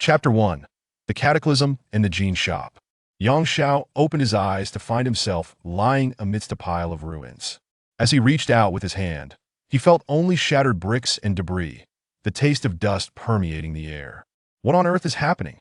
Chapter 1. The Cataclysm in the Gene Shop. Xiao opened his eyes to find himself lying amidst a pile of ruins. As he reached out with his hand, he felt only shattered bricks and debris, the taste of dust permeating the air. What on earth is happening?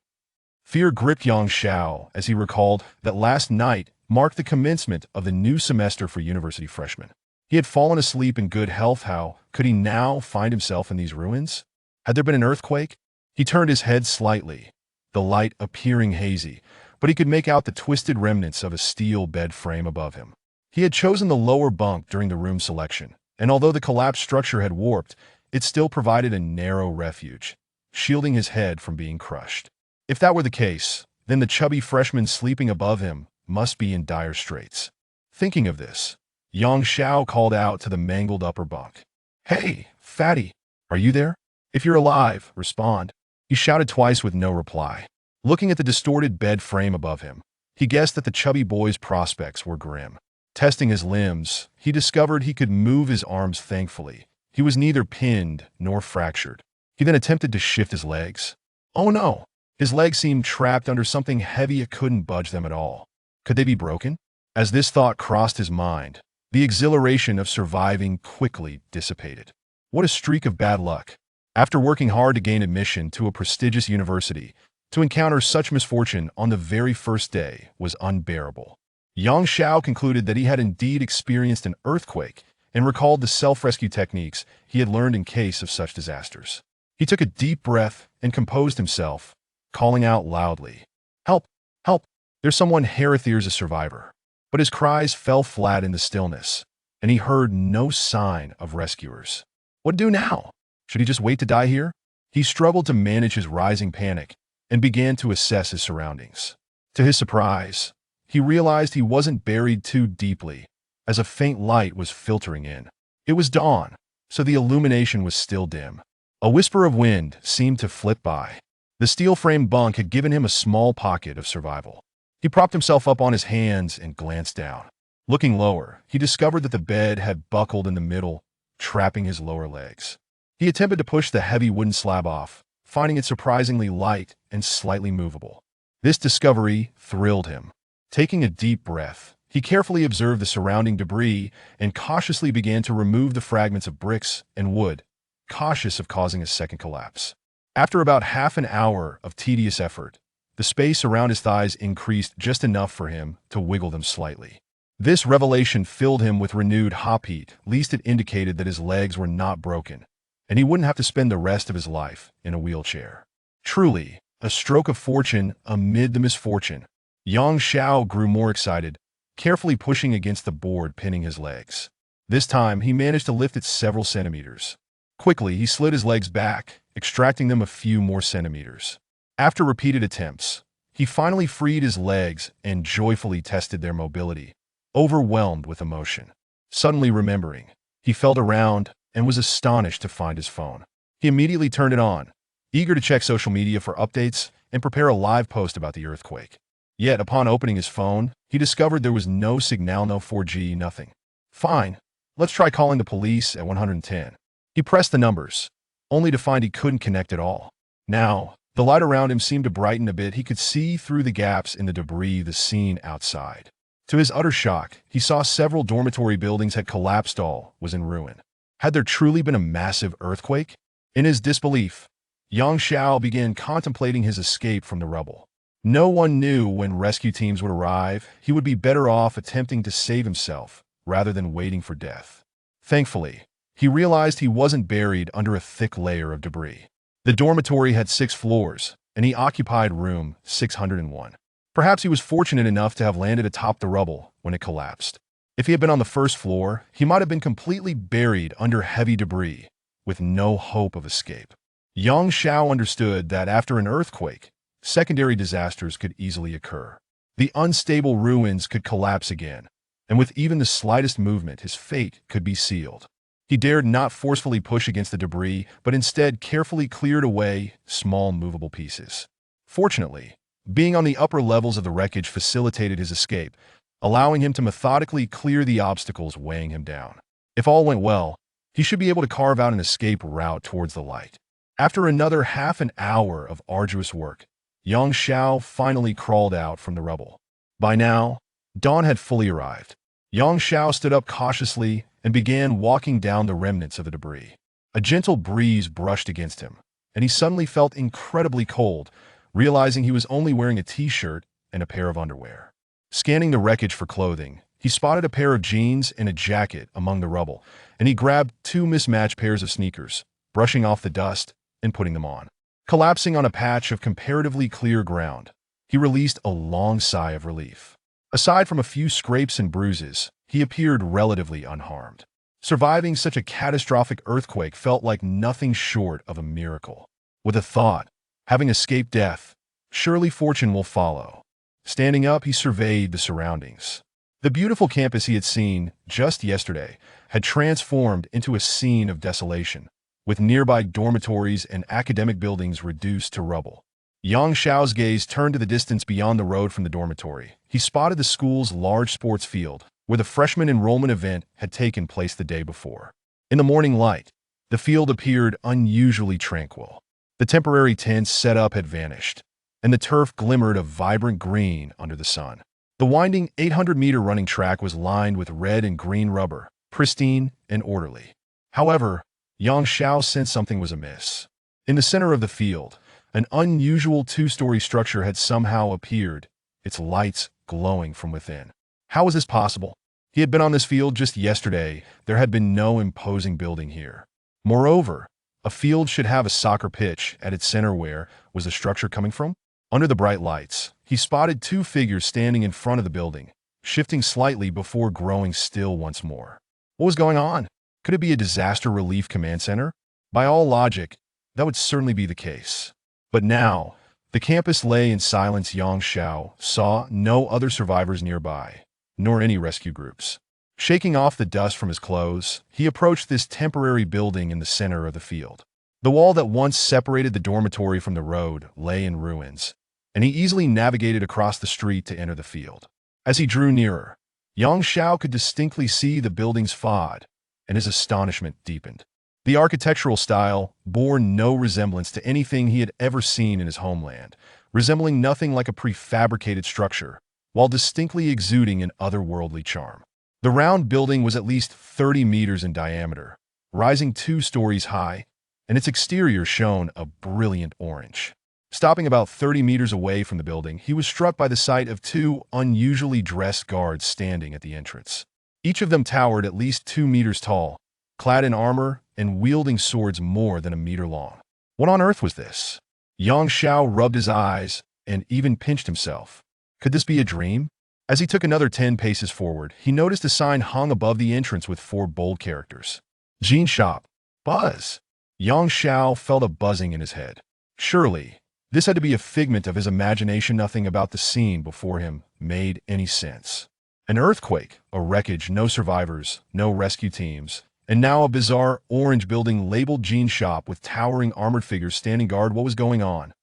Fear gripped Xiao as he recalled that last night marked the commencement of the new semester for university freshmen. He had fallen asleep in good health. How could he now find himself in these ruins? Had there been an earthquake? He turned his head slightly, the light appearing hazy, but he could make out the twisted remnants of a steel bed frame above him. He had chosen the lower bunk during the room selection, and although the collapsed structure had warped, it still provided a narrow refuge, shielding his head from being crushed. If that were the case, then the chubby freshman sleeping above him must be in dire straits. Thinking of this, Xiao called out to the mangled upper bunk. "Hey, fatty, are you there? If you're alive, respond." He shouted twice with no reply. Looking at the distorted bed frame above him, he guessed that the chubby boy's prospects were grim. Testing his limbs, he discovered he could move his arms thankfully. He was neither pinned nor fractured. He then attempted to shift his legs. Oh no! His legs seemed trapped under something heavy. It couldn't budge them at all. Could they be broken? As this thought crossed his mind, the exhilaration of surviving quickly dissipated. What a streak of bad luck. After working hard to gain admission to a prestigious university, to encounter such misfortune on the very first day was unbearable. Xiao concluded that he had indeed experienced an earthquake and recalled the self-rescue techniques he had learned in case of such disasters. He took a deep breath and composed himself, calling out loudly, "Help! Help! There's someone here. There's a survivor." But his cries fell flat in the stillness, and he heard no sign of rescuers. What do now? Should he just wait to die here? He struggled to manage his rising panic and began to assess his surroundings. To his surprise, he realized he wasn't buried too deeply, as a faint light was filtering in. It was dawn, so the illumination was still dim. A whisper of wind seemed to flit by. The steel-framed bunk had given him a small pocket of survival. He propped himself up on his hands and glanced down. Looking lower, he discovered that the bed had buckled in the middle, trapping his lower legs. He attempted to push the heavy wooden slab off, finding it surprisingly light and slightly movable. This discovery thrilled him. Taking a deep breath, he carefully observed the surrounding debris and cautiously began to remove the fragments of bricks and wood, cautious of causing a second collapse. After about half an hour of tedious effort, the space around his thighs increased just enough for him to wiggle them slightly. This revelation filled him with renewed heat, lest it indicated that his legs were not broken, and he wouldn't have to spend the rest of his life in a wheelchair. Truly, a stroke of fortune amid the misfortune. Xiao grew more excited, carefully pushing against the board pinning his legs. This time, he managed to lift it several centimeters. Quickly, he slid his legs back, extracting them a few more centimeters. After repeated attempts, he finally freed his legs and joyfully tested their mobility, overwhelmed with emotion. Suddenly remembering, he felt around and was astonished to find his phone. He immediately turned it on, eager to check social media for updates and prepare a live post about the earthquake. Yet, upon opening his phone, he discovered there was no signal, no 4G, nothing. Fine, let's try calling the police at 110. He pressed the numbers, only to find he couldn't connect at all. Now, the light around him seemed to brighten a bit. He could see through the gaps in the debris the scene outside. To his utter shock, he saw several dormitory buildings had collapsed. All was in ruin. Had there truly been a massive earthquake? In his disbelief, Xiao began contemplating his escape from the rubble. No one knew when rescue teams would arrive. He would be better off attempting to save himself rather than waiting for death. Thankfully, he realized he wasn't buried under a thick layer of debris. The dormitory had 6 floors, and he occupied room 601. Perhaps he was fortunate enough to have landed atop the rubble when it collapsed. If he had been on the first floor, he might have been completely buried under heavy debris, with no hope of escape. Xiao understood that after an earthquake, secondary disasters could easily occur. The unstable ruins could collapse again, and with even the slightest movement, his fate could be sealed. He dared not forcefully push against the debris, but instead carefully cleared away small movable pieces. Fortunately, being on the upper levels of the wreckage facilitated his escape, allowing him to methodically clear the obstacles weighing him down. If all went well, he should be able to carve out an escape route towards the light. After another half an hour of arduous work, young Xiao finally crawled out from the rubble. By now, dawn had fully arrived. Yang Xiao stood up cautiously and began walking down the remnants of the debris. A gentle breeze brushed against him, and he suddenly felt incredibly cold, realizing he was only wearing a t-shirt and a pair of underwear. Scanning the wreckage for clothing, he spotted a pair of jeans and a jacket among the rubble, and he grabbed two mismatched pairs of sneakers, brushing off the dust and putting them on. Collapsing on a patch of comparatively clear ground, he released a long sigh of relief. Aside from a few scrapes and bruises, he appeared relatively unharmed. Surviving such a catastrophic earthquake felt like nothing short of a miracle. With a thought, having escaped death, surely fortune will follow. Standing up, he surveyed the surroundings. The beautiful campus he had seen just yesterday had transformed into a scene of desolation, with nearby dormitories and academic buildings reduced to rubble. Yang Xiao's gaze turned to the distance beyond the road from the dormitory. He spotted the school's large sports field, where the freshman enrollment event had taken place the day before. In the morning light, the field appeared unusually tranquil. The temporary tents set up had vanished, and the turf glimmered a vibrant green under the sun. The winding 800-meter running track was lined with red and green rubber, pristine and orderly. However, Yang Xiao sensed something was amiss. In the center of the field, an unusual two-story structure had somehow appeared, its lights glowing from within. How was this possible? He had been on this field just yesterday. There had been no imposing building here. Moreover, a field should have a soccer pitch at its center. Where was the structure coming from? Under the bright lights, he spotted two figures standing in front of the building, shifting slightly before growing still once more. What was going on? Could it be a disaster relief command center? By all logic, that would certainly be the case. But now, the campus lay in silence. Yang Xiao saw no other survivors nearby, nor any rescue groups. Shaking off the dust from his clothes, he approached this temporary building in the center of the field. The wall that once separated the dormitory from the road lay in ruins, and he easily navigated across the street to enter the field. As he drew nearer, Yang Xiao could distinctly see the building's facade, and his astonishment deepened. The architectural style bore no resemblance to anything he had ever seen in his homeland, resembling nothing like a prefabricated structure, while distinctly exuding an otherworldly charm. The round building was at least 30 meters in diameter, rising 2 stories high, and its exterior shone a brilliant orange. Stopping about 30 meters away from the building, he was struck by the sight of 2 unusually dressed guards standing at the entrance. Each of them towered at least 2 meters tall, clad in armor and wielding swords more than a meter long. What on earth was this? Yang Xiao rubbed his eyes and even pinched himself. Could this be a dream? As he took another 10 paces forward, he noticed a sign hung above the entrance with 4 bold characters. Jean Shop. Buzz. Yang Xiao felt a buzzing in his head. Surely, this had to be a figment of his imagination. Nothing about the scene before him made any sense. An earthquake, a wreckage, no survivors, no rescue teams, and now a bizarre orange building labeled Jean Shop with towering armored figures standing guard. What was going on?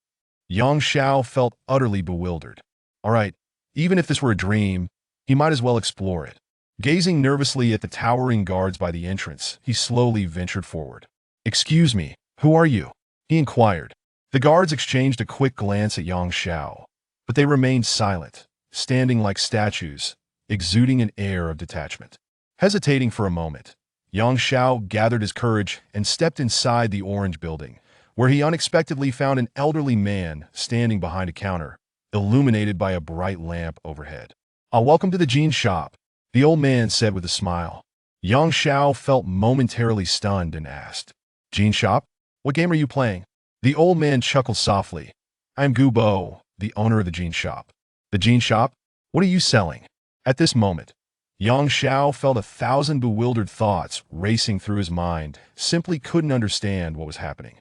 Yang Xiao felt utterly bewildered. All right, even if this were a dream, he might as well explore it. Gazing nervously at the towering guards by the entrance, he slowly ventured forward. "Excuse me, who are you?" he inquired. The guards exchanged a quick glance at Yang Xiao, but they remained silent, standing like statues, exuding an air of detachment. Hesitating for a moment, Yang Xiao gathered his courage and stepped inside the orange building, where he unexpectedly found an elderly man standing behind a counter, illuminated by a bright lamp overhead. Welcome to the Jean Shop," the old man said with a smile. Yang Xiao felt momentarily stunned and asked, "Jean Shop? What game are you playing?" The old man chuckled softly. "I am Gu Bo, the owner of the Jean Shop." "The Jean Shop? What are you selling?" At this moment, Yang Xiao felt 1,000 bewildered thoughts racing through his mind, simply couldn't understand what was happening.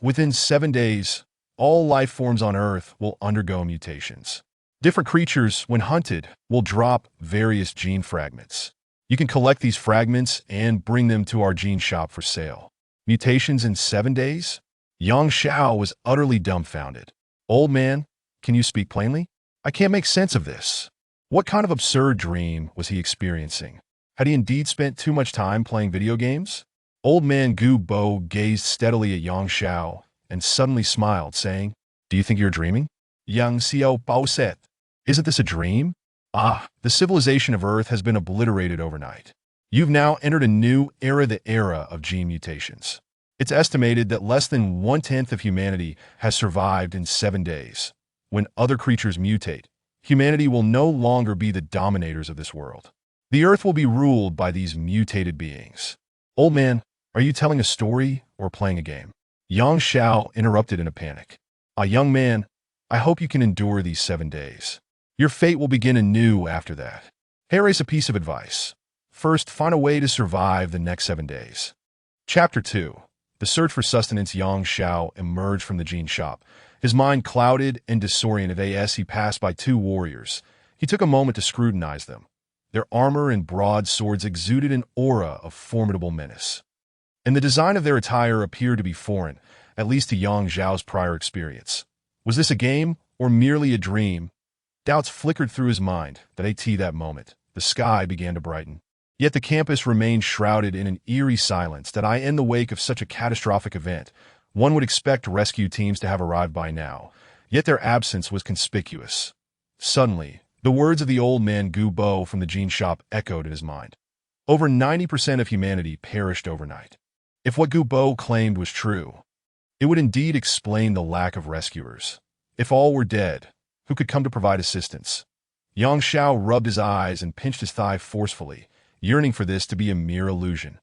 Within 7 days, all life forms on Earth will undergo mutations. Different creatures, when hunted, will drop various gene fragments. You can collect these fragments and bring them to our Jean Shop for sale. Mutations in 7 days? Yang Xiao was utterly dumbfounded. "Old man, can you speak plainly? I can't make sense of this." What kind of absurd dream was he experiencing? Had he indeed spent too much time playing video games? Old man Gu Bo gazed steadily at Yang Xiao and suddenly smiled, saying, "Do you think you're dreaming?" Yang Xiao Bao said, "Isn't this a dream? Ah, the civilization of Earth has been obliterated overnight. You've now entered a new era, the era of gene mutations. It's estimated that less than one-tenth of humanity has survived in 7 days. When other creatures mutate, humanity will no longer be the dominators of this world. The Earth will be ruled by these mutated beings." "Old man, are you telling a story or playing a game?" Yang Xiao interrupted in a panic. Young man, I hope you can endure these 7 days. Your fate will begin anew after that. Here is a piece of advice. First, find a way to survive the next 7 days." Chapter 2. The search for sustenance. Yang Xiao emerged from the gene shop, his mind clouded and disoriented as he passed by 2 warriors. He took a moment to scrutinize them. Their armor and broadswords exuded an aura of formidable menace, and the design of their attire appeared to be foreign, at least to Yang Xiao's prior experience. Was this a game or merely a dream? Doubts flickered through his mind. That moment, the sky began to brighten. Yet the campus remained shrouded in an eerie silence. In the wake of such a catastrophic event, one would expect rescue teams to have arrived by now, yet their absence was conspicuous. Suddenly, the words of the old man Gu Bo from the gene shop echoed in his mind. Over 90% of humanity perished overnight. If what Gu Bo claimed was true, it would indeed explain the lack of rescuers. If all were dead, who could come to provide assistance? Yang Xiao rubbed his eyes and pinched his thigh forcefully, yearning for this to be a mere illusion.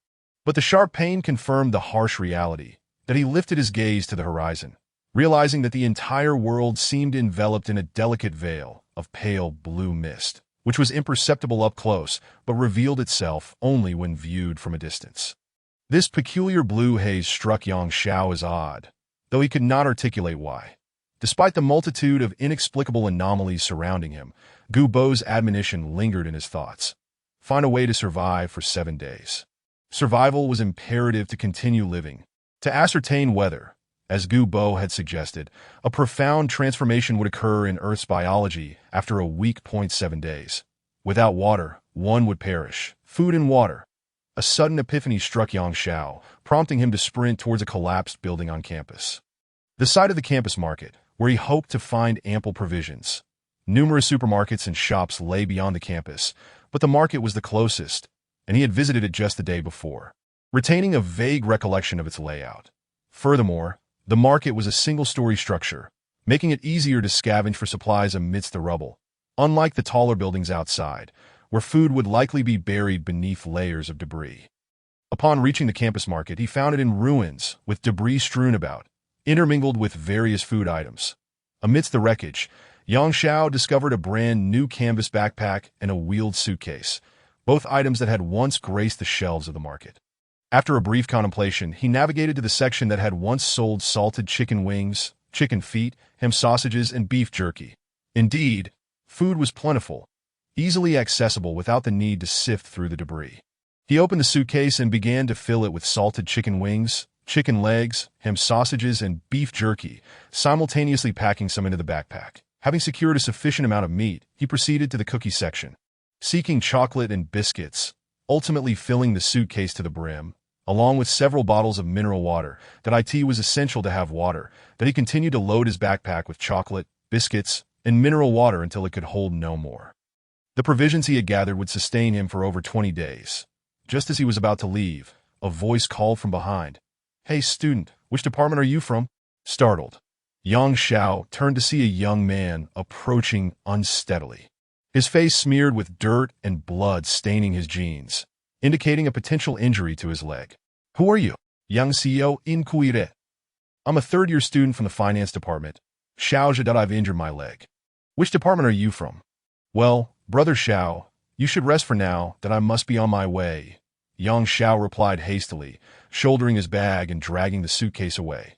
But the sharp pain confirmed the harsh reality. He lifted his gaze to the horizon, realizing that the entire world seemed enveloped in a delicate veil of pale blue mist, which was imperceptible up close but revealed itself only when viewed from a distance. This peculiar blue haze struck Yang Xiao as odd, though he could not articulate why. Despite the multitude of inexplicable anomalies surrounding him, Gu Bo's admonition lingered in his thoughts. Find a way to survive for 7 days. Survival was imperative to continue living. To ascertain whether, as Gu Bo had suggested, a profound transformation would occur in Earth's biology after a week. 7 days. Without water, one would perish. Food and water. A sudden epiphany struck Yang Xiao, prompting him to sprint towards a collapsed building on campus. The site of the campus market, where he hoped to find ample provisions. Numerous supermarkets and shops lay beyond the campus, but the market was the closest, and he had visited it just the day before, retaining a vague recollection of its layout. Furthermore, the market was a single-story structure, making it easier to scavenge for supplies amidst the rubble, unlike the taller buildings outside, where food would likely be buried beneath layers of debris. Upon reaching the campus market, he found it in ruins, with debris strewn about, intermingled with various food items. Amidst the wreckage, Yang Xiao discovered a brand-new canvas backpack and a wheeled suitcase, both items that had once graced the shelves of the market. After a brief contemplation, he navigated to the section that had once sold salted chicken wings, chicken feet, ham sausages, and beef jerky. Indeed, food was plentiful, easily accessible without the need to sift through the debris. He opened the suitcase and began to fill it with salted chicken wings, chicken legs, ham sausages, and beef jerky, simultaneously packing some into the backpack. Having secured a sufficient amount of meat, he proceeded to the cookie section, seeking chocolate and biscuits, ultimately filling the suitcase to the brim, along with several bottles of mineral water. It was essential to have water, that he continued to load his backpack with chocolate, biscuits, and mineral water until it could hold no more. The provisions he had gathered would sustain him for over 20 days. Just as he was about to leave, a voice called from behind. "Hey, student, which department are you from?" Startled, Yang Xiao turned to see a young man approaching unsteadily, his face smeared with dirt and blood staining his jeans, indicating a potential injury to his leg. "Who are you?" Yang Xiao inquired. "I'm a third-year student from the finance department. Xiao, I've injured my leg." "Which department are you from?" "Well, brother Xiao, you should rest for now, that I must be on my way." Yang Xiao replied hastily, shouldering his bag and dragging the suitcase away.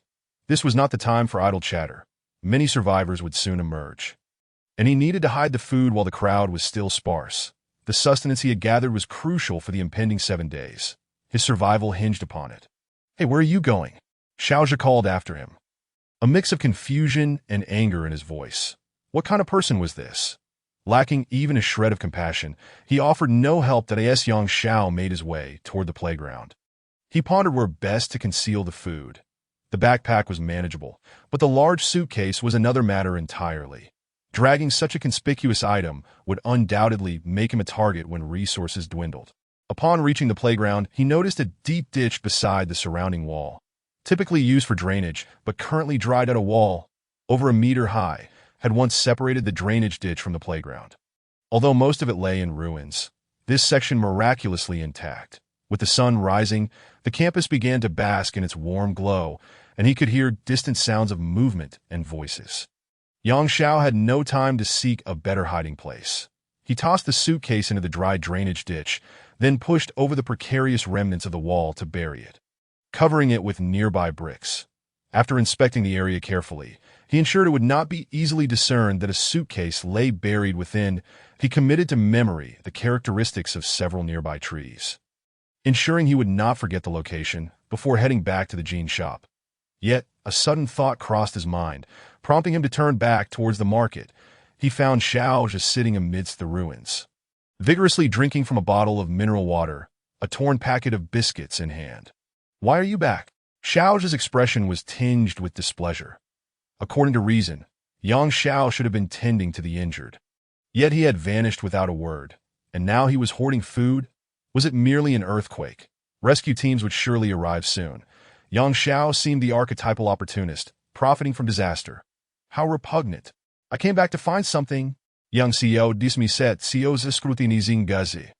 This was not the time for idle chatter. Many survivors would soon emerge, and he needed to hide the food while the crowd was still sparse. The sustenance he had gathered was crucial for the impending 7 days. His survival hinged upon it. "Hey, where are you going?" Xiao called after him, a mix of confusion and anger in his voice. What kind of person was this? Lacking even a shred of compassion, he offered no help. As Yang Xiao made his way toward the playground. He pondered where best to conceal the food. The backpack was manageable, but the large suitcase was another matter entirely. Dragging such a conspicuous item would undoubtedly make him a target when resources dwindled. Upon reaching the playground, he noticed a deep ditch beside the surrounding wall. Typically used for drainage, but currently dried out. A wall, over a meter high, had once separated the drainage ditch from the playground. Although most of it lay in ruins, this section miraculously intact. With the sun rising, the campus began to bask in its warm glow, and he could hear distant sounds of movement and voices. Xiao had no time to seek a better hiding place. He tossed the suitcase into the dry drainage ditch, then pushed over the precarious remnants of the wall to bury it, covering it with nearby bricks. After inspecting the area carefully, he ensured it would not be easily discerned that a suitcase lay buried within. He committed to memory the characteristics of several nearby trees, ensuring he would not forget the location before heading back to the jean shop. Yet, a sudden thought crossed his mind, prompting him to turn back towards the market. He found Xiao just sitting amidst the ruins, vigorously drinking from a bottle of mineral water, a torn packet of biscuits in hand. "Why are you back?" Xiao's expression was tinged with displeasure. According to reason, Xiao should have been tending to the injured. Yet he had vanished without a word, and now he was hoarding food? Was it merely an earthquake? Rescue teams would surely arrive soon. Xiao seemed the archetypal opportunist, profiting from disaster. How repugnant. "I came back to find something." Xiao dismiset Xiao's scrutinizing gaze.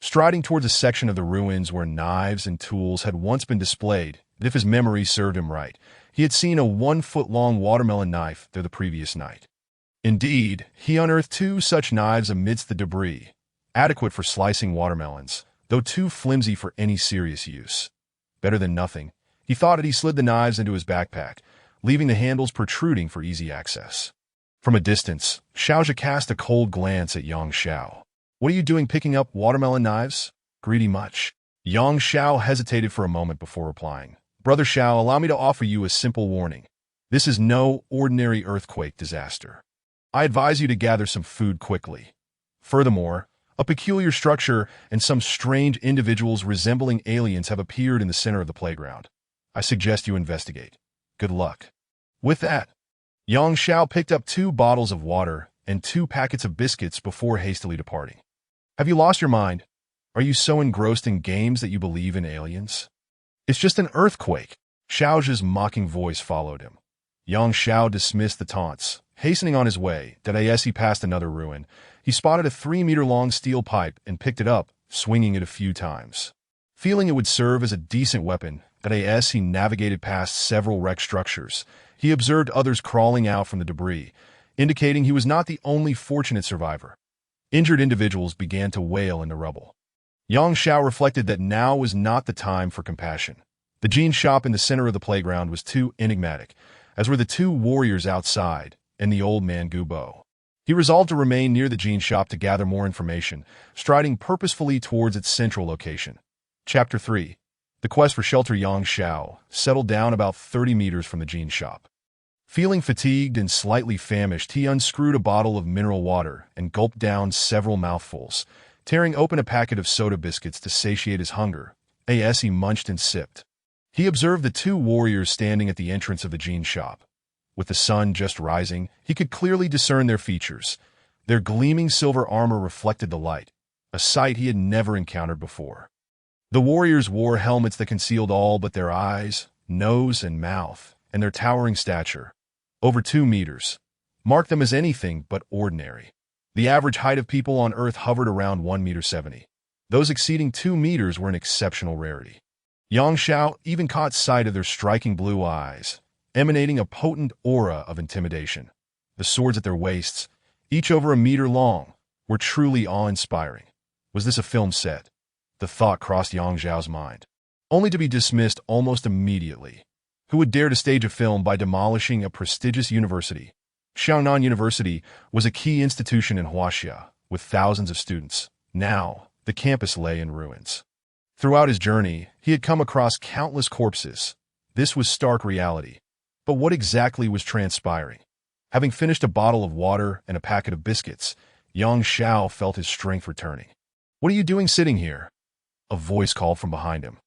Striding towards a section of the ruins where knives and tools had once been displayed, if his memory served him right, he had seen a 1-foot-long watermelon knife there the previous night. Indeed, he unearthed 2 such knives amidst the debris, adequate for slicing watermelons, though too flimsy for any serious use. Better than nothing, he thought as he slid the knives into his backpack, leaving the handles protruding for easy access. From a distance, Xiao cast a cold glance at Xiao. "What are you doing picking up watermelon knives? Greedy much?" Xiao hesitated for a moment before replying. "Brother Xiao, allow me to offer you a simple warning. This is no ordinary earthquake disaster. I advise you to gather some food quickly. Furthermore, a peculiar structure and some strange individuals resembling aliens have appeared in the center of the playground. I suggest you investigate. Good luck." With that, Xiao picked up 2 bottles of water and 2 packets of biscuits before hastily departing. "Have you lost your mind? Are you so engrossed in games that you believe in aliens?" "It's just an earthquake." Xiao's mocking voice followed him. Xiao dismissed the taunts, hastening on his way. As he passed another ruin, he spotted a 3-meter-long steel pipe and picked it up, swinging it a few times. Feeling it would serve as a decent weapon, as he navigated past several wrecked structures, he observed others crawling out from the debris, indicating he was not the only fortunate survivor. Injured individuals began to wail in the rubble. Xiao reflected that now was not the time for compassion. The jean shop in the center of the playground was too enigmatic, as were the 2 warriors outside and the old man Gubo. He resolved to remain near the jean shop to gather more information, striding purposefully towards its central location. Chapter 3. The quest for shelter. Xiao settled down about 30 meters from the jean shop. Feeling fatigued and slightly famished, he unscrewed a bottle of mineral water and gulped down several mouthfuls, tearing open a packet of soda biscuits to satiate his hunger. As he munched and sipped, he observed the 2 warriors standing at the entrance of the jean shop. With the sun just rising, he could clearly discern their features. Their gleaming silver armor reflected the light, a sight he had never encountered before. The warriors wore helmets that concealed all but their eyes, nose, and mouth, and their towering stature, over 2 meters, marked them as anything but ordinary. The average height of people on Earth hovered around 1.70 meters. Those exceeding 2 meters were an exceptional rarity. Xiao even caught sight of their striking blue eyes, emanating a potent aura of intimidation. The swords at their waists, each over 1 meter long, were truly awe-inspiring. Was this a film set? The thought crossed Xiao's mind, only to be dismissed almost immediately. Who would dare to stage a film by demolishing a prestigious university? Xiaonan University was a key institution in Huaxia, with thousands of students. Now, the campus lay in ruins. Throughout his journey, he had come across countless corpses. This was stark reality. But what exactly was transpiring? Having finished a bottle of water and a packet of biscuits, Xiao felt his strength returning. "What are you doing sitting here?" A voice called from behind him.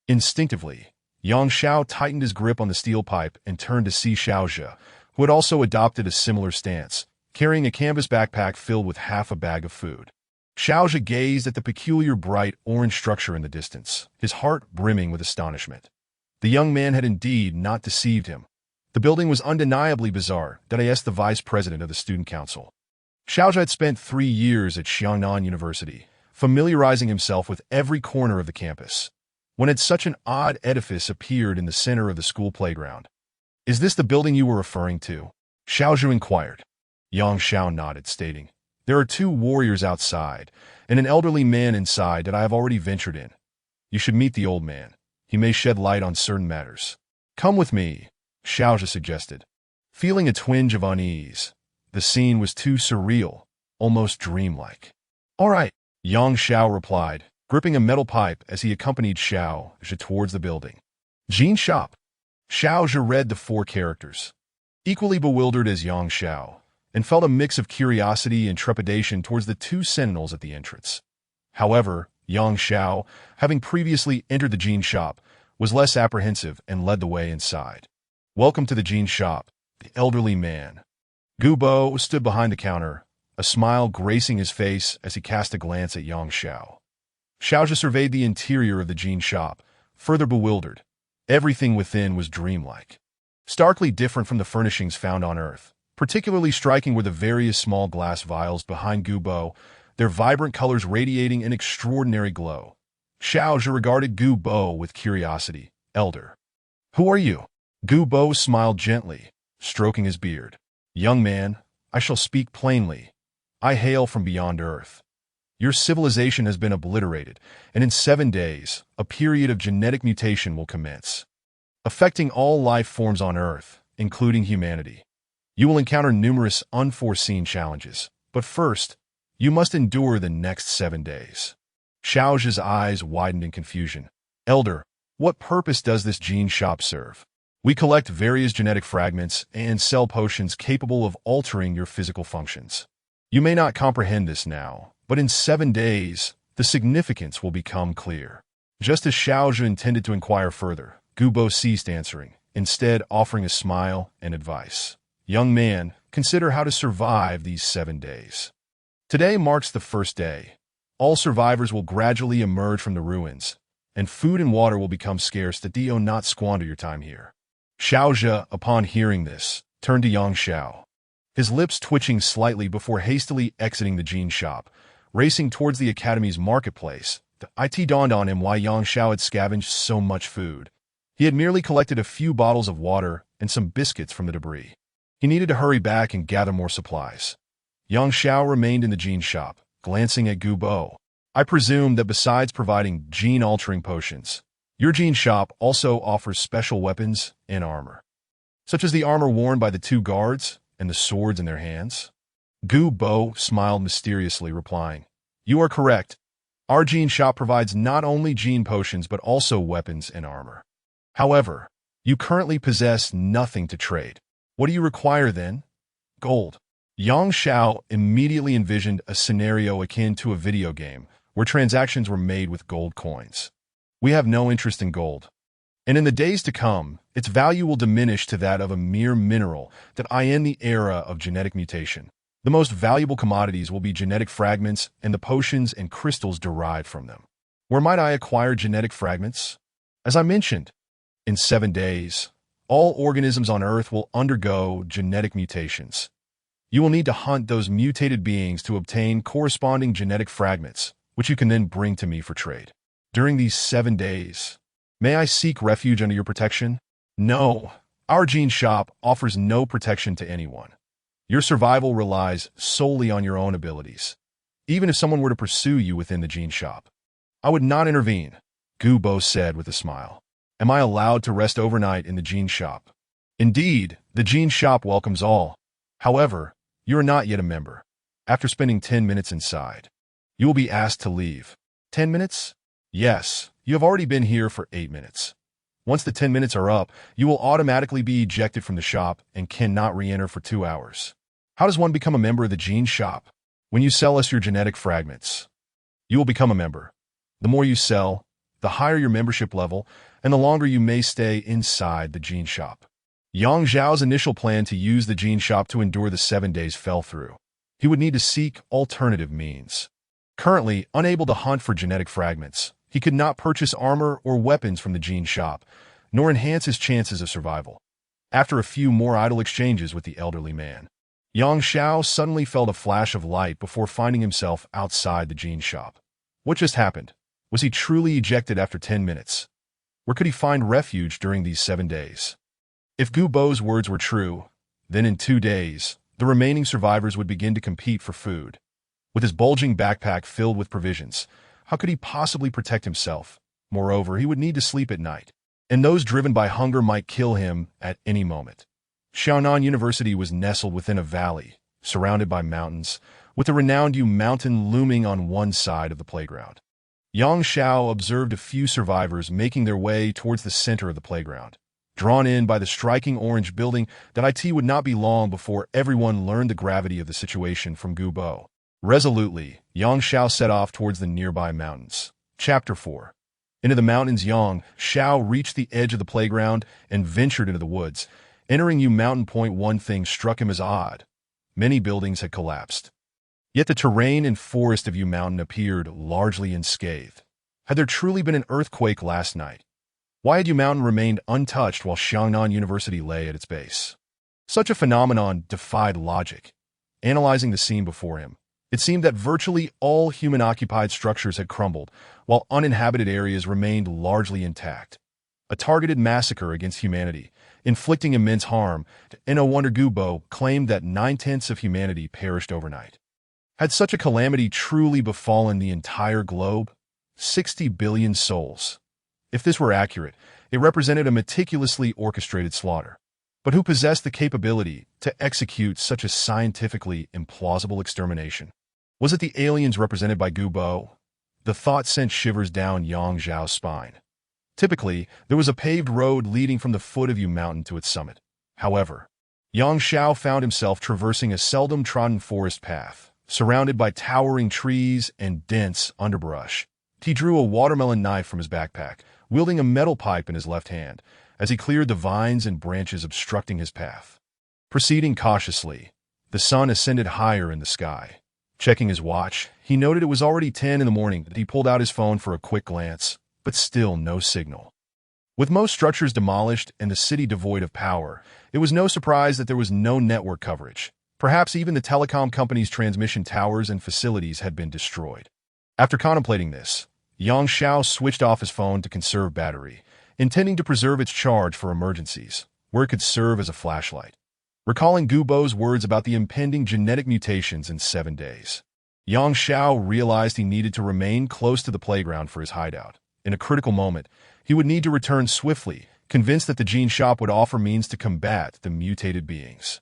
Instinctively, Yang Xiao tightened his grip on the steel pipe and turned to see Xiaozhe, who had also adopted a similar stance, carrying a canvas backpack filled with half a bag of food. Xiaozhe gazed at the peculiar bright orange structure in the distance, his heart brimming with astonishment. The young man had indeed not deceived him. The building was undeniably bizarre, that I asked the vice president of the student council. Xiaozhe had spent 3 years at Xiangnan University, familiarizing himself with every corner of the campus, when had such an odd edifice appeared in the center of the school playground. "Is this the building you were referring to?" Xiaozhe inquired. Yang Xiao nodded, stating, "There are 2 warriors outside, and an elderly man inside that I have already ventured in. You should meet the old man. He may shed light on certain matters." "Come with me," Xiaozhe suggested. Feeling a twinge of unease, the scene was too surreal, almost dreamlike. "All right," Yang Xiao replied, gripping a metal pipe as he accompanied Xiaozhe towards the building. "Jean Shop." Xiaozhe read the 4 characters, equally bewildered as Yang Xiao, and felt a mix of curiosity and trepidation towards the 2 sentinels at the entrance. However, Yang Xiao, having previously entered the Jean Shop, was less apprehensive and led the way inside. "Welcome to the Jean Shop," the elderly man. Gu Bo stood behind the counter, a smile gracing his face as he cast a glance at Yang Xiao. Xiaozhe surveyed the interior of the Jean Shop, further bewildered. Everything within was dreamlike, starkly different from the furnishings found on Earth. Particularly striking were the various small glass vials behind Gu Bo, their vibrant colors radiating an extraordinary glow. Xiaozhe regarded Gu Bo with curiosity. "Elder, who are you?" Gu Bo smiled gently, stroking his beard. "Young man, I shall speak plainly. I hail from beyond Earth. Your civilization has been obliterated, and in 7 days, a period of genetic mutation will commence, affecting all life forms on Earth, including humanity. You will encounter numerous unforeseen challenges, but first, you must endure the next 7 days." Xiaozhe's eyes widened in confusion. "Elder, what purpose does this Jean Shop serve?" "We collect various genetic fragments and sell potions capable of altering your physical functions. You may not comprehend this now, but in 7 days, the significance will become clear." Just as Xiaozhe intended to inquire further, Gu Bo ceased answering, instead offering a smile and advice. "Young man, consider how to survive these 7 days. Today marks the first day. All survivors will gradually emerge from the ruins, and food and water will become scarce that do not squander your time here." Xiaozhe, upon hearing this, turned to Yang Xiao, his lips twitching slightly before hastily exiting the Jean Shop, racing towards the Academy's marketplace. It dawned on him why Yang Xiao had scavenged so much food. He had merely collected a few bottles of water and some biscuits from the debris. He needed to hurry back and gather more supplies. Yang Xiao remained in the Jean Shop, glancing at Gu Bo. "I presume that besides providing gene-altering potions, your Jean Shop also offers special weapons and armor, such as the armor worn by the 2 guards and the swords in their hands?" Gu Bo smiled mysteriously, replying, "You are correct. Our Jean Shop provides not only gene potions but also weapons and armor. However, you currently possess nothing to trade. What do you require then?" "Gold." Yang Xiao immediately envisioned a scenario akin to a video game, where transactions were made with gold coins. "We have no interest in gold, and in the days to come, its value will diminish to that of a mere mineral that in the era of genetic mutation. The most valuable commodities will be genetic fragments and the potions and crystals derived from them." "Where might I acquire genetic fragments?" "As I mentioned, in 7 days, all organisms on Earth will undergo genetic mutations. You will need to hunt those mutated beings to obtain corresponding genetic fragments, which you can then bring to me for trade. During these 7 days, may I seek refuge under your protection?" "No, our Jean Shop offers no protection to anyone. Your survival relies solely on your own abilities. Even if someone were to pursue you within the Jean Shop, I would not intervene," Gu Bo said with a smile. "Am I allowed to rest overnight in the Jean Shop?" "Indeed, the Jean Shop welcomes all. However, you are not yet a member. After spending 10 minutes inside, you will be asked to leave." 10 minutes? Yes, you have already been here for 8 minutes. Once the 10 minutes are up, you will automatically be ejected from the shop and cannot re-enter for 2 hours. "How does one become a member of the Jean Shop?" "When you sell us your genetic fragments, you will become a member. The more you sell, the higher your membership level, and the longer you may stay inside the gene shop. Yang Zhao's initial plan to use the gene shop to endure the 7 days fell through. He would need to seek alternative means. Currently, unable to hunt for genetic fragments, he could not purchase armor or weapons from the gene shop, nor enhance his chances of survival. After a few more idle exchanges with the elderly man, Yang Xiao suddenly felt a flash of light before finding himself outside the gene shop. What just happened? Was he truly ejected after 10 minutes? Where could he find refuge during these 7 days? If Gu Bo's words were true, then in 2 days, the remaining survivors would begin to compete for food. With his bulging backpack filled with provisions, how could he possibly protect himself? Moreover, he would need to sleep at night, and those driven by hunger might kill him at any moment. Xiaonan University was nestled within a valley, surrounded by mountains, with the renowned Yu Mountain looming on one side of the playground. Yang Xiao observed a few survivors making their way towards the center of the playground. Drawn in by the striking orange building, that it would not be long before everyone learned the gravity of the situation from Gu Bo. Resolutely, Yang Xiao set off towards the nearby mountains. Chapter 4. Into the mountains. Yang Xiao reached the edge of the playground and ventured into the woods. Entering Yu Mountain Point, one thing struck him as odd. Many buildings had collapsed. Yet the terrain and forest of Yu Mountain appeared largely unscathed. Had there truly been an earthquake last night? Why had Yu Mountain remained untouched while Xiaonan University lay at its base? Such a phenomenon defied logic. Analyzing the scene before him, it seemed that virtually all human-occupied structures had crumbled, while uninhabited areas remained largely intact. A targeted massacre against humanity, inflicting immense harm, and no wonder Gu Bo claimed that 9/10 of humanity perished overnight. Had such a calamity truly befallen the entire globe? 60 billion souls. If this were accurate, it represented a meticulously orchestrated slaughter. But who possessed the capability to execute such a scientifically implausible extermination? Was it the aliens represented by Gu Bo? The thought sent shivers down Yang Zhao's spine. Typically, there was a paved road leading from the foot of Yu Mountain to its summit. However, Yang Xiao found himself traversing a seldom trodden forest path, surrounded by towering trees and dense underbrush. He drew a watermelon knife from his backpack, wielding a metal pipe in his left hand, as he cleared the vines and branches obstructing his path. Proceeding cautiously, the sun ascended higher in the sky. Checking his watch, he noted it was already 10 in the morning. He pulled out his phone for a quick glance, but still no signal. With most structures demolished and the city devoid of power, it was no surprise that there was no network coverage. Perhaps even the telecom company's transmission towers and facilities had been destroyed. After contemplating this, Yang Xiao switched off his phone to conserve battery, intending to preserve its charge for emergencies, where it could serve as a flashlight. Recalling Gu Bo's words about the impending genetic mutations in 7 days, Yang Xiao realized he needed to remain close to the playground for his hideout. In a critical moment, he would need to return swiftly, convinced that the gene shop would offer means to combat the mutated beings.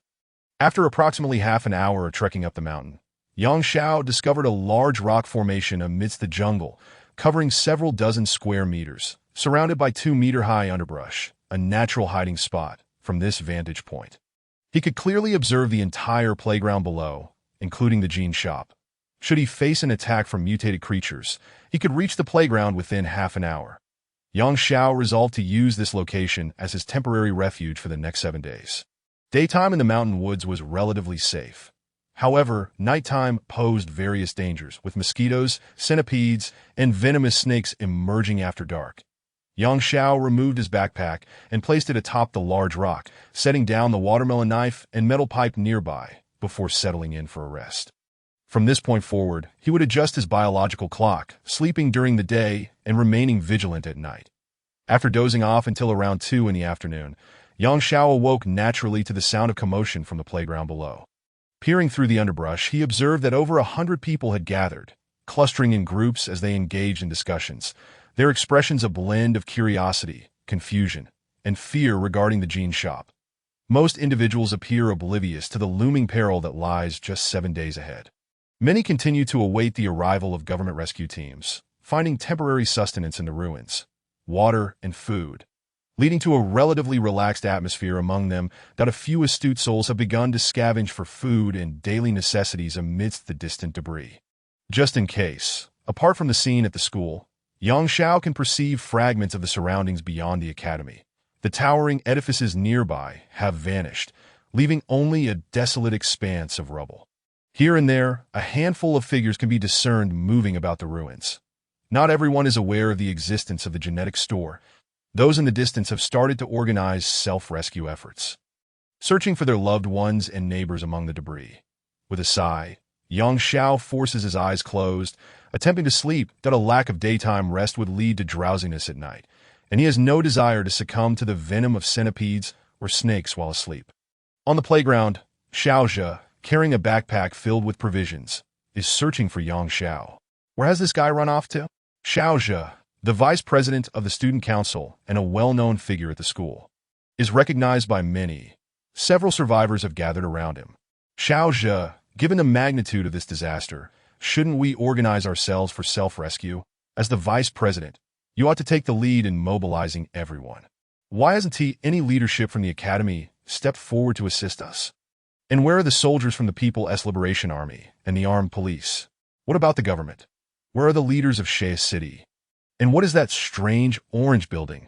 After approximately half an hour of trekking up the mountain, Yang Xiao discovered a large rock formation amidst the jungle, covering several dozen square meters, surrounded by 2-meter-high underbrush, a natural hiding spot. From this vantage point, he could clearly observe the entire playground below, including the gene shop. Should he face an attack from mutated creatures, he could reach the playground within half an hour. Yang Xiao resolved to use this location as his temporary refuge for the next 7 days. Daytime in the mountain woods was relatively safe. However, nighttime posed various dangers, with mosquitoes, centipedes, and venomous snakes emerging after dark. Yang Xiao removed his backpack and placed it atop the large rock, setting down the watermelon knife and metal pipe nearby before settling in for a rest. From this point forward, he would adjust his biological clock, sleeping during the day and remaining vigilant at night. After dozing off until around 2 in the afternoon, Yang Xiao awoke naturally to the sound of commotion from the playground below. Peering through the underbrush, he observed that over 100 people had gathered, clustering in groups as they engaged in discussions, their expressions a blend of curiosity, confusion, and fear regarding the gene shop. Most individuals appear oblivious to the looming peril that lies just 7 days ahead. Many continue to await the arrival of government rescue teams, finding temporary sustenance in the ruins, water and food, leading to a relatively relaxed atmosphere among them that a few astute souls have begun to scavenge for food and daily necessities amidst the distant debris. Just in case, apart from the scene at the school, Yang Xiao can perceive fragments of the surroundings beyond the academy. The towering edifices nearby have vanished, leaving only a desolate expanse of rubble. Here and there, a handful of figures can be discerned moving about the ruins. Not everyone is aware of the existence of the genetic store. Those in the distance have started to organize self-rescue efforts, searching for their loved ones and neighbors among the debris. With a sigh, Yang Xiao forces his eyes closed, attempting to sleep that a lack of daytime rest would lead to drowsiness at night, and he has no desire to succumb to the venom of centipedes or snakes while asleep. On the playground, Xiao, carrying a backpack filled with provisions, is searching for Yang Xiao. Where has this guy run off to? Xiao, the vice president of the student council and a well-known figure at the school, is recognized by many. Several survivors have gathered around him. Xiao, given the magnitude of this disaster, shouldn't we organize ourselves for self-rescue? As the vice president, you ought to take the lead in mobilizing everyone. Why hasn't any leadership from the academy stepped forward to assist us? And where are the soldiers from the People's Liberation Army and the armed police? What about the government? Where are the leaders of Xiao City? And what is that strange orange building?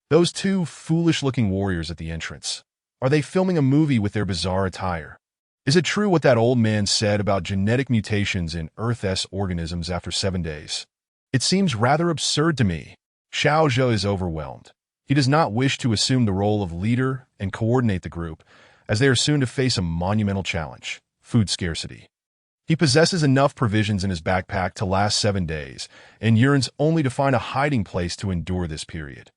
Those two foolish-looking warriors at the entrance. Are they filming a movie with their bizarre attire? Is it true what that old man said about genetic mutations in Earth's organisms after 7 days? It seems rather absurd to me. Xiao is overwhelmed. He does not wish to assume the role of leader and coordinate the group, as they are soon to face a monumental challenge: food scarcity. He possesses enough provisions in his backpack to last 7 days, and yearns only to find a hiding place to endure this period.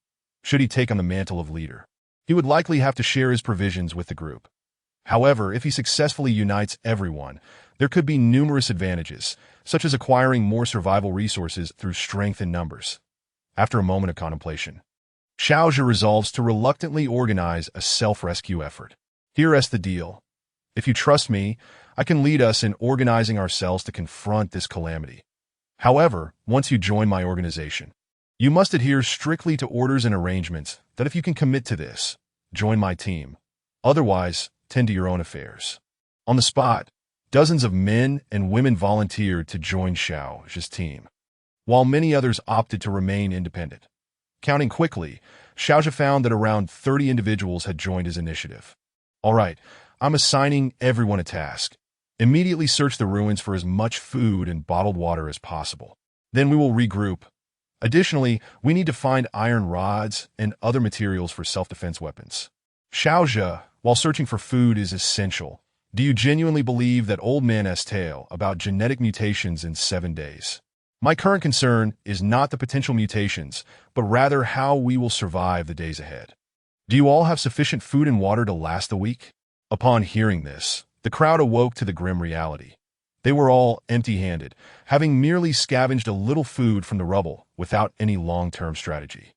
Should he take on the mantle of leader, he would likely have to share his provisions with the group. However, if he successfully unites everyone, there could be numerous advantages, such as acquiring more survival resources through strength in numbers. After a moment of contemplation, Xiao resolves to reluctantly organize a self-rescue effort. Here's the deal. If you trust me, I can lead us in organizing ourselves to confront this calamity. However, once you join my organization, you must adhere strictly to orders and arrangements that if you can commit to this, join my team. Otherwise, tend to your own affairs. On the spot, dozens of men and women volunteered to join Xiao's team, while many others opted to remain independent. Counting quickly, Xiao found that around 30 individuals had joined his initiative. All right, I'm assigning everyone a task. Immediately search the ruins for as much food and bottled water as possible. Then we will regroup. Additionally, we need to find iron rods and other materials for self-defense weapons. Xiao, while searching for food, is essential. Do you genuinely believe that old man's tale about genetic mutations in 7 days? My current concern is not the potential mutations, but rather how we will survive the days ahead. Do you all have sufficient food and water to last the week? Upon hearing this, the crowd awoke to the grim reality. They were all empty-handed, having merely scavenged a little food from the rubble without any long-term strategy.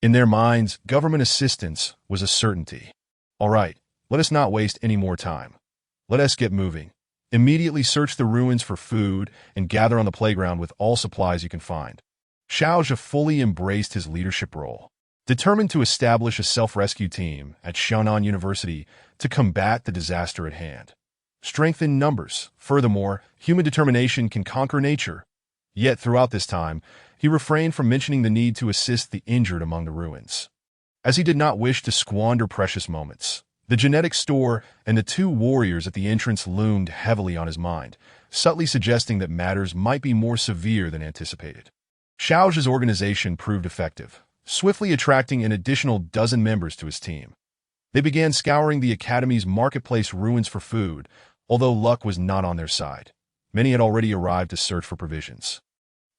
In their minds, government assistance was a certainty. All right, let us not waste any more time. Let us get moving. Immediately search the ruins for food and gather on the playground with all supplies you can find. Xiao fully embraced his leadership role, determined to establish a self-rescue team at Xiaonan University to combat the disaster at hand. Strength in numbers. Furthermore, human determination can conquer nature. Yet throughout this time, he refrained from mentioning the need to assist the injured among the ruins, as he did not wish to squander precious moments. The genetic store and the two warriors at the entrance loomed heavily on his mind, subtly suggesting that matters might be more severe than anticipated. Xiao's organization proved effective, swiftly attracting an additional 12 members to his team. They began scouring the academy's marketplace ruins for food, although luck was not on their side. Many had already arrived to search for provisions,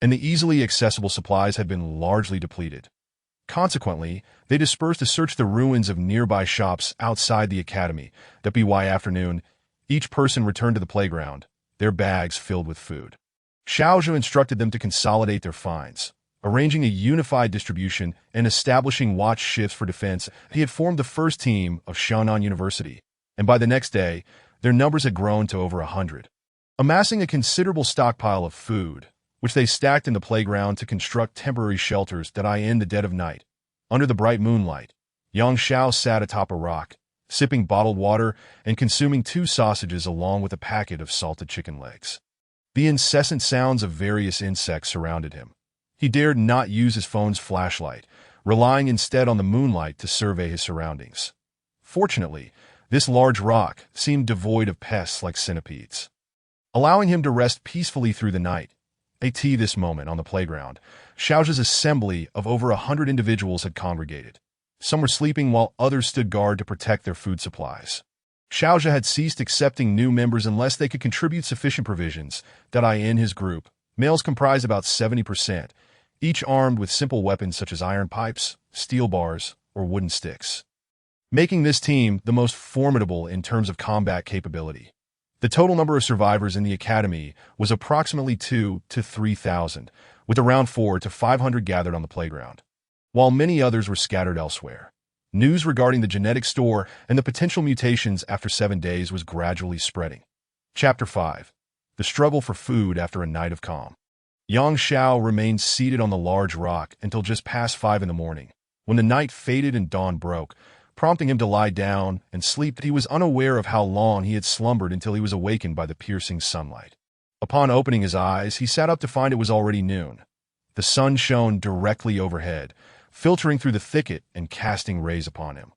and the easily accessible supplies had been largely depleted. Consequently, they dispersed to search the ruins of nearby shops outside the academy. By afternoon, each person returned to the playground, their bags filled with food. Xiao instructed them to consolidate their finds, arranging a unified distribution and establishing watch shifts for defense. He had formed the first team of Xiaonan University, and by the next day, their numbers had grown to over 100. Amassing a considerable stockpile of food, which they stacked in the playground to construct temporary shelters in the dead of night. Under the bright moonlight, Yang Xiao sat atop a rock, sipping bottled water and consuming 2 sausages along with a packet of salted chicken legs. The incessant sounds of various insects surrounded him, He dared not use his phone's flashlight, relying instead on the moonlight to survey his surroundings. Fortunately, this large rock seemed devoid of pests like centipedes, allowing him to rest peacefully through the night. This moment on the playground, Xiao's assembly of over 100 individuals had congregated. Some were sleeping while others stood guard to protect their food supplies. Xiao had ceased accepting new members unless they could contribute sufficient provisions. In his group, males comprised about 70%, each armed with simple weapons such as iron pipes, steel bars, or wooden sticks, making this team the most formidable in terms of combat capability. The total number of survivors in the academy was approximately 2,000 to 3,000, with around 400 to 500 gathered on the playground, while many others were scattered elsewhere. News regarding the genetic store and the potential mutations after 7 days was gradually spreading. Chapter 5. The Struggle for Food After a Night of Calm. Xiao remained seated on the large rock until just past 5 in the morning, when the night faded and dawn broke, prompting him to lie down and sleep. He was unaware of how long he had slumbered until he was awakened by the piercing sunlight. Upon opening his eyes, he sat up to find it was already noon. The sun shone directly overhead, filtering through the thicket and casting rays upon him.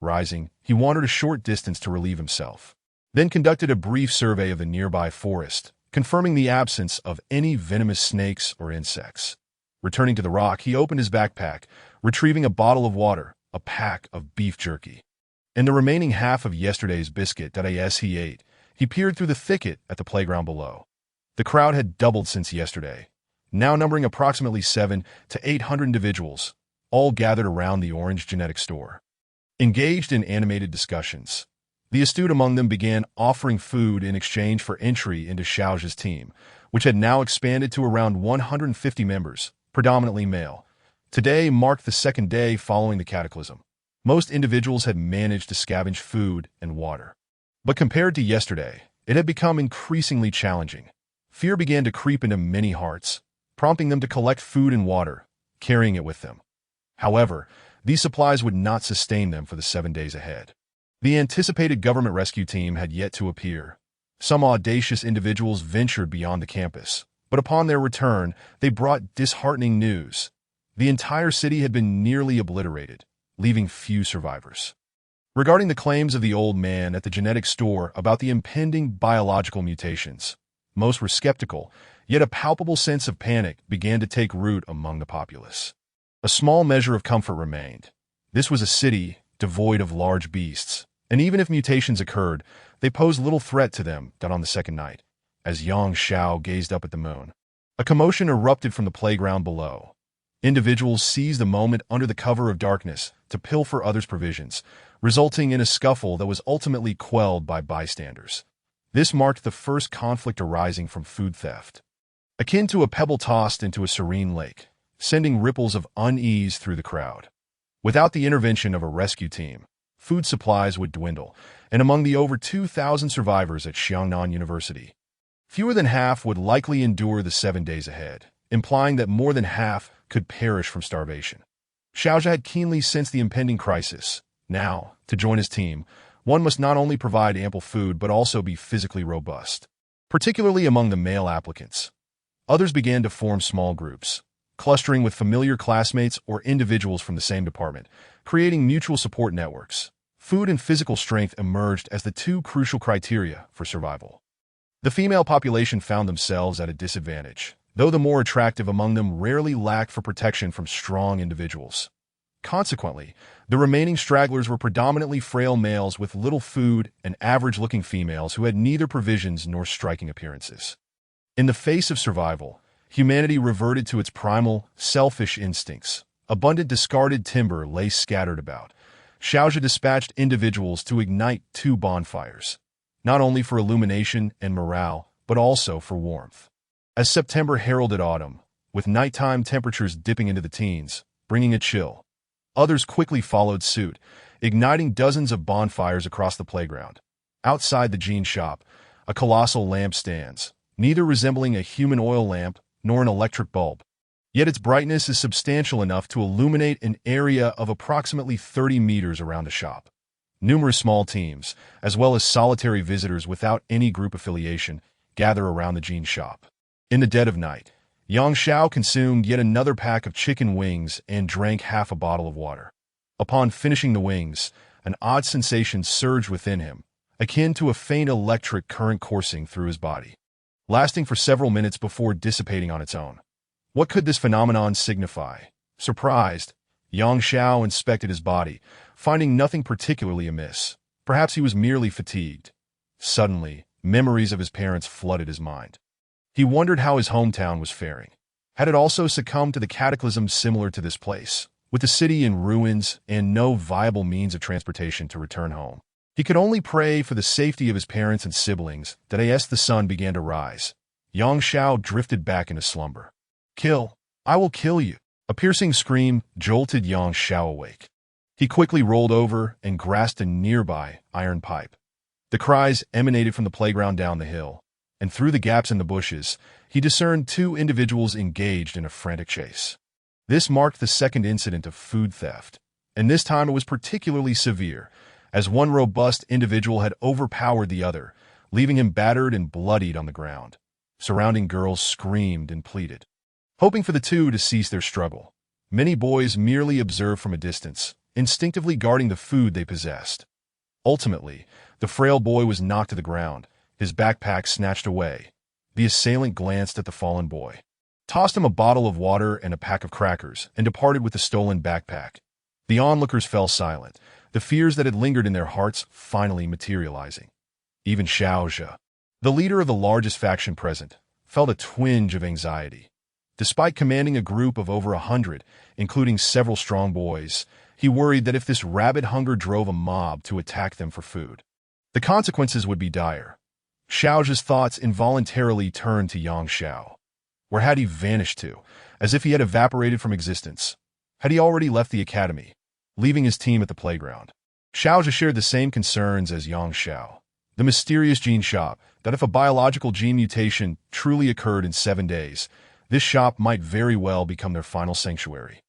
Rising, he wandered a short distance to relieve himself, then conducted a brief survey of the nearby forest, confirming the absence of any venomous snakes or insects. Returning to the rock, he opened his backpack, retrieving a bottle of water, a pack of beef jerky, and the remaining half of yesterday's biscuit he ate. He peered through the thicket at the playground below. The crowd had doubled since yesterday, now numbering approximately 700 to 800 individuals, all gathered around the orange genetic store. Engaged in animated discussions, the astute among them began offering food in exchange for entry into Xiao's team, which had now expanded to around 150 members, predominantly male. Today marked the second day following the cataclysm. Most individuals had managed to scavenge food and water. But compared to yesterday, it had become increasingly challenging. Fear began to creep into many hearts, prompting them to collect food and water, carrying it with them. However, these supplies would not sustain them for the 7 days ahead. The anticipated government rescue team had yet to appear. Some audacious individuals ventured beyond the campus, but upon their return, they brought disheartening news. The entire city had been nearly obliterated, leaving few survivors. Regarding the claims of the old man at the genetic store about the impending biological mutations, most were skeptical, yet a palpable sense of panic began to take root among the populace. A small measure of comfort remained. This was a city devoid of large beasts, and even if mutations occurred, they posed little threat to them. On the second night, as Xiao gazed up at the moon, a commotion erupted from the playground below. Individuals seized the moment under the cover of darkness to pilfer others' provisions, resulting in a scuffle that was ultimately quelled by bystanders. This marked the first conflict arising from food theft, akin to a pebble tossed into a serene lake, sending ripples of unease through the crowd. Without the intervention of a rescue team, food supplies would dwindle, and among the over 2,000 survivors at Xiangnan University, fewer than half would likely endure the 7 days ahead, implying that more than half could perish from starvation. Xiao had keenly sensed the impending crisis. Now, to join his team, one must not only provide ample food but also be physically robust, particularly among the male applicants. Others began to form small groups, clustering with familiar classmates or individuals from the same department, creating mutual support networks. Food and physical strength emerged as the two crucial criteria for survival. The female population found themselves at a disadvantage, though the more attractive among them rarely lacked for protection from strong individuals. Consequently, the remaining stragglers were predominantly frail males with little food and average-looking females who had neither provisions nor striking appearances. In the face of survival, humanity reverted to its primal, selfish instincts. Abundant discarded timber lay scattered about. Xiao dispatched individuals to ignite 2 bonfires, not only for illumination and morale, but also for warmth. As September heralded autumn, with nighttime temperatures dipping into the teens, bringing a chill, others quickly followed suit, igniting dozens of bonfires across the playground. Outside the jean shop, a colossal lamp stands, neither resembling a human oil lamp nor an electric bulb. Yet its brightness is substantial enough to illuminate an area of approximately 30 meters around the shop. Numerous small teams, as well as solitary visitors without any group affiliation, gather around the jean shop. In the dead of night, Xiao consumed yet another pack of chicken wings and drank half a bottle of water. Upon finishing the wings, an odd sensation surged within him, akin to a faint electric current coursing through his body, lasting for several minutes before dissipating on its own. What could this phenomenon signify? Surprised, Xiao inspected his body, finding nothing particularly amiss. Perhaps he was merely fatigued. Suddenly, memories of his parents flooded his mind. He wondered how his hometown was faring. Had it also succumbed to the cataclysm similar to this place, with the city in ruins and no viable means of transportation to return home? He could only pray for the safety of his parents and siblings that as the sun began to rise. Xiao drifted back into slumber. "Kill! I will kill you!" A piercing scream jolted Xiao awake. He quickly rolled over and grasped a nearby iron pipe. The cries emanated from the playground down the hill, and through the gaps in the bushes, he discerned two individuals engaged in a frantic chase. This marked the second incident of food theft, and this time it was particularly severe, as one robust individual had overpowered the other, leaving him battered and bloodied on the ground. Surrounding girls screamed and pleaded, hoping for the two to cease their struggle. Many boys merely observed from a distance, instinctively guarding the food they possessed. Ultimately, the frail boy was knocked to the ground, his backpack snatched away. The assailant glanced at the fallen boy, tossed him a bottle of water and a pack of crackers, and departed with the stolen backpack. The onlookers fell silent, the fears that had lingered in their hearts finally materializing. Even Xiao, the leader of the largest faction present, felt a twinge of anxiety. Despite commanding a group of over 100, including several strong boys, he worried that if this rabid hunger drove a mob to attack them for food, the consequences would be dire. Xiao's thoughts involuntarily turned to Xiao. Where had he vanished to, as if he had evaporated from existence? Had he already left the academy, leaving his team at the playground? Xiao shared the same concerns as Xiao. The mysterious gene shop, that if a biological gene mutation truly occurred in 7 days, this shop might very well become their final sanctuary.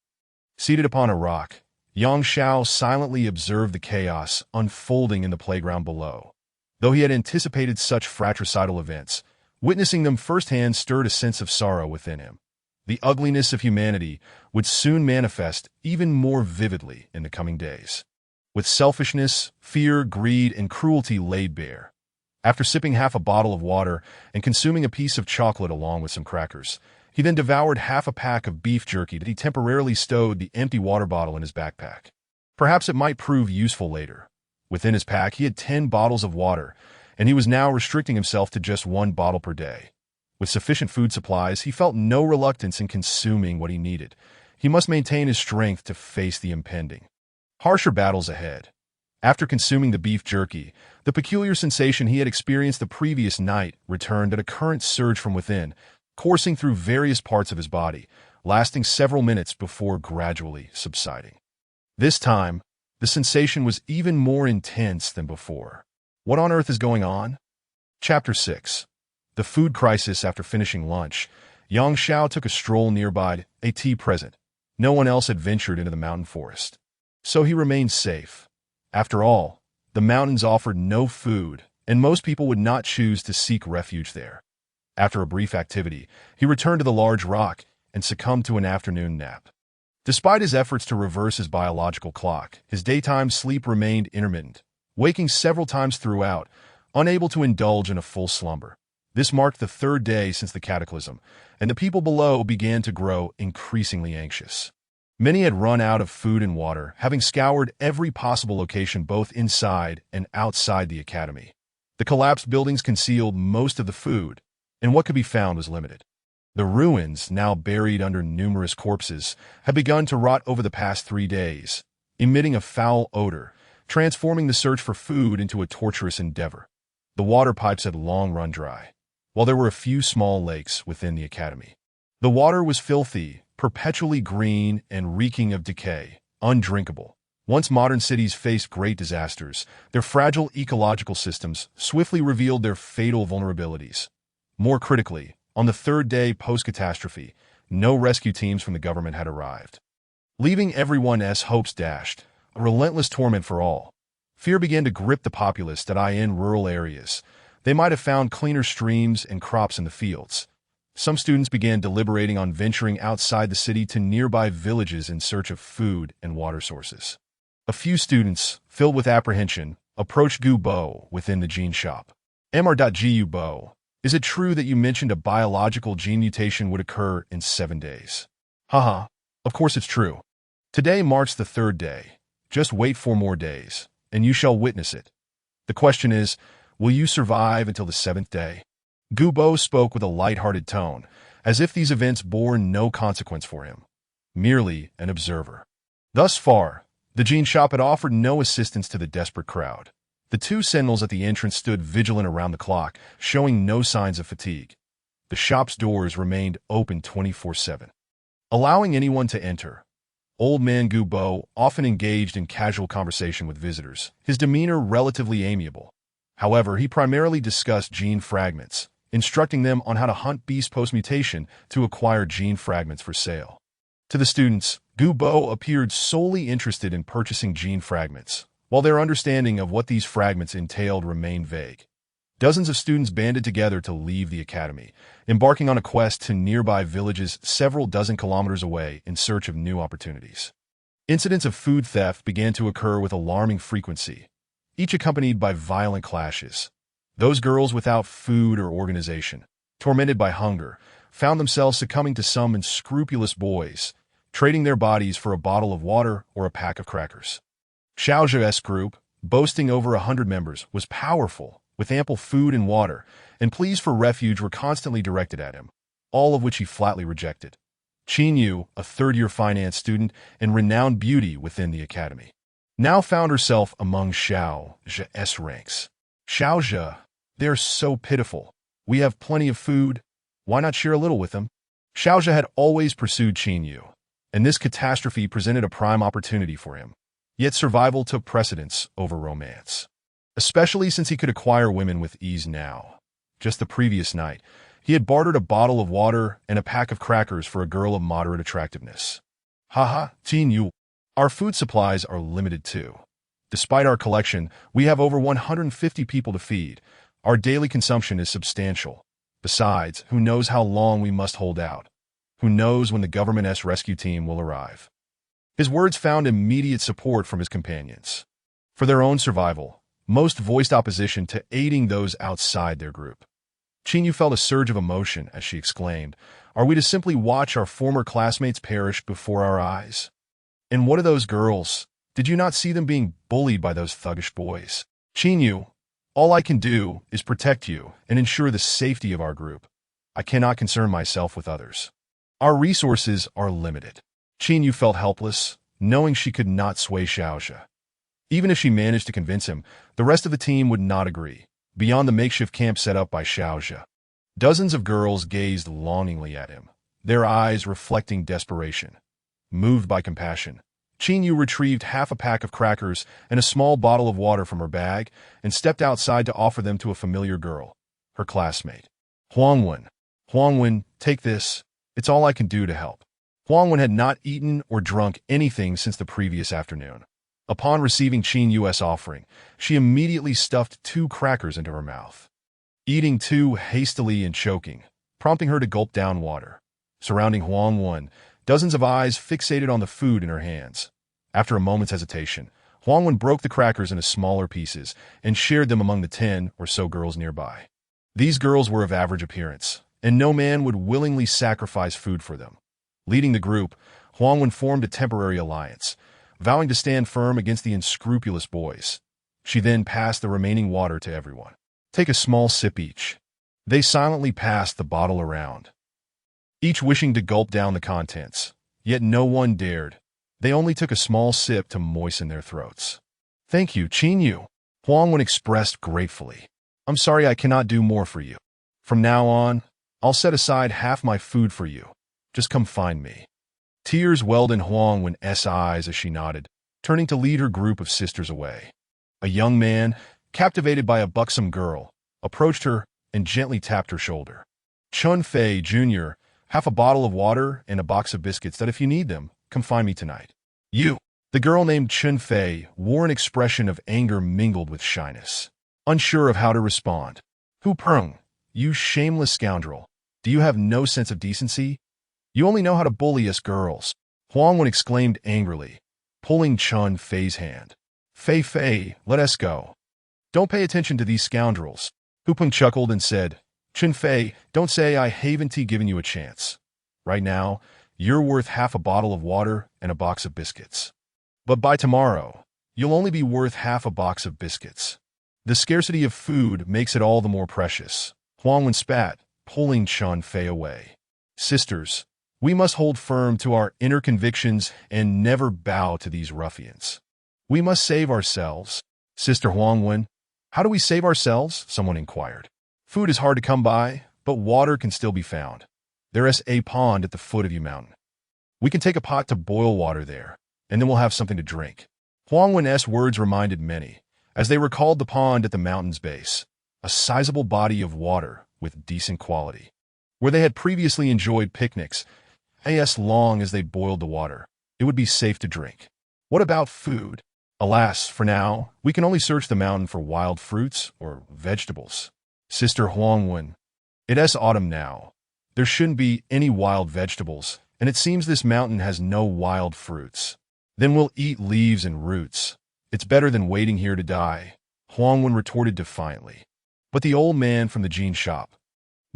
Seated upon a rock, Xiao silently observed the chaos unfolding in the playground below. Though he had anticipated such fratricidal events, witnessing them firsthand stirred a sense of sorrow within him. The ugliness of humanity would soon manifest even more vividly in the coming days, with selfishness, fear, greed, and cruelty laid bare. After sipping half a bottle of water and consuming a piece of chocolate along with some crackers, he then devoured half a pack of beef jerky that he temporarily stowed the empty water bottle in his backpack. Perhaps it might prove useful later. Within his pack, he had 10 bottles of water, and he was now restricting himself to just 1 bottle per day. With sufficient food supplies, he felt no reluctance in consuming what he needed. He must maintain his strength to face the impending, harsher battles ahead. After consuming the beef jerky, the peculiar sensation he had experienced the previous night returned at a current surge from within, coursing through various parts of his body, lasting several minutes before gradually subsiding. This time, the sensation was even more intense than before. What on earth is going on? Chapter 6. The Food Crisis. After finishing lunch, Xiao took a stroll nearby, a tea present. No one else had ventured into the mountain forest, so he remained safe. After all, the mountains offered no food, and most people would not choose to seek refuge there. After a brief activity, he returned to the large rock and succumbed to an afternoon nap. Despite his efforts to reverse his biological clock, his daytime sleep remained intermittent, waking several times throughout, unable to indulge in a full slumber. This marked the 3rd day since the cataclysm, and the people below began to grow increasingly anxious. Many had run out of food and water, having scoured every possible location both inside and outside the academy. The collapsed buildings concealed most of the food, and what could be found was limited. The ruins, now buried under numerous corpses, had begun to rot over the past 3 days, emitting a foul odor, transforming the search for food into a torturous endeavor. The water pipes had long run dry, while there were a few small lakes within the academy. The water was filthy, perpetually green, and reeking of decay, undrinkable. Once modern cities faced great disasters, their fragile ecological systems swiftly revealed their fatal vulnerabilities. More critically, on the 3rd day post-catastrophe, no rescue teams from the government had arrived, leaving everyone's hopes dashed, a relentless torment for all. Fear began to grip the populace that in rural areas. They might have found cleaner streams and crops in the fields, Some students began deliberating on venturing outside the city to nearby villages in search of food and water sources. A few students, filled with apprehension, approached Gu Bo within the gene shop. Mr.Gu Bo, is it true that you mentioned a biological gene mutation would occur in 7 days? Haha, of course it's true. Today marks the 3rd day. Just wait 4 more days, and you shall witness it. The question is, will you survive until the 7th day? Gu Bo spoke with a light-hearted tone, as if these events bore no consequence for him, merely an observer. Thus far, the gene shop had offered no assistance to the desperate crowd. The 2 sentinels at the entrance stood vigilant around the clock, showing no signs of fatigue. The shop's doors remained open 24/7, allowing anyone to enter. Old man Gu Bo often engaged in casual conversation with visitors, his demeanor relatively amiable. However, he primarily discussed gene fragments, instructing them on how to hunt beasts post-mutation to acquire gene fragments for sale. To the students, Gu Bo appeared solely interested in purchasing gene fragments, while their understanding of what these fragments entailed remained vague. Dozens of students banded together to leave the academy, embarking on a quest to nearby villages several dozen kilometers away in search of new opportunities. Incidents of food theft began to occur with alarming frequency, each accompanied by violent clashes. Those girls without food or organization, tormented by hunger, found themselves succumbing to some unscrupulous boys, trading their bodies for a bottle of water or a pack of crackers. Xiao's group, boasting over 100 members, was powerful, with ample food and water, and pleas for refuge were constantly directed at him, all of which he flatly rejected. Qin Yu, a 3rd-year finance student and renowned beauty within the academy, now found herself among Xiao's ranks. Xiao, they're so pitiful. We have plenty of food. Why not share a little with them? Xiao had always pursued Qin Yu, and this catastrophe presented a prime opportunity for him. Yet survival took precedence over romance, especially since he could acquire women with ease now. Just the previous night, he had bartered a bottle of water and a pack of crackers for a girl of moderate attractiveness. Haha, Qin Yu, our food supplies are limited too. Despite our collection, we have over 150 people to feed. Our daily consumption is substantial. Besides, who knows how long we must hold out? Who knows when the government's rescue team will arrive? His words found immediate support from his companions. For their own survival, most voiced opposition to aiding those outside their group. Qin Yu felt a surge of emotion as she exclaimed, "Are we to simply watch our former classmates perish before our eyes? And what of those girls? Did you not see them being bullied by those thuggish boys? Qin Yu, all I can do is protect you and ensure the safety of our group. I cannot concern myself with others. Our resources are limited." Qin Yu felt helpless, knowing she could not sway Xiao. Even if she managed to convince him, the rest of the team would not agree, beyond the makeshift camp set up by Xiao. Dozens of girls gazed longingly at him, their eyes reflecting desperation. Moved by compassion, Qin Yu retrieved half a pack of crackers and a small bottle of water from her bag and stepped outside to offer them to a familiar girl, her classmate. Huangwen, take this. It's all I can do to help. Huangwen had not eaten or drunk anything since the previous afternoon. Upon receiving Qin Yu's offering, she immediately stuffed 2 crackers into her mouth, eating 2 hastily and choking, prompting her to gulp down water. Surrounding Huangwen, dozens of eyes fixated on the food in her hands. After a moment's hesitation, Huangwen broke the crackers into smaller pieces and shared them among the 10 or so girls nearby. These girls were of average appearance, and no man would willingly sacrifice food for them. Leading the group, Huangwen formed a temporary alliance, vowing to stand firm against the unscrupulous boys. She then passed the remaining water to everyone. Take a small sip each. They silently passed the bottle around, each wishing to gulp down the contents, yet no one dared. They only took a small sip to moisten their throats. Thank you, Qin Yu, Huangwen expressed gratefully. I'm sorry I cannot do more for you. From now on, I'll set aside half my food for you. Just come find me. Tears welled in Huangwen's eyes as she nodded, turning to lead her group of sisters away. A young man, captivated by a buxom girl, approached her and gently tapped her shoulder. Chun Fei Jr., half a bottle of water and a box of biscuits that if you need them, come find me tonight. You. The girl named Chun Fei wore an expression of anger mingled with shyness, unsure of how to respond. Hu Peng, you shameless scoundrel. Do you have no sense of decency? You only know how to bully us girls. Huang Wen exclaimed angrily, pulling Chun Fei's hand. Fei, let us go. Don't pay attention to these scoundrels. Hu Peng chuckled and said, Chun Fei, don't say I haven't given you a chance. Right now, you're worth half a bottle of water and a box of biscuits. But by tomorrow, you'll only be worth half a box of biscuits. The scarcity of food makes it all the more precious. Huang Wen spat, pulling Chun Fei away. Sisters, we must hold firm to our inner convictions and never bow to these ruffians. We must save ourselves. Sister Huang Wen, how do we save ourselves? Someone inquired. Food is hard to come by, but water can still be found. There is a pond at the foot of Yu Mountain. We can take a pot to boil water there, and then we'll have something to drink. Huang Wen's words reminded many, as they recalled the pond at the mountain's base, a sizable body of water with decent quality, where they had previously enjoyed picnics. As long as they boiled the water, it would be safe to drink. What about food? Alas, for now, we can only search the mountain for wild fruits or vegetables. Sister Huang Wen, it is autumn now. There shouldn't be any wild vegetables, and it seems this mountain has no wild fruits. Then we'll eat leaves and roots. It's better than waiting here to die, Huang Wen retorted defiantly. But the old man from the jean shop,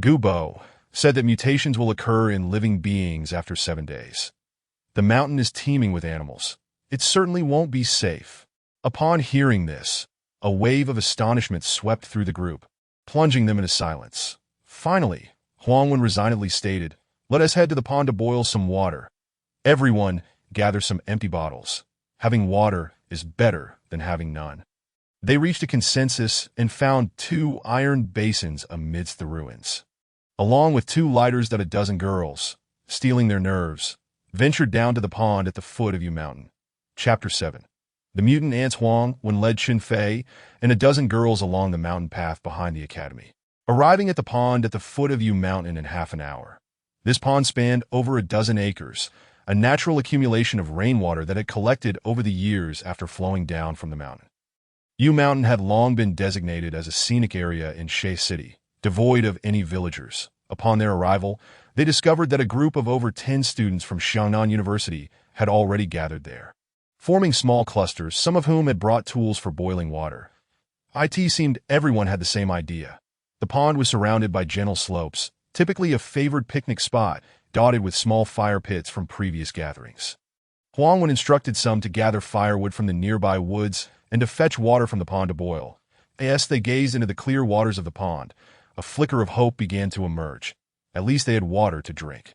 Gubo, said that mutations will occur in living beings after 7 days. The mountain is teeming with animals. It certainly won't be safe. Upon hearing this, a wave of astonishment swept through the group, plunging them into silence. Finally, Huang Wen resignedly stated, let us head to the pond to boil some water. Everyone, gather some empty bottles. Having water is better than having none. They reached a consensus and found 2 iron basins amidst the ruins. Along with 2 lighters that a dozen girls, stealing their nerves, ventured down to the pond at the foot of Yu Mountain. Chapter 7. The mutant ants Huang Wen led Chun Fei and a dozen girls along the mountain path behind the academy, arriving at the pond at the foot of Yu Mountain in half an hour. This pond spanned over a dozen acres, a natural accumulation of rainwater that had collected over the years after flowing down from the mountain. Yu Mountain had long been designated as a scenic area in Xiao City, devoid of any villagers. Upon their arrival, they discovered that a group of over 10 students from Xiangnan University had already gathered there, forming small clusters, some of whom had brought tools for boiling water. It seemed everyone had the same idea. The pond was surrounded by gentle slopes, typically a favored picnic spot, dotted with small fire pits from previous gatherings. Huang Wen instructed some to gather firewood from the nearby woods and to fetch water from the pond to boil. As they gazed into the clear waters of the pond, a flicker of hope began to emerge. At least they had water to drink.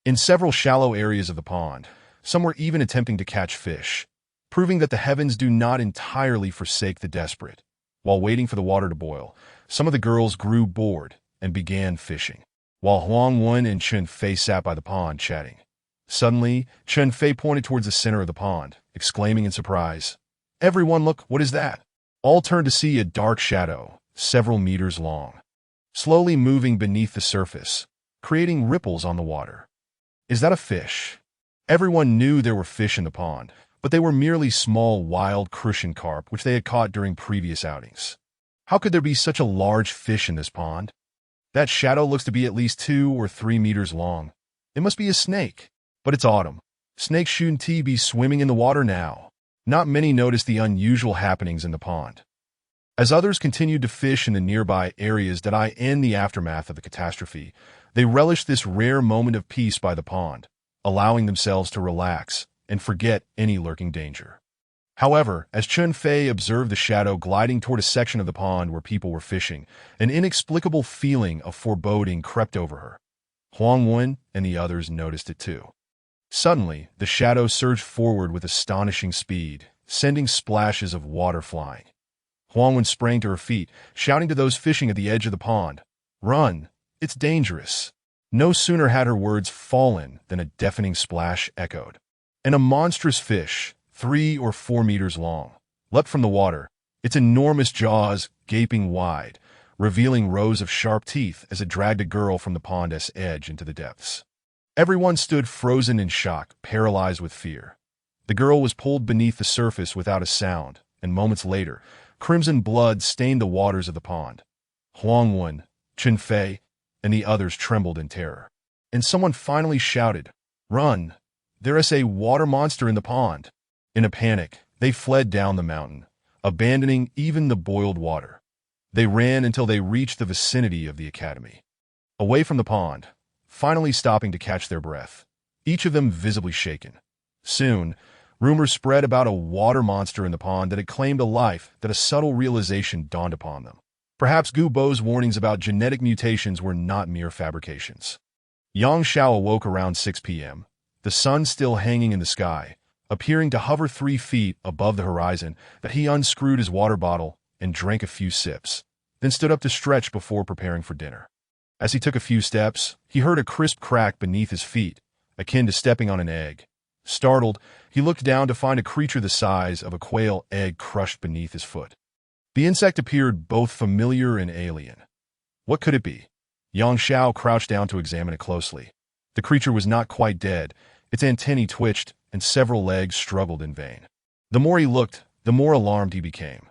In several shallow areas of the pond, some were even attempting to catch fish, proving that the heavens do not entirely forsake the desperate. While waiting for the water to boil, some of the girls grew bored and began fishing, while Huang Wen and Chun Fei sat by the pond chatting. Suddenly, Chun Fei pointed towards the center of the pond, exclaiming in surprise, "Everyone look, what is that?" All turned to see a dark shadow, several meters long, slowly moving beneath the surface, creating ripples on the water. Is that a fish? Everyone knew there were fish in the pond, but they were merely small wild crucian carp which they had caught during previous outings. How could there be such a large fish in this pond? That shadow looks to be at least 2 or 3 meters long. It must be a snake. But it's autumn. Snakes shouldn't be swimming in the water now. Not many noticed the unusual happenings in the pond. As others continued to fish in the nearby areas that in the aftermath of the catastrophe, they relished this rare moment of peace by the pond, allowing themselves to relax and forget any lurking danger. However, as Chun Fei observed the shadow gliding toward a section of the pond where people were fishing, an inexplicable feeling of foreboding crept over her. Huang Wen and the others noticed it too. Suddenly, the shadow surged forward with astonishing speed, sending splashes of water flying. Huang Wen sprang to her feet, shouting to those fishing at the edge of the pond, "Run! It's dangerous!" No sooner had her words fallen than a deafening splash echoed, and a monstrous fish, 3 or 4 meters long, leapt from the water, its enormous jaws gaping wide, revealing rows of sharp teeth as it dragged a girl from the pond's edge into the depths. Everyone stood frozen in shock, paralyzed with fear. The girl was pulled beneath the surface without a sound, and moments later, crimson blood stained the waters of the pond. Huang Wen, Chun Fei, and the others trembled in terror. And someone finally shouted, "Run! There is a water monster in the pond." In a panic, they fled down the mountain, abandoning even the boiled water. They ran until they reached the vicinity of the academy. Away from the pond, finally stopping to catch their breath, each of them visibly shaken. Soon, rumors spread about a water monster in the pond that had claimed a life, that a subtle realization dawned upon them. Perhaps Gu Bo's warnings about genetic mutations were not mere fabrications. Yang Xiao awoke around 6 p.m., the sun still hanging in the sky, appearing to hover 3 feet above the horizon. That he unscrewed his water bottle and drank a few sips, then stood up to stretch before preparing for dinner. As he took a few steps, he heard a crisp crack beneath his feet, akin to stepping on an egg. Startled, he looked down to find a creature the size of a quail egg crushed beneath his foot. The insect appeared both familiar and alien. What could it be? Yang Xiao crouched down to examine it closely. The creature was not quite dead. Its antennae twitched, and several legs struggled in vain. The more he looked, the more alarmed he became.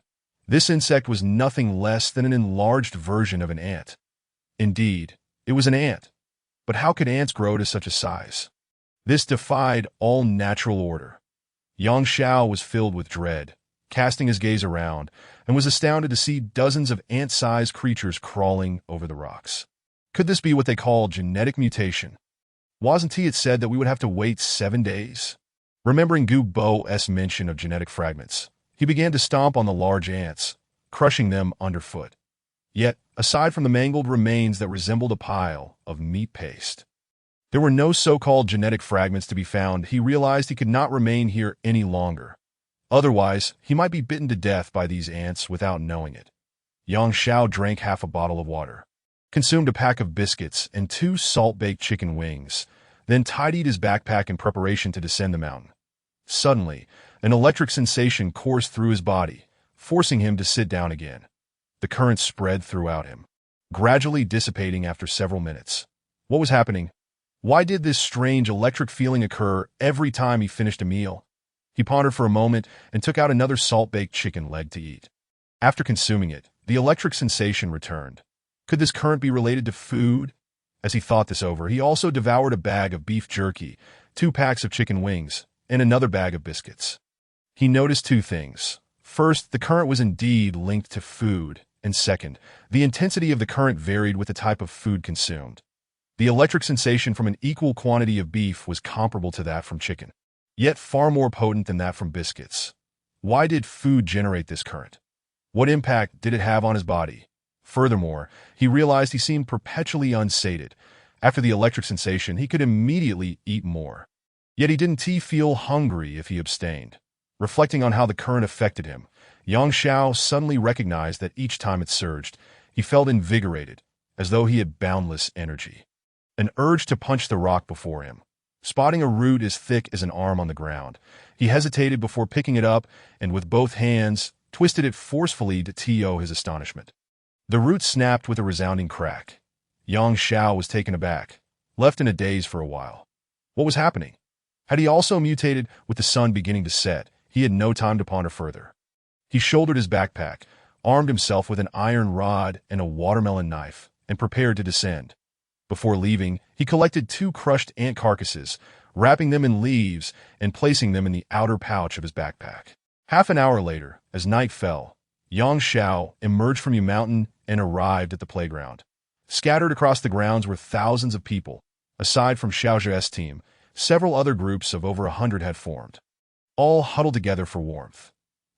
This insect was nothing less than an enlarged version of an ant. Indeed, it was an ant. But how could ants grow to such a size? This defied all natural order. Yang Xiao was filled with dread, casting his gaze around, and was astounded to see dozens of ant-sized creatures crawling over the rocks. Could this be what they call genetic mutation? Wasn't it said that we would have to wait 7 days? Remembering Gu Bo's mention of genetic fragments, he began to stomp on the large ants, crushing them underfoot. Yet, aside from the mangled remains that resembled a pile of meat paste, there were no so-called genetic fragments to be found. He realized he could not remain here any longer. Otherwise, he might be bitten to death by these ants without knowing it. Yang Xiao drank half a bottle of water, consumed a pack of biscuits and 2 salt-baked chicken wings, then tidied his backpack in preparation to descend the mountain. Suddenly, an electric sensation coursed through his body, forcing him to sit down again. The current spread throughout him, gradually dissipating after several minutes. What was happening? Why did this strange electric feeling occur every time he finished a meal? He pondered for a moment and took out another salt-baked chicken leg to eat. After consuming it, the electric sensation returned. Could this current be related to food? As he thought this over, he also devoured a bag of beef jerky, 2 packs of chicken wings, and another bag of biscuits. He noticed 2 things. First, the current was indeed linked to food, and second, the intensity of the current varied with the type of food consumed. The electric sensation from an equal quantity of beef was comparable to that from chicken, yet far more potent than that from biscuits. Why did food generate this current? What impact did it have on his body? Furthermore, he realized he seemed perpetually unsated. After the electric sensation, he could immediately eat more. Yet he didn't feel hungry if he abstained. Reflecting on how the current affected him, Yang Xiao suddenly recognized that each time it surged, he felt invigorated, as though he had boundless energy. An urge to punch the rock before him. Spotting a root as thick as an arm on the ground, he hesitated before picking it up and with both hands twisted it forcefully to his astonishment. The root snapped with a resounding crack. Yang Xiao was taken aback, left in a daze for a while. What was happening? Had he also mutated? With the sun beginning to set, he had no time to ponder further. He shouldered his backpack, armed himself with an iron rod and a watermelon knife, and prepared to descend. Before leaving, he collected 2 crushed ant carcasses, wrapping them in leaves and placing them in the outer pouch of his backpack. Half an hour later, as night fell, Yang Xiao emerged from the mountain and arrived at the playground. Scattered across the grounds were thousands of people. Aside from Xiao's team, several other groups of over 100 had formed, all huddled together for warmth.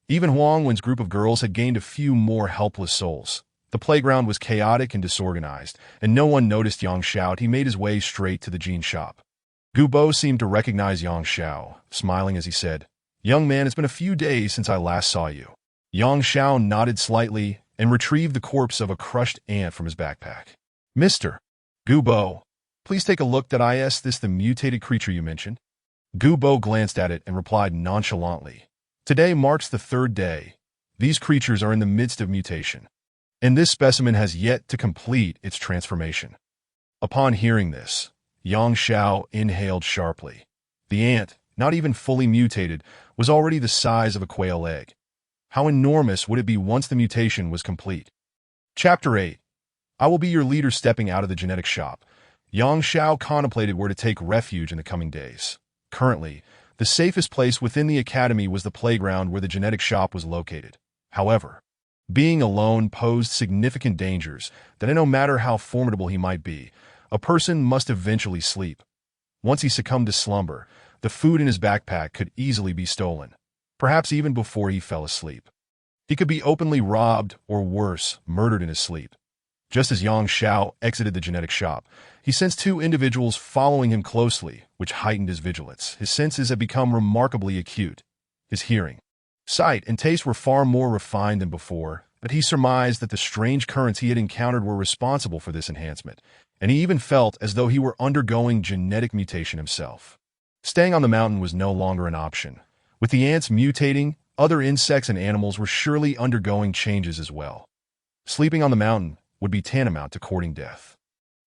Even Huang Wen's group of girls had gained a few more helpless souls. The playground was chaotic and disorganized, and no one noticed Yang Xiao. He made his way straight to the jean shop. Gu Bo seemed to recognize Yang Xiao, smiling as he said, "Young man, it's been a few days since I last saw you." Yang Xiao nodded slightly and retrieved the corpse of a crushed ant from his backpack. "Mr. Gu Bo, please take a look. Is this the mutated creature you mentioned?" Gu Bo glanced at it and replied nonchalantly, "Today marks the 3rd day. These creatures are in the midst of mutation, and this specimen has yet to complete its transformation." Upon hearing this, Yang Xiao inhaled sharply. The ant, not even fully mutated, was already the size of a quail egg. How enormous would it be once the mutation was complete? Chapter 8. I will be your leader stepping out of the genetic shop. Yang Xiao contemplated where to take refuge in the coming days. Currently, the safest place within the academy was the playground where the genetic shop was located. However, being alone posed significant dangers that no matter how formidable he might be, a person must eventually sleep. Once he succumbed to slumber, the food in his backpack could easily be stolen, perhaps even before he fell asleep. He could be openly robbed or worse, murdered in his sleep. Just as Yang Xiao exited the genetic shop, he sensed two individuals following him closely, which heightened his vigilance. His senses had become remarkably acute. His hearing, sight, and taste were far more refined than before, but he surmised that the strange currents he had encountered were responsible for this enhancement, and he even felt as though he were undergoing genetic mutation himself. Staying on the mountain was no longer an option. With the ants mutating, other insects and animals were surely undergoing changes as well. Sleeping on the mountain would be tantamount to courting death.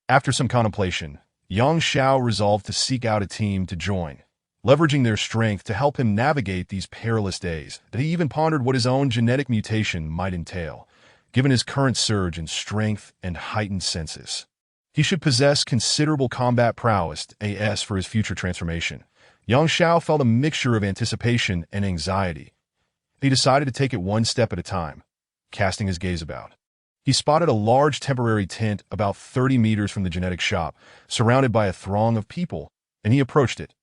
After some contemplation, Yang Xiao resolved to seek out a team to join, leveraging their strength to help him navigate these perilous days. That he even pondered what his own genetic mutation might entail, given his current surge in strength and heightened senses. He should possess considerable combat prowess as for his future transformation. Yang Xiao felt a mixture of anticipation and anxiety. He decided to take it one step at a time, casting his gaze about. He spotted a large temporary tent about 30 meters from the genetic shop, surrounded by a throng of people, and he approached it.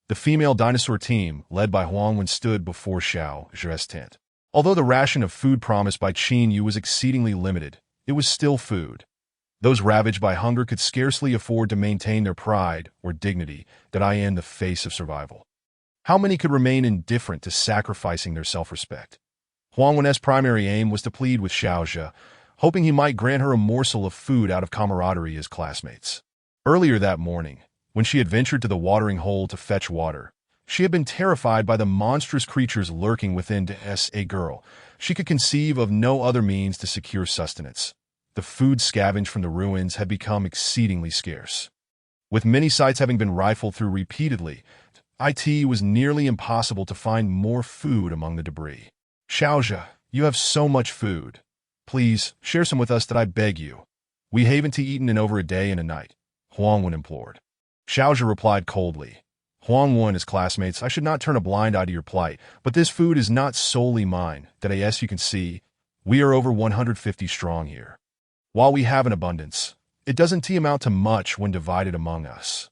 The female dinosaur team, led by Huangwen, stood before Xiao's tent. Although the ration of food promised by Qin Yu was exceedingly limited, it was still food. Those ravaged by hunger could scarcely afford to maintain their pride or dignity that I in the face of survival. How many could remain indifferent to sacrificing their self-respect? Huangwen's primary aim was to plead with Xiao, hoping he might grant her a morsel of food out of camaraderie as classmates. Earlier that morning, when she had ventured to the watering hole to fetch water, she had been terrified by the monstrous creatures lurking within. As a girl, she could conceive of no other means to secure sustenance. The food scavenged from the ruins had become exceedingly scarce. With many sites having been rifled through repeatedly, it was nearly impossible to find more food among the debris. Xiao, you have so much food. Please, share some with us that I beg you. We haven't eaten in over a day and a night, Huangwen implored. Xiao replied coldly. Huangwen, as classmates, I should not turn a blind eye to your plight, but this food is not solely mine. That as you can see, we are over 150 strong here. While we have an abundance, it doesn't amount to much when divided among us.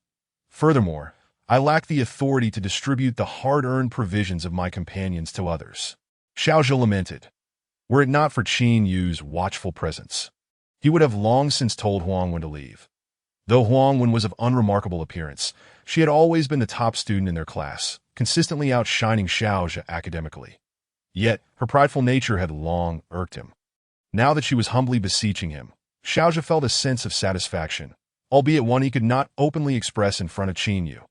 Furthermore, I lack the authority to distribute the hard-earned provisions of my companions to others. Xiao lamented. Were it not for Qin Yu's watchful presence, he would have long since told Huangwen to leave. Though Huangwen was of unremarkable appearance, she had always been the top student in their class, consistently outshining Xiao academically. Yet, her prideful nature had long irked him. Now that she was humbly beseeching him, Xiao felt a sense of satisfaction, albeit one he could not openly express in front of Qin Yu.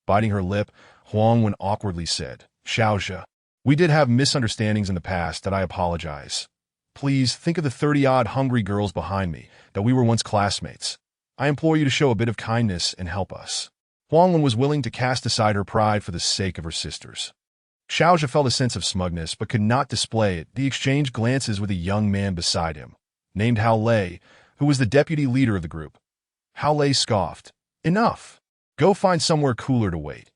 Biting her lip, Huangwen awkwardly said, Xiao, we did have misunderstandings in the past that I apologize. Please think of the 30-odd hungry girls behind me, that we were once classmates. I implore you to show a bit of kindness and help us. Huangwen was willing to cast aside her pride for the sake of her sisters. Xiao felt a sense of smugness but could not display it. He exchanged glances with a young man beside him, named Hao Lei, who was the deputy leader of the group. Hao Lei scoffed. Enough. Go find somewhere cooler to wait.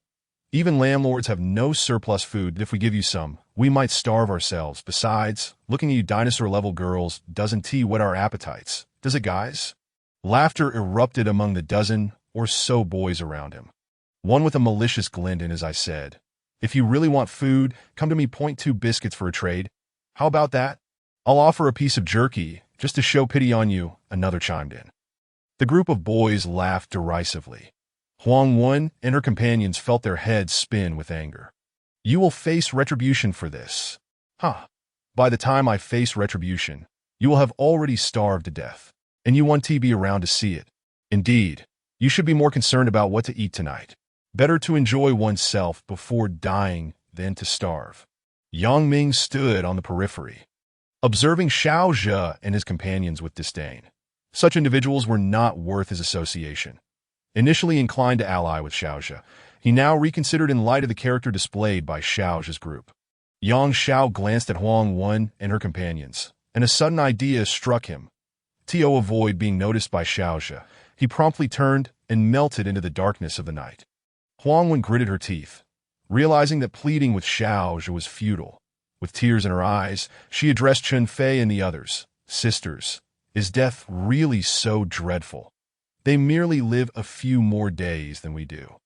Even landlords have no surplus food. If we give you some, we might starve ourselves. Besides, looking at you dinosaur-level girls doesn't whet our appetites. Does it, guys? Laughter erupted among the dozen or so boys around him. One with a malicious glint in his eye said, If you really want food, come to me. 2 biscuits for a trade. How about that? I'll offer a piece of jerky, just to show pity on you, another chimed in. The group of boys laughed derisively. Huangwen and her companions felt their heads spin with anger. You will face retribution for this. By the time I face retribution, you will have already starved to death, and you want to be around to see it. Indeed, you should be more concerned about what to eat tonight. Better to enjoy oneself before dying than to starve. Yang Ming stood on the periphery, observing Xiao and his companions with disdain. Such individuals were not worth his association. Initially inclined to ally with Xiao, he now reconsidered in light of the character displayed by Xiao's group. Yang Xiao glanced at Huangwen and her companions, and a sudden idea struck him. To avoid being noticed by Xiao, he promptly turned and melted into the darkness of the night. Huang Wen gritted her teeth, realizing that pleading with Xiao was futile. With tears in her eyes, she addressed Chen Fei and the others. Sisters, is death really so dreadful? They merely live a few more days than we do.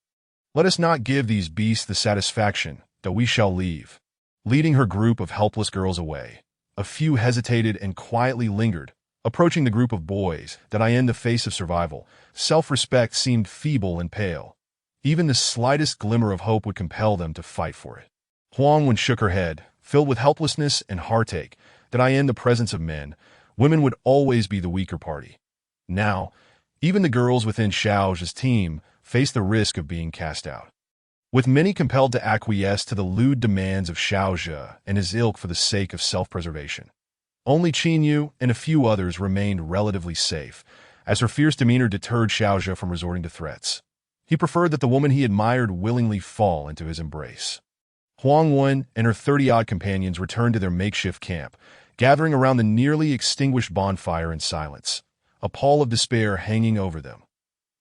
Let us not give these beasts the satisfaction that we shall leave. Leading her group of helpless girls away, a few hesitated and quietly lingered, approaching the group of boys that in the face of survival, self-respect seemed feeble and pale. Even the slightest glimmer of hope would compel them to fight for it. Huang Wen shook her head, filled with helplessness and heartache, that in the presence of men, women would always be the weaker party. Now, even the girls within Xiao's team faced the risk of being cast out. With many compelled to acquiesce to the lewd demands of Xiao and his ilk for the sake of self-preservation. Only Qin Yu and a few others remained relatively safe, as her fierce demeanor deterred Xiao from resorting to threats. He preferred that the woman he admired willingly fall into his embrace. Huang Wen and her 30-odd companions returned to their makeshift camp, gathering around the nearly extinguished bonfire in silence, a pall of despair hanging over them.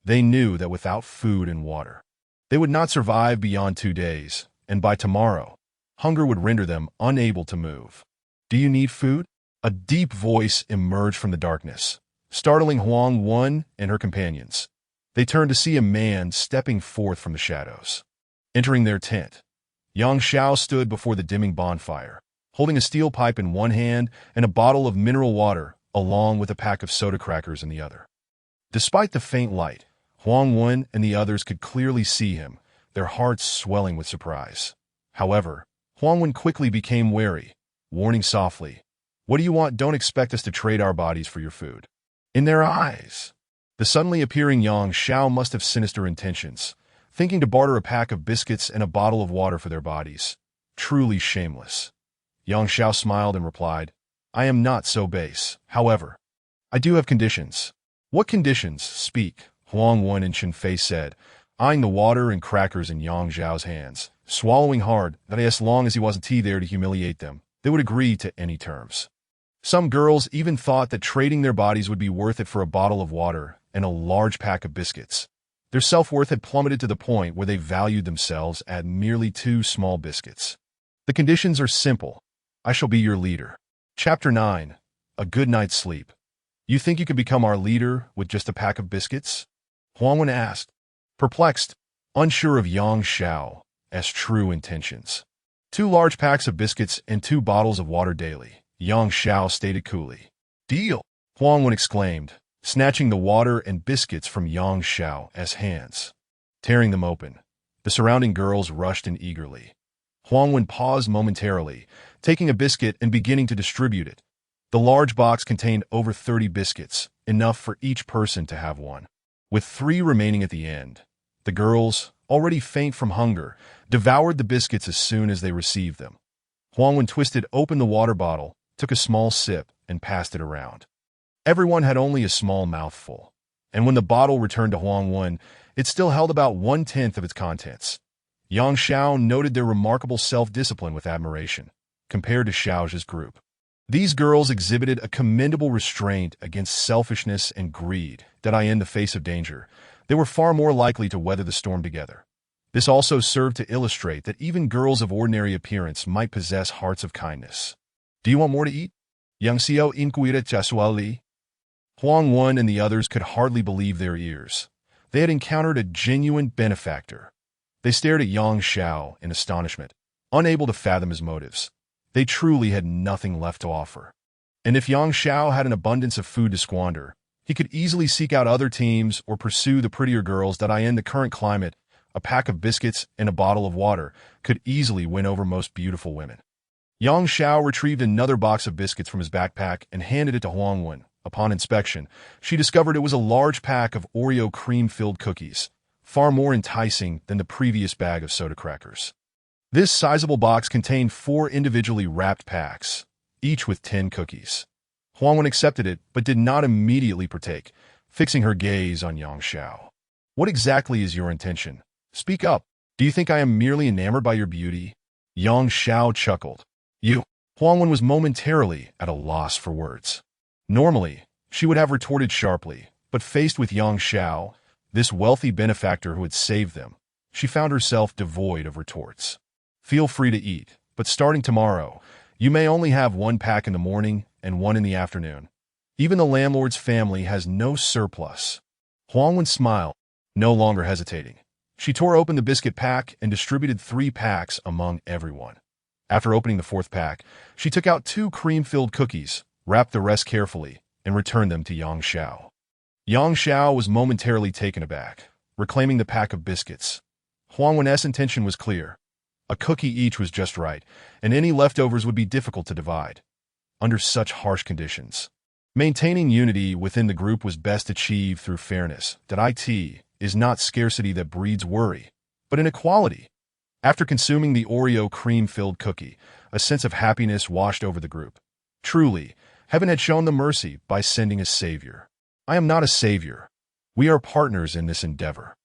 They knew that without food and water, they would not survive beyond 2 days, and by tomorrow, hunger would render them unable to move. Do you need food? A deep voice emerged from the darkness, startling Huang Wen and her companions. They turned to see a man stepping forth from the shadows. Entering their tent, young Xiao stood before the dimming bonfire, holding a steel pipe in one hand and a bottle of mineral water, along with a pack of soda crackers in the other. Despite the faint light, Huang Wen and the others could clearly see him, their hearts swelling with surprise. However, Huang Wen quickly became wary, warning softly, "What do you want? Don't expect us to trade our bodies for your food." In their eyes, the suddenly appearing young Xiao must have sinister intentions, thinking to barter a pack of biscuits and a bottle of water for their bodies. Truly shameless. Young Xiao smiled and replied, "I am not so base. However, I do have conditions." "What conditions? Speak," Huang Wen and Chen Fei said, eyeing the water and crackers in Yang Zhao's hands, swallowing hard that as long as he wasn't there to humiliate them, they would agree to any terms. Some girls even thought that trading their bodies would be worth it for a bottle of water and a large pack of biscuits. Their self-worth had plummeted to the point where they valued themselves at merely 2 small biscuits. The conditions are simple. I shall be your leader. Chapter 9. A Good Night's Sleep. You think you could become our leader with just a pack of biscuits? Huang Wen asked, perplexed, unsure of Yang Xiao's true intentions. 2 large packs of biscuits and 2 bottles of water daily, Yang Xiao stated coolly. Deal! Huang Wen exclaimed, snatching the water and biscuits from Yang Xiao's hands. Tearing them open, the surrounding girls rushed in eagerly. Huang Wen paused momentarily, taking a biscuit and beginning to distribute it. The large box contained over 30 biscuits, enough for each person to have one. With 3 remaining at the end, the girls, already faint from hunger, devoured the biscuits as soon as they received them. Huang Wen twisted open the water bottle, took a small sip, and passed it around. Everyone had only a small mouthful, and when the bottle returned to Huang Wen, it still held about 1/10 of its contents. Yang Xiao noted their remarkable self-discipline with admiration, compared to Xiao's group. These girls exhibited a commendable restraint against selfishness and greed that in the face of danger, they were far more likely to weather the storm together. This also served to illustrate that even girls of ordinary appearance might possess hearts of kindness. Do you want more to eat? Yang Xiao inquired casually. Huang Wen and the others could hardly believe their ears. They had encountered a genuine benefactor. They stared at Yang Xiao in astonishment, unable to fathom his motives. They truly had nothing left to offer. And if Yang Xiao had an abundance of food to squander, he could easily seek out other teams or pursue the prettier girls that in the current climate, a pack of biscuits and a bottle of water could easily win over most beautiful women. Yang Xiao retrieved another box of biscuits from his backpack and handed it to Huang Wen. Upon inspection, she discovered it was a large pack of Oreo cream-filled cookies, far more enticing than the previous bag of soda crackers. This sizable box contained 4 individually wrapped packs, each with 10 cookies. Huang Wen accepted it, but did not immediately partake, fixing her gaze on Yang Xiao. What exactly is your intention? Speak up. Do you think I am merely enamored by your beauty? Yang Xiao chuckled. You. Huang Wen was momentarily at a loss for words. Normally, she would have retorted sharply, but faced with young Xiao, this wealthy benefactor who had saved them, she found herself devoid of retorts. Feel free to eat, but starting tomorrow, you may only have one pack in the morning and one in the afternoon. Even the landlord's family has no surplus. Huang Wen smiled, no longer hesitating. She tore open the biscuit pack and distributed 3 packs among everyone. After opening the 4th pack, she took out 2 cream-filled cookies, wrapped the rest carefully, and returned them to Yang Xiao. Yang Xiao was momentarily taken aback, reclaiming the pack of biscuits. Huang Wen's intention was clear. A cookie each was just right, and any leftovers would be difficult to divide. Under such harsh conditions, maintaining unity within the group was best achieved through fairness. It is not scarcity that breeds worry, but inequality. After consuming the Oreo cream-filled cookie, a sense of happiness washed over the group. Truly, heaven had shown them mercy by sending a savior. I am not a savior. We are partners in this endeavor.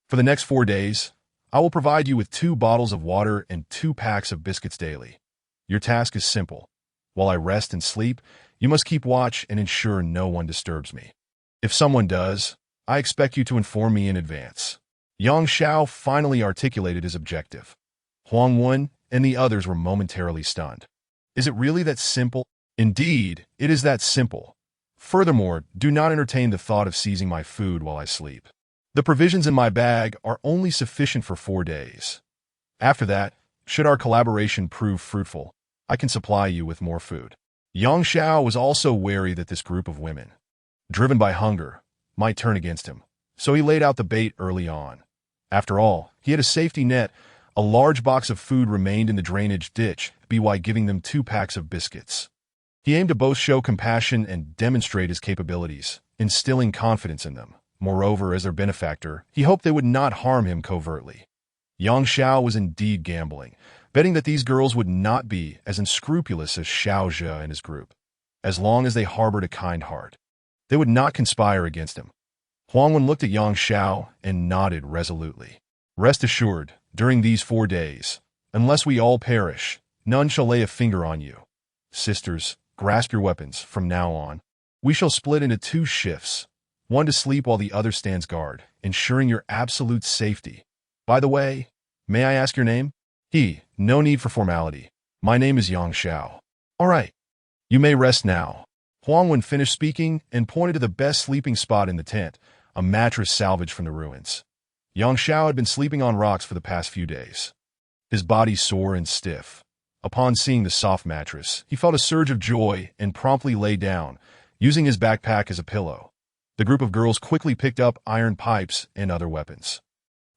For the next 4 days, I will provide you with 2 bottles of water and 2 packs of biscuits daily. Your task is simple. While I rest and sleep, you must keep watch and ensure no one disturbs me. If someone does, I expect you to inform me in advance. Yang Xiao finally articulated his objective. Huang Wen and the others were momentarily stunned. Is it really that simple? Indeed, it is that simple. Furthermore, do not entertain the thought of seizing my food while I sleep. The provisions in my bag are only sufficient for 4 days. After that, should our collaboration prove fruitful, I can supply you with more food. Yang Xiao was also wary that this group of women, driven by hunger, might turn against him, so he laid out the bait early on. After all, he had a safety net. A large box of food remained in the drainage ditch, by giving them 2 packs of biscuits. He aimed to both show compassion and demonstrate his capabilities, instilling confidence in them. Moreover, as their benefactor, he hoped they would not harm him covertly. Yang Xiao was indeed gambling, betting that these girls would not be as unscrupulous as Xiao Zhe and his group. As long as they harbored a kind heart, they would not conspire against him. Huang Wen looked at Yang Xiao and nodded resolutely. Rest assured, during these 4 days, unless we all perish, none shall lay a finger on you. Sisters, grasp your weapons. From now on, we shall split into 2 shifts, one to sleep while the other stands guard, ensuring your absolute safety. By the way, may I ask your name? No need for formality. My name is Yang Xiao. All right, you may rest now. Huang Wen finished speaking and pointed to the best sleeping spot in the tent, a mattress salvaged from the ruins. Yang Xiao had been sleeping on rocks for the past few days, his body sore and stiff. Upon seeing the soft mattress, he felt a surge of joy and promptly lay down, using his backpack as a pillow. The group of girls quickly picked up iron pipes and other weapons.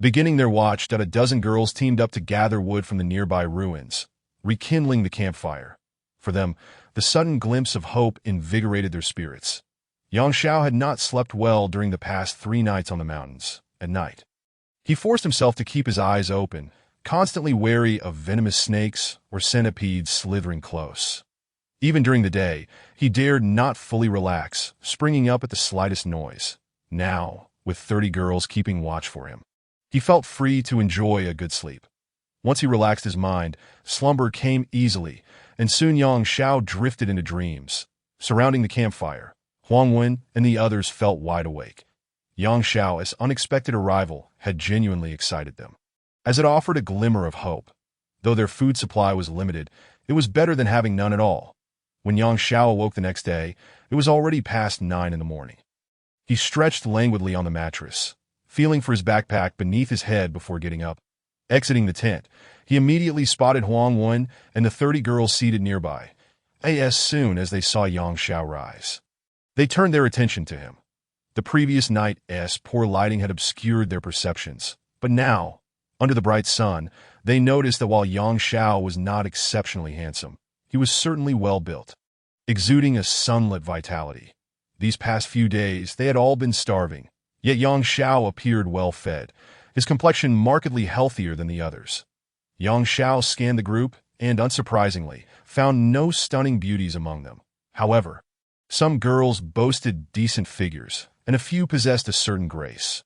Beginning their watch, a dozen girls teamed up to gather wood from the nearby ruins, rekindling the campfire. For them, the sudden glimpse of hope invigorated their spirits. Yang Xiao had not slept well during the past 3 nights on the mountains. At night, he forced himself to keep his eyes open, constantly wary of venomous snakes or centipedes slithering close. Even during the day, he dared not fully relax, springing up at the slightest noise. Now, with 30 girls keeping watch for him, he felt free to enjoy a good sleep. Once he relaxed his mind, slumber came easily, and soon Yang Xiao drifted into dreams. Surrounding the campfire, Huang Wen and the others felt wide awake. Yang Xiao's unexpected arrival had genuinely excited them, as it offered a glimmer of hope. Though their food supply was limited, it was better than having none at all. When Yang Xiao awoke the next day, it was already past 9 in the morning. He stretched languidly on the mattress, feeling for his backpack beneath his head before getting up. Exiting the tent, he immediately spotted Huang Wen and the 30 girls seated nearby. As soon as they saw Yang Xiao rise, they turned their attention to him. The previous night's poor lighting had obscured their perceptions, but now, under the bright sun, they noticed that while Yang Xiao was not exceptionally handsome, he was certainly well built, exuding a sunlit vitality. These past few days, they had all been starving, yet Yang Xiao appeared well-fed, his complexion markedly healthier than the others. Yang Xiao scanned the group and, unsurprisingly, found no stunning beauties among them. However, some girls boasted decent figures, and a few possessed a certain grace.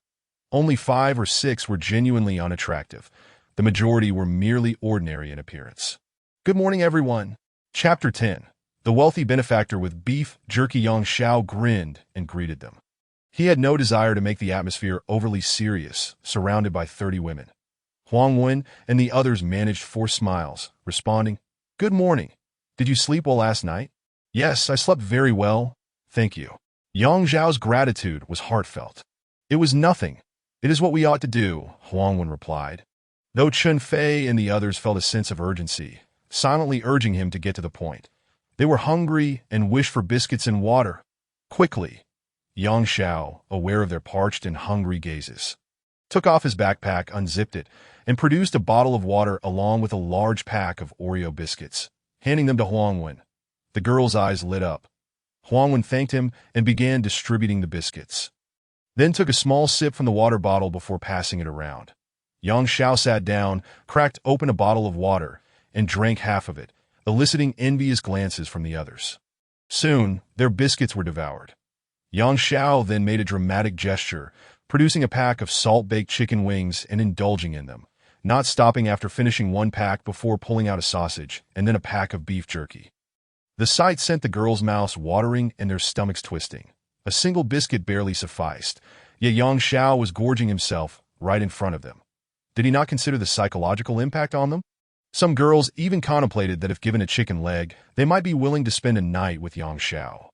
Only 5 or 6 were genuinely unattractive. The majority were merely ordinary in appearance. Good morning, everyone. Chapter 10. The wealthy benefactor with beef jerky Yang Xiao grinned and greeted them. He had no desire to make the atmosphere overly serious, surrounded by 30 women. Huang Wen and the others managed forced smiles, responding, "Good morning. Did you sleep well last night?" "Yes, I slept very well. Thank you." Yang Zhao's gratitude was heartfelt. "It was nothing. It is what we ought to do," Huang Wen replied. Though Chen Fei and the others felt a sense of urgency, silently urging him to get to the point. They were hungry and wished for biscuits and water. Quickly, Yang Xiao, aware of their parched and hungry gazes, took off his backpack, unzipped it, and produced a bottle of water along with a large pack of Oreo biscuits, handing them to Huang Wen. The girl's eyes lit up. Huang Wen thanked him and began distributing the biscuits, then took a small sip from the water bottle before passing it around. Yang Xiao sat down, cracked open a bottle of water, and drank half of it, eliciting envious glances from the others. Soon, their biscuits were devoured. Yang Xiao then made a dramatic gesture, producing a pack of salt-baked chicken wings and indulging in them, not stopping after finishing one pack before pulling out a sausage and then a pack of beef jerky. The sight sent the girls' mouths watering and their stomachs twisting. A single biscuit barely sufficed, yet Yang Xiao was gorging himself right in front of them. Did he not consider the psychological impact on them? Some girls even contemplated that if given a chicken leg, they might be willing to spend a night with Yang Xiao.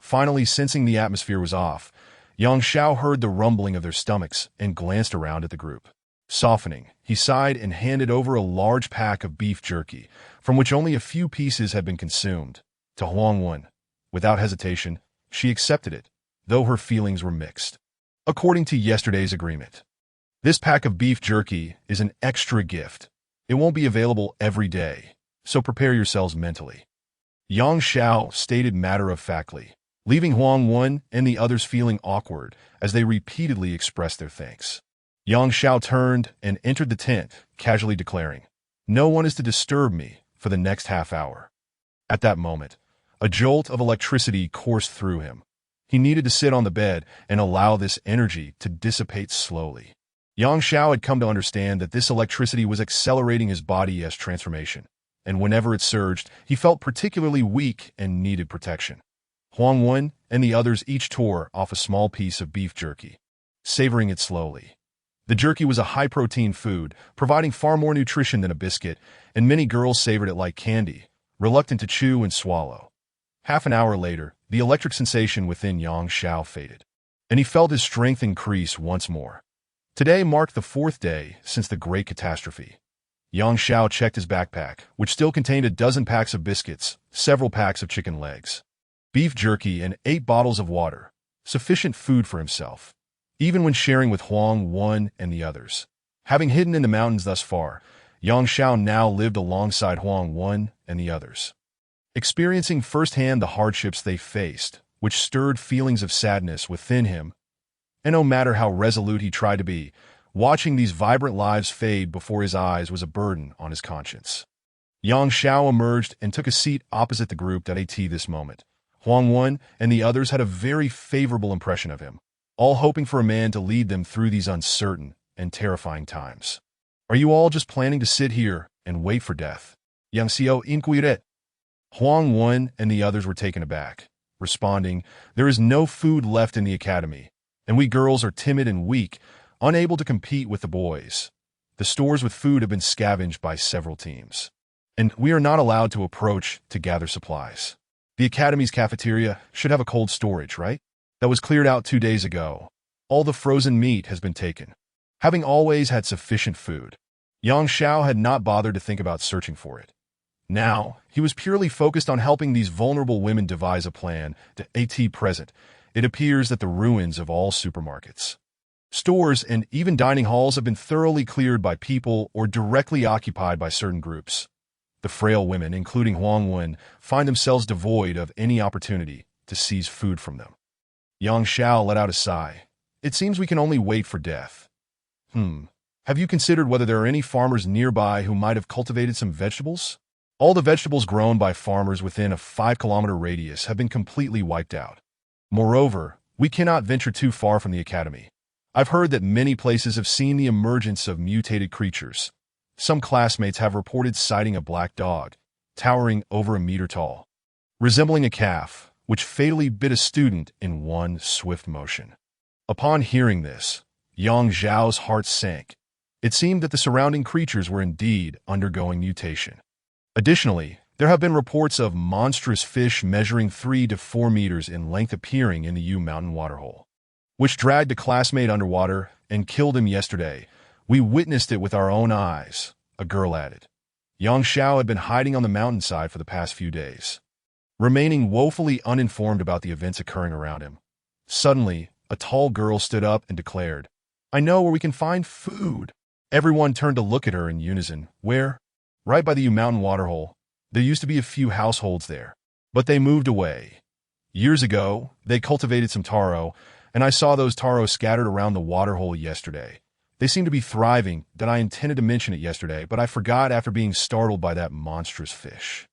Finally, sensing the atmosphere was off, Yang Xiao heard the rumbling of their stomachs and glanced around at the group. Softening, he sighed and handed over a large pack of beef jerky, from which only a few pieces had been consumed, to Huang Wen. Without hesitation, she accepted it, though her feelings were mixed. According to yesterday's agreement, this pack of beef jerky is an extra gift. It won't be available every day, so prepare yourselves mentally. Yang Xiao stated matter-of-factly, leaving Huang Wen and the others feeling awkward as they repeatedly expressed their thanks. Yang Xiao turned and entered the tent, casually declaring, "No one is to disturb me for the next half hour." At that moment, a jolt of electricity coursed through him. He needed to sit on the bed and allow this energy to dissipate slowly. Yang Xiao had come to understand that this electricity was accelerating his body's transformation, and whenever it surged, he felt particularly weak and needed protection. Huang Wen and the others each tore off a small piece of beef jerky, savoring it slowly. The jerky was a high-protein food, providing far more nutrition than a biscuit, and many girls savored it like candy, reluctant to chew and swallow. Half an hour later, the electric sensation within Yang Xiao faded, and he felt his strength increase once more. Today marked the 4th day since the Great Catastrophe. Yang Xiao checked his backpack, which still contained a dozen packs of biscuits, several packs of chicken legs, beef jerky, and 8 bottles of water, sufficient food for himself, even when sharing with Huang Wen and the others. Having hidden in the mountains thus far, Yang Xiao now lived alongside Huang Wen and the others, experiencing firsthand the hardships they faced, which stirred feelings of sadness within him. And no matter how resolute he tried to be, watching these vibrant lives fade before his eyes was a burden on his conscience. Yang Xiao emerged and took a seat opposite the group at this moment. Huang Wen and the others had a very favorable impression of him, all hoping for a man to lead them through these uncertain and terrifying times. "Are you all just planning to sit here and wait for death?" Yang Xiao inquired. Huang Wen and the others were taken aback, responding, "There is no food left in the academy, and we girls are timid and weak, unable to compete with the boys. The stores with food have been scavenged by several teams, and we are not allowed to approach to gather supplies. The academy's cafeteria should have a cold storage, right? That was cleared out 2 days ago. All the frozen meat has been taken." Having always had sufficient food, Yang Xiao had not bothered to think about searching for it. Now, he was purely focused on helping these vulnerable women devise a plan to present. It appears that the ruins of all supermarkets, stores, and even dining halls have been thoroughly cleared by people or directly occupied by certain groups. The frail women, including Huang Wen, find themselves devoid of any opportunity to seize food from them. Yang Xiao let out a sigh. "It seems we can only wait for death." Have you considered whether there are any farmers nearby who might have cultivated some vegetables? All the vegetables grown by farmers within a 5-kilometer radius have been completely wiped out. Moreover, we cannot venture too far from the academy. I've heard that many places have seen the emergence of mutated creatures. Some classmates have reported sighting a black dog, towering over a meter tall. resembling a calf, which fatally bit a student in one swift motion. Upon hearing this, Yang Zhao's heart sank. It seemed that the surrounding creatures were indeed undergoing mutation. Additionally, there have been reports of monstrous fish measuring 3 to 4 meters in length appearing in the Yu Mountain waterhole, which dragged a classmate underwater and killed him yesterday. We witnessed it with our own eyes, a girl added. Yang Xiao had been hiding on the mountainside for the past few days, remaining woefully uninformed about the events occurring around him. Suddenly, a tall girl stood up and declared, "I know where we can find food." Everyone turned to look at her in unison. Where? Right by the Yu Mountain waterhole. There used to be a few households there, but they moved away. Years ago, they cultivated some taro, and I saw those taro scattered around the waterhole yesterday. They seem to be thriving. That I intended to mention it yesterday, but I forgot after being startled by that monstrous fish.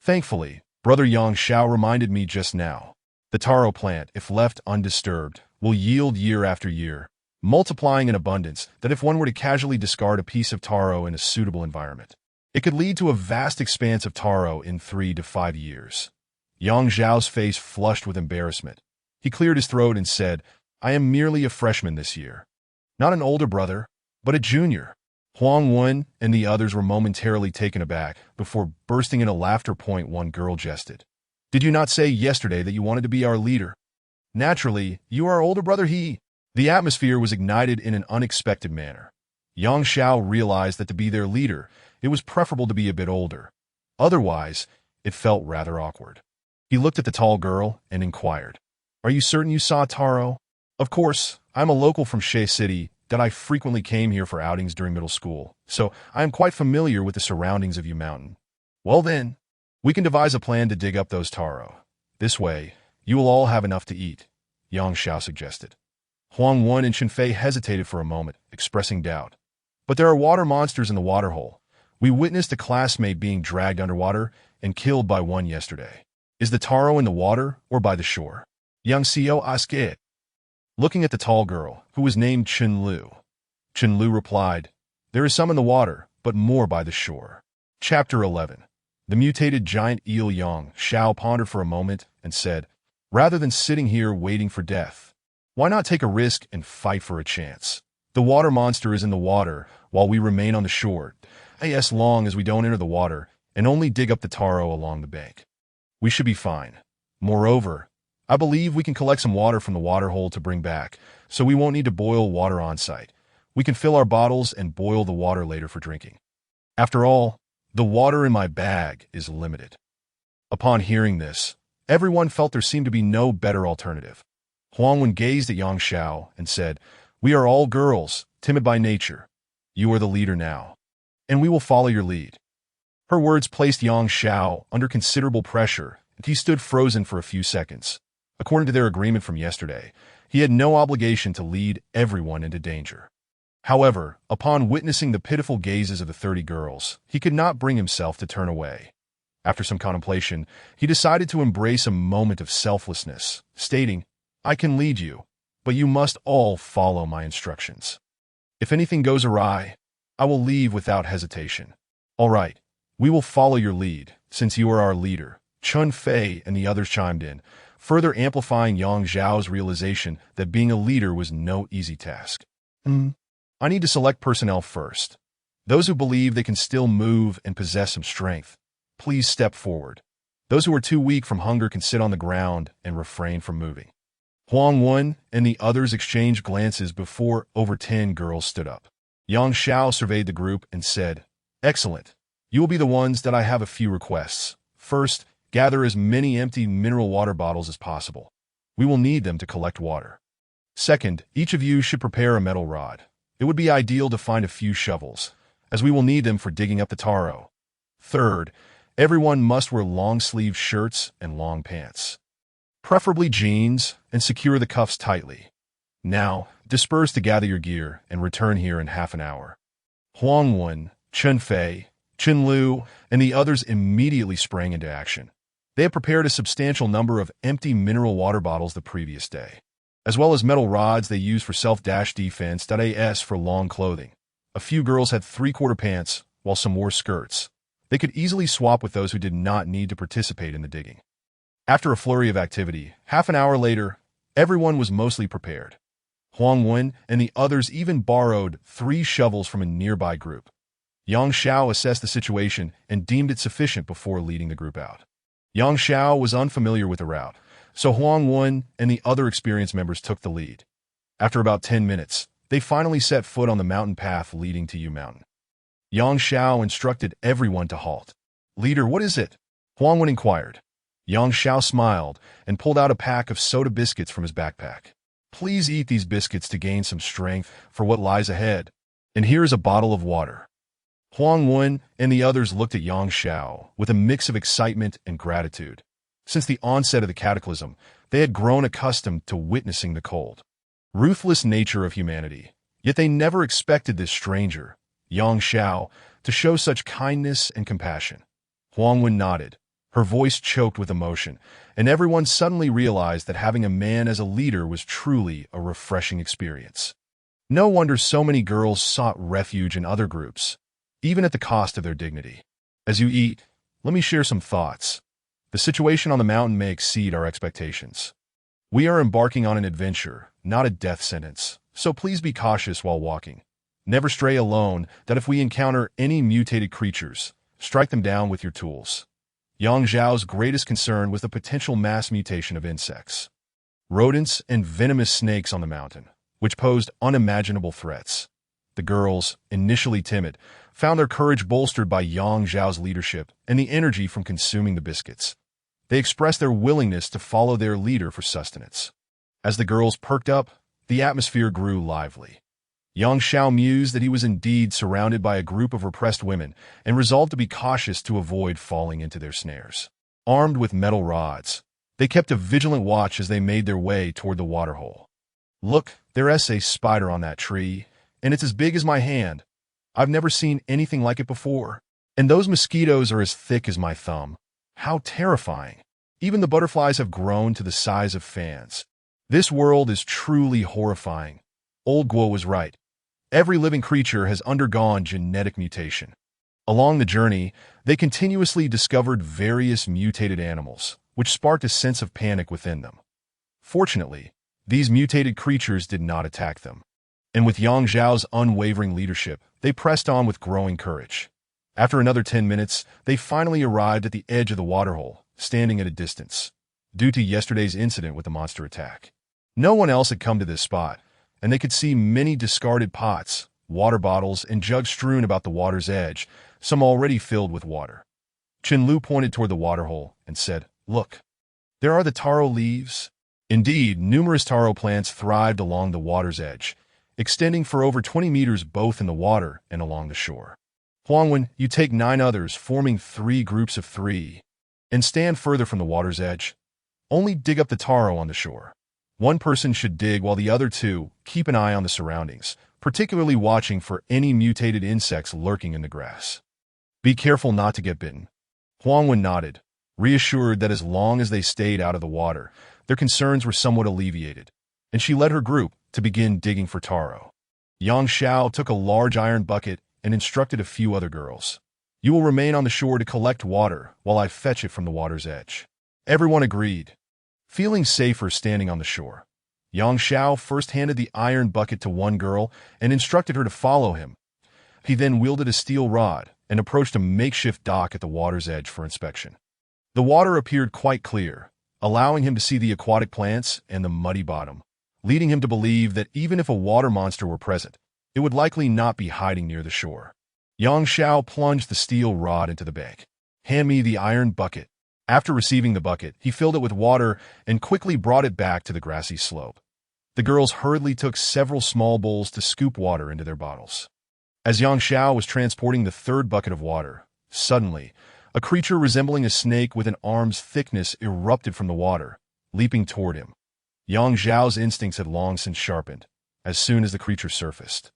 Thankfully, Brother Yang Xiao reminded me just now. The taro plant, if left undisturbed, will yield year after year, multiplying in abundance that if one were to casually discard a piece of taro in a suitable environment, it could lead to a vast expanse of taro in 3 to 5 years. Yang Zhao's face flushed with embarrassment. He cleared his throat and said, "I am merely a freshman this year. Not an older brother, but a junior." Huang Wen and the others were momentarily taken aback before bursting into laughter. One girl jested. "Did you not say yesterday that you wanted to be our leader? Naturally, you are our older brother." The atmosphere was ignited in an unexpected manner. Yang Xiao realized that to be their leader, it was preferable to be a bit older. Otherwise, it felt rather awkward. He looked at the tall girl and inquired, "Are you certain you saw taro?" "Of course, I'm a local from Xiao City, that I frequently came here for outings during middle school, so I am quite familiar with the surroundings of Yu Mountain." "Well then, we can devise a plan to dig up those taro. This way, you will all have enough to eat," Yang Xiao suggested. Huang Wen and Qinfei hesitated for a moment, expressing doubt. "But there are water monsters in the waterhole. We witnessed a classmate being dragged underwater and killed by one yesterday. Is the taro in the water or by the shore?" Yang Xiao asked it. Looking at the tall girl, who was named Chen Lu, Chen Lu replied, "There is some in the water, but more by the shore." Chapter 11. The mutated giant eel. Yang Xiao pondered for a moment and said, "Rather than sitting here waiting for death, why not take a risk and fight for a chance? The water monster is in the water while we remain on the shore, as long as we don't enter the water and only dig up the taro along the bank. We should be fine. Moreover, I believe we can collect some water from the water hole to bring back, so we won't need to boil water on site. We can fill our bottles and boil the water later for drinking. After all, the water in my bag is limited." Upon hearing this, everyone felt there seemed to be no better alternative. Huang Wen gazed at Yang Xiao and said, "We are all girls, timid by nature. You are the leader now, and we will follow your lead." Her words placed Yang Xiao under considerable pressure, and he stood frozen for a few seconds. According to their agreement from yesterday, he had no obligation to lead everyone into danger. However, upon witnessing the pitiful gazes of the 30 girls, he could not bring himself to turn away. After some contemplation, he decided to embrace a moment of selflessness, stating, "I can lead you, but you must all follow my instructions. If anything goes awry, I will leave without hesitation." "All right, we will follow your lead, since you are our leader," Chun Fei and the others chimed in, further amplifying Yang Zhao's realization that being a leader was no easy task. "I need to select personnel first. Those who believe they can still move and possess some strength, please step forward. Those who are too weak from hunger can sit on the ground and refrain from moving." Huang Wen and the others exchanged glances before over 10 girls stood up. Yang Xiao surveyed the group and said, "Excellent. You will be the ones that I have a few requests. First, gather as many empty mineral water bottles as possible. We will need them to collect water. Second, each of you should prepare a metal rod. It would be ideal to find a few shovels, as we will need them for digging up the taro. Third, everyone must wear long-sleeved shirts and long pants, preferably jeans, and secure the cuffs tightly. Now, disperse to gather your gear and return here in half an hour." Huang Wen, Chen Fei, Chen Lu, and the others immediately sprang into action. They had prepared a substantial number of empty mineral water bottles the previous day, as well as metal rods they used for self-defense. As for long clothing, a few girls had three-quarter pants, while some wore skirts. They could easily swap with those who did not need to participate in the digging. After a flurry of activity, half an hour later, everyone was mostly prepared. Huang Wen and the others even borrowed 3 shovels from a nearby group. Yang Xiao assessed the situation and deemed it sufficient before leading the group out. Yang Xiao was unfamiliar with the route, so Huang Wen and the other experienced members took the lead. After about 10 minutes, they finally set foot on the mountain path leading to Yu Mountain. Yang Xiao instructed everyone to halt. "Leader, what is it?" Huang Wen inquired. Yang Xiao smiled and pulled out a pack of soda biscuits from his backpack. "Please eat these biscuits to gain some strength for what lies ahead. And here is a bottle of water." Huang Wen and the others looked at Yang Xiao with a mix of excitement and gratitude. Since the onset of the cataclysm, they had grown accustomed to witnessing the cold, ruthless nature of humanity. Yet they never expected this stranger, Yang Xiao, to show such kindness and compassion. Huang Wen nodded, her voice choked with emotion, and everyone suddenly realized that having a man as a leader was truly a refreshing experience. No wonder so many girls sought refuge in other groups, even at the cost of their dignity. As you eat, let me share some thoughts. The situation on the mountain may exceed our expectations. We are embarking on an adventure, not a death sentence, so please be cautious while walking. Never stray alone, that if we encounter any mutated creatures, strike them down with your tools. Yang Zhao's greatest concern was the potential mass mutation of insects, rodents, and venomous snakes on the mountain, which posed unimaginable threats. The girls, initially timid, found their courage bolstered by Yang Zhao's leadership and the energy from consuming the biscuits. They expressed their willingness to follow their leader for sustenance. As the girls perked up, the atmosphere grew lively. Yang Xiao mused that he was indeed surrounded by a group of repressed women and resolved to be cautious to avoid falling into their snares. Armed with metal rods, they kept a vigilant watch as they made their way toward the waterhole. "Look, there's a spider on that tree, and it's as big as my hand. I've never seen anything like it before. And those mosquitoes are as thick as my thumb. How terrifying. Even the butterflies have grown to the size of fans. This world is truly horrifying." Old Guo was right. Every living creature has undergone genetic mutation. Along the journey, they continuously discovered various mutated animals, which sparked a sense of panic within them. Fortunately, these mutated creatures did not attack them. And with Yang Zhao's unwavering leadership, they pressed on with growing courage. After another 10 minutes, they finally arrived at the edge of the waterhole, standing at a distance, due to yesterday's incident with the monster attack. No one else had come to this spot, and they could see many discarded pots, water bottles, and jugs strewn about the water's edge, some already filled with water. Chen Lu pointed toward the waterhole and said, "Look, there are the taro leaves." Indeed, numerous taro plants thrived along the water's edge, extending for over 20 meters both in the water and along the shore. "Huang Wen, you take 9 others, forming 3 groups of 3, and stand further from the water's edge. Only dig up the taro on the shore. One person should dig while the other 2 keep an eye on the surroundings, particularly watching for any mutated insects lurking in the grass. Be careful not to get bitten." Huang Wen nodded, reassured that as long as they stayed out of the water, their concerns were somewhat alleviated, and she led her group to begin digging for taro. Yang Xiao took a large iron bucket and instructed a few other girls. "You will remain on the shore to collect water while I fetch it from the water's edge." Everyone agreed, feeling safer standing on the shore. Yang Xiao first handed the iron bucket to one girl and instructed her to follow him. He then wielded a steel rod and approached a makeshift dock at the water's edge for inspection. The water appeared quite clear, allowing him to see the aquatic plants and the muddy bottom, leading him to believe that even if a water monster were present, it would likely not be hiding near the shore. Yang Xiao plunged the steel rod into the bank. "Hand me the iron bucket." After receiving the bucket, he filled it with water and quickly brought it back to the grassy slope. The girls hurriedly took several small bowls to scoop water into their bottles. As Yang Xiao was transporting the 3rd bucket of water, suddenly, a creature resembling a snake with an arm's thickness erupted from the water, leaping toward him. Yang Zhao's instincts had long since sharpened, as soon as the creature surfaced.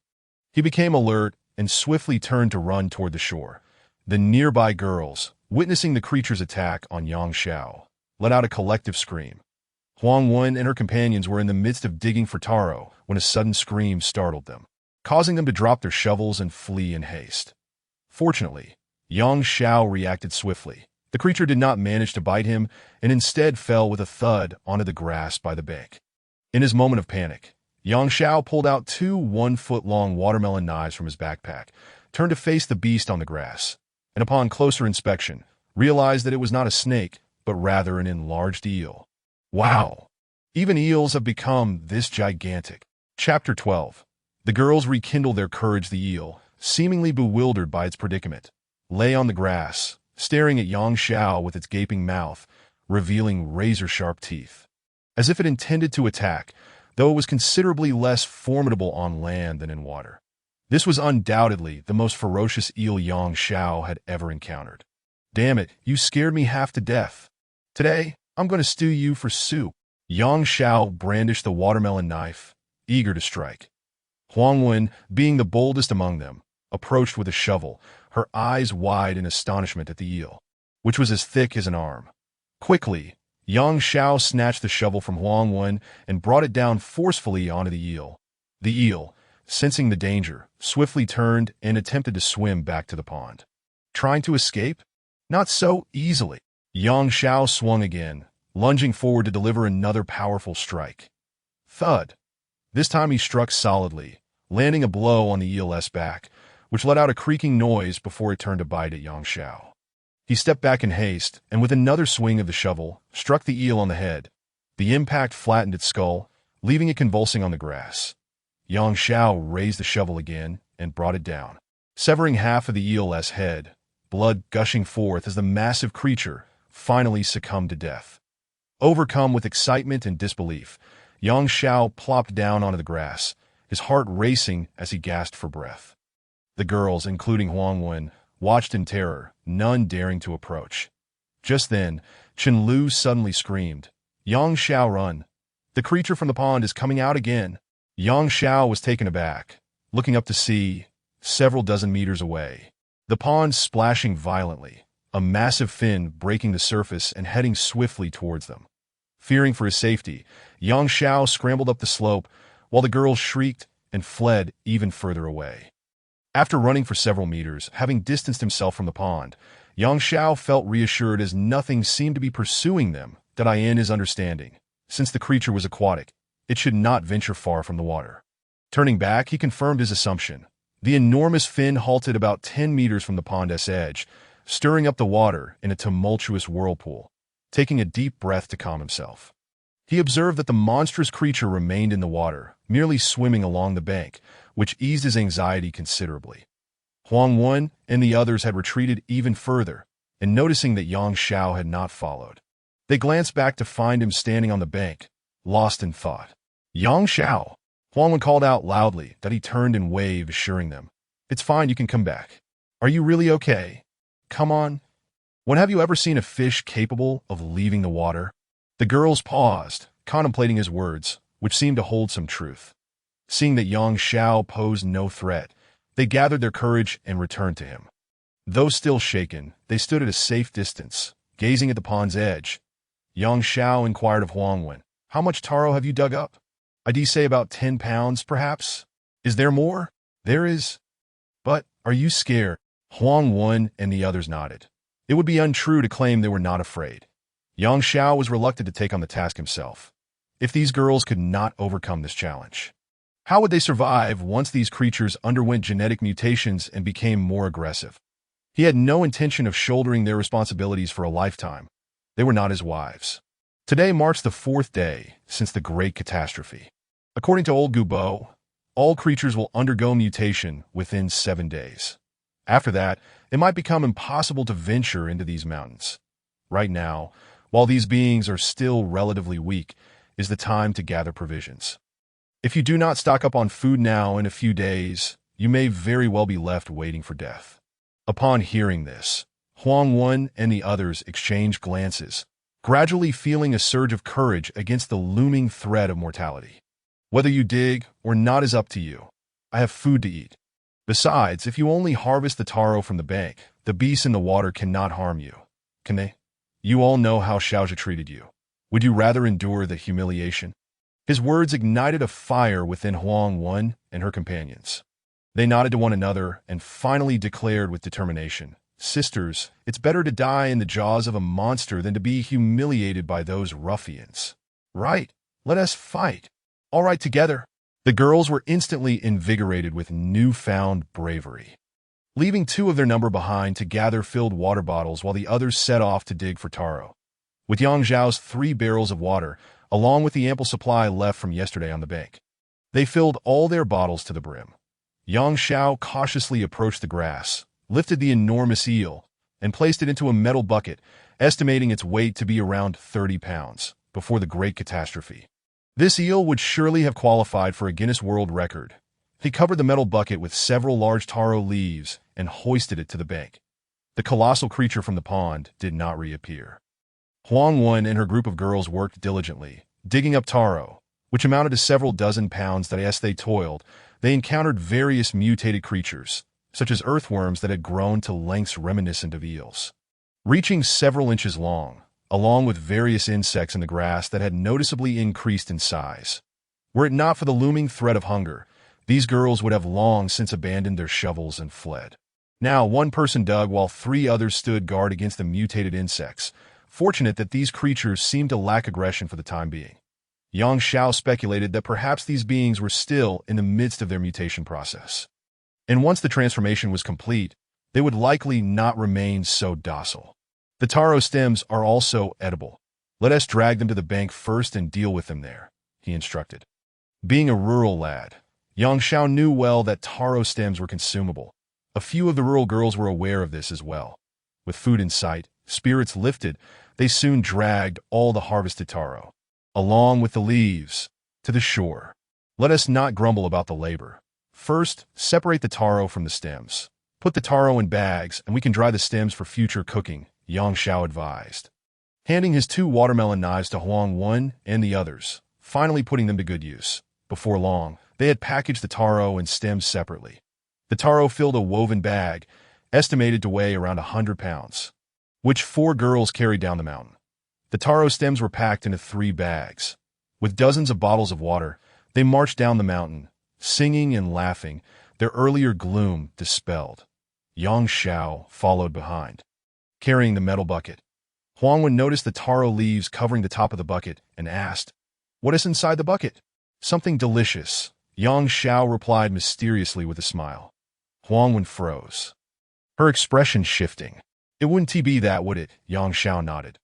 He became alert and swiftly turned to run toward the shore. The nearby girls, witnessing the creature's attack on Yang Xiao, let out a collective scream. Huang Wen and her companions were in the midst of digging for taro when a sudden scream startled them, causing them to drop their shovels and flee in haste. Fortunately, Yang Xiao reacted swiftly, The creature did not manage to bite him and instead fell with a thud onto the grass by the bank. In his moment of panic, Xiao pulled out two 1-foot-long watermelon knives from his backpack, turned to face the beast on the grass, and upon closer inspection, realized that it was not a snake, but rather an enlarged eel. Wow! Even eels have become this gigantic. Chapter 12. The girls rekindle their courage. The eel, seemingly bewildered by its predicament, lay on the grass, staring at Xiao with its gaping mouth, revealing razor-sharp teeth. As if it intended to attack, though it was considerably less formidable on land than in water. This was undoubtedly the most ferocious eel Xiao had ever encountered. Damn it, you scared me half to death. Today, I'm going to stew you for soup. Xiao brandished the watermelon knife, eager to strike. Huangwen, being the boldest among them, approached with a shovel, her eyes wide in astonishment at the eel, which was as thick as an arm. Quickly, Xiao snatched the shovel from Huangwen and brought it down forcefully onto the eel. The eel, sensing the danger, swiftly turned and attempted to swim back to the pond. Trying to escape? Not so easily. Xiao swung again, lunging forward to deliver another powerful strike. Thud. This time he struck solidly, landing a blow on the eel's back, which let out a creaking noise before it turned to bite at Xiao. He stepped back in haste, and with another swing of the shovel, struck the eel on the head. The impact flattened its skull, leaving it convulsing on the grass. Xiao raised the shovel again and brought it down, severing half of the eel's head, blood gushing forth as the massive creature finally succumbed to death. Overcome with excitement and disbelief, Xiao plopped down onto the grass, his heart racing as he gasped for breath. The girls, including Huangwen, watched in terror, none daring to approach. Just then, Chen-Lu suddenly screamed, "Xiao, run! The creature from the pond is coming out again!" Xiao was taken aback, looking up to see, several dozen meters away, the pond splashing violently, a massive fin breaking the surface and heading swiftly towards them. Fearing for his safety, Xiao scrambled up the slope, while the girls shrieked and fled even further away. After running for several meters, having distanced himself from the pond, Xiao felt reassured as nothing seemed to be pursuing them. That in his understanding, since the creature was aquatic, it should not venture far from the water. Turning back, he confirmed his assumption. The enormous fin halted about 10 meters from the pond's edge, stirring up the water in a tumultuous whirlpool. Taking a deep breath to calm himself, he observed that the monstrous creature remained in the water, merely swimming along the bank, which eased his anxiety considerably. Huangwen and the others had retreated even further, and noticing that Xiao had not followed, they glanced back to find him standing on the bank, lost in thought. "Xiao!" Huangwen called out loudly that he turned and waved, assuring them, "It's fine, you can come back. Are you really okay? Come on." When have you ever seen a fish capable of leaving the water? The girls paused, contemplating his words, which seemed to hold some truth. Seeing that Xiao posed no threat, they gathered their courage and returned to him. Though still shaken, they stood at a safe distance, gazing at the pond's edge. Xiao inquired of Huangwen, "How much taro have you dug up?" "I'd say about 10 pounds, perhaps." "Is there more?" "There is." "But, are you scared?" Huangwen and the others nodded. It would be untrue to claim they were not afraid. Xiao was reluctant to take on the task himself. If these girls could not overcome this challenge, how would they survive once these creatures underwent genetic mutations and became more aggressive? He had no intention of shouldering their responsibilities for a lifetime. They were not his wives. Today marks the 4th day since the Great Catastrophe. According to Old Gubo, all creatures will undergo mutation within 7 days. After that, it might become impossible to venture into these mountains. Right now, while these beings are still relatively weak, is the time to gather provisions. If you do not stock up on food now, in a few days, you may very well be left waiting for death. Upon hearing this, Huangwen and the others exchanged glances, gradually feeling a surge of courage against the looming threat of mortality. Whether you dig or not is up to you. I have food to eat. Besides, if you only harvest the taro from the bank, the beasts in the water cannot harm you, can they? You all know how Xiao treated you. Would you rather endure the humiliation? His words ignited a fire within Huangwen and her companions. They nodded to one another and finally declared with determination, sisters, it's better to die in the jaws of a monster than to be humiliated by those ruffians. Right, let us fight. All right, together. The girls were instantly invigorated with newfound bravery. Leaving 2 of their number behind to gather filled water bottles while the others set off to dig for taro. With Yang Zhao's 3 barrels of water, along with the ample supply left from yesterday on the bank, they filled all their bottles to the brim. Yang Xiao cautiously approached the grass, lifted the enormous eel, and placed it into a metal bucket, estimating its weight to be around 30 pounds, before the great catastrophe. This eel would surely have qualified for a Guinness World Record. He covered the metal bucket with several large taro leaves and hoisted it to the bank. The colossal creature from the pond did not reappear. Huang Wen and her group of girls worked diligently, digging up taro, which amounted to several dozen pounds that as they toiled, they encountered various mutated creatures, such as earthworms that had grown to lengths reminiscent of eels, reaching several inches long, along with various insects in the grass that had noticeably increased in size. Were it not for the looming threat of hunger, these girls would have long since abandoned their shovels and fled. Now 1 person dug while 3 others stood guard against the mutated insects, fortunate that these creatures seemed to lack aggression for the time being. Yang Xiao speculated that perhaps these beings were still in the midst of their mutation process. And once the transformation was complete, they would likely not remain so docile. The taro stems are also edible. Let us drag them to the bank first and deal with them there, he instructed. Being a rural lad, Yang Xiao knew well that taro stems were consumable. A few of the rural girls were aware of this as well. With food in sight, spirits lifted, they soon dragged all the harvested taro, along with the leaves, to the shore. Let us not grumble about the labor. First, separate the taro from the stems. Put the taro in bags and we can dry the stems for future cooking, Yang Xiao advised. Handing his 2 watermelon knives to Huang Wen and the others, finally putting them to good use. Before long, they had packaged the taro and stems separately. The taro filled a woven bag, estimated to weigh around 100 pounds, which 4 girls carried down the mountain. The taro stems were packed into 3 bags. With dozens of bottles of water, they marched down the mountain, singing and laughing, their earlier gloom dispelled. Yang Xiao followed behind, carrying the metal bucket. Huang Wen noticed the taro leaves covering the top of the bucket and asked, "What is inside the bucket?" "Something delicious," Yang Xiao replied mysteriously with a smile. Huang Wen froze, her expression shifting. "It wouldn't be that, would it?" Yang Xiao nodded.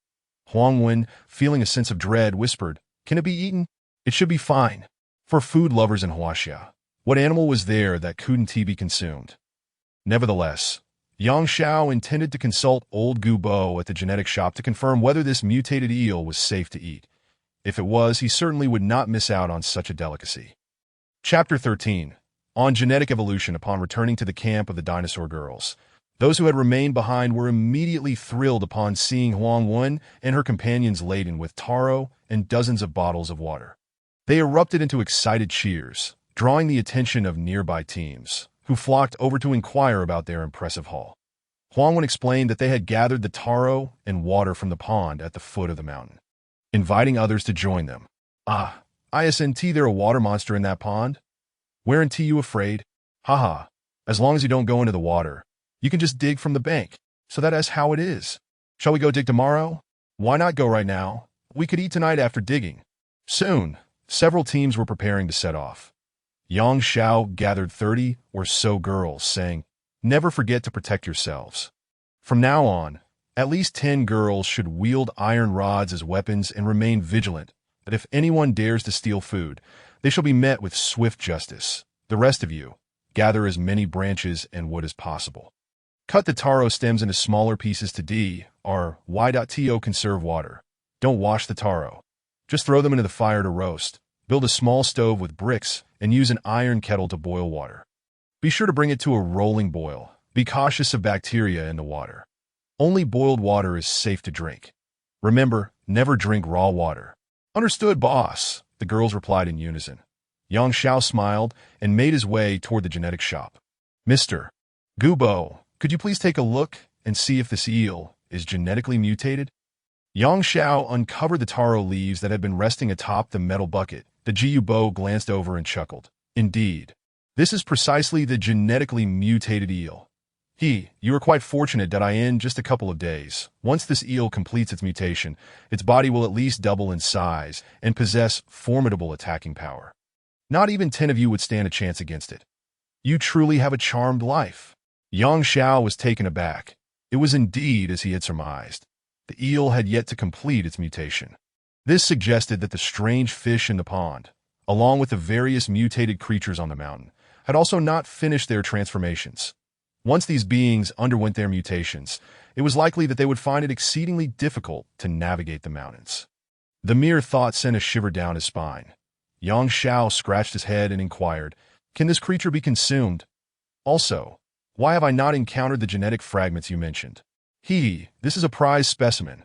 Huang Wen, feeling a sense of dread, whispered, "Can it be eaten?" "It should be fine. For food lovers in Huaxia, what animal was there that couldn't be consumed?" Nevertheless, Yang Xiao intended to consult old Gu Bo at the genetic shop to confirm whether this mutated eel was safe to eat. If it was, he certainly would not miss out on such a delicacy. Chapter 13. On genetic evolution. Upon returning to the camp of the dinosaur girls, those who had remained behind were immediately thrilled upon seeing Huang Wen and her companions laden with taro and dozens of bottles of water. They erupted into excited cheers, drawing the attention of nearby teams, who flocked over to inquire about their impressive haul. Huang Wen explained that they had gathered the taro and water from the pond at the foot of the mountain, inviting others to join them. "Ah, isn't there a water monster in that pond? Weren't you afraid? Haha, as long as you don't go into the water, you can just dig from the bank. So that is how it is. Shall we go dig tomorrow? Why not go right now? We could eat tonight after digging." Soon, several teams were preparing to set off. Yang Xiao gathered 30 or so girls, saying, "Never forget to protect yourselves. From now on, at least 10 girls should wield iron rods as weapons and remain vigilant that if anyone dares to steal food, they shall be met with swift justice. The rest of you, gather as many branches and wood as possible. Cut the taro stems into smaller pieces to D-R-Y.to conserve water. Don't wash the taro. Just throw them into the fire to roast. Build a small stove with bricks and use an iron kettle to boil water. Be sure to bring it to a rolling boil. Be cautious of bacteria in the water. Only boiled water is safe to drink. Remember, never drink raw water." "Understood, boss," the girls replied in unison. Yang Xiao smiled and made his way toward the genetic shop. "Mr. Gubo, could you please take a look and see if this eel is genetically mutated?" Yang Xiao uncovered the taro leaves that had been resting atop the metal bucket. The Jiu Bo glanced over and chuckled. "Indeed, this is precisely the genetically mutated eel. You are quite fortunate that in just a couple of days. Once this eel completes its mutation, its body will at least double in size and possess formidable attacking power. Not even 10 of you would stand a chance against it. You truly have a charmed life. Xiao was taken aback. It was indeed as he had surmised. The eel had yet to complete its mutation. This suggested that the strange fish in the pond, along with the various mutated creatures on the mountain, had also not finished their transformations. Once these beings underwent their mutations, it was likely that they would find it exceedingly difficult to navigate the mountains. The mere thought sent a shiver down his spine. Xiao scratched his head and inquired, "Can this creature be consumed? Also, why have I not encountered the genetic fragments you mentioned?" This is a prized specimen.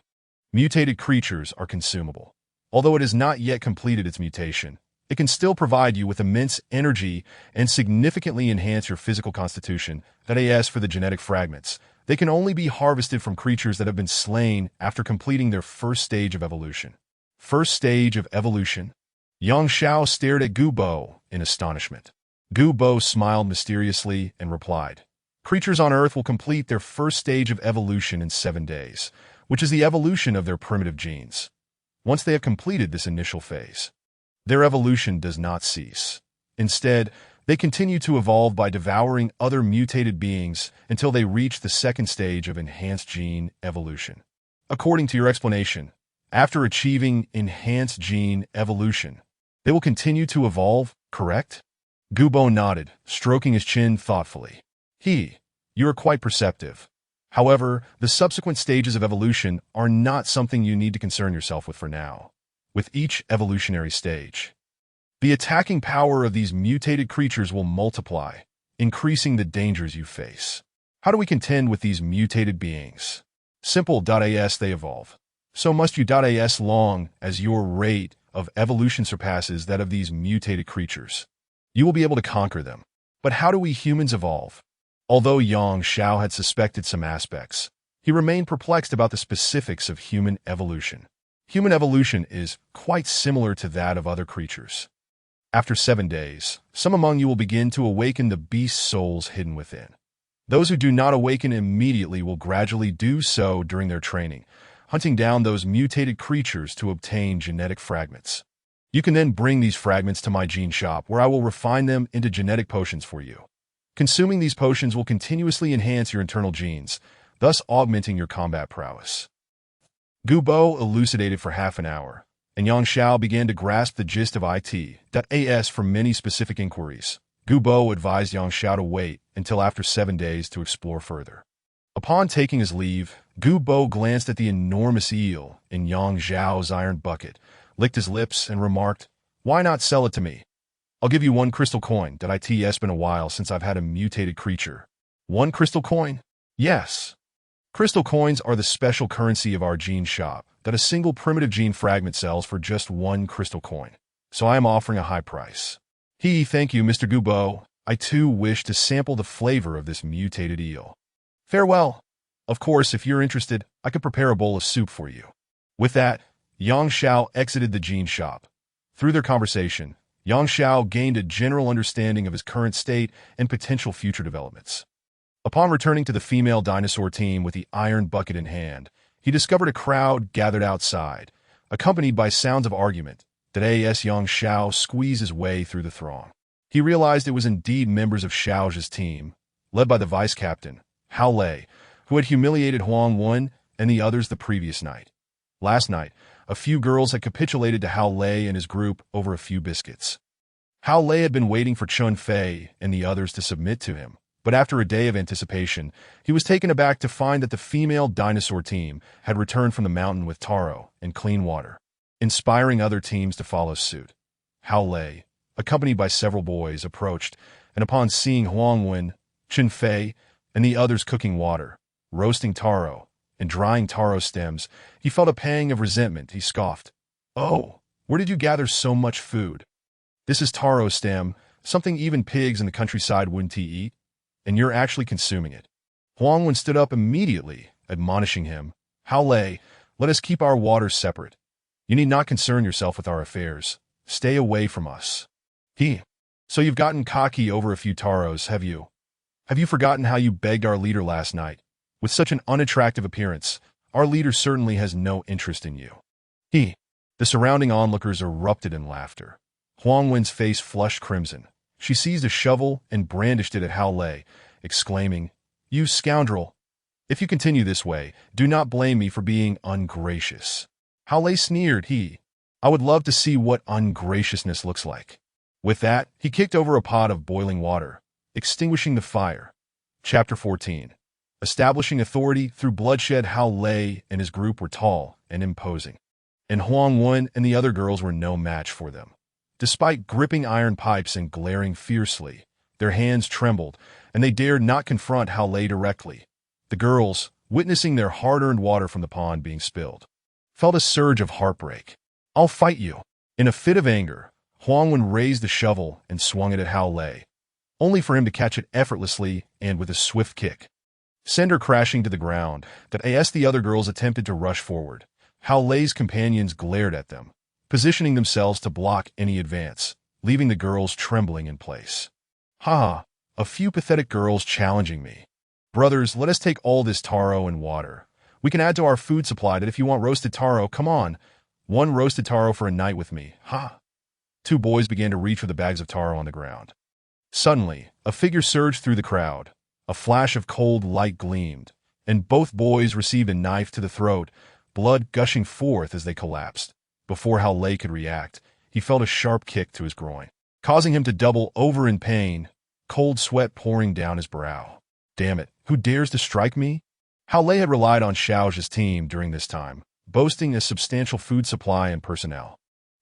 Mutated creatures are consumable. Although it has not yet completed its mutation, it can still provide you with immense energy and significantly enhance your physical constitution. As for the genetic fragments, they can only be harvested from creatures that have been slain after completing their first stage of evolution. First stage of evolution? Xiao stared at Gubo in astonishment. Gubo smiled mysteriously and replied, "Creatures on Earth will complete their first stage of evolution in 7 days, which is the evolution of their primitive genes. Once they have completed this initial phase, their evolution does not cease. Instead, they continue to evolve by devouring other mutated beings until they reach the second stage of enhanced gene evolution. According to your explanation, after achieving enhanced gene evolution, they will continue to evolve, correct?" Gubo nodded, stroking his chin thoughtfully. You are quite perceptive. However, the subsequent stages of evolution are not something you need to concern yourself with for now. With each evolutionary stage, the attacking power of these mutated creatures will multiply, increasing the dangers you face. How do we contend with these mutated beings? Simple. As they evolve, so must you. As long as your rate of evolution surpasses that of these mutated creatures, you will be able to conquer them. But how do we humans evolve? Although Xiao had suspected some aspects, he remained perplexed about the specifics of human evolution. Human evolution is quite similar to that of other creatures. After 7 days, some among you will begin to awaken the beast souls hidden within. Those who do not awaken immediately will gradually do so during their training, hunting down those mutated creatures to obtain genetic fragments. You can then bring these fragments to my gene shop, where I will refine them into genetic potions for you. Consuming these potions will continuously enhance your internal genes, thus augmenting your combat prowess. Gubo elucidated for half an hour, and Xiao began to grasp the gist of it. For many specific inquiries, Gubo advised Xiao to wait until after 7 days to explore further. Upon taking his leave, Gubo glanced at the enormous eel in Xiao's iron bucket, licked his lips, and remarked, "Why not sell it to me? I'll give you 1 crystal coin. It's been a while since I've had a mutated creature." 1 crystal coin? Yes. Crystal coins are the special currency of our gene shop that a single primitive gene fragment sells for just 1 crystal coin. So I am offering a high price. Thank you, Mr. Gubo. I too wish to sample the flavor of this mutated eel. Farewell. Of course, if you're interested, I could prepare a bowl of soup for you. With that, Xiao exited the gene shop. Through their conversation, Xiao gained a general understanding of his current state and potential future developments. Upon returning to the female dinosaur team with the iron bucket in hand, he discovered a crowd gathered outside, accompanied by sounds of argument. Xiao squeezed his way through the throng. He realized it was indeed members of Xiao's team, led by the vice captain, Hao Lei, who had humiliated Huang Wen and the others the previous night. Last night, a few girls had capitulated to Hao Lei and his group over a few biscuits. Hao Lei had been waiting for Chun Fei and the others to submit to him, but after a day of anticipation, he was taken aback to find that the female dinosaur team had returned from the mountain with taro and clean water, inspiring other teams to follow suit. Hao Lei, accompanied by several boys, approached, and upon seeing Huang Wen, Chun Fei, and the others cooking water, roasting taro, and drying taro stems, he felt a pang of resentment. He scoffed, "Oh, where did you gather so much food? This is taro stem, something even pigs in the countryside wouldn't eat, and you're actually consuming it." Huang Wen stood up immediately, admonishing him, "Hao Lei, let us keep our waters separate. You need not concern yourself with our affairs. Stay away from us." So you've gotten cocky over a few taros, have you? Have you forgotten how you begged our leader last night? With such an unattractive appearance, our leader certainly has no interest in you. The surrounding onlookers erupted in laughter. Huang Wen's face flushed crimson. She seized a shovel and brandished it at Hao Lei, exclaiming, "You scoundrel! If you continue this way, do not blame me for being ungracious." Hao Lei sneered. I would love to see what ungraciousness looks like. With that, he kicked over a pot of boiling water, extinguishing the fire. Chapter 14. Establishing authority through bloodshed. Hao Lei and his group were tall and imposing, and Huang Wen and the other girls were no match for them. Despite gripping iron pipes and glaring fiercely, their hands trembled, and they dared not confront Hao Lei directly. The girls, witnessing their hard-earned water from the pond being spilled, felt a surge of heartbreak. "I'll fight you." In a fit of anger, Huang Wen raised the shovel and swung it at Hao Lei, only for him to catch it effortlessly and with a swift kick send her crashing to the ground. As the other girls attempted to rush forward, Hao Lei's companions glared at them, positioning themselves to block any advance, leaving the girls trembling in place. "Ha! A few pathetic girls challenging me. Brothers, let us take all this taro and water. We can add to our food supply. That if you want roasted taro, come on. One roasted taro for a night with me. Ha!" Two boys began to reach for the bags of taro on the ground. Suddenly, a figure surged through the crowd. A flash of cold light gleamed, and both boys received a knife to the throat, blood gushing forth as they collapsed. Before Hao Lei could react, he felt a sharp kick to his groin, causing him to double over in pain, cold sweat pouring down his brow. "Damn it, who dares to strike me?" Hao Lei had relied on Xiao's team during this time, boasting a substantial food supply and personnel,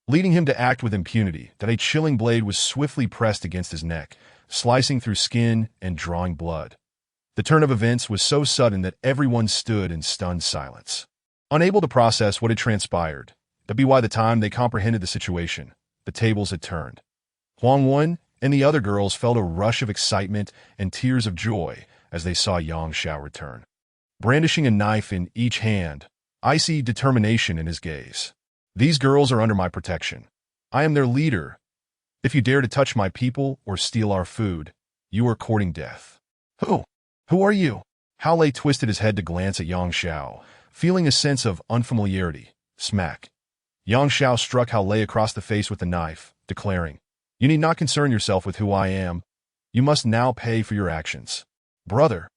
leading him to act with impunity. A chilling blade was swiftly pressed against his neck, slicing through skin and drawing blood. The turn of events was so sudden that everyone stood in stunned silence, unable to process what had transpired. By the time they comprehended the situation, the tables had turned. Huang Wen and the other girls felt a rush of excitement and tears of joy as they saw Yang Xiao return. Brandishing a knife in each hand, icy determination in his gaze. "These girls are under my protection. I am their leader. If you dare to touch my people or steal our food, you are courting death." Who are you?" Hao Lei twisted his head to glance at Yang Xiao, feeling a sense of unfamiliarity. Smack. Yang Xiao struck Hao Lei across the face with the knife, declaring, "You need not concern yourself with who I am. You must now pay for your actions." "Brother,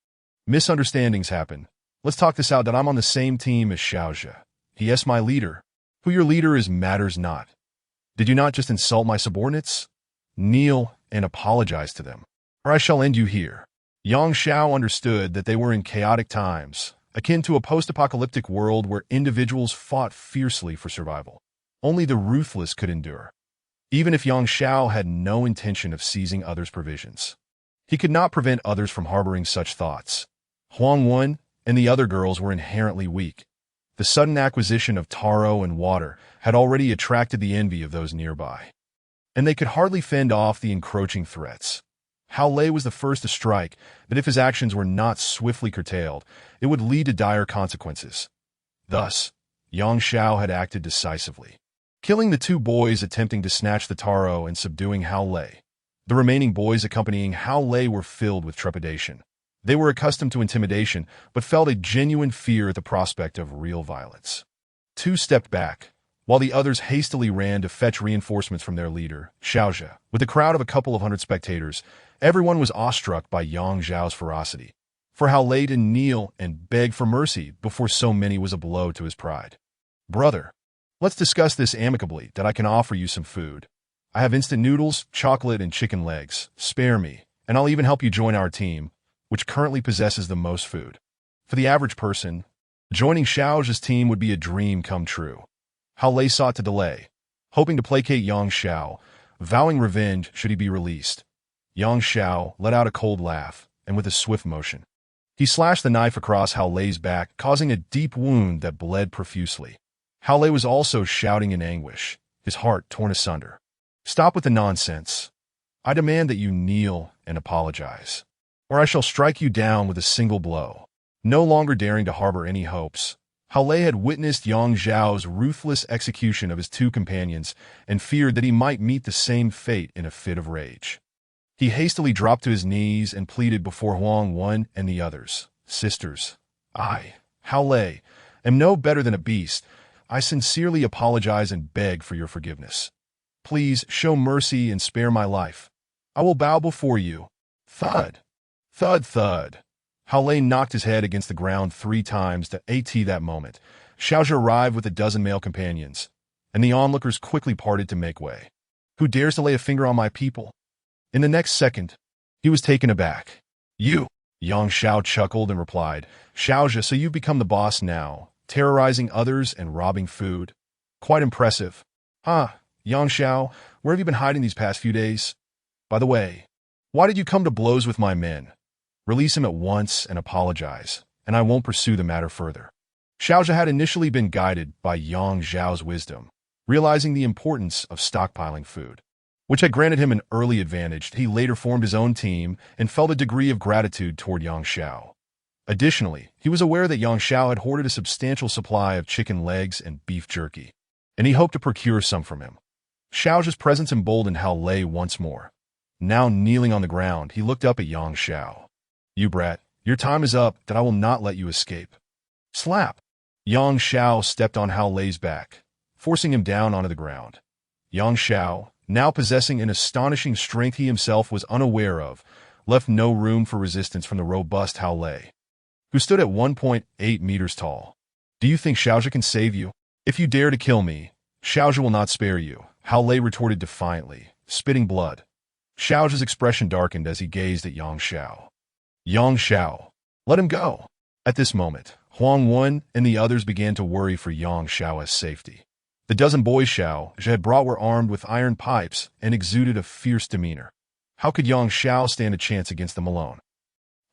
misunderstandings happen. Let's talk this out. I'm on the same team as Xiao. He is my leader. Who your leader is matters not. Did you not just insult my subordinates? Kneel and apologize to them, or I shall end you here." Yang Xiao understood that they were in chaotic times, akin to a post-apocalyptic world where individuals fought fiercely for survival. Only the ruthless could endure. Even if Yang Xiao had no intention of seizing others' provisions, he could not prevent others from harboring such thoughts. Huang Wen and the other girls were inherently weak. The sudden acquisition of taro and water had already attracted the envy of those nearby, and they could hardly fend off the encroaching threats. Hao Lei was the first to strike, but if his actions were not swiftly curtailed, it would lead to dire consequences. Thus, Yang Xiao had acted decisively, killing the two boys attempting to snatch the taro and subduing Hao Lei. The remaining boys accompanying Hao Lei were filled with trepidation. They were accustomed to intimidation, but felt a genuine fear at the prospect of real violence. Two stepped back, while the others hastily ran to fetch reinforcements from their leader, Xiao. With a crowd of a couple of hundred spectators, everyone was awestruck by Yang Xiao's ferocity. For Hao Lei to kneel and beg for mercy before so many was a blow to his pride. "Brother, let's discuss this amicably. I can offer you some food. I have instant noodles, chocolate, and chicken legs. Spare me, and I'll even help you join our team, which currently possesses the most food." For the average person, joining Xiao's team would be a dream come true. Hao Lei sought to delay, hoping to placate Yang Xiao, vowing revenge should he be released. Yang Xiao let out a cold laugh, and with a swift motion, he slashed the knife across Hao Lei's back, causing a deep wound that bled profusely. Hao Lei was also shouting in anguish, his heart torn asunder. "Stop with the nonsense. I demand that you kneel and apologize, or I shall strike you down with a single blow." No longer daring to harbor any hopes, Hao Lei had witnessed Yang Xiao's ruthless execution of his two companions and feared that he might meet the same fate in a fit of rage. He hastily dropped to his knees and pleaded before Huang Wen and the others. Sisters, I, Hao Lei, am no better than a beast. I sincerely apologize and beg for your forgiveness. Please show mercy and spare my life. I will bow before you. Thud. Thud, thud. Hao Lei knocked his head against the ground 3 times to AT that moment. Xiao arrived with a dozen male companions, and the onlookers quickly parted to make way. Who dares to lay a finger on my people? In the next second, he was taken aback. You, Yang Xiao chuckled and replied, Xiao, so you've become the boss now, terrorizing others and robbing food. Quite impressive. Yang Xiao, where have you been hiding these past few days? By the way, why did you come to blows with my men? Release him at once and apologize, and I won't pursue the matter further. Xiao had initially been guided by Yang Xiao's wisdom, realizing the importance of stockpiling food, which had granted him an early advantage. He later formed his own team and felt a degree of gratitude toward Yang Xiao. Additionally, he was aware that Yang Xiao had hoarded a substantial supply of chicken legs and beef jerky, and he hoped to procure some from him. Xiao's presence emboldened Hao Lei once more. Now kneeling on the ground, he looked up at Yang Xiao. You brat, your time is up, that I will not let you escape. Slap! Yang Xiao stepped on Hao Lei's back, forcing him down onto the ground. Yang Xiao, now possessing an astonishing strength he himself was unaware of, left no room for resistance from the robust Hao Lei, who stood at 1.8 meters tall. Do you think Xiao can save you? If you dare to kill me, Xiao will not spare you, Hao Lei retorted defiantly, spitting blood. Xiao's expression darkened as he gazed at Yang Xiao. Yang Xiao, let him go. At this moment, Huang Wen and the others began to worry for Yang Xiao's safety. The dozen boys Xiao had brought were armed with iron pipes and exuded a fierce demeanor. How could Yang Xiao stand a chance against them alone?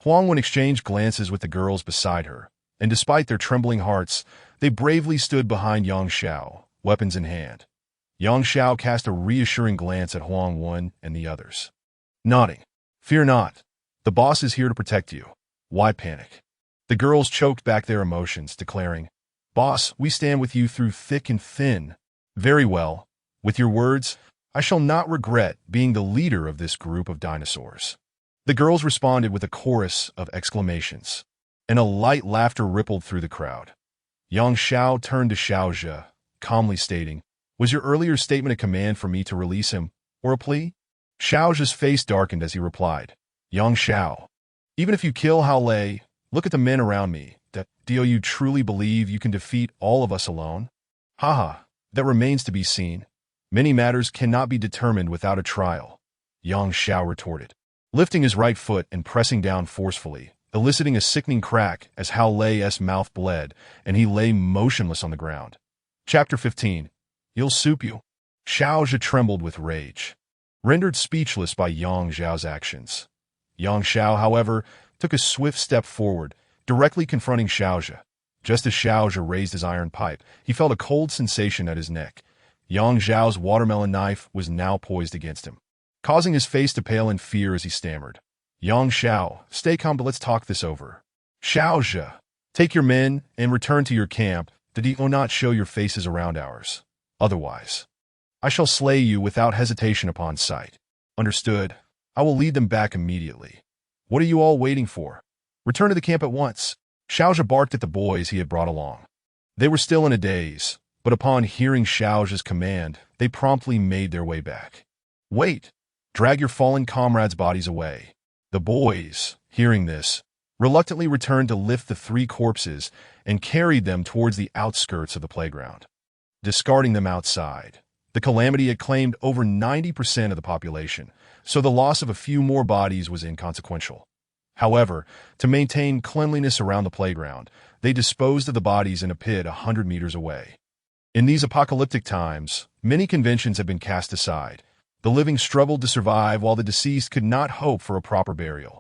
Huang Wen exchanged glances with the girls beside her, and despite their trembling hearts, they bravely stood behind Yang Xiao, weapons in hand. Yang Xiao cast a reassuring glance at Huang Wen and the others, nodding. Fear not. The boss is here to protect you. Why panic? The girls choked back their emotions, declaring, Boss, we stand with you through thick and thin. Very well. With your words, I shall not regret being the leader of this group of dinosaurs. The girls responded with a chorus of exclamations, and a light laughter rippled through the crowd. Yang Xiao turned to Xiao, calmly stating, Was your earlier statement a command for me to release him, or a plea? Xiao's face darkened as he replied, Yang Xiao, even if you kill Hao Lei, look at the men around me. Do you truly believe you can defeat all of us alone? Haha, that remains to be seen. Many matters cannot be determined without a trial, Yang Xiao retorted, lifting his right foot and pressing down forcefully, eliciting a sickening crack as Hao Lei's mouth bled, and he lay motionless on the ground. Chapter 15. He'll soup you. Xiao trembled with rage, rendered speechless by Yang Xiao's actions. Yang Xiao, however, took a swift step forward, directly confronting Xiao. Just as Xiao raised his iron pipe, he felt a cold sensation at his neck. Yang Xiao's watermelon knife was now poised against him, causing his face to pale in fear as he stammered. Yang Xiao, stay calm, but let's talk this over. Xiao, take your men and return to your camp. Do not show your faces around ours. Otherwise, I shall slay you without hesitation upon sight. Understood? I will lead them back immediately. What are you all waiting for? Return to the camp at once. Xiao barked at the boys he had brought along. They were still in a daze, but upon hearing Xiao's command, they promptly made their way back. Wait! Drag your fallen comrades' bodies away. The boys, hearing this, reluctantly returned to lift the 3 corpses and carried them towards the outskirts of the playground. Discarding them outside, the calamity had claimed over 90% of the population, so the loss of a few more bodies was inconsequential. However, to maintain cleanliness around the playground, they disposed of the bodies in a pit 100 meters away. In these apocalyptic times, many conventions have been cast aside. The living struggled to survive while the deceased could not hope for a proper burial.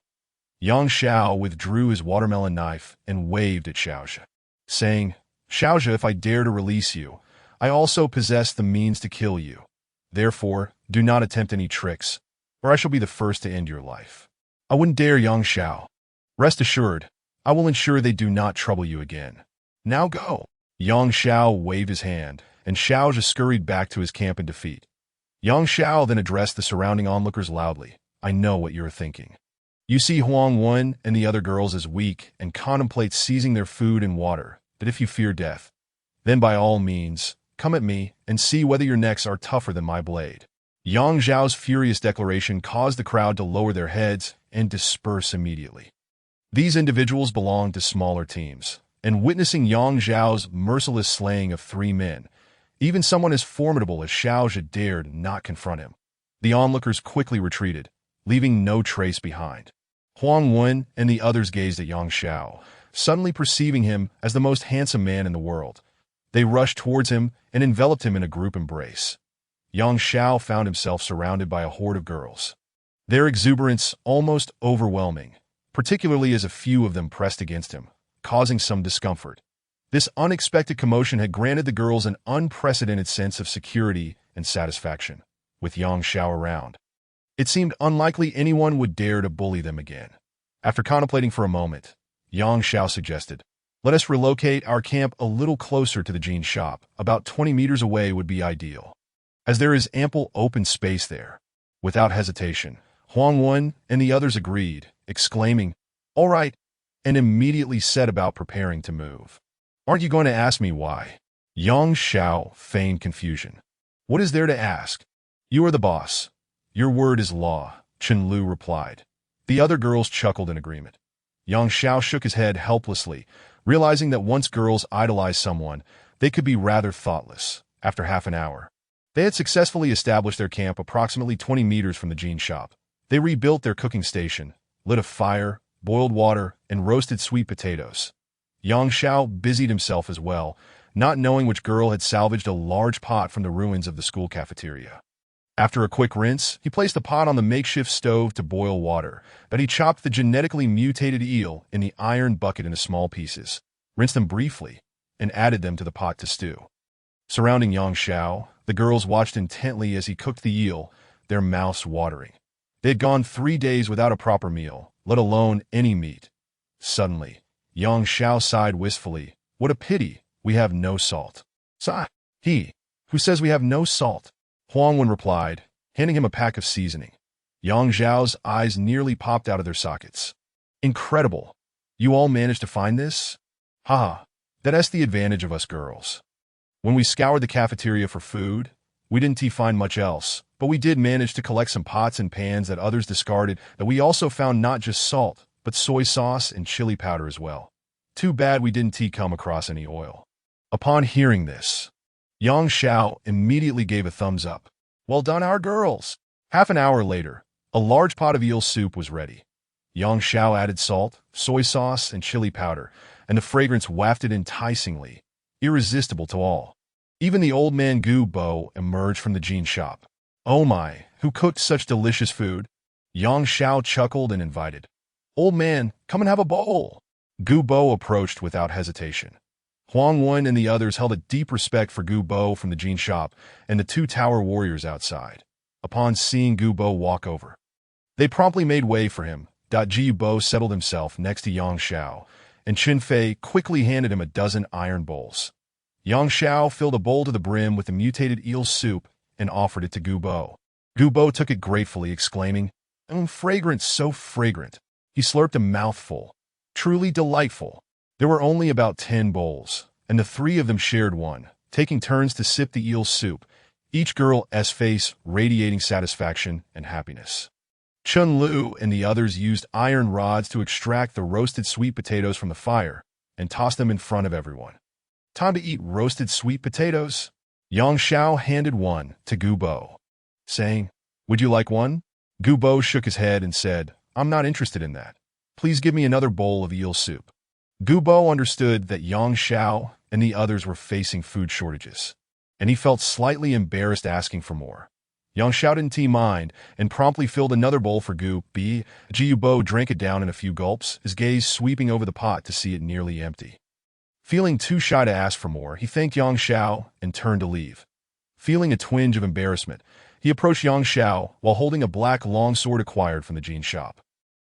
Yang Xiao withdrew his watermelon knife and waved at Xiao, saying, Xiao, if I dare to release you, I also possess the means to kill you. Therefore, do not attempt any tricks, or I shall be the first to end your life. I wouldn't dare, Yang Xiao. Rest assured, I will ensure they do not trouble you again. Now go. Yang Xiao waved his hand, and Xiao scurried back to his camp in defeat. Yang Xiao then addressed the surrounding onlookers loudly. I know what you're thinking. You see Huang Wen and the other girls as weak and contemplate seizing their food and water, that if you fear death, then by all means, come at me and see whether your necks are tougher than my blade. Yang Zhao's furious declaration caused the crowd to lower their heads and disperse immediately. These individuals belonged to smaller teams, and witnessing Yang Zhao's merciless slaying of 3 men, even someone as formidable as Xiao dared not confront him. The onlookers quickly retreated, leaving no trace behind. Huang Wen and the others gazed at Yang Xiao, suddenly perceiving him as the most handsome man in the world. They rushed towards him and enveloped him in a group embrace. Yang Xiao found himself surrounded by a horde of girls. Their exuberance almost overwhelming, particularly as a few of them pressed against him, causing some discomfort. This unexpected commotion had granted the girls an unprecedented sense of security and satisfaction, with Yang Xiao around. It seemed unlikely anyone would dare to bully them again. After contemplating for a moment, Yang Xiao suggested, "Let us relocate our camp a little closer to the jean shop. About 20 meters away would be ideal, as there is ample open space there." Without hesitation, Huang Wen and the others agreed, exclaiming, "All right," and immediately set about preparing to move. "Aren't you going to ask me why?" Yang Xiao feigned confusion. "What is there to ask? You are the boss. Your word is law," Chen Lu replied. The other girls chuckled in agreement. Yang Xiao shook his head helplessly, realizing that once girls idolize someone, they could be rather thoughtless. After half an hour, they had successfully established their camp approximately 20 meters from the jean shop. They rebuilt their cooking station, lit a fire, boiled water, and roasted sweet potatoes. Yang Xiao busied himself as well, not knowing which girl had salvaged a large pot from the ruins of the school cafeteria. After a quick rinse, he placed the pot on the makeshift stove to boil water. Then he chopped the genetically mutated eel in the iron bucket into small pieces, rinsed them briefly, and added them to the pot to stew. Surrounding Yang Xiao, the girls watched intently as he cooked the eel, their mouths watering. They had gone 3 days without a proper meal, let alone any meat. Suddenly, Yang Xiao sighed wistfully. "What a pity, we have no salt." "Sigh, he, who says we have no salt?" Huang Wen replied, handing him a pack of seasoning. Yang Zhao's eyes nearly popped out of their sockets. "Incredible! You all managed to find this? Haha, that's the advantage of us girls. When we scoured the cafeteria for food, we didn't find much else, but we did manage to collect some pots and pans that others discarded. That we also found not just salt, but soy sauce and chili powder as well. Too bad we didn't come across any oil." Upon hearing this, Yang Xiao immediately gave a thumbs up. "Well done, our girls." Half an hour later, a large pot of eel soup was ready. Yang Xiao added salt, soy sauce, and chili powder, and the fragrance wafted enticingly, irresistible to all. Even the old man Gu Bo emerged from the jean shop. "Oh my, who cooked such delicious food?" Yang Xiao chuckled and invited. "Old man, come and have a bowl." Gu Bo approached without hesitation. Huang Wen and the others held a deep respect for Gu Bo from the jean shop and the 2 tower warriors outside. Upon seeing Gu Bo walk over, they promptly made way for him. Gu Bo settled himself next to Yang Xiao, and Qin Fei quickly handed him a dozen iron bowls. Yang Xiao filled a bowl to the brim with the mutated eel soup and offered it to Gu Bo. Gu Bo took it gratefully, exclaiming, Fragrant, so fragrant." He slurped a mouthful. "Truly delightful." There were only about 10 bowls, and the 3 of them shared one, taking turns to sip the eel soup, each girl's face radiating satisfaction and happiness. Chen Lu and the others used iron rods to extract the roasted sweet potatoes from the fire and toss them in front of everyone. "Time to eat roasted sweet potatoes." Yang Xiao handed one to Gu Bo, saying, "Would you like one?" Gu Bo shook his head and said, "I'm not interested in that. Please give me another bowl of eel soup." Gu Bo understood that Yang Xiao and the others were facing food shortages, and he felt slightly embarrassed asking for more. Yang Xiao didn't mind and promptly filled another bowl for Gu Bo drank it down in a few gulps, his gaze sweeping over the pot to see it nearly empty. Feeling too shy to ask for more, he thanked Yang Xiao and turned to leave. Feeling a twinge of embarrassment, he approached Yang Xiao while holding a black longsword acquired from the jean shop,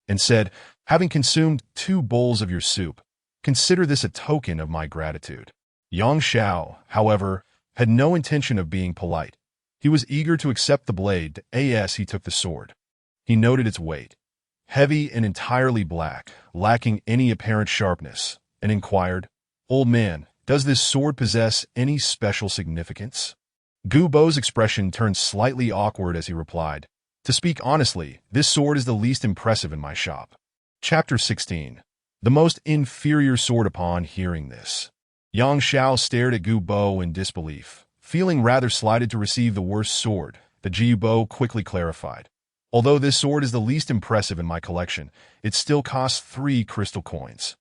and said, "Having consumed 2 bowls of your soup, consider this a token of my gratitude." Yang Xiao, however, had no intention of being polite. He was eager to accept the blade, as he took the sword. He noted its weight, heavy and entirely black, lacking any apparent sharpness, and inquired, "Old man, does this sword possess any special significance?" Gu Bo's expression turned slightly awkward as he replied, "To speak honestly, this sword is the least impressive in my shop." Chapter 16. The most inferior sword. Upon hearing this, Yang Xiao stared at Gu Bo in disbelief. Feeling rather slighted to receive the worst sword, the Gu Bo quickly clarified, "Although this sword is the least impressive in my collection, it still costs 3 crystal coins.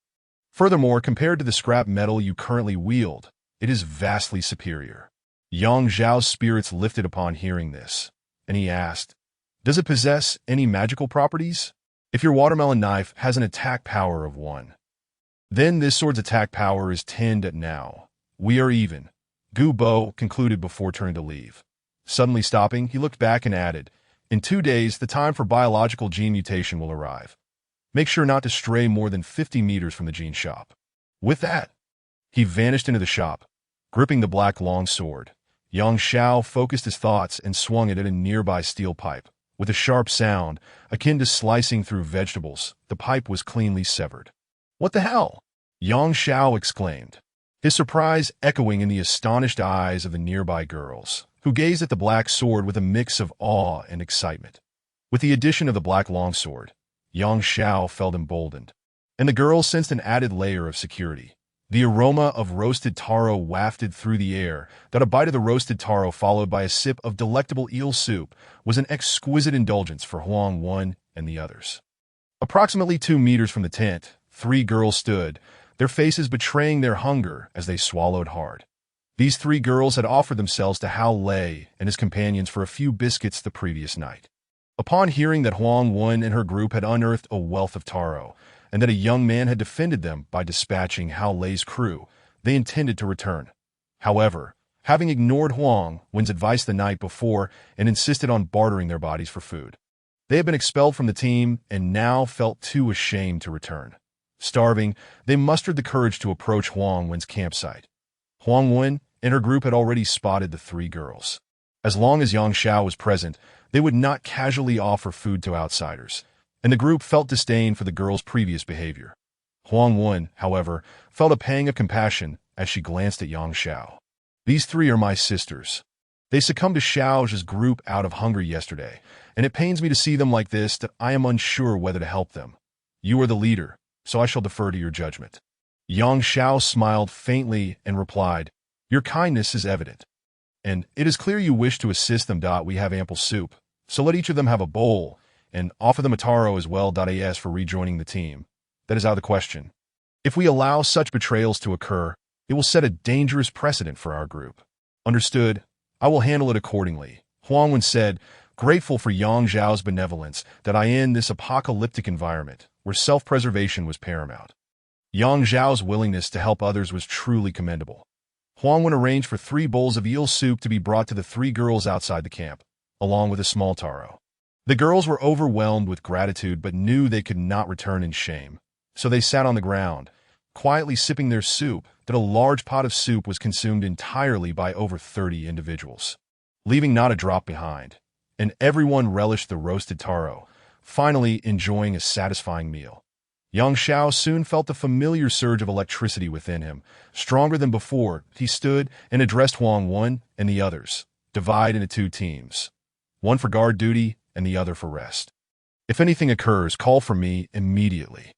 Furthermore, compared to the scrap metal you currently wield, it is vastly superior." Yang Zhao's spirits lifted upon hearing this, and he asked, "Does it possess any magical properties? If your watermelon knife has an attack power of 1, then this sword's attack power is 10 at now. We are even," Gu Bo concluded before turning to leave. Suddenly stopping, he looked back and added, "In 2 days, the time for biological gene mutation will arrive. Make sure not to stray more than 50 meters from the gene shop." With that, he vanished into the shop, gripping the black long sword. Yang Xiao focused his thoughts and swung it at a nearby steel pipe. With a sharp sound, akin to slicing through vegetables, the pipe was cleanly severed. "What the hell?" Yang Xiao exclaimed, his surprise echoing in the astonished eyes of the nearby girls, who gazed at the black sword with a mix of awe and excitement. With the addition of the black longsword, Yang Xiao felt emboldened, and the girls sensed an added layer of security. The aroma of roasted taro wafted through the air. That a bite of the roasted taro followed by a sip of delectable eel soup was an exquisite indulgence for Huang Wen and the others. Approximately 2 meters from the tent, 3 girls stood, their faces betraying their hunger as they swallowed hard. These 3 girls had offered themselves to Hao Lei and his companions for a few biscuits the previous night. Upon hearing that Huang Wen and her group had unearthed a wealth of taro, and that a young man had defended them by dispatching Hao Lei's crew, they intended to return. However, having ignored Huang Wen's advice the night before and insisted on bartering their bodies for food, they had been expelled from the team and now felt too ashamed to return. Starving, they mustered the courage to approach Huang Wen's campsite. Huang Wen and her group had already spotted the 3 girls. As long as Yang Xiao was present, they would not casually offer food to outsiders, and the group felt disdain for the girls' previous behavior. Huang Wen, however, felt a pang of compassion as she glanced at Yang Xiao. "These 3 are my sisters. They succumbed to Xiao's group out of hunger yesterday, and it pains me to see them like this that I am unsure whether to help them. You are the leader, so I shall defer to your judgment." Yang Xiao smiled faintly and replied, "Your kindness is evident, and it is clear you wish to assist them. We have ample soup, so let each of them have a bowl, and offer them a taro as well. As for rejoining the team, that is out of the question. If we allow such betrayals to occur, it will set a dangerous precedent for our group." "Understood. I will handle it accordingly," Huang Wen said, grateful for Yang Zhao's benevolence that in this apocalyptic environment where self-preservation was paramount. Yang Zhao's willingness to help others was truly commendable. Huang Wen arranged for 3 bowls of eel soup to be brought to the 3 girls outside the camp, along with a small taro. The girls were overwhelmed with gratitude but knew they could not return in shame, so they sat on the ground, quietly sipping their soup. That a large pot of soup was consumed entirely by over 30 individuals, leaving not a drop behind, and everyone relished the roasted taro, finally enjoying a satisfying meal. Yang Xiao soon felt the familiar surge of electricity within him. Stronger than before, he stood and addressed Huang Wen and the others, divide into 2 teams, one for guard duty and the other for rest. "If anything occurs, call for me immediately."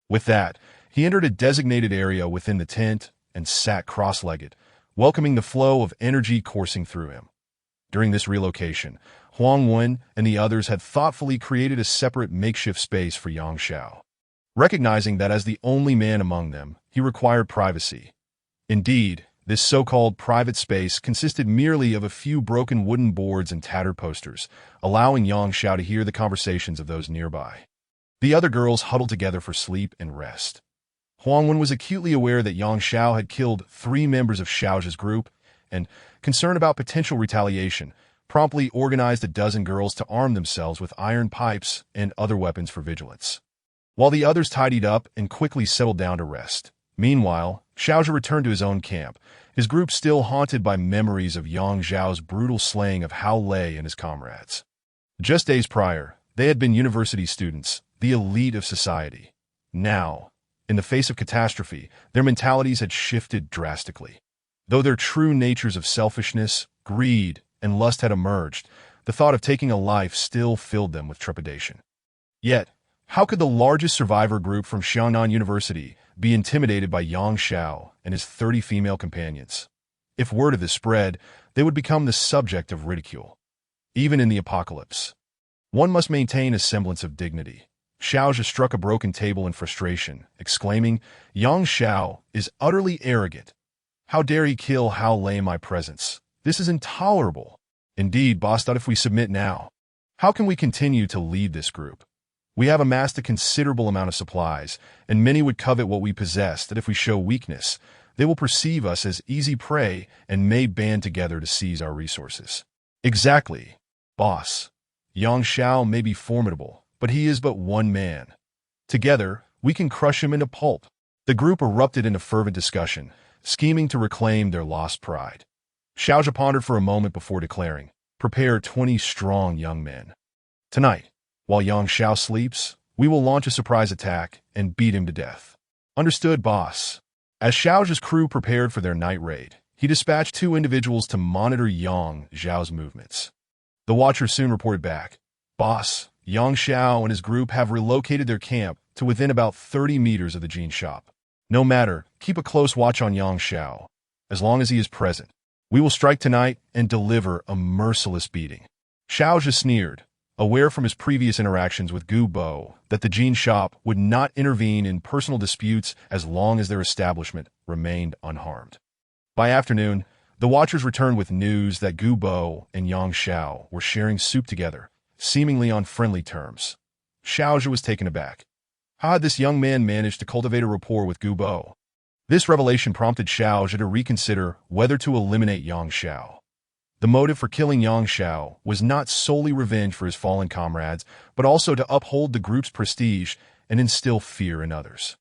With that, he entered a designated area within the tent and sat cross-legged, welcoming the flow of energy coursing through him. During this relocation, Huang Wen and the others had thoughtfully created a separate makeshift space for Yang Xiao, recognizing that as the only man among them, he required privacy. Indeed, this so-called private space consisted merely of a few broken wooden boards and tattered posters, allowing Yang Xiao to hear the conversations of those nearby. The other girls huddled together for sleep and rest. Huang Wen was acutely aware that Yang Xiao had killed 3 members of Xiao's group, and, concerned about potential retaliation, promptly organized a dozen girls to arm themselves with iron pipes and other weapons for vigilance, while the others tidied up and quickly settled down to rest. Meanwhile, Xiao returned to his own camp, his group still haunted by memories of Yang Zhao's brutal slaying of Hao Lei and his comrades. Just days prior, They had been university students, the elite of society. Now, in the face of catastrophe, their mentalities had shifted drastically. Though their true natures of selfishness, greed, and lust had emerged, the thought of taking a life still filled them with trepidation. Yet, how could the largest survivor group from Xiaonan University be intimidated by Xiao and his 30 female companions? If word of this spread, they would become the subject of ridicule. Even in the apocalypse, one must maintain a semblance of dignity. Xiao struck a broken table in frustration, exclaiming, Xiao is utterly arrogant. How dare he kill Hao Lei in my presence? This is intolerable. Indeed, boss thought if we submit now, how can we continue to lead this group? We have amassed a considerable amount of supplies, and many would covet what we possess, that if we show weakness, they will perceive us as easy prey and may band together to seize our resources. Exactly, boss. Xiao may be formidable, but he is but one man. Together, we can crush him into pulp. The group erupted into fervent discussion, scheming to reclaim their lost pride. Xiao pondered for a moment before declaring, prepare 20 strong young men. Tonight, while Xiao sleeps, we will launch a surprise attack and beat him to death. Understood, boss. As Xiao's crew prepared for their night raid, he dispatched 2 individuals to monitor Xiao's movements. The watcher soon reported back, boss, Xiao and his group have relocated their camp to within about 30 meters of the gene shop. No matter, keep a close watch on Xiao. As long as he is present, we will strike tonight and deliver a merciless beating. Xiao sneered, aware from his previous interactions with Gu Bo that the gene shop would not intervene in personal disputes as long as their establishment remained unharmed. By afternoon, the watchers returned with news that Gu Bo and Xiao were sharing soup together, seemingly on friendly terms. Xiao was taken aback. How had this young man managed to cultivate a rapport with Gu Bo? This revelation prompted Xiao to reconsider whether to eliminate Xiao. The motive for killing Xiao was not solely revenge for his fallen comrades, but also to uphold the group's prestige and instill fear in others.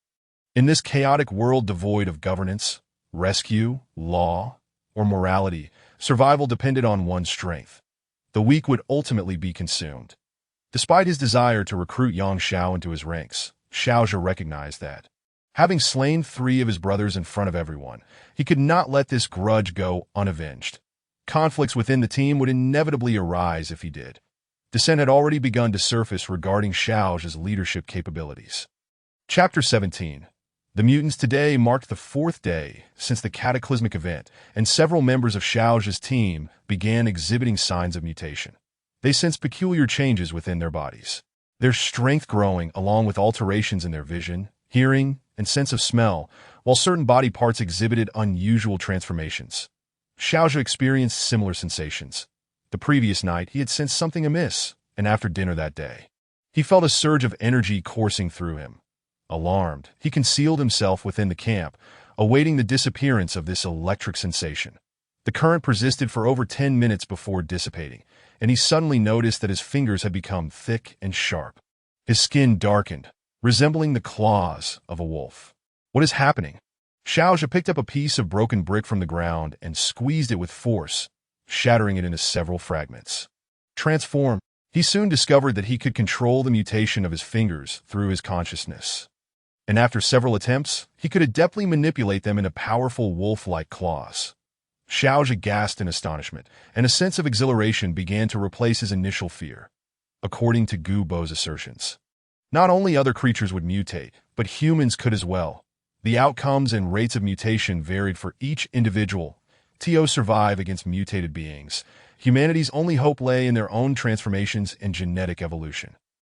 In this chaotic world devoid of governance, rescue, law, or morality, survival depended on one's strength. The weak would ultimately be consumed. Despite his desire to recruit Xiao into his ranks, Xiao recognized that, having slain 3 of his brothers in front of everyone, he could not let this grudge go unavenged. Conflicts within the team would inevitably arise if he did. Dissent had already begun to surface regarding Xiao's leadership capabilities. Chapter 17. The mutants today marked the 4th day since the cataclysmic event, and several members of Xiao's team began exhibiting signs of mutation. They sensed peculiar changes within their bodies, their strength growing along with alterations in their vision, hearing, and sense of smell, while certain body parts exhibited unusual transformations. Xiao experienced similar sensations. The previous night, he had sensed something amiss, and after dinner that day, he felt a surge of energy coursing through him. Alarmed, he concealed himself within the camp, awaiting the disappearance of this electric sensation. The current persisted for over 10 minutes before dissipating, and he suddenly noticed that his fingers had become thick and sharp. His skin darkened, resembling the claws of a wolf. What is happening? Xiao picked up a piece of broken brick from the ground and squeezed it with force, shattering it into several fragments. Transformed, he soon discovered that he could control the mutation of his fingers through his consciousness. And after several attempts, he could adeptly manipulate them into powerful wolf-like claws. Xiao gasped in astonishment, and a sense of exhilaration began to replace his initial fear. According to Gu Bo's assertions, not only other creatures would mutate, but humans could as well. The outcomes and rates of mutation varied for each individual. To survive against mutated beings, humanity's only hope lay in their own transformations and genetic evolution.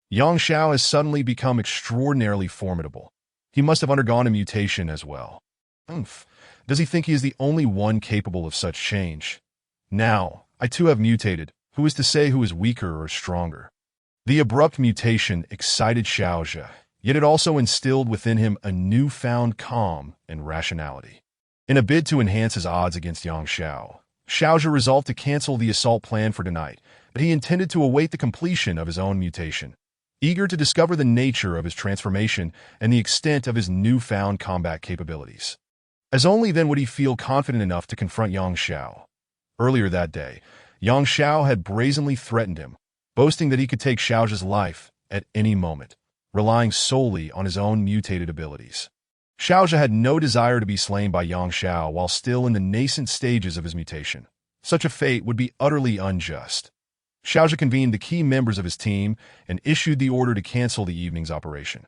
Xiao has suddenly become extraordinarily formidable. He must have undergone a mutation as well. Does he think he is the only one capable of such change? Now, I too have mutated. Who is to say who is weaker or stronger? The abrupt mutation excited Xiao, yet it also instilled within him a newfound calm and rationality. In a bid to enhance his odds against Xiao resolved to cancel the assault plan for tonight, but he intended to await the completion of his own mutation. Eager to discover the nature of his transformation and the extent of his newfound combat capabilities, as only then would he feel confident enough to confront Xiao. Earlier that day, Xiao had brazenly threatened him, boasting that he could take Xiao's life at any moment, relying solely on his own mutated abilities. Xiao had no desire to be slain by Yang Xiao while still in the nascent stages of his mutation. Such a fate would be utterly unjust. Xiao convened the key members of his team and issued the order to cancel the evening's operation.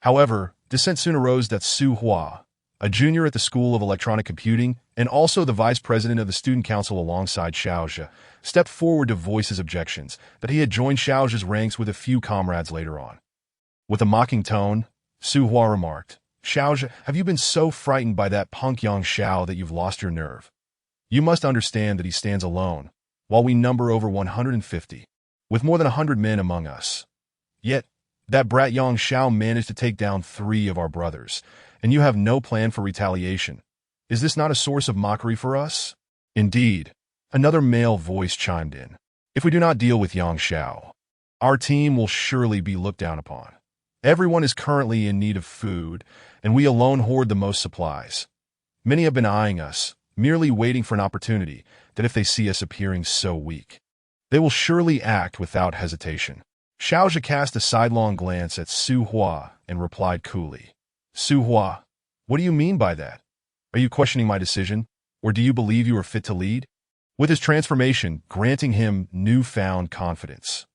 However, dissent soon arose that Su Hua, a junior at the School of Electronic Computing and also the vice president of the student council alongside Xiao, stepped forward to voice his objections that he had joined Xiao's ranks with a few comrades later on. With a mocking tone, Su Hua remarked, "Xiao, have you been so frightened by that punk Yang Xiao that you've lost your nerve? You must understand that he stands alone, while we number over 150, with more than 100 men among us. Yet, that brat Yang Xiao managed to take down 3 of our brothers, and you have no plan for retaliation. Is this not a source of mockery for us?" Indeed, another male voice chimed in. "If we do not deal with Yang Xiao, our team will surely be looked down upon. Everyone is currently in need of food, and we alone hoard the most supplies. Many have been eyeing us, merely waiting for an opportunity that if they see us appearing so weak, they will surely act without hesitation." Xiao cast a sidelong glance at Su Hua and replied coolly, "Su Hua, what do you mean by that? Are you questioning my decision, or do you believe you are fit to lead?" With his transformation granting him newfound confidence,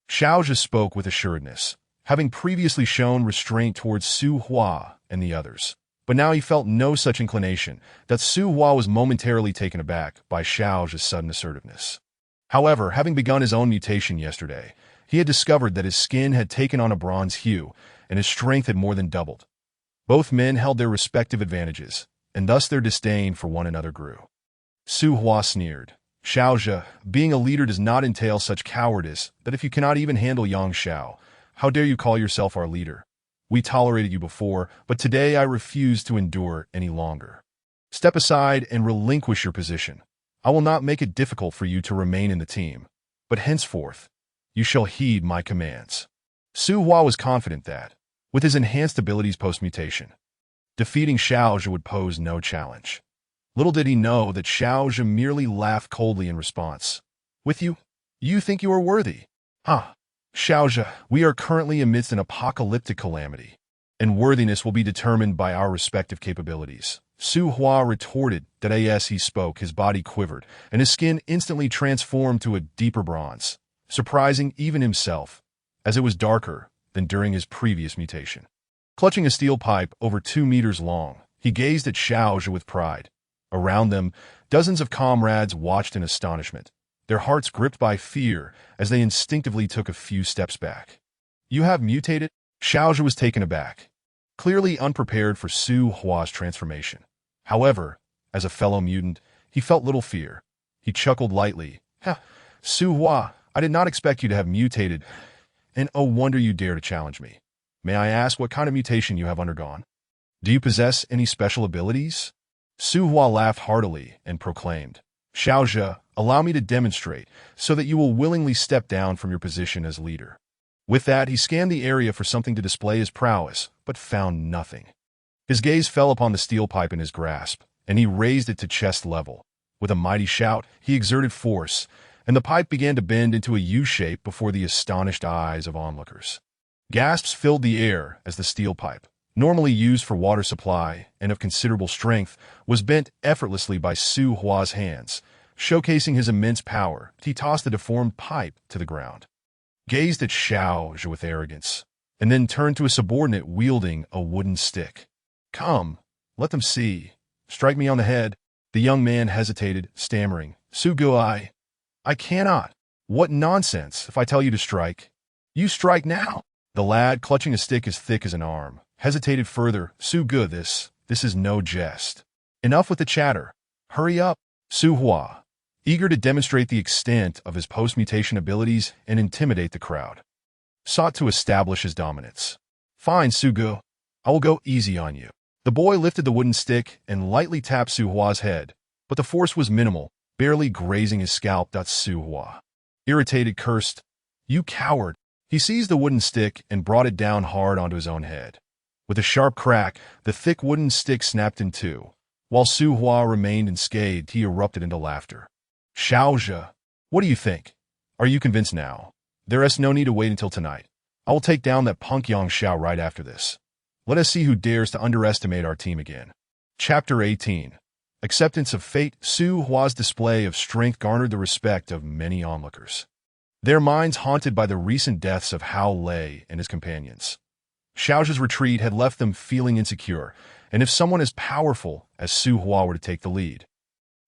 Xiao spoke with assuredness, having previously shown restraint towards Su Hua and the others. But now he felt no such inclination, that Su Hua was momentarily taken aback by Xiao's sudden assertiveness. However, having begun his own mutation yesterday, he had discovered that his skin had taken on a bronze hue, and his strength had more than doubled. Both men held their respective advantages, and thus their disdain for one another grew. Su Hua sneered, "Xiao, being a leader does not entail such cowardice that if you cannot even handle Yang Xiao, how dare you call yourself our leader? We tolerated you before, but today I refuse to endure any longer. Step aside and relinquish your position. I will not make it difficult for you to remain in the team, but henceforth, you shall heed my commands." Su Hua was confident that, with his enhanced abilities post-mutation, defeating Xiao would pose no challenge. Little did he know that Xiao merely laughed coldly in response. "With you? You think you are worthy? Ah, Xiao, we are currently amidst an apocalyptic calamity, and worthiness will be determined by our respective capabilities." Su Hua retorted that as he spoke, his body quivered, and his skin instantly transformed to a deeper bronze, surprising even himself, as it was darker than during his previous mutation. Clutching a steel pipe over 2 meters long, he gazed at Xiao with pride. Around them, dozens of comrades watched in astonishment, their hearts gripped by fear as they instinctively took a few steps back. "You have mutated?" Xiao was taken aback, clearly unprepared for Su Hua's transformation. However, as a fellow mutant, he felt little fear. He chuckled lightly. "Ha, Su Hua, I did not expect you to have mutated, and oh wonder you dare to challenge me. May I ask what kind of mutation you have undergone? Do you possess any special abilities?" Su Hua laughed heartily and proclaimed, "Xiao, allow me to demonstrate so that you will willingly step down from your position as leader." With that, he scanned the area for something to display his prowess, but found nothing. His gaze fell upon the steel pipe in his grasp, and he raised it to chest level. With a mighty shout, he exerted force, and the pipe began to bend into a U-shape before the astonished eyes of onlookers. Gasps filled the air as the steel pipe, normally used for water supply and of considerable strength, was bent effortlessly by Su Hua's hands. Showcasing his immense power, he tossed the deformed pipe to the ground, gazed at Xiao with arrogance, and then turned to a subordinate wielding a wooden stick. "Come, let them see. Strike me on the head." The young man hesitated, stammering, "Su Gui, I cannot. What nonsense if I tell you to strike. You strike now." The lad, clutching a stick as thick as an arm, hesitated further. "Su Gu, this is no jest. Enough with the chatter. Hurry up." Su Hua, eager to demonstrate the extent of his post-mutation abilities and intimidate the crowd, sought to establish his dominance. "Fine, Su Gu. I will go easy on you." The boy lifted the wooden stick and lightly tapped Su Hua's head, but the force was minimal, barely grazing his scalp. Su Hua, irritated, cursed, "You coward." He seized the wooden stick and brought it down hard onto his own head. With a sharp crack, the thick wooden stick snapped in two. While Su Hua remained unscathed, he erupted into laughter. "Xiao, what do you think? Are you convinced now? There is no need to wait until tonight. I will take down that punk Yang Xiao right after this. Let us see who dares to underestimate our team again. Chapter 18. Acceptance of Fate. Su Hua's display of strength garnered the respect of many onlookers, their minds haunted by the recent deaths of Hao Lei and his companions. Xiao's retreat had left them feeling insecure, and if someone as powerful as Su Hua were to take the lead,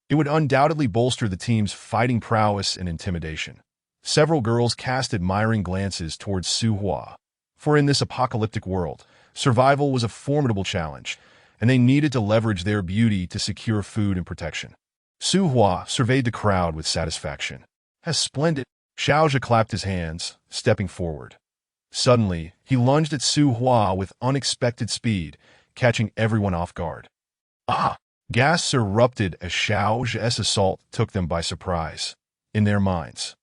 it would undoubtedly bolster the team's fighting prowess and intimidation. Several girls cast admiring glances towards Su Hua, for in this apocalyptic world, survival was a formidable challenge, and they needed to leverage their beauty to secure food and protection. Su Hua surveyed the crowd with satisfaction. "As splendid!" Xiao clapped his hands, stepping forward. Suddenly, he lunged at Su Hua with unexpected speed, catching everyone off guard. "Ah!" Gasps erupted as Xiao's assault took them by surprise. In their minds,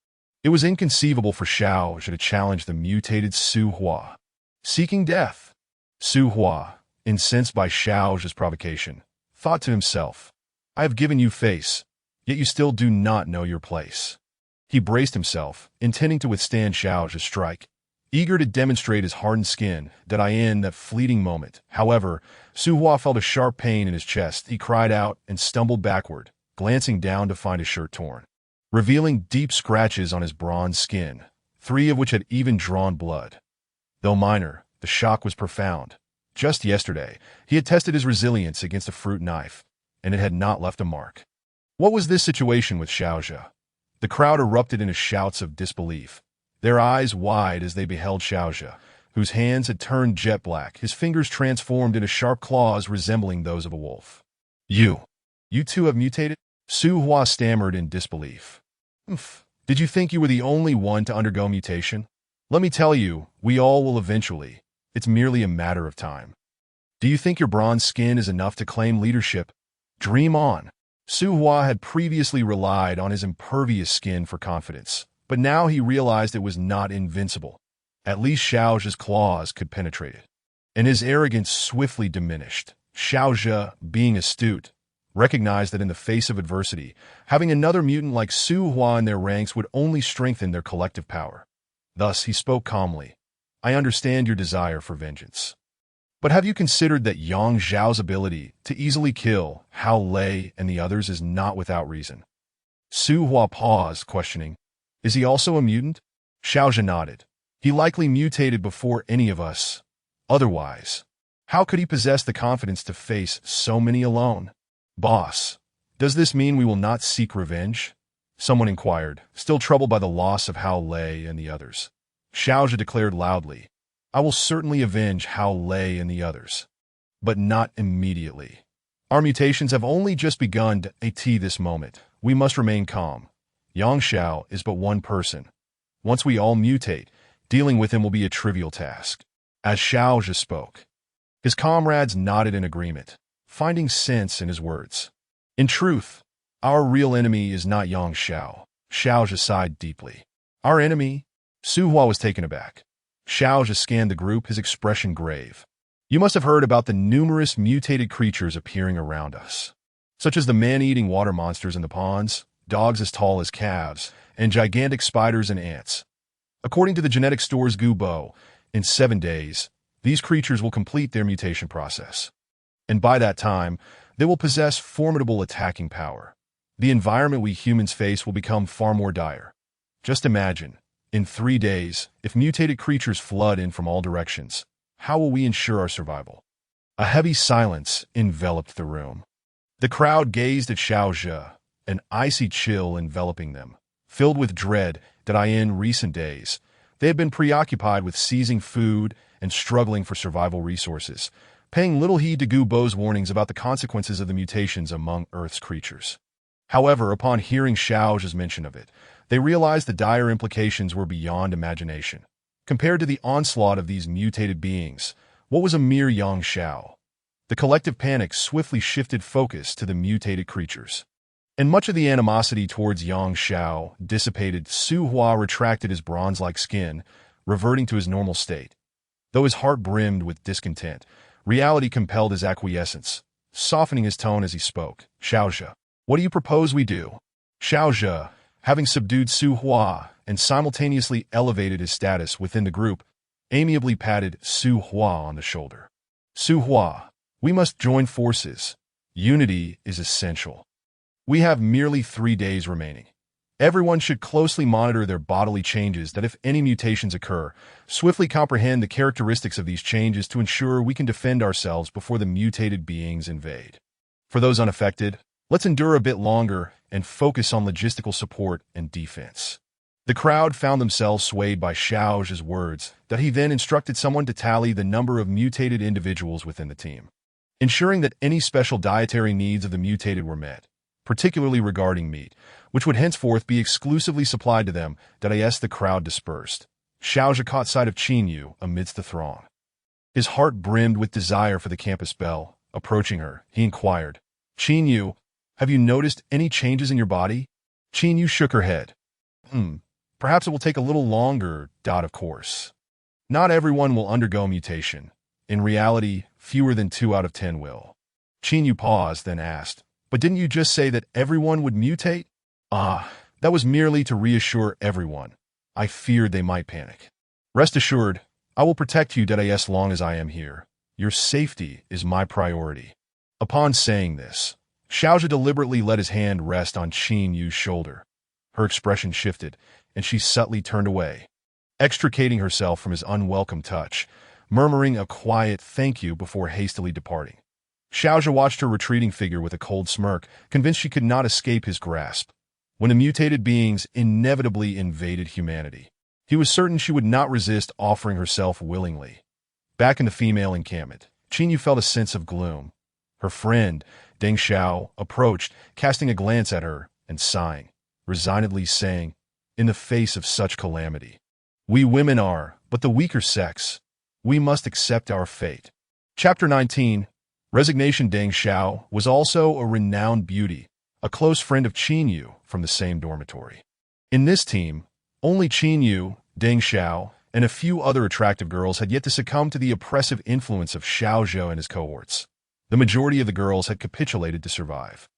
it was inconceivable for Xiao to challenge the mutated Su Hua. Seeking death. Su Hua, incensed by Xiao's provocation, thought to himself, "I have given you face, yet you still do not know your place." He braced himself, intending to withstand Xiao's strike, eager to demonstrate his hardened skin in that fleeting moment. However, Su Hua felt a sharp pain in his chest. He cried out and stumbled backward, glancing down to find his shirt torn, revealing deep scratches on his bronze skin, 3 of which had even drawn blood. Though minor, the shock was profound. Just yesterday, he had tested his resilience against a fruit knife, and it had not left a mark. What was this situation with Xiao? The crowd erupted into shouts of disbelief, their eyes wide as they beheld Xiao, whose hands had turned jet black, his fingers transformed into sharp claws resembling those of a wolf. You too have mutated?" Su Hua stammered in disbelief. Did you think you were the only one to undergo mutation? Let me tell you, we all will eventually. It's merely a matter of time. Do you think your bronze skin is enough to claim leadership? Dream on." Su Hua had previously relied on his impervious skin for confidence, but now he realized it was not invincible. At least Xiao's claws could penetrate it, and his arrogance swiftly diminished. Xiao, being astute, recognized that in the face of adversity, having another mutant like Su Hua in their ranks would only strengthen their collective power. Thus, he spoke calmly. "I understand your desire for vengeance. But have you considered that Yang Xiao's ability to easily kill Hao Lei and the others is not without reason?" Su Hua paused, questioning, "Is he also a mutant?" Xiao nodded. "He likely mutated before any of us. Otherwise, how could he possess the confidence to face so many alone?" "Boss, does this mean we will not seek revenge?" someone inquired, still troubled by the loss of Hao Lei and the others. Xiao declared loudly, "I will certainly avenge Hao Lei and the others, but not immediately. Our mutations have only just begun at this moment. We must remain calm. Yang Xiao is but one person. Once we all mutate, dealing with him will be a trivial task." As Xiao spoke, his comrades nodded in agreement, finding sense in his words. "In truth, our real enemy is not Yang Xiao." Xiao sighed deeply. "Our enemy?" Su Hua was taken aback. Xiao scanned the group, his expression grave. "You must have heard about the numerous mutated creatures appearing around us, such as the man-eating water monsters in the ponds, dogs as tall as calves, and gigantic spiders and ants. According to the genetic store's Gubo, in 7 days, these creatures will complete their mutation process. And by that time, they will possess formidable attacking power. The environment we humans face will become far more dire. Just imagine, in 3 days, if mutated creatures flood in from all directions, how will we ensure our survival?" A heavy silence enveloped the room. The crowd gazed at Xiao, an icy chill enveloping them. Filled with dread that in recent days, they had been preoccupied with seizing food and struggling for survival resources, paying little heed to Gubo's warnings about the consequences of the mutations among Earth's creatures. However, upon hearing Xiao's mention of it, they realized the dire implications were beyond imagination. Compared to the onslaught of these mutated beings, what was a mere Yang Xiao? The collective panic swiftly shifted focus to the mutated creatures. And much of the animosity towards Yang Xiao dissipated. Su Hua retracted his bronze-like skin, reverting to his normal state. Though his heart brimmed with discontent, reality compelled his acquiescence, softening his tone as he spoke. "Xiao, what do you propose we do?" Xiao, having subdued Su Hua and simultaneously elevated his status within the group, amiably patted Su Hua on the shoulder. Su Hua, we must join forces. Unity is essential. We have merely 3 days remaining. Everyone should closely monitor their bodily changes that if any mutations occur, swiftly comprehend the characteristics of these changes to ensure we can defend ourselves before the mutated beings invade. For those unaffected, let's endure a bit longer and focus on logistical support and defense. The crowd found themselves swayed by Xiao's words that he then instructed someone to tally the number of mutated individuals within the team, ensuring that any special dietary needs of the mutated were met, particularly regarding meat, which would henceforth be exclusively supplied to them. As the crowd dispersed, Xiao caught sight of Qin Yu amidst the throng. His heart brimmed with desire for the campus belle. Approaching her, he inquired, "Qin Yu, have you noticed any changes in your body?" Qin Yu shook her head. Perhaps it will take a little longer. Of course. Not everyone will undergo mutation. In reality, fewer than 2 out of 10 will. Qin Yu paused, then asked, "But didn't you just say that everyone would mutate?" That was merely to reassure everyone. I feared they might panic. Rest assured, I will protect you as long as I am here. Your safety is my priority. Upon saying this, Xiao deliberately let his hand rest on Qin Yu's shoulder. Her expression shifted, and she subtly turned away, extricating herself from his unwelcome touch, murmuring a quiet thank you before hastily departing. Xiao watched her retreating figure with a cold smirk, convinced she could not escape his grasp. When the mutated beings inevitably invaded humanity, he was certain she would not resist offering herself willingly. Back in the female encampment, Qin Yu felt a sense of gloom. Her friend, Deng Xiao, approached, casting a glance at her and sighing, resignedly saying, "In the face of such calamity, we women are but the weaker sex. We must accept our fate." Chapter 19. Resignation. Deng Xiao was also a renowned beauty, a close friend of Qin Yu from the same dormitory. In this team, only Qin Yu, Deng Xiao, and a few other attractive girls had yet to succumb to the oppressive influence of Xiao and his cohorts. The majority of the girls had capitulated to survive.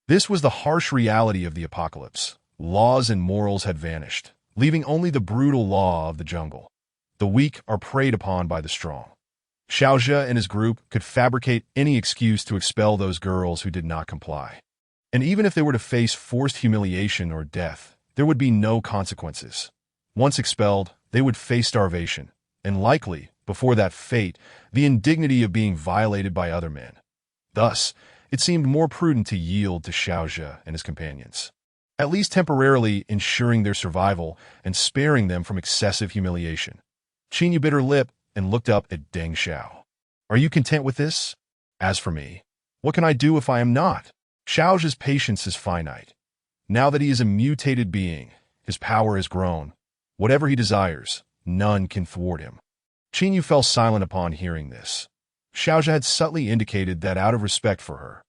This was the harsh reality of the apocalypse. Laws and morals had vanished, leaving only the brutal law of the jungle. The weak are preyed upon by the strong. Xiao and his group could fabricate any excuse to expel those girls who did not comply. And even if they were to face forced humiliation or death, there would be no consequences. Once expelled, they would face starvation, and likely, before that fate, the indignity of being violated by other men. Thus, it seemed more prudent to yield to Xiao and his companions, at least temporarily ensuring their survival and sparing them from excessive humiliation. Qin Yu bit her lip and looked up at Deng Xiao. "Are you content with this? As for me, what can I do if I am not?" Xiao's patience is finite. Now that he is a mutated being, his power has grown. Whatever he desires, none can thwart him. Qin Yu fell silent upon hearing this. Xiao had subtly indicated that out of respect for her,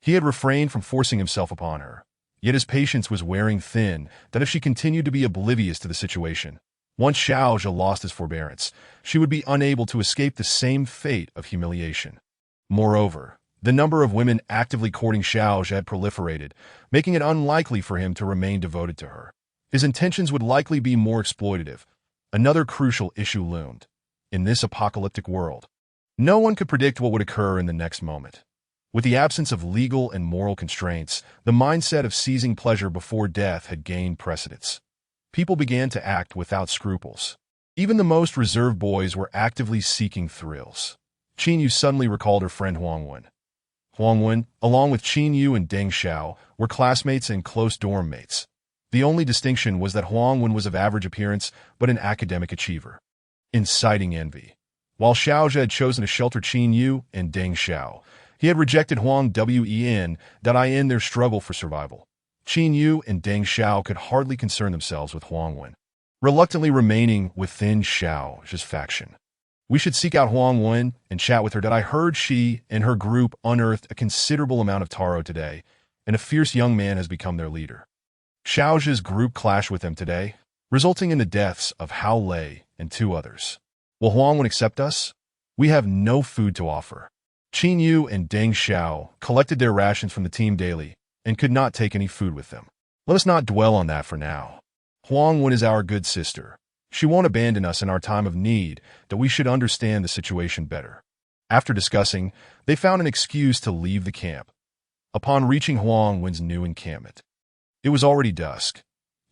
he had refrained from forcing himself upon her. Yet his patience was wearing thin, that if she continued to be oblivious to the situation, once Xiao lost his forbearance, she would be unable to escape the same fate of humiliation. Moreover, the number of women actively courting Xiao had proliferated, making it unlikely for him to remain devoted to her. His intentions would likely be more exploitative. Another crucial issue loomed. In this apocalyptic world, no one could predict what would occur in the next moment. With the absence of legal and moral constraints, the mindset of seizing pleasure before death had gained precedence. People began to act without scruples. Even the most reserved boys were actively seeking thrills. Qin Yu suddenly recalled her friend Huangwen. Huangwen, along with Qin Yu and Deng Xiao, were classmates and close dorm mates. The only distinction was that Huangwen was of average appearance, but an academic achiever, inciting envy. While Xiao had chosen to shelter Qin Yu and Deng Xiao, he had rejected Huang Wen in their struggle for survival. Qin Yu and Deng Xiao could hardly concern themselves with Huangwen, reluctantly remaining within Xiao's faction. "We should seek out Huangwen and chat with her. I heard she and her group unearthed a considerable amount of taro today, and a fierce young man has become their leader. Xiao's group clashed with them today, resulting in the deaths of Hao Lei and 2 others. Will Huangwen accept us? We have no food to offer." Qin Yu and Deng Xiao collected their rations from the team daily and could not take any food with them. Let us not dwell on that for now. Huang Wen is our good sister. She won't abandon us in our time of need, that we should understand the situation better. After discussing, they found an excuse to leave the camp. Upon reaching Huang Wen's new encampment, it was already dusk.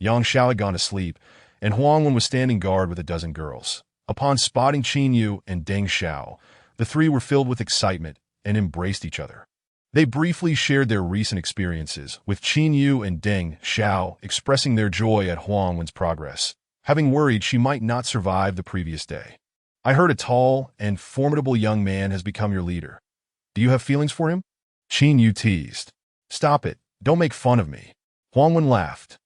Yang Xiao had gone to sleep, and Huang Wen was standing guard with a dozen girls. Upon spotting Qin Yu and Deng Xiao, the three were filled with excitement and embraced each other. They briefly shared their recent experiences, with Qin Yu and Deng Xiao expressing their joy at Huang Wen's progress, having worried she might not survive the previous day. I heard a tall and formidable young man has become your leader. Do you have feelings for him? Qin Yu teased. Stop it, don't make fun of me. Huang Wen laughed.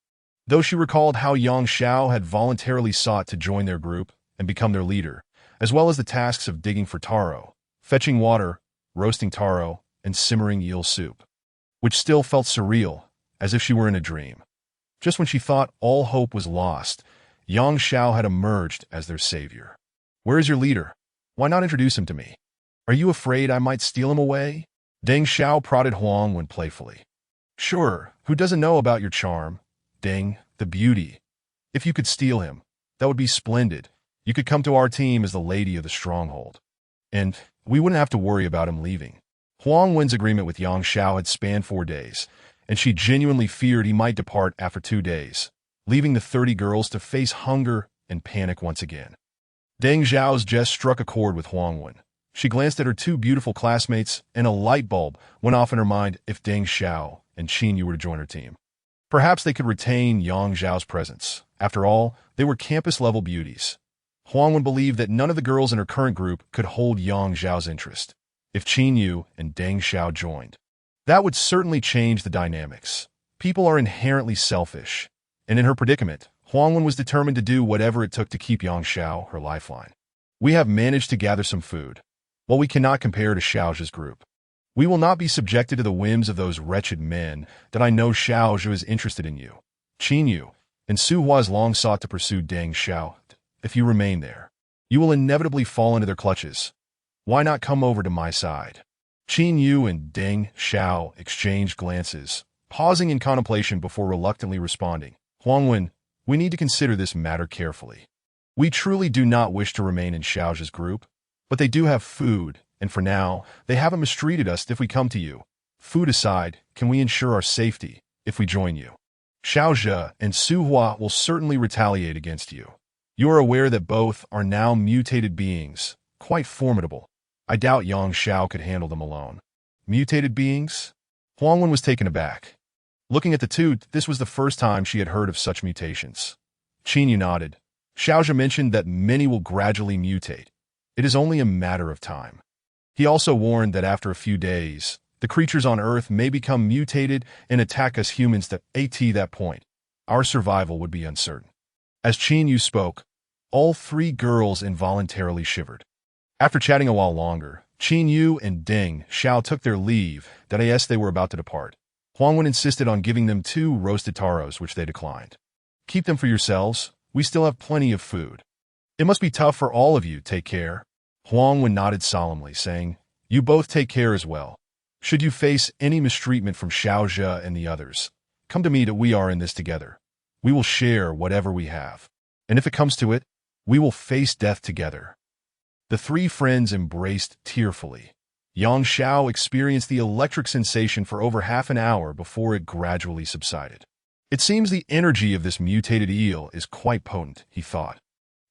Though she recalled how Yang Xiao had voluntarily sought to join their group and become their leader, as well as the tasks of digging for taro, fetching water, roasting taro, and simmering eel soup, which still felt surreal, as if she were in a dream. Just when she thought all hope was lost, Yang Xiao had emerged as their savior. Where is your leader? Why not introduce him to me? Are you afraid I might steal him away? Deng Xiao prodded Huang Wen playfully. Sure, who doesn't know about your charm? Deng, the beauty. If you could steal him, that would be splendid. You could come to our team as the lady of the stronghold. And we wouldn't have to worry about him leaving. Huang Wen's agreement with Yang Xiao had spanned 4 days, and she genuinely feared he might depart after 2 days, leaving the 30 girls to face hunger and panic once again. Deng Xiao's jest struck a chord with Huang Wen. She glanced at her 2 beautiful classmates, and a light bulb went off in her mind if Deng Xiao and Qin Yu were to join her team. Perhaps they could retain Yang Xiao's presence. After all, they were campus-level beauties. Huang Wen believed that none of the girls in her current group could hold Yang Xiao's interest. If Qin Yu and Deng Xiao joined, that would certainly change the dynamics. People are inherently selfish, and in her predicament, Huang Wen was determined to do whatever it took to keep Yang Xiao her lifeline. We have managed to gather some food. While we cannot compare to Xiaozhe's group, we will not be subjected to the whims of those wretched men that I know Xiaozhe is interested in you. Qin Yu and Su Hua has long sought to pursue Deng Xiao. If you remain there, you will inevitably fall into their clutches. Why not come over to my side? Qin Yu and Deng Xiao exchanged glances, pausing in contemplation before reluctantly responding. Huang Wen, we need to consider this matter carefully. We truly do not wish to remain in Xiaozhe's group, but they do have food, and for now, they haven't mistreated us if we come to you. Food aside, can we ensure our safety if we join you? Xiaozhe and Su Hua will certainly retaliate against you. You are aware that both are now mutated beings, quite formidable. I doubt Yang Xiao could handle them alone. Mutated beings? Huang Wen was taken aback. Looking at the two, this was the first time she had heard of such mutations. Qin Yu nodded. Xiaozhe mentioned that many will gradually mutate. It is only a matter of time. He also warned that after a few days, the creatures on Earth may become mutated and attack us humans at that point. Our survival would be uncertain. As Qin Yu spoke, all 3 girls involuntarily shivered. After chatting a while longer, Qin Yu and Deng Xiao took their leave as they were about to depart. Huang Wen insisted on giving them 2 roasted taros, which they declined. Keep them for yourselves. We still have plenty of food. It must be tough for all of you. Take care. Huang Wen nodded solemnly, saying, You both take care as well. Should you face any mistreatment from Xiaozhe and the others, come to me that we are in this together. We will share whatever we have. And if it comes to it, we will face death together. The 3 friends embraced tearfully. Yang Xiao experienced the electric sensation for over half an hour before it gradually subsided. It seems the energy of this mutated eel is quite potent, he thought.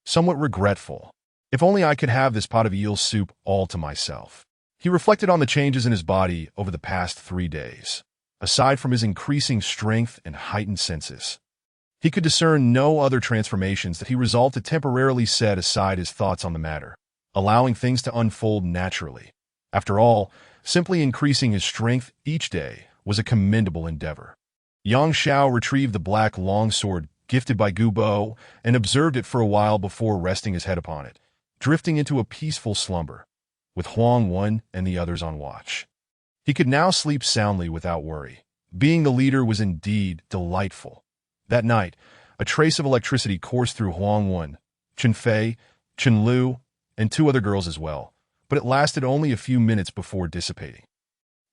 Somewhat regretful. If only I could have this pot of eel soup all to myself. He reflected on the changes in his body over the past 3 days. Aside from his increasing strength and heightened senses, he could discern no other transformations that he resolved to temporarily set aside his thoughts on the matter, allowing things to unfold naturally. After all, simply increasing his strength each day was a commendable endeavor. Yang Xiao retrieved the black longsword gifted by Gu Bo and observed it for a while before resting his head upon it, drifting into a peaceful slumber, with Huang Wen and the others on watch. He could now sleep soundly without worry. Being the leader was indeed delightful. That night, a trace of electricity coursed through Huang Wen, Chen Fei, Chen Lu, and 2 other girls as well, but it lasted only a few minutes before dissipating.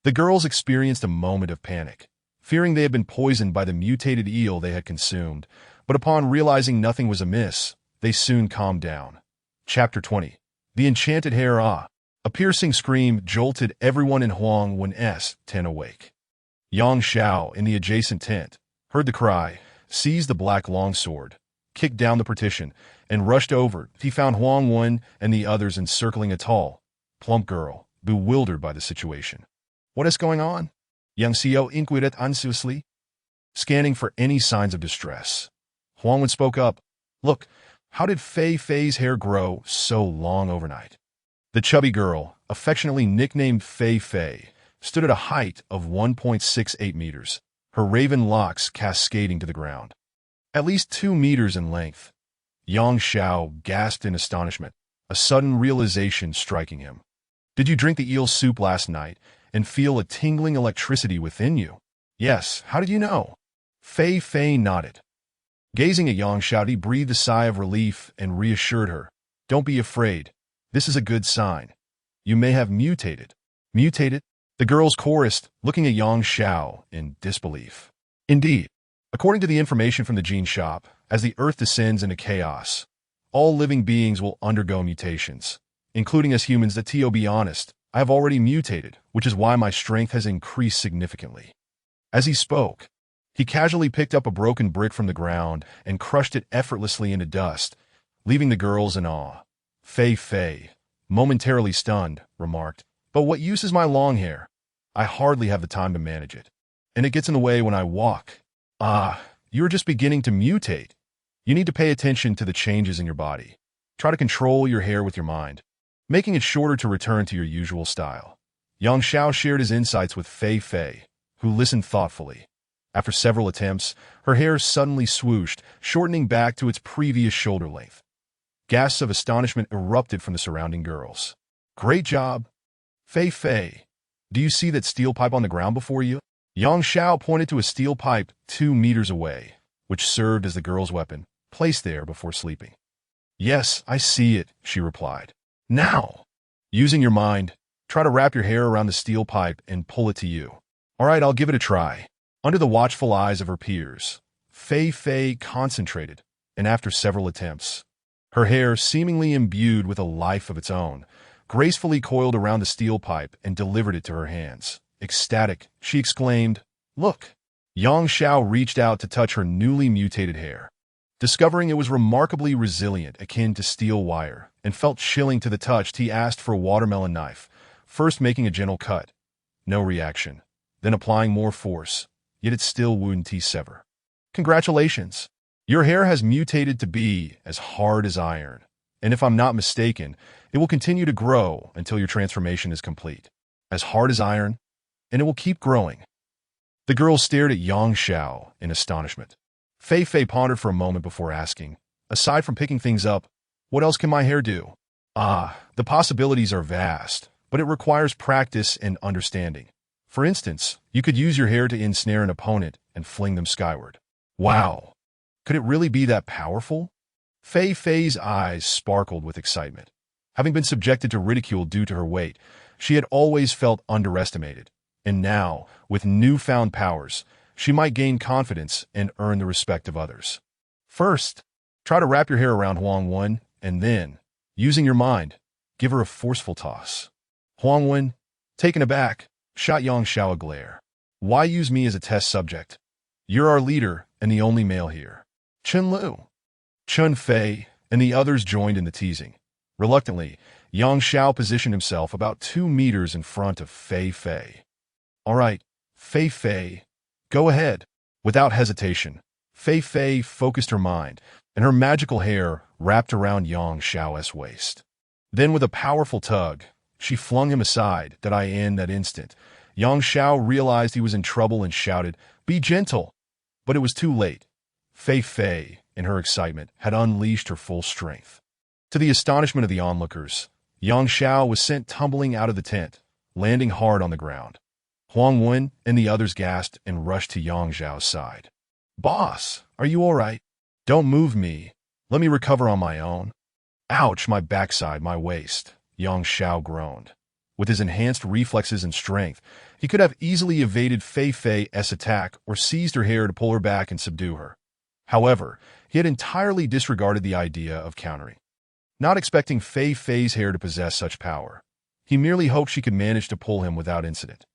The girls experienced a moment of panic, fearing they had been poisoned by the mutated eel they had consumed, But upon realizing nothing was amiss, they soon calmed down. Chapter 20. The Enchanted Hair. A piercing scream jolted everyone in Huang Wen's tent awake. Yang Xiao, in the adjacent tent, heard the cry, seized the black longsword, kicked down the partition, and rushed over. He found Huang Wen and the others encircling a tall, plump girl, bewildered by the situation. What is going on? Young Xiao inquired anxiously, scanning for any signs of distress. Huang Wen spoke up. Look, how did Fei Fei's hair grow so long overnight? The chubby girl, affectionately nicknamed Fei Fei, stood at a height of 1.68 meters, her raven locks cascading to the ground. At least 2 meters in length. Yang Xiao gasped in astonishment, a sudden realization striking him. Did you drink the eel soup last night and feel a tingling electricity within you? Yes, how did you know? Fei Fei nodded. Gazing at Yang Xiao, he breathed a sigh of relief and reassured her. Don't be afraid. This is a good sign. You may have mutated. Mutated? The girls chorused, looking at Yang Xiao in disbelief. Indeed, according to the information from the gene shop, as the Earth descends into chaos, all living beings will undergo mutations, including us humans. That, to be honest, I have already mutated, which is why my strength has increased significantly. As he spoke, he casually picked up a broken brick from the ground and crushed it effortlessly into dust, leaving the girls in awe. Fei Fei, momentarily stunned, remarked, But what use is my long hair? I hardly have the time to manage it, and it gets in the way when I walk. You are just beginning to mutate. You need to pay attention to the changes in your body. Try to control your hair with your mind, making it shorter to return to your usual style. Yang Xiao shared his insights with Fei Fei, who listened thoughtfully. After several attempts, her hair suddenly swooshed, shortening back to its previous shoulder length. Gasps of astonishment erupted from the surrounding girls. Great job! Fei Fei, do you see that steel pipe on the ground before you? Yang Xiao pointed to a steel pipe 2 meters away, which served as the girl's weapon, placed there before sleeping. Yes, I see it, she replied. Now, using your mind, try to wrap your hair around the steel pipe and pull it to you. All right, I'll give it a try. Under the watchful eyes of her peers, Fei Fei concentrated, and after several attempts, her hair, seemingly imbued with a life of its own, gracefully coiled around the steel pipe and delivered it to her hands. Ecstatic, she exclaimed, Look! Yang Xiao reached out to touch her newly mutated hair, discovering it was remarkably resilient, akin to steel wire, and felt chilling to the touch. He asked for a watermelon knife, first making a gentle cut. No reaction, then applying more force, yet it still wouldn't sever. Congratulations! Your hair has mutated to be as hard as iron, and if I'm not mistaken, it will continue to grow until your transformation is complete. As hard as iron, and it will keep growing. The girl stared at Yang Xiao in astonishment. Fei Fei pondered for a moment before asking, aside from picking things up, what else can my hair do? The possibilities are vast, but it requires practice and understanding. For instance, you could use your hair to ensnare an opponent and fling them skyward. Wow! Could it really be that powerful? Fei Fei's eyes sparkled with excitement. Having been subjected to ridicule due to her weight, she had always felt underestimated. And now, with newfound powers, she might gain confidence and earn the respect of others. First, try to wrap your hair around Huang Wen, and then, using your mind, give her a forceful toss. Huang Wen, taken aback, shot Yang Xiao a glare. Why use me as a test subject? You're our leader and the only male here. Chen Lu, Chun Fei, and the others joined in the teasing. Reluctantly, Yang Xiao positioned himself about 2 meters in front of Fei Fei. All right, Fei Fei, go ahead. Without hesitation, Fei Fei focused her mind, and her magical hair wrapped around Yang Xiao's waist. Then with a powerful tug, she flung him aside. In that instant, Yang Xiao realized he was in trouble and shouted, Be gentle! But it was too late. Fei Fei, in her excitement, had unleashed her full strength. To the astonishment of the onlookers, Yang Xiao was sent tumbling out of the tent, landing hard on the ground. Huang Wen and the others gasped and rushed to Yang Xiao's side. Boss, are you all right? Don't move me. Let me recover on my own. Ouch, my backside, my waist, Yang Xiao groaned. With his enhanced reflexes and strength, he could have easily evaded Fei Fei's attack or seized her hair to pull her back and subdue her. However, he had entirely disregarded the idea of countering. Not expecting Fei Fei's hair to possess such power, he merely hoped she could manage to pull him without incident.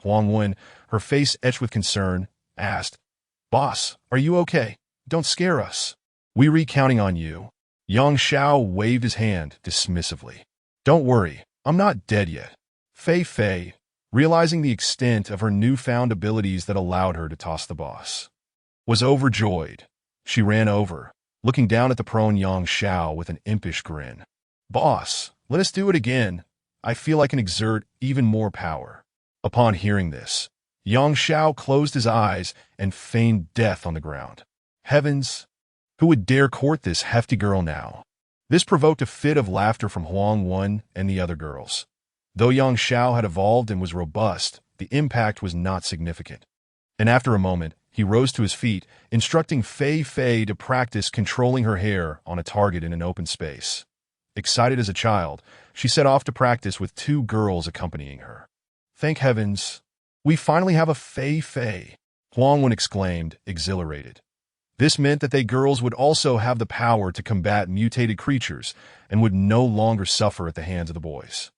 Huang Wen, her face etched with concern, asked, "Boss, are you okay? Don't scare us. We're counting on you." Yang Xiao waved his hand dismissively. "Don't worry, I'm not dead yet." Fei Fei, realizing the extent of her newfound abilities that allowed her to toss the boss, was overjoyed. She ran over, looking down at the prone Yang Xiao with an impish grin. "Boss, let us do it again. I feel I can exert even more power." Upon hearing this, Yang Xiao closed his eyes and feigned death on the ground. Heavens! Who would dare court this hefty girl now? This provoked a fit of laughter from Huang Wen and the other girls. Though Yang Xiao had evolved and was robust, the impact was not significant. And after a moment, he rose to his feet, instructing Fei Fei to practice controlling her hair on a target in an open space. Excited as a child, she set off to practice with 2 girls accompanying her. "Thank heavens! We finally have a Fei Fei!" Huang Wen exclaimed, exhilarated. This meant that they girls would also have the power to combat mutated creatures and would no longer suffer at the hands of the boys.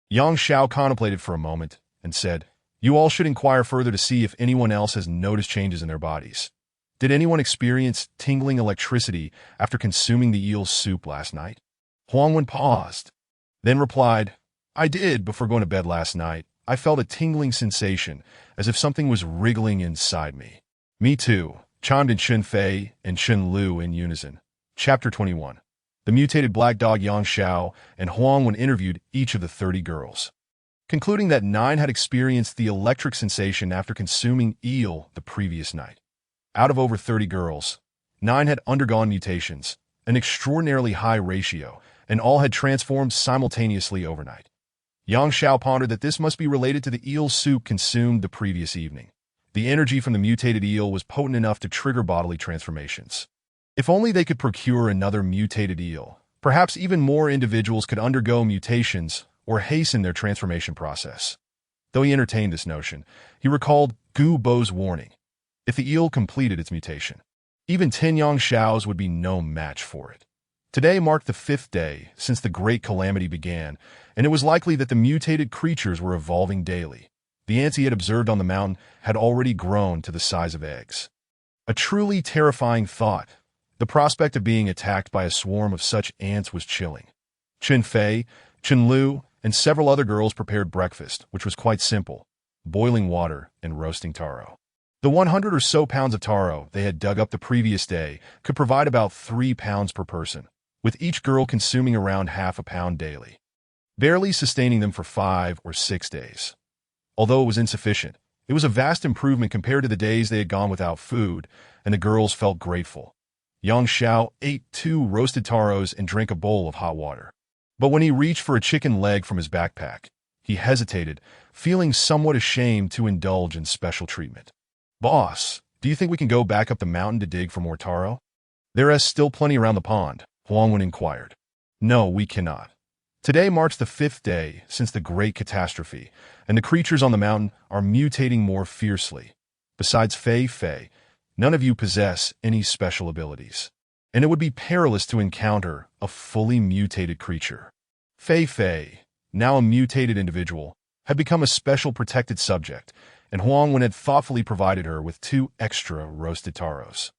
Yang Xiao contemplated for a moment and said, "You all should inquire further to see if anyone else has noticed changes in their bodies. Did anyone experience tingling electricity after consuming the eel soup last night?" Huang Wen paused, then replied, "I did before going to bed last night. I felt a tingling sensation, as if something was wriggling inside me." "Me too," chimed in Shen Fei and Shen Lu in unison. Chapter 21. The mutated black dog Yang Xiao and Huang Wen interviewed each of the 30 girls, concluding that 9 had experienced the electric sensation after consuming eel the previous night. Out of over 30 girls, 9 had undergone mutations, an extraordinarily high ratio, and all had transformed simultaneously overnight. Yang Xiao pondered that this must be related to the eel soup consumed the previous evening. The energy from the mutated eel was potent enough to trigger bodily transformations. If only they could procure another mutated eel, perhaps even more individuals could undergo mutations or hasten their transformation process. Though he entertained this notion, he recalled Gu Bo's warning. If the eel completed its mutation, even 10 Yang Xiaos would be no match for it. Today marked the 5th day since the Great Calamity began, and it was likely that the mutated creatures were evolving daily. The ants he had observed on the mountain had already grown to the size of eggs. A truly terrifying thought. The prospect of being attacked by a swarm of such ants was chilling. Chen Fei, Chen Lu, and several other girls prepared breakfast, which was quite simple: boiling water and roasting taro. The 100 or so pounds of taro they had dug up the previous day could provide about 3 pounds per person, with each girl consuming around half a pound daily, barely sustaining them for 5 or 6 days. Although it was insufficient, it was a vast improvement compared to the days they had gone without food, and the girls felt grateful. Yang Xiao ate 2 roasted taros and drank a bowl of hot water. But when he reached for a chicken leg from his backpack, he hesitated, feeling somewhat ashamed to indulge in special treatment. "Boss, do you think we can go back up the mountain to dig for more taro?" "There is still plenty around the pond," Huang Wen inquired. "No, we cannot. Today marks the 5th day since the great catastrophe, and the creatures on the mountain are mutating more fiercely. Besides Fei Fei, none of you possess any special abilities, and it would be perilous to encounter a fully mutated creature." Fei Fei, now a mutated individual, had become a special protected subject, and Huang Wen had thoughtfully provided her with 2 extra roasted taros.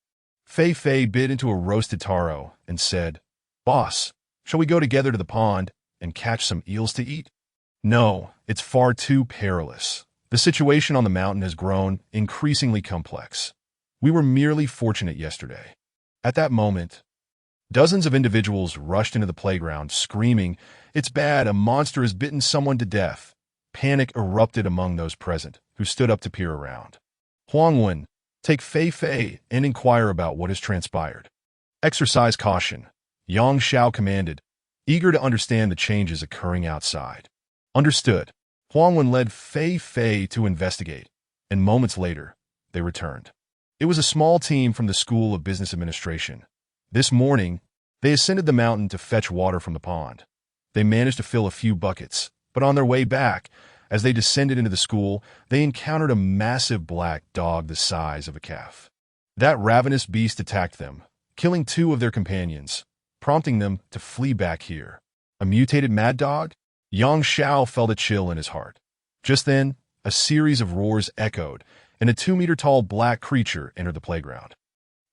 Fei Fei bit into a roasted taro and said, "Boss, shall we go together to the pond and catch some eels to eat?" "No, it's far too perilous. The situation on the mountain has grown increasingly complex. We were merely fortunate yesterday." At that moment, dozens of individuals rushed into the playground, screaming, "It's bad, a monster has bitten someone to death." Panic erupted among those present, who stood up to peer around. "Huang Wen, take Fei Fei and inquire about what has transpired. Exercise caution," Yang Xiao commanded, eager to understand the changes occurring outside. "Understood." Huang Wen led Fei Fei to investigate, and moments later, they returned. It was a small team from the School of Business Administration. This morning, they ascended the mountain to fetch water from the pond. They managed to fill a few buckets, but on their way back, as they descended into the school, they encountered a massive black dog the size of a calf. That ravenous beast attacked them, killing two of their companions, prompting them to flee back here. A mutated mad dog? Yang Xiao felt a chill in his heart. Just then, a series of roars echoed, and a 2-meter-tall black creature entered the playground.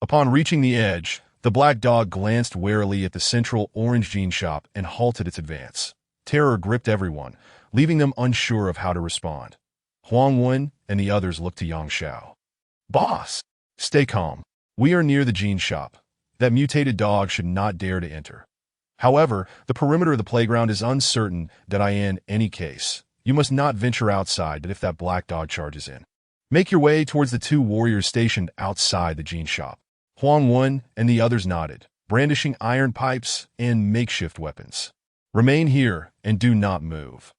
Upon reaching the edge, the black dog glanced warily at the central orange jean shop and halted its advance. Terror gripped everyone, leaving them unsure of how to respond. Huang Wen and the others looked to Yang Xiao. "Boss, stay calm. We are near the jean shop. That mutated dog should not dare to enter. However, the perimeter of the playground is uncertain that in any case. You must not venture outside if that black dog charges in. Make your way towards the two warriors stationed outside the jean shop." Huang Wen and the others nodded, brandishing iron pipes and makeshift weapons. "Remain here and do not move.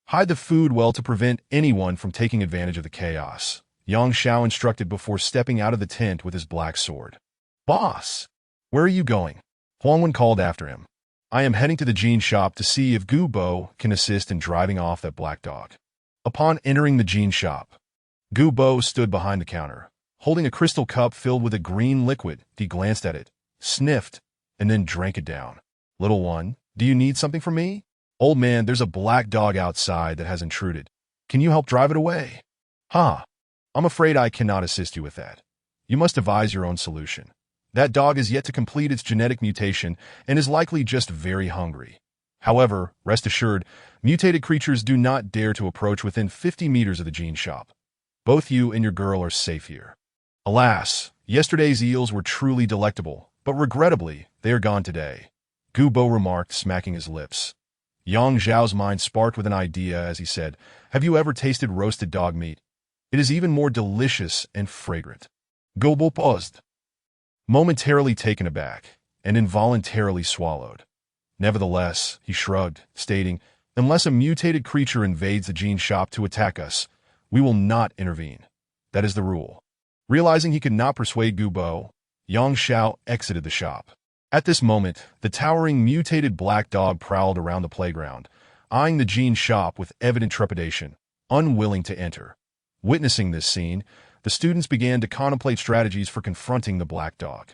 Hide the food well to prevent anyone from taking advantage of the chaos," Yang Xiao instructed before stepping out of the tent with his black sword. "Boss, where are you going?" Huang Wen called after him. "I am heading to the jean shop to see if Gu Bo can assist in driving off that black dog." Upon entering the jean shop, Gu Bo stood behind the counter, holding a crystal cup filled with a green liquid. He glanced at it, sniffed, and then drank it down. "Little one, do you need something from me?" "Old man, there's a black dog outside that has intruded. Can you help drive it away?" "Huh. I'm afraid I cannot assist you with that. You must devise your own solution. That dog is yet to complete its genetic mutation and is likely just very hungry. However, rest assured, mutated creatures do not dare to approach within 50 meters of the jean shop. Both you and your girl are safe here." "Alas, yesterday's eels were truly delectable, but regrettably, they are gone today," Gu Bo remarked, smacking his lips. Yang Zhao's mind sparked with an idea as he said, "Have you ever tasted roasted dog meat? It is even more delicious and fragrant." Gu Bo paused, momentarily taken aback, and involuntarily swallowed. Nevertheless, he shrugged, stating, "Unless a mutated creature invades the jean shop to attack us, we will not intervene. That is the rule." Realizing he could not persuade Gu Bo, Yang Xiao exited the shop. At this moment, the towering mutated black dog prowled around the playground, eyeing the jean shop with evident trepidation, unwilling to enter. Witnessing this scene, the students began to contemplate strategies for confronting the black dog.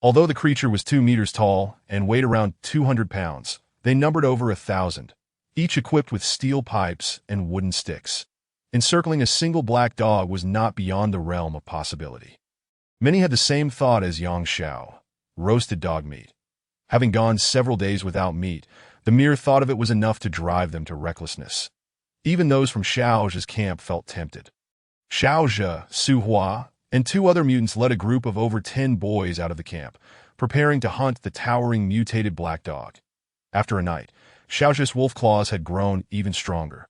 Although the creature was 2 meters tall and weighed around 200 pounds, they numbered over 1,000, each equipped with steel pipes and wooden sticks. Encircling a single black dog was not beyond the realm of possibility. Many had the same thought as Yang Xiao: roasted dog meat. Having gone several days without meat, the mere thought of it was enough to drive them to recklessness. Even those from Xiao's camp felt tempted. Xiao, Su Hua, and 2 other mutants led a group of over 10 boys out of the camp, preparing to hunt the towering mutated black dog. After a night, Xiao's wolf claws had grown even stronger,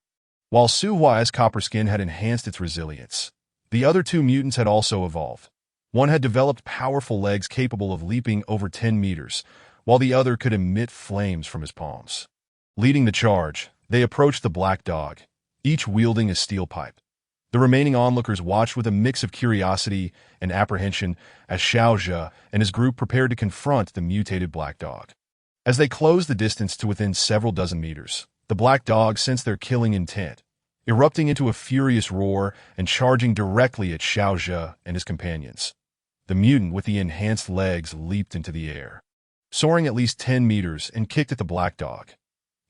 while Su Hua's copper skin had enhanced its resilience. The other 2 mutants had also evolved. One had developed powerful legs capable of leaping over 10 meters, while the other could emit flames from his palms. Leading the charge, they approached the black dog, each wielding a steel pipe. The remaining onlookers watched with a mix of curiosity and apprehension as Xiao and his group prepared to confront the mutated black dog. As they closed the distance to within several dozen meters, the black dog sensed their killing intent, erupting into a furious roar and charging directly at Xiao and his companions. The mutant with the enhanced legs leaped into the air, soaring at least 10 meters, and kicked at the black dog.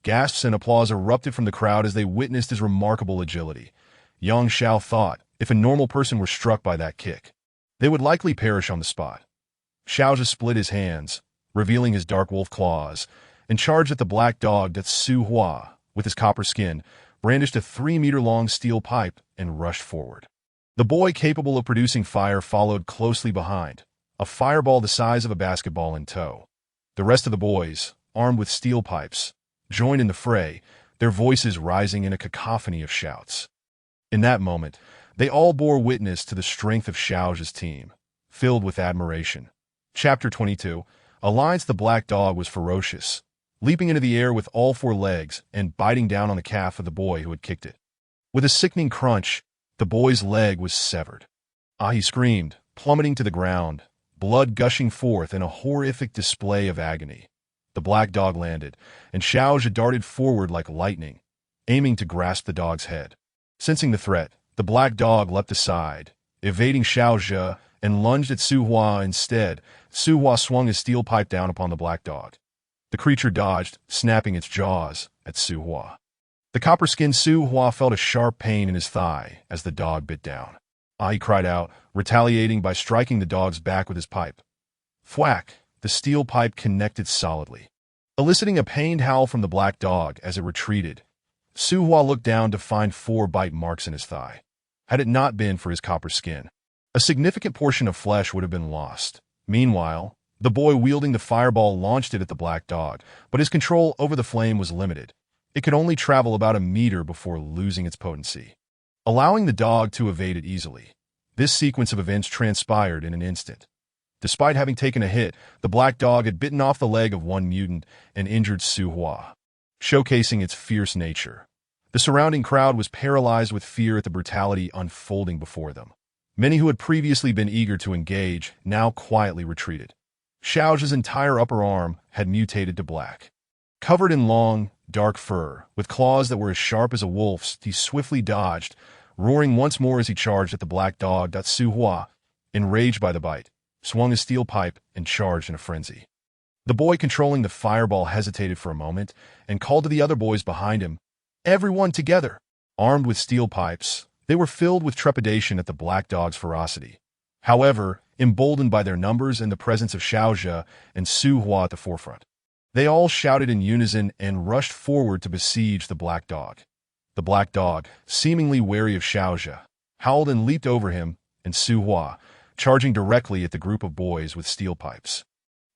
Gasps and applause erupted from the crowd as they witnessed his remarkable agility. Yang Xiao thought, if a normal person were struck by that kick, they would likely perish on the spot. Xiao just split his hands, revealing his dark wolf claws, and charged at the black dog that Su Hua, with his copper skin, brandished a 3-meter-long steel pipe and rushed forward. The boy capable of producing fire followed closely behind, a fireball the size of a basketball in tow. The rest of the boys, armed with steel pipes, joined in the fray, their voices rising in a cacophony of shouts. In that moment, they all bore witness to the strength of Xiao's team, filled with admiration. Chapter 22. Alliance. The black dog was ferocious, leaping into the air with all 4 legs and biting down on the calf of the boy who had kicked it. With a sickening crunch, the boy's leg was severed. "Ah!" he screamed, plummeting to the ground, blood gushing forth in a horrific display of agony. The black dog landed, and Xiao darted forward like lightning, aiming to grasp the dog's head. Sensing the threat, the black dog leapt aside, evading Xiao and lunged at Su Hua instead. Su Hua swung his steel pipe down upon the black dog. The creature dodged, snapping its jaws at Su Hua. The copper-skinned Su Hua felt a sharp pain in his thigh as the dog bit down. He cried out, retaliating by striking the dog's back with his pipe. Thwack! The steel pipe connected solidly, eliciting a pained howl from the black dog as it retreated. Su Hua looked down to find 4 bite marks in his thigh. Had it not been for his copper skin, a significant portion of flesh would have been lost. Meanwhile, the boy wielding the fireball launched it at the black dog, but his control over the flame was limited. It could only travel about a meter before losing its potency, allowing the dog to evade it easily. This sequence of events transpired in an instant. Despite having taken a hit, the black dog had bitten off the leg of one mutant and injured Su Hua, showcasing its fierce nature. The surrounding crowd was paralyzed with fear at the brutality unfolding before them. Many who had previously been eager to engage now quietly retreated. Xiao's entire upper arm had mutated to black. Covered in long, dark fur, with claws that were as sharp as a wolf's, he swiftly dodged, roaring once more as he charged at the black dog. Su Hua, enraged by the bite, swung his steel pipe and charged in a frenzy. The boy controlling the fireball hesitated for a moment and called to the other boys behind him, "Everyone together!" Armed with steel pipes, they were filled with trepidation at the black dog's ferocity. However, emboldened by their numbers and the presence of Xiao and Su Hua at the forefront, they all shouted in unison and rushed forward to besiege the black dog. The black dog, seemingly wary of Xiao, howled and leaped over him and Su Hua, charging directly at the group of boys with steel pipes.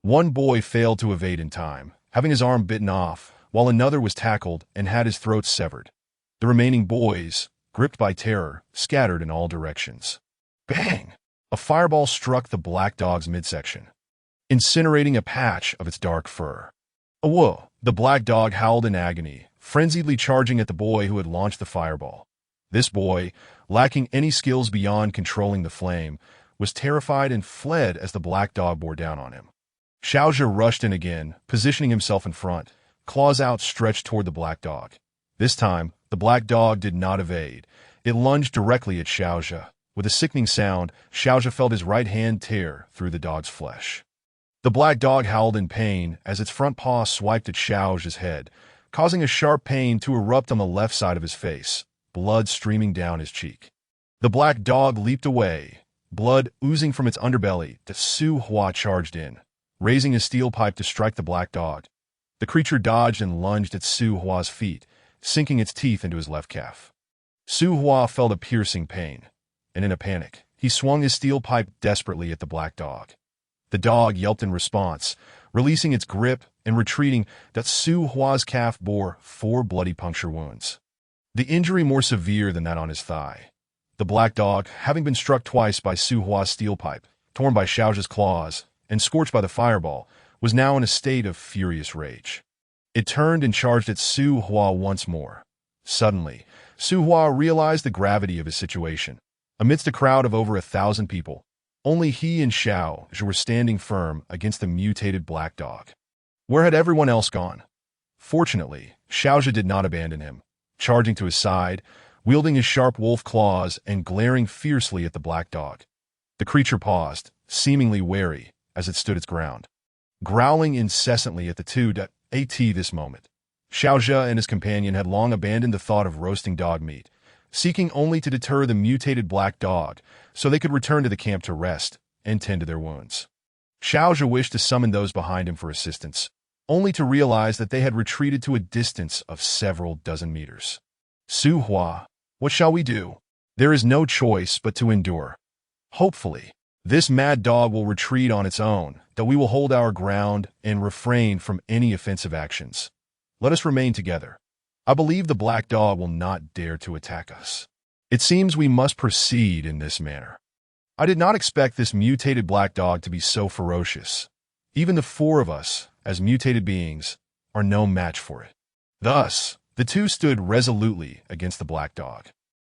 One boy failed to evade in time, having his arm bitten off, while another was tackled and had his throat severed. The remaining boys, gripped by terror, scattered in all directions. Bang! A fireball struck the black dog's midsection, incinerating a patch of its dark fur. Whoa! The black dog howled in agony, frenziedly charging at the boy who had launched the fireball. This boy, lacking any skills beyond controlling the flame, was terrified and fled as the black dog bore down on him. Xiao rushed in again, positioning himself in front, claws outstretched toward the black dog. This time, the black dog did not evade. It lunged directly at Xiao. With a sickening sound, Xiao felt his right hand tear through the dog's flesh. The black dog howled in pain as its front paw swiped at Xiao's head, causing a sharp pain to erupt on the left side of his face, blood streaming down his cheek. The black dog leaped away, blood oozing from its underbelly. Su Hua charged in, raising his steel pipe to strike the black dog. The creature dodged and lunged at Su Hua's feet, sinking its teeth into his left calf. Su Hua felt a piercing pain, and in a panic, he swung his steel pipe desperately at the black dog. The dog yelped in response, releasing its grip and retreating. Su Hua's calf bore 4 bloody puncture wounds, the injury more severe than that on his thigh. The black dog, having been struck twice by Su Hua's steel pipe, torn by Xiao's claws, and scorched by the fireball, was now in a state of furious rage. It turned and charged at Su Hua once more. Suddenly, Su Hua realized the gravity of his situation. Amidst a crowd of over 1,000 people, only he and Xiao were standing firm against the mutated black dog. Where had everyone else gone? Fortunately, Xiao did not abandon him, charging to his side, wielding his sharp wolf claws and glaring fiercely at the black dog. The creature paused, seemingly wary, as it stood its ground, growling incessantly at the two. At this moment, Xiao and his companion had long abandoned the thought of roasting dog meat, seeking only to deter the mutated black dog so they could return to the camp to rest and tend to their wounds. Xiao wished to summon those behind him for assistance, only to realize that they had retreated to a distance of several dozen meters. Su Hua, what shall we do? There is no choice but to endure. Hopefully, this mad dog will retreat on its own, that we will hold our ground and refrain from any offensive actions. Let us remain together. I believe the black dog will not dare to attack us. It seems we must proceed in this manner. I did not expect this mutated black dog to be so ferocious. Even the 4 of us, as mutated beings, are no match for it. Thus, the two stood resolutely against the black dog.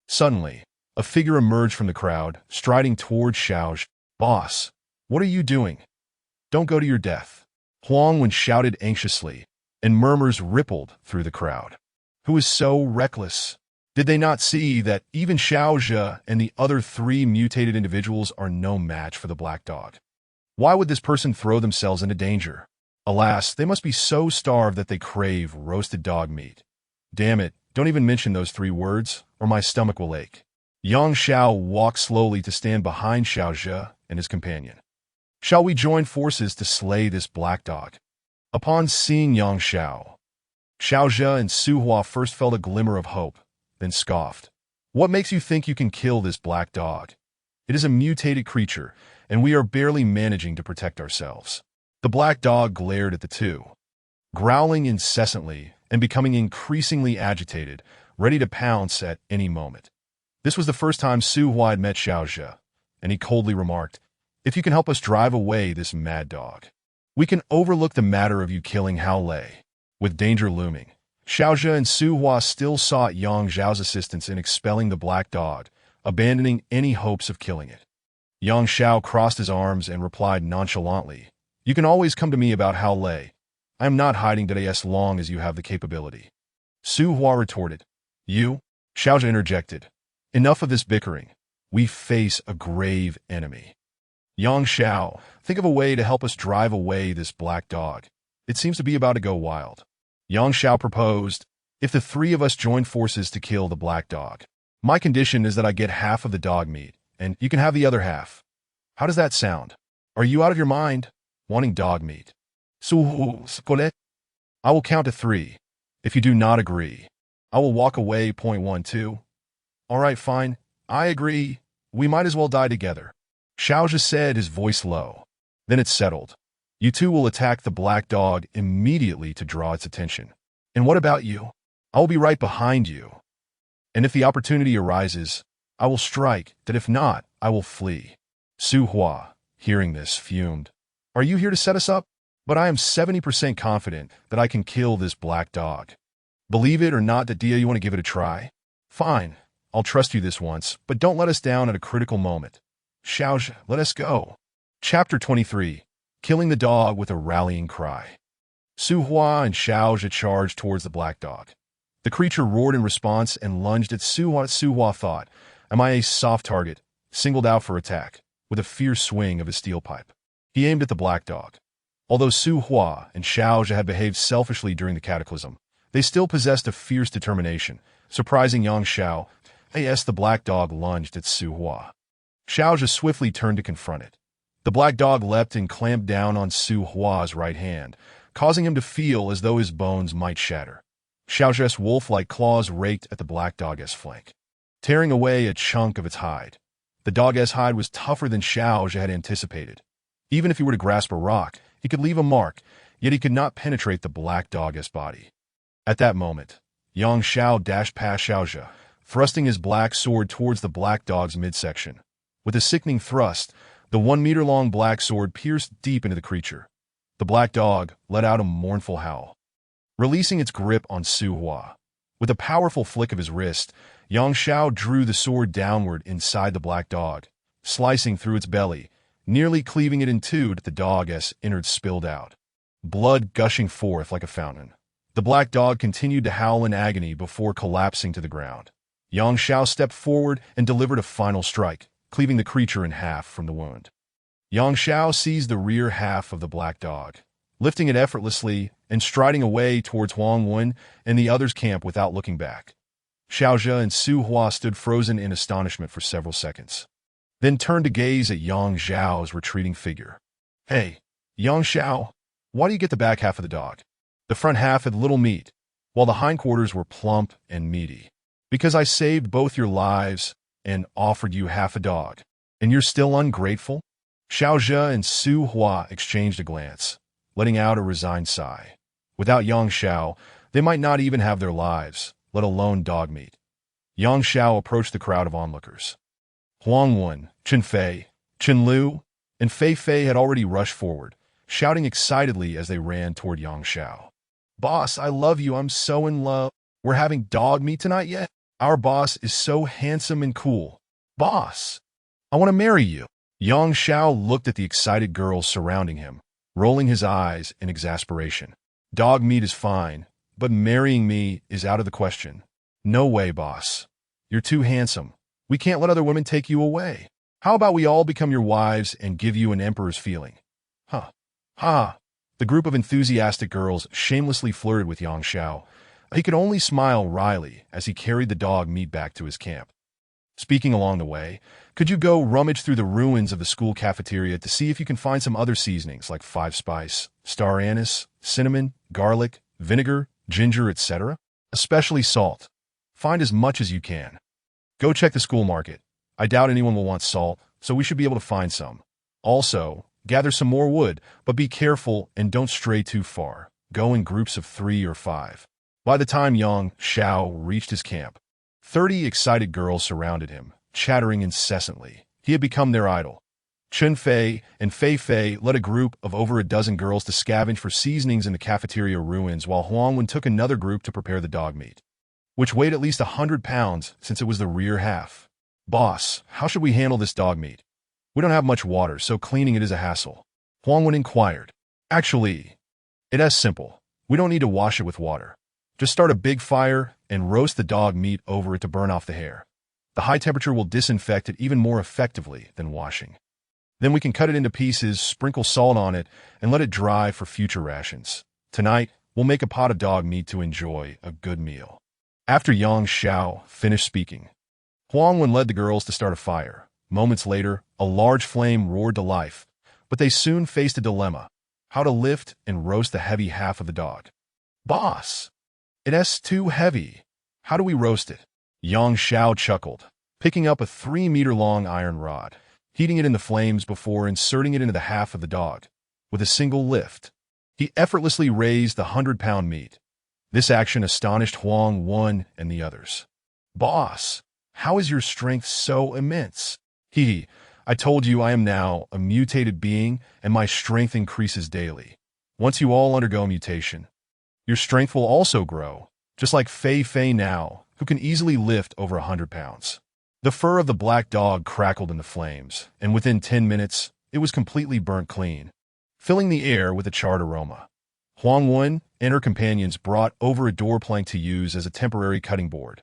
Suddenly, a figure emerged from the crowd, striding towards Xiao. "Boss, what are you doing? Don't go to your death." Huang Wen shouted anxiously, and murmurs rippled through the crowd. "Who is so reckless? Did they not see that even Xiao and the other three mutated individuals are no match for the black dog? Why would this person throw themselves into danger? Alas, they must be so starved that they crave roasted dog meat. Damn it, don't even mention those three words, or my stomach will ache. Yang Xiao walked slowly to stand behind Xiao and his companion. Shall we join forces to slay this black dog? Upon seeing Yang Xiao and Su Hua first felt a glimmer of hope, then scoffed. What makes you think you can kill this black dog? It is a mutated creature, and we are barely managing to protect ourselves. The black dog glared at the two, growling incessantly and becoming increasingly agitated, ready to pounce at any moment. This was the first time Su Hua had met Xiao, and he coldly remarked, "If you can help us drive away this mad dog, we can overlook the matter of you killing Hao Lei." With danger looming, Xiao and Su Hua still sought Yang Xiao's assistance in expelling the black dog, abandoning any hopes of killing it. Yang Xiao crossed his arms and replied nonchalantly, "You can always come to me about Hao Lei. I am not hiding today as long as you have the capability." Su Hua retorted, "You?" Xiao interjected, "Enough of this bickering. We face a grave enemy. Yang Xiao, think of a way to help us drive away this black dog. It seems to be about to go wild." Yang Xiao proposed, "If the three of us join forces to kill the black dog, my condition is that I get half of the dog meat, and you can have the other half. How does that sound? Are you out of your mind, wanting dog meat?" "I will count to 3. If you do not agree, I will walk away. 12. "All right, fine. I agree. We might as well die together." Xiao said, his voice low. "Then it's settled. You two will attack the black dog immediately to draw its attention. And what about you? I will be right behind you. And if the opportunity arises, I will strike, that if not, I will flee." Su Hua, hearing this, fumed. "Are you here to set us up? But I am 70% confident that I can kill this black dog. Believe it or not, Dia, you want to give it a try? Fine, I'll trust you this once, but don't let us down at a critical moment. Xiao, let us go." Chapter 23. Killing the dog with a rallying cry. Su Hua and Xiao charged towards the black dog. The creature roared in response and lunged at Su Hua. Su Hua thought, "Am I a soft target, singled out for attack?" With a fierce swing of his steel pipe, he aimed at the black dog. Although Su Hua and Xiao had behaved selfishly during the cataclysm, they still possessed a fierce determination, surprising Yang Xiao. As the black dog lunged at Su Hua, Xiao swiftly turned to confront it. The black dog leapt and clamped down on Su Hua's right hand, causing him to feel as though his bones might shatter. Xiao's wolf-like claws raked at the black dog's flank, tearing away a chunk of its hide. The dog's hide was tougher than Xiao had anticipated. Even if he were to grasp a rock, he could leave a mark, yet he could not penetrate the black dog's body. At that moment, Yang Xiao dashed past Xiao, thrusting his black sword towards the black dog's midsection. With a sickening thrust, the 1-meter-long black sword pierced deep into the creature. The black dog let out a mournful howl, releasing its grip on Su Hua. With a powerful flick of his wrist, Yang Xiao drew the sword downward inside the black dog, slicing through its belly, nearly cleaving it in two. The dog's innards spilled out, blood gushing forth like a fountain. The black dog continued to howl in agony before collapsing to the ground. Yang Xiao stepped forward and delivered a final strike, cleaving the creature in half from the wound. Yang Xiao seized the rear half of the black dog, lifting it effortlessly and striding away towards Huang Wen and the others' camp without looking back. Xiao and Su Hua stood frozen in astonishment for several seconds, then turned to gaze at Yang Xiao's retreating figure. "Hey, Yang Xiao, why do you get the back half of the dog? The front half had little meat, while the hindquarters were plump and meaty." "Because I saved both your lives and offered you half a dog, and you're still ungrateful?" Xiao and Su Hua exchanged a glance, letting out a resigned sigh. Without Yang Xiao, they might not even have their lives, let alone dog meat. Yang Xiao approached the crowd of onlookers. Huang Wen, Chen Fei, Chen Lu, and Fei Fei had already rushed forward, shouting excitedly as they ran toward Yang Xiao. "Boss, I love you. I'm so in love. We're having dog meat tonight yet? Our boss is so handsome and cool. Boss, I want to marry you." Yang Xiao looked at the excited girls surrounding him, rolling his eyes in exasperation. "Dog meat is fine, but marrying me is out of the question. No way, boss. You're too handsome. We can't let other women take you away. How about we all become your wives and give you an emperor's feeling? Huh. Ha. The group of enthusiastic girls shamelessly flirted with Xiao. He could only smile wryly as he carried the dog meat back to his camp. Speaking along the way, could you go rummage through the ruins of the school cafeteria to see if you can find some other seasonings like 5-spice, star anise, cinnamon, garlic, vinegar, ginger, etc.? Especially salt. Find as much as you can. Go check the school market. I doubt anyone will want salt, so we should be able to find some. Also, gather some more wood, but be careful and don't stray too far. Go in groups of 3 or 5. By the time Xiao reached his camp, 30 excited girls surrounded him, chattering incessantly. He had become their idol. Chun Fei and Fei Fei led a group of over a dozen girls to scavenge for seasonings in the cafeteria ruins, while Huangwen took another group to prepare the dog meat, which weighed at least 100 pounds since it was the rear half. Boss, how should we handle this dog meat? We don't have much water, so cleaning it is a hassle. Huangwen inquired. Actually, it's simple. We don't need to wash it with water. Just start a big fire and roast the dog meat over it to burn off the hair. The high temperature will disinfect it even more effectively than washing. Then we can cut it into pieces, sprinkle salt on it, and let it dry for future rations. Tonight, we'll make a pot of dog meat to enjoy a good meal. After Xiao finished speaking, Huangwen led the girls to start a fire. Moments later, a large flame roared to life, but they soon faced a dilemma: how to lift and roast the heavy half of the dog. Boss, it's too heavy. How do we roast it? Xiao chuckled, picking up a 3-meter-long iron rod, heating it in the flames before inserting it into the half of the dog. With a single lift, he effortlessly raised the 100-pound meat. This action astonished Huangwen and the others. Boss, how is your strength so immense? I told you I am now a mutated being, and my strength increases daily. Once you all undergo mutation, your strength will also grow, just like Fei Fei now, who can easily lift over 100 pounds. The fur of the black dog crackled in the flames, and within 10 minutes, it was completely burnt clean, filling the air with a charred aroma. Huangwen and her companions brought over a door plank to use as a temporary cutting board.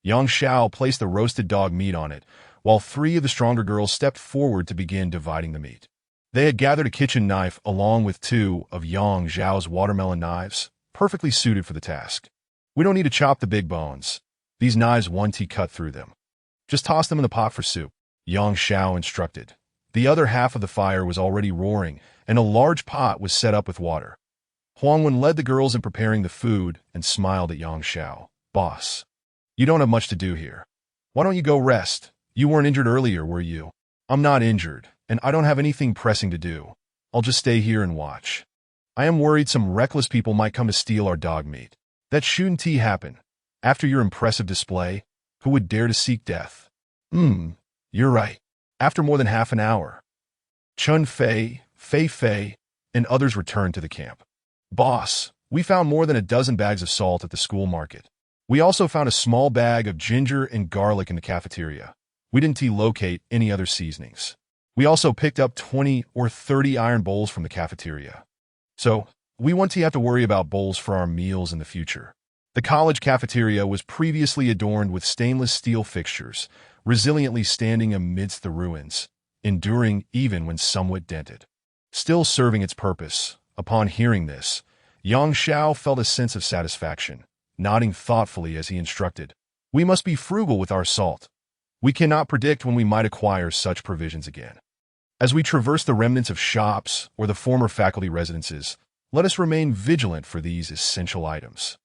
Xiao placed the roasted dog meat on it, while 3 of the stronger girls stepped forward to begin dividing the meat. They had gathered a kitchen knife along with 2 of Xiao's watermelon knives, perfectly suited for the task. We don't need to chop the big bones. These knives won't cut through them. Just toss them in the pot for soup, Xiao instructed. The other half of the fire was already roaring, and a large pot was set up with water. Huangwen led the girls in preparing the food and smiled at Xiao. Boss, you don't have much to do here. Why don't you go rest? You weren't injured earlier, were you? I'm not injured, and I don't have anything pressing to do. I'll just stay here and watch. I am worried some reckless people might come to steal our dog meat. That shouldn't happen. After your impressive display, who would dare to seek death? You're right. After more than half an hour, Chun Fei, Fei Fei, and others returned to the camp. Boss, we found more than a dozen bags of salt at the school market. We also found a small bag of ginger and garlic in the cafeteria. We didn't locate any other seasonings. We also picked up 20 or 30 iron bowls from the cafeteria. So, we won't have to worry about bowls for our meals in the future. The college cafeteria was previously adorned with stainless steel fixtures, resiliently standing amidst the ruins, enduring even when somewhat dented. Still serving its purpose, upon hearing this, Xiao felt a sense of satisfaction, nodding thoughtfully as he instructed. We must be frugal with our salt. We cannot predict when we might acquire such provisions again. As we traverse the remnants of shops or the former faculty residences, let us remain vigilant for these essential items.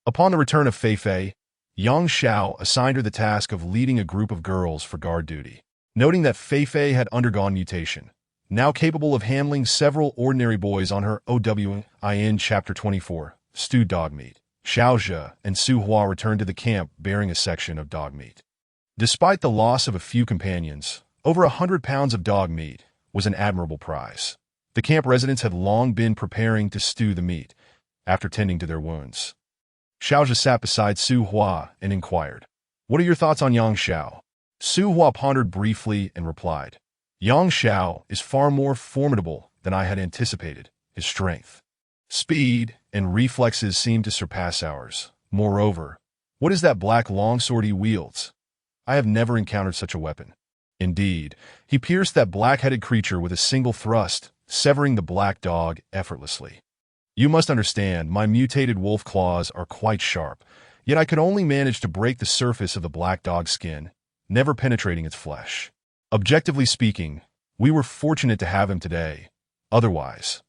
Upon the return of Fei Fei, Xiao assigned her the task of leading a group of girls for guard duty. Noting that Fei Fei had undergone mutation, now capable of handling several ordinary boys on her OWIN Chapter 24, stewed dog meat, Xiaozhe and Su Hua returned to the camp bearing a section of dog meat. Despite the loss of a few companions, over 100 pounds of dog meat was an admirable prize. The camp residents had long been preparing to stew the meat, after tending to their wounds. Xiaozhe sat beside Su Hua and inquired, "What are your thoughts on Xiao?" Su Hua pondered briefly and replied, "Xiao is far more formidable than I had anticipated. His strength, speed, and reflexes seem to surpass ours. Moreover, What is that black longsword he wields? I have never encountered such a weapon. Indeed, he pierced that black-headed creature with a single thrust, severing the black dog effortlessly. You must understand, my mutated wolf claws are quite sharp, yet I could only manage to break the surface of the black dog's skin, never penetrating its flesh. Objectively speaking, we were fortunate to have him today. Otherwise,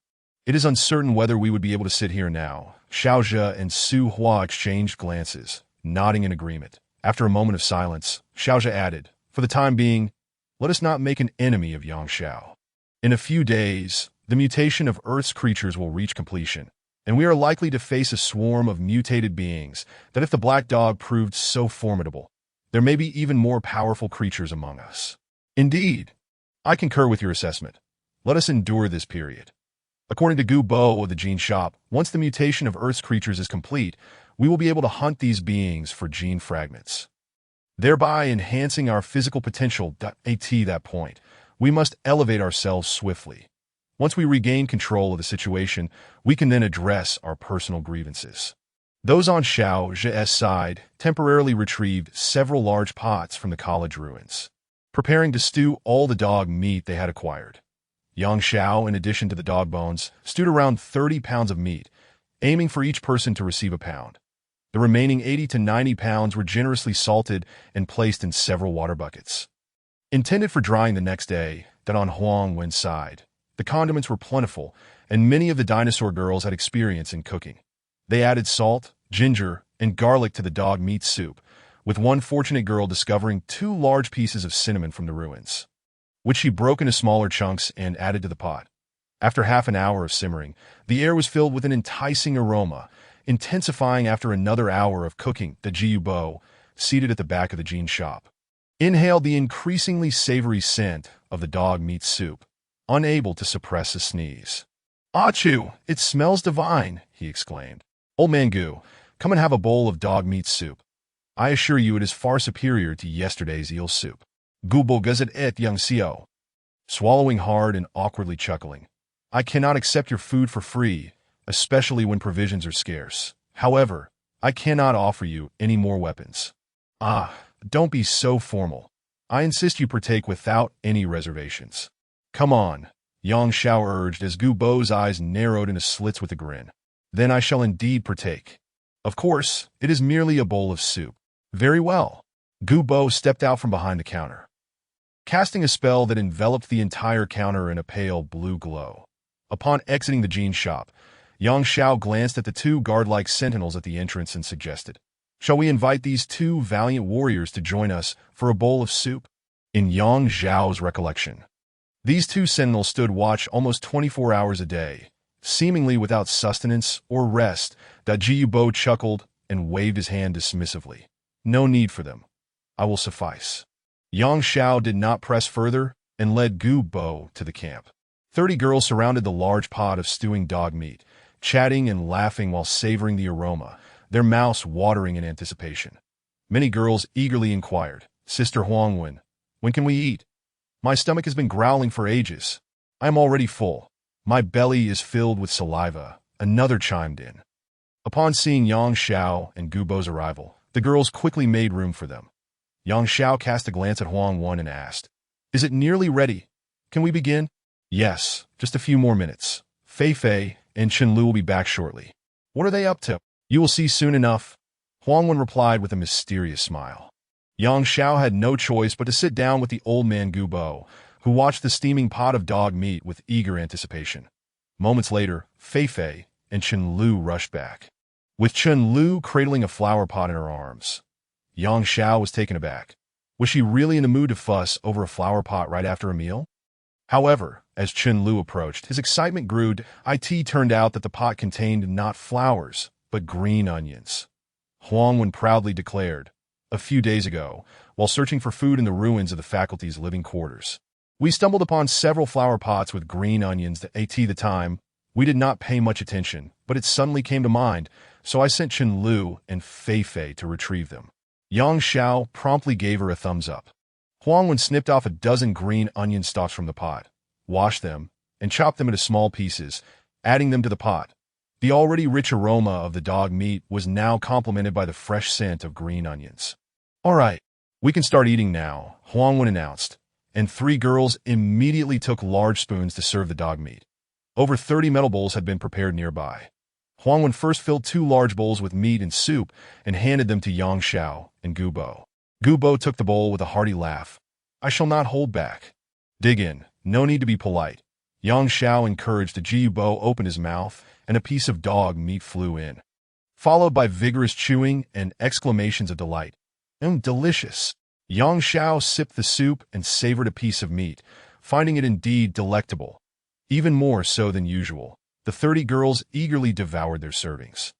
it is uncertain whether we would be able to sit here now. Xiao and Su Hua exchanged glances, nodding in agreement. After a moment of silence, Xiao added, "For the time being, let us not make an enemy of Yang Xiao. In a few days, the mutation of Earth's creatures will reach completion, and we are likely to face a swarm of mutated beings that if the black dog proved so formidable, there may be even more powerful creatures among us." Indeed, I concur with your assessment. Let us endure this period. According to Gu Bo of the Gene Shop, once the mutation of Earth's creatures is complete, we will be able to hunt these beings for gene fragments, thereby enhancing our physical potential. At that point, we must elevate ourselves swiftly. Once we regain control of the situation, we can then address our personal grievances. Those on Xiao's side temporarily retrieved several large pots from the college ruins, preparing to stew all the dog meat they had acquired. Yang Xiao, in addition to the dog bones, stewed around 30 pounds of meat, aiming for each person to receive a pound. The remaining 80 to 90 pounds were generously salted and placed in several water buckets. Intended for drying the next day, that on Huang Wen's side, the condiments were plentiful, and many of the dinosaur girls had experience in cooking. They added salt, ginger, and garlic to the dog meat soup, with one fortunate girl discovering 2 large pieces of cinnamon from the ruins, which she broke into smaller chunks and added to the pot. After half an hour of simmering, the air was filled with an enticing aroma, intensifying after another hour of cooking. The Jiu Bo, seated at the back of the Gene Shop, inhaled the increasingly savory scent of the dog meat soup, unable to suppress a sneeze. "Achoo, it smells divine," he exclaimed. "Old man Gu, come and have a bowl of dog meat soup. I assure you it is far superior to yesterday's eel soup." Gu Bo gazed at young Xiao, swallowing hard and awkwardly chuckling. "I cannot accept your food for free, especially when provisions are scarce. However, I cannot offer you any more weapons." "Ah, don't be so formal. I insist you partake without any reservations." "Come on," Yang Xiao urged as Gu Bo's eyes narrowed into slits with a grin. "Then I shall indeed partake. Of course, it is merely a bowl of soup." "Very well." Gu Bo stepped out from behind the counter, casting a spell that enveloped the entire counter in a pale blue glow. Upon exiting the Gene Shop, Yang Xiao glanced at the 2 guard-like sentinels at the entrance and suggested, "Shall we invite these 2 valiant warriors to join us for a bowl of soup?" In Yang Xiao's recollection, these 2 sentinels stood watch almost 24 hours a day, seemingly without sustenance or rest. Jiu Bo chuckled and waved his hand dismissively. "No need for them. I will suffice." Yang Xiao did not press further and led Gu Bo to the camp. 30 girls surrounded the large pot of stewing dog meat, chatting and laughing while savoring the aroma, their mouths watering in anticipation. Many girls eagerly inquired, "Sister Huangwen, when can we eat? My stomach has been growling for ages. I am already full. My belly is filled with saliva." Another chimed in. Upon seeing Yang Xiao and Gu Bo's arrival, the girls quickly made room for them. Yang Xiao cast a glance at Huang Wen and asked, "Is it nearly ready? Can we begin?" "Yes, just a few more minutes. Fei Fei and Chen Lu will be back shortly." "What are they up to?" "You will see soon enough," Huang Wen replied with a mysterious smile. Yang Xiao had no choice but to sit down with the old man Gu Bo, who watched the steaming pot of dog meat with eager anticipation. Moments later, Fei Fei and Chen Lu rushed back, with Chen Lu cradling a flower pot in her arms. Yang Xiao was taken aback. Was she really in the mood to fuss over a flower pot right after a meal? However, as Chen Lu approached, his excitement grew. It turned out that the pot contained not flowers, but green onions. Huang Wen proudly declared, "A few days ago, while searching for food in the ruins of the faculty's living quarters, we stumbled upon several flower pots with green onions. At the time, we did not pay much attention, but it suddenly came to mind, so I sent Chen Lu and Fei Fei to retrieve them." Yang Xiao promptly gave her a thumbs up. Huang Wen snipped off a dozen green onion stalks from the pot, washed them, and chopped them into small pieces, adding them to the pot. The already rich aroma of the dog meat was now complemented by the fresh scent of green onions. "All right, we can start eating now," Huangwen announced, and 3 girls immediately took large spoons to serve the dog meat. Over 30 metal bowls had been prepared nearby. Huangwen first filled 2 large bowls with meat and soup and handed them to Yang Xiao and Gubo. Gubo took the bowl with a hearty laugh. "I shall not hold back. Dig in, no need to be polite." Yang Xiao encouraged the Gubo open his mouth, and a piece of dog meat flew in, followed by vigorous chewing and exclamations of delight. Delicious." Yang Xiao sipped the soup and savored a piece of meat, finding it indeed delectable. Even more so than usual, the 30 girls eagerly devoured their servings,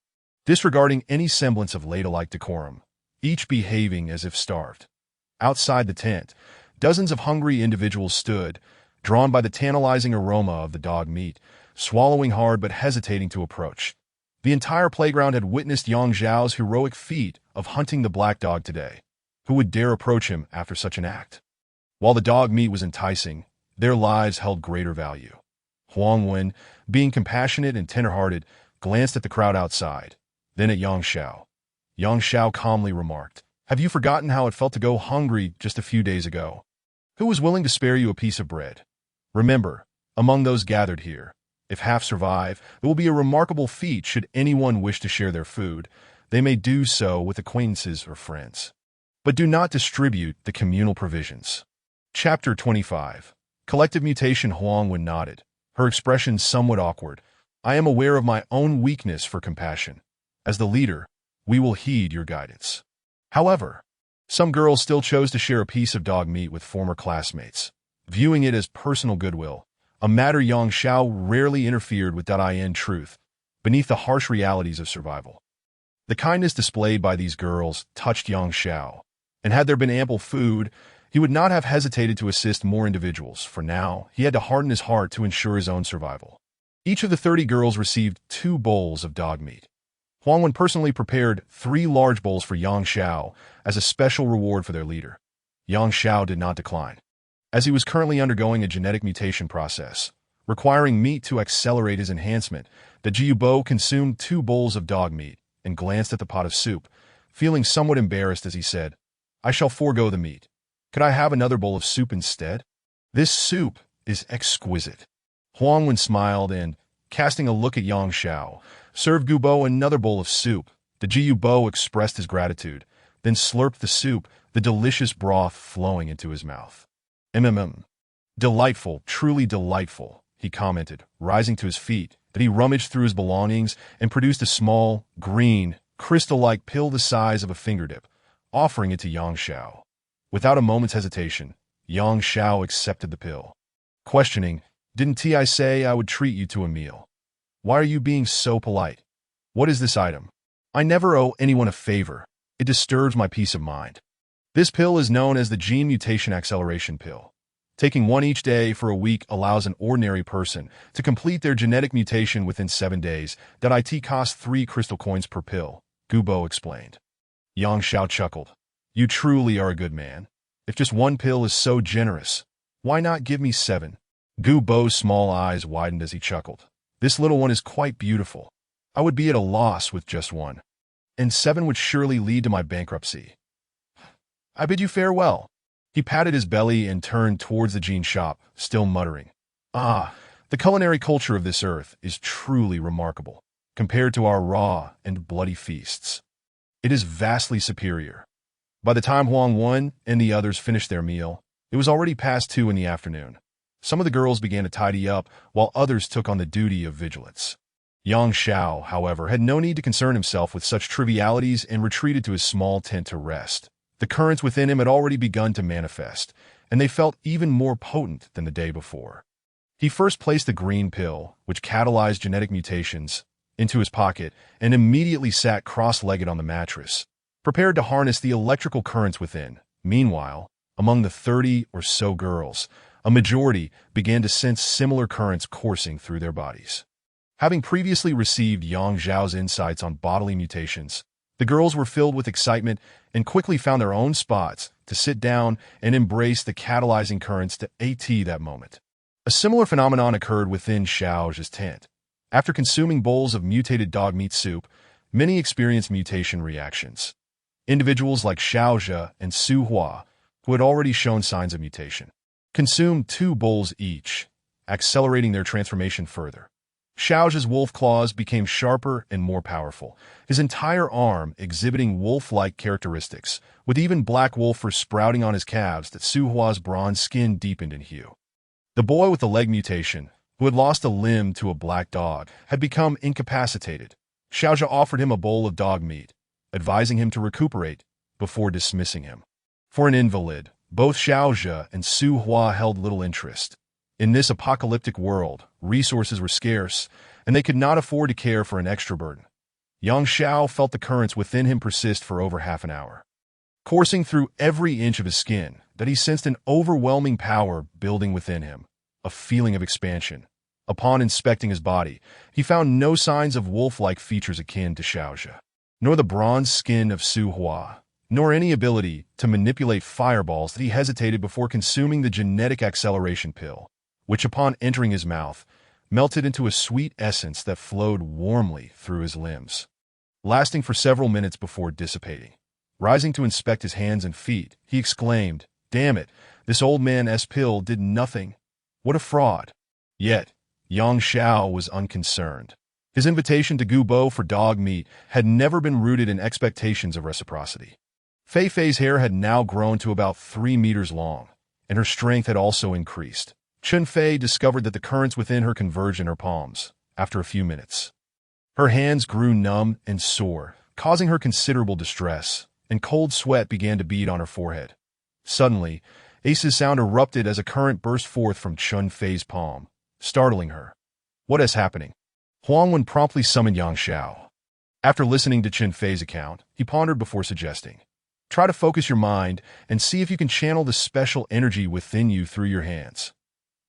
disregarding any semblance of ladylike decorum, each behaving as if starved. Outside the tent, dozens of hungry individuals stood, drawn by the tantalizing aroma of the dog meat, swallowing hard but hesitating to approach. The entire playground had witnessed Yang Zhao's heroic feat of hunting the black dog today. Who would dare approach him after such an act? While the dog meat was enticing, their lives held greater value. Huangwen, being compassionate and tender-hearted, glanced at the crowd outside, then at Yang Xiao. Yang Xiao calmly remarked, "Have you forgotten how it felt to go hungry just a few days ago? Who was willing to spare you a piece of bread? Remember, among those gathered here, if half survive, it will be a remarkable feat should anyone wish to share their food. They may do so with acquaintances or friends. But do not distribute the communal provisions." Chapter 25. Collective Mutation. Huangwen nodded, her expression somewhat awkward. "I am aware of my own weakness for compassion. As the leader, we will heed your guidance." However, some girls still chose to share a piece of dog meat with former classmates, viewing it as personal goodwill, a matter Yang Xiao rarely interfered with. In truth, beneath the harsh realities of survival. The kindness displayed by these girls touched Yang Xiao, and had there been ample food, he would not have hesitated to assist more individuals, for now he had to harden his heart to ensure his own survival. Each of the 30 girls received 2 bowls of dog meat. Huangwen personally prepared 3 large bowls for Yang Xiao as a special reward for their leader. Yang Xiao did not decline, as he was currently undergoing a genetic mutation process, requiring meat to accelerate his enhancement. The Jiubo consumed 2 bowls of dog meat and glanced at the pot of soup, feeling somewhat embarrassed as he said, "I shall forego the meat. Could I have another bowl of soup instead? This soup is exquisite." Huangwen smiled and, casting a look at Yang Xiao, served Gubo another bowl of soup. The Jiubo expressed his gratitude, then slurped the soup, the delicious broth flowing into his mouth. Delightful, truly delightful," he commented, rising to his feet. Then he rummaged through his belongings and produced a small, green, crystal-like pill the size of a fingertip, offering it to Yang Xiao. Without a moment's hesitation, Yang Xiao accepted the pill, questioning, "Didn't I say I would treat you to a meal? Why are you being so polite? What is this item? I never owe anyone a favor. It disturbs my peace of mind." This pill is known as the Gene Mutation Acceleration Pill. Taking one each day for a week allows an ordinary person to complete their genetic mutation within 7 days. It costs 3 crystal coins per pill, Gubo explained. Yang Xiao chuckled. "You truly are a good man. If just 1 pill is so generous, why not give me 7? Gubo's small eyes widened as he chuckled. "This little one is quite beautiful. I would be at a loss with just 1. And 7 would surely lead to my bankruptcy. I bid you farewell." He patted his belly and turned towards the gene shop, still muttering, "Ah, the culinary culture of this earth is truly remarkable, compared to our raw and bloody feasts. It is vastly superior." By the time Huangwen and the others finished their meal, it was already past 2 in the afternoon. Some of the girls began to tidy up, while others took on the duty of vigilance. Yang Xiao, however, had no need to concern himself with such trivialities and retreated to his small tent to rest. The currents within him had already begun to manifest, and they felt even more potent than the day before. He first placed the green pill, which catalyzed genetic mutations, into his pocket and immediately sat cross-legged on the mattress, prepared to harness the electrical currents within. Meanwhile, among the 30 or so girls, a majority began to sense similar currents coursing through their bodies. Having previously received Yang Zhao's insights on bodily mutations, the girls were filled with excitement and quickly found their own spots to sit down and embrace the catalyzing currents to that moment. A similar phenomenon occurred within Xiao's tent. After consuming bowls of mutated dog meat soup, many experienced mutation reactions. Individuals like Xiao and Su Hua, who had already shown signs of mutation, consumed 2 bowls each, accelerating their transformation further. Xiao's wolf claws became sharper and more powerful, his entire arm exhibiting wolf-like characteristics, with even black wolf fur sprouting on his calves that Su Hua's bronze skin deepened in hue. The boy with the leg mutation, who had lost a limb to a black dog, had become incapacitated. Xiao offered him a bowl of dog meat, advising him to recuperate before dismissing him. For an invalid, both Xiao and Su Hua held little interest. In this apocalyptic world, resources were scarce, and they could not afford to care for an extra burden. Young Xiao felt the currents within him persist for over half an hour, coursing through every inch of his skin, that he sensed an overwhelming power building within him, a feeling of expansion. Upon inspecting his body, he found no signs of wolf-like features akin to Xiao, nor the bronze skin of Su Hua, nor any ability to manipulate fireballs that he hesitated before consuming the genetic acceleration pill, which upon entering his mouth, melted into a sweet essence that flowed warmly through his limbs, lasting for several minutes before dissipating. Rising to inspect his hands and feet, he exclaimed, "Damn it, this old man's pill did nothing. What a fraud." Yet, Yang Xiao was unconcerned. His invitation to Gubo for dog meat had never been rooted in expectations of reciprocity. Fei Fei's hair had now grown to about 3 meters long, and her strength had also increased. Chun Fei discovered that the currents within her converged in her palms after a few minutes. Her hands grew numb and sore, causing her considerable distress, and cold sweat began to bead on her forehead. Suddenly, Ace's sound erupted as a current burst forth from Chun Fei's palm, startling her. "What is happening?" Huangwen promptly summoned Yang Xiao. After listening to Chun Fei's account, he pondered before suggesting, "Try to focus your mind and see if you can channel the special energy within you through your hands."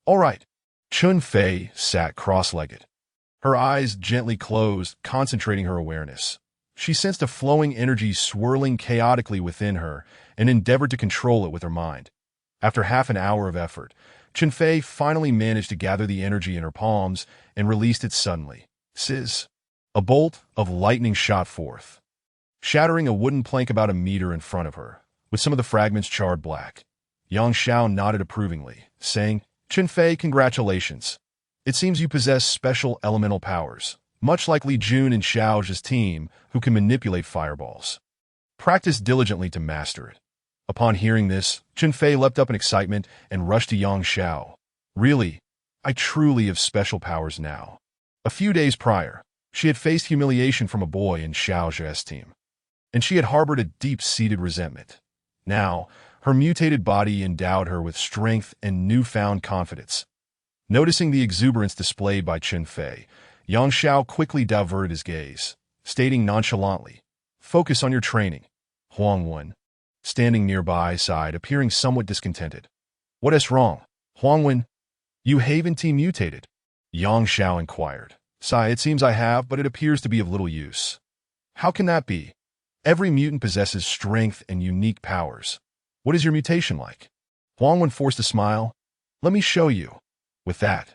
"All right." Chun Fei sat cross-legged, her eyes gently closed, concentrating her awareness. She sensed a flowing energy swirling chaotically within her and endeavored to control it with her mind. After half an hour of effort, Chun Fei finally managed to gather the energy in her palms and released it suddenly. Sizz! A bolt of lightning shot forth, shattering a wooden plank about a meter in front of her, with some of the fragments charred black. Yang Xiao nodded approvingly, saying, "Chun Fei, congratulations. It seems you possess special elemental powers, much like Li Jun and Xiao's team, who can manipulate fireballs. Practice diligently to master it." Upon hearing this, Chun Fei leapt up in excitement and rushed to Yang Xiao. "Really? I truly have special powers now." A few days prior, she had faced humiliation from a boy in Xiao's team, and she had harbored a deep-seated resentment. Now, her mutated body endowed her with strength and newfound confidence. Noticing the exuberance displayed by Chun Fei, Yang Xiao quickly diverted his gaze, stating nonchalantly, "Focus on your training." Huangwen, standing nearby, sighed, appearing somewhat discontented. "What is wrong, Huangwen? You haven't mutated?" Yang Xiao inquired. "Sai, it seems I have, but it appears to be of little use." "How can that be? Every mutant possesses strength and unique powers. What is your mutation like?" Huangwen forced a smile. "Let me show you." With that,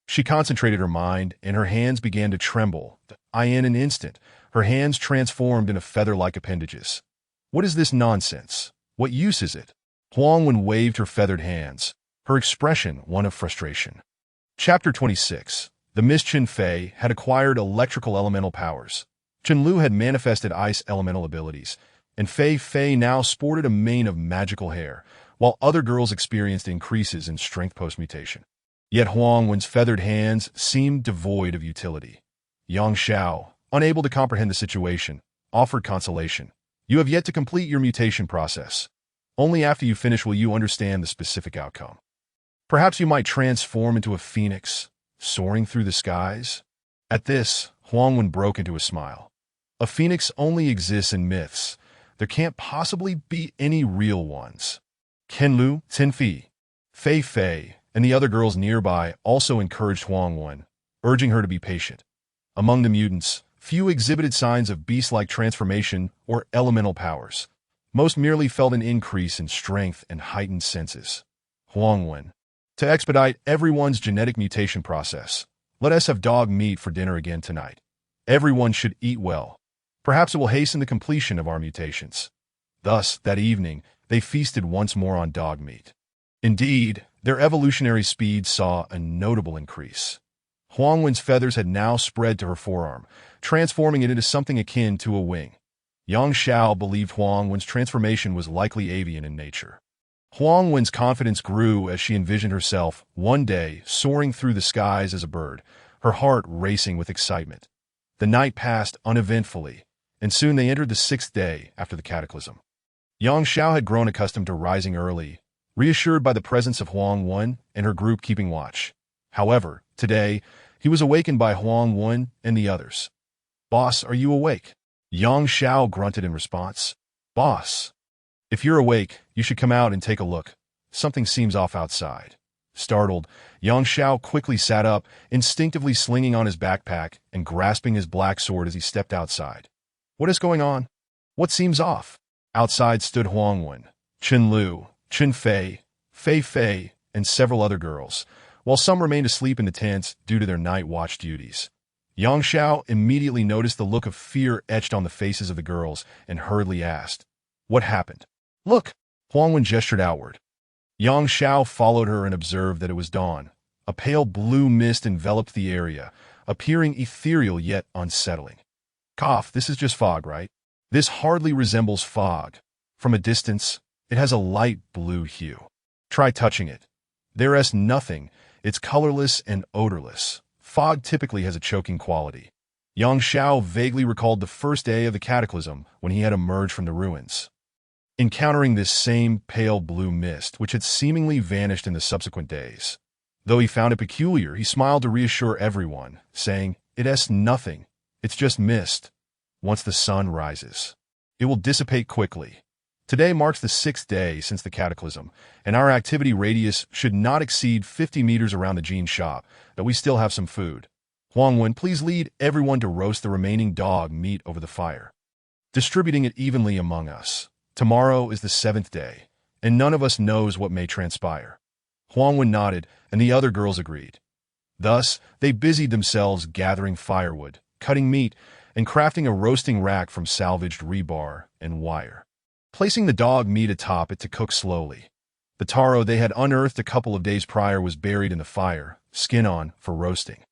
she concentrated her mind, and her hands began to tremble. In an instant, her hands transformed into feather-like appendages. "What is this nonsense? What use is it?" Huangwen waved her feathered hands, her expression one of frustration. Chapter 26. The Miss Chun Fei had acquired electrical elemental powers. Chun Lu had manifested ice elemental abilities, and Fei Fei now sported a mane of magical hair, while other girls experienced increases in strength post-mutation. Yet Huangwen's feathered hands seemed devoid of utility. Yang Xiao, unable to comprehend the situation, offered consolation. "You have yet to complete your mutation process. Only after you finish will you understand the specific outcome. Perhaps you might transform into a phoenix, soaring through the skies." At this, Huangwen broke into a smile. "A phoenix only exists in myths. There can't possibly be any real ones." Kenlu, Tenfi, Fei Fei, and the other girls nearby also encouraged Huangwen, urging her to be patient. Among the mutants, few exhibited signs of beast-like transformation or elemental powers. Most merely felt an increase in strength and heightened senses. Huangwen, to expedite everyone's genetic mutation process, Let us have dog meat for dinner again tonight. Everyone should eat well. Perhaps it will hasten the completion of our mutations. Thus, that evening, they feasted once more on dog meat. Indeed, their evolutionary speed saw a notable increase. Huangwen's feathers had now spread to her forearm, transforming it into something akin to a wing. Yang Xiao believed Huangwen's transformation was likely avian in nature. Huangwen's confidence grew as she envisioned herself, one day, soaring through the skies as a bird, her heart racing with excitement. The night passed uneventfully, and soon they entered the 6th day after the cataclysm. Yang Xiao had grown accustomed to rising early, reassured by the presence of Huangwen and her group keeping watch. However, today, he was awakened by Huangwen and the others. "Boss, are you awake?" Yang Xiao grunted in response. "Boss, if you're awake, you should come out and take a look. Something seems off outside." Startled, Yang Xiao quickly sat up, instinctively slinging on his backpack and grasping his black sword as he stepped outside. "What is going on? What seems off?" Outside stood Huangwen, Chen Lu, Chen Fei, Fei Fei, and several other girls, while some remained asleep in the tents due to their night watch duties. Yang Xiao immediately noticed the look of fear etched on the faces of the girls and hurriedly asked, "What happened?" "Look!" Huangwen gestured outward. Yang Xiao followed her and observed that it was dawn. A pale blue mist enveloped the area, appearing ethereal yet unsettling. "Cough, this is just fog, right?" "This hardly resembles fog. From a distance, it has a light blue hue. Try touching it. There is nothing. It's colorless and odorless. Fog typically has a choking quality." Yang Xiao vaguely recalled the first day of the cataclysm when he had emerged from the ruins, encountering this same pale blue mist, which had seemingly vanished in the subsequent days. Though he found it peculiar, he smiled to reassure everyone, saying, "It is nothing. It's just mist. Once the sun rises, it will dissipate quickly. Today marks the 6th day since the cataclysm, and our activity radius should not exceed 50 meters around the gene shop, but we still have some food. Huangwen, please lead everyone to roast the remaining dog meat over the fire, distributing it evenly among us. Tomorrow is the 7th day, and none of us knows what may transpire." Huangwen nodded, and the other girls agreed. Thus, they busied themselves gathering firewood, cutting meat, and crafting a roasting rack from salvaged rebar and wire, placing the dog meat atop it to cook slowly. The taro they had unearthed a couple of days prior was buried in the fire, skin on, for roasting.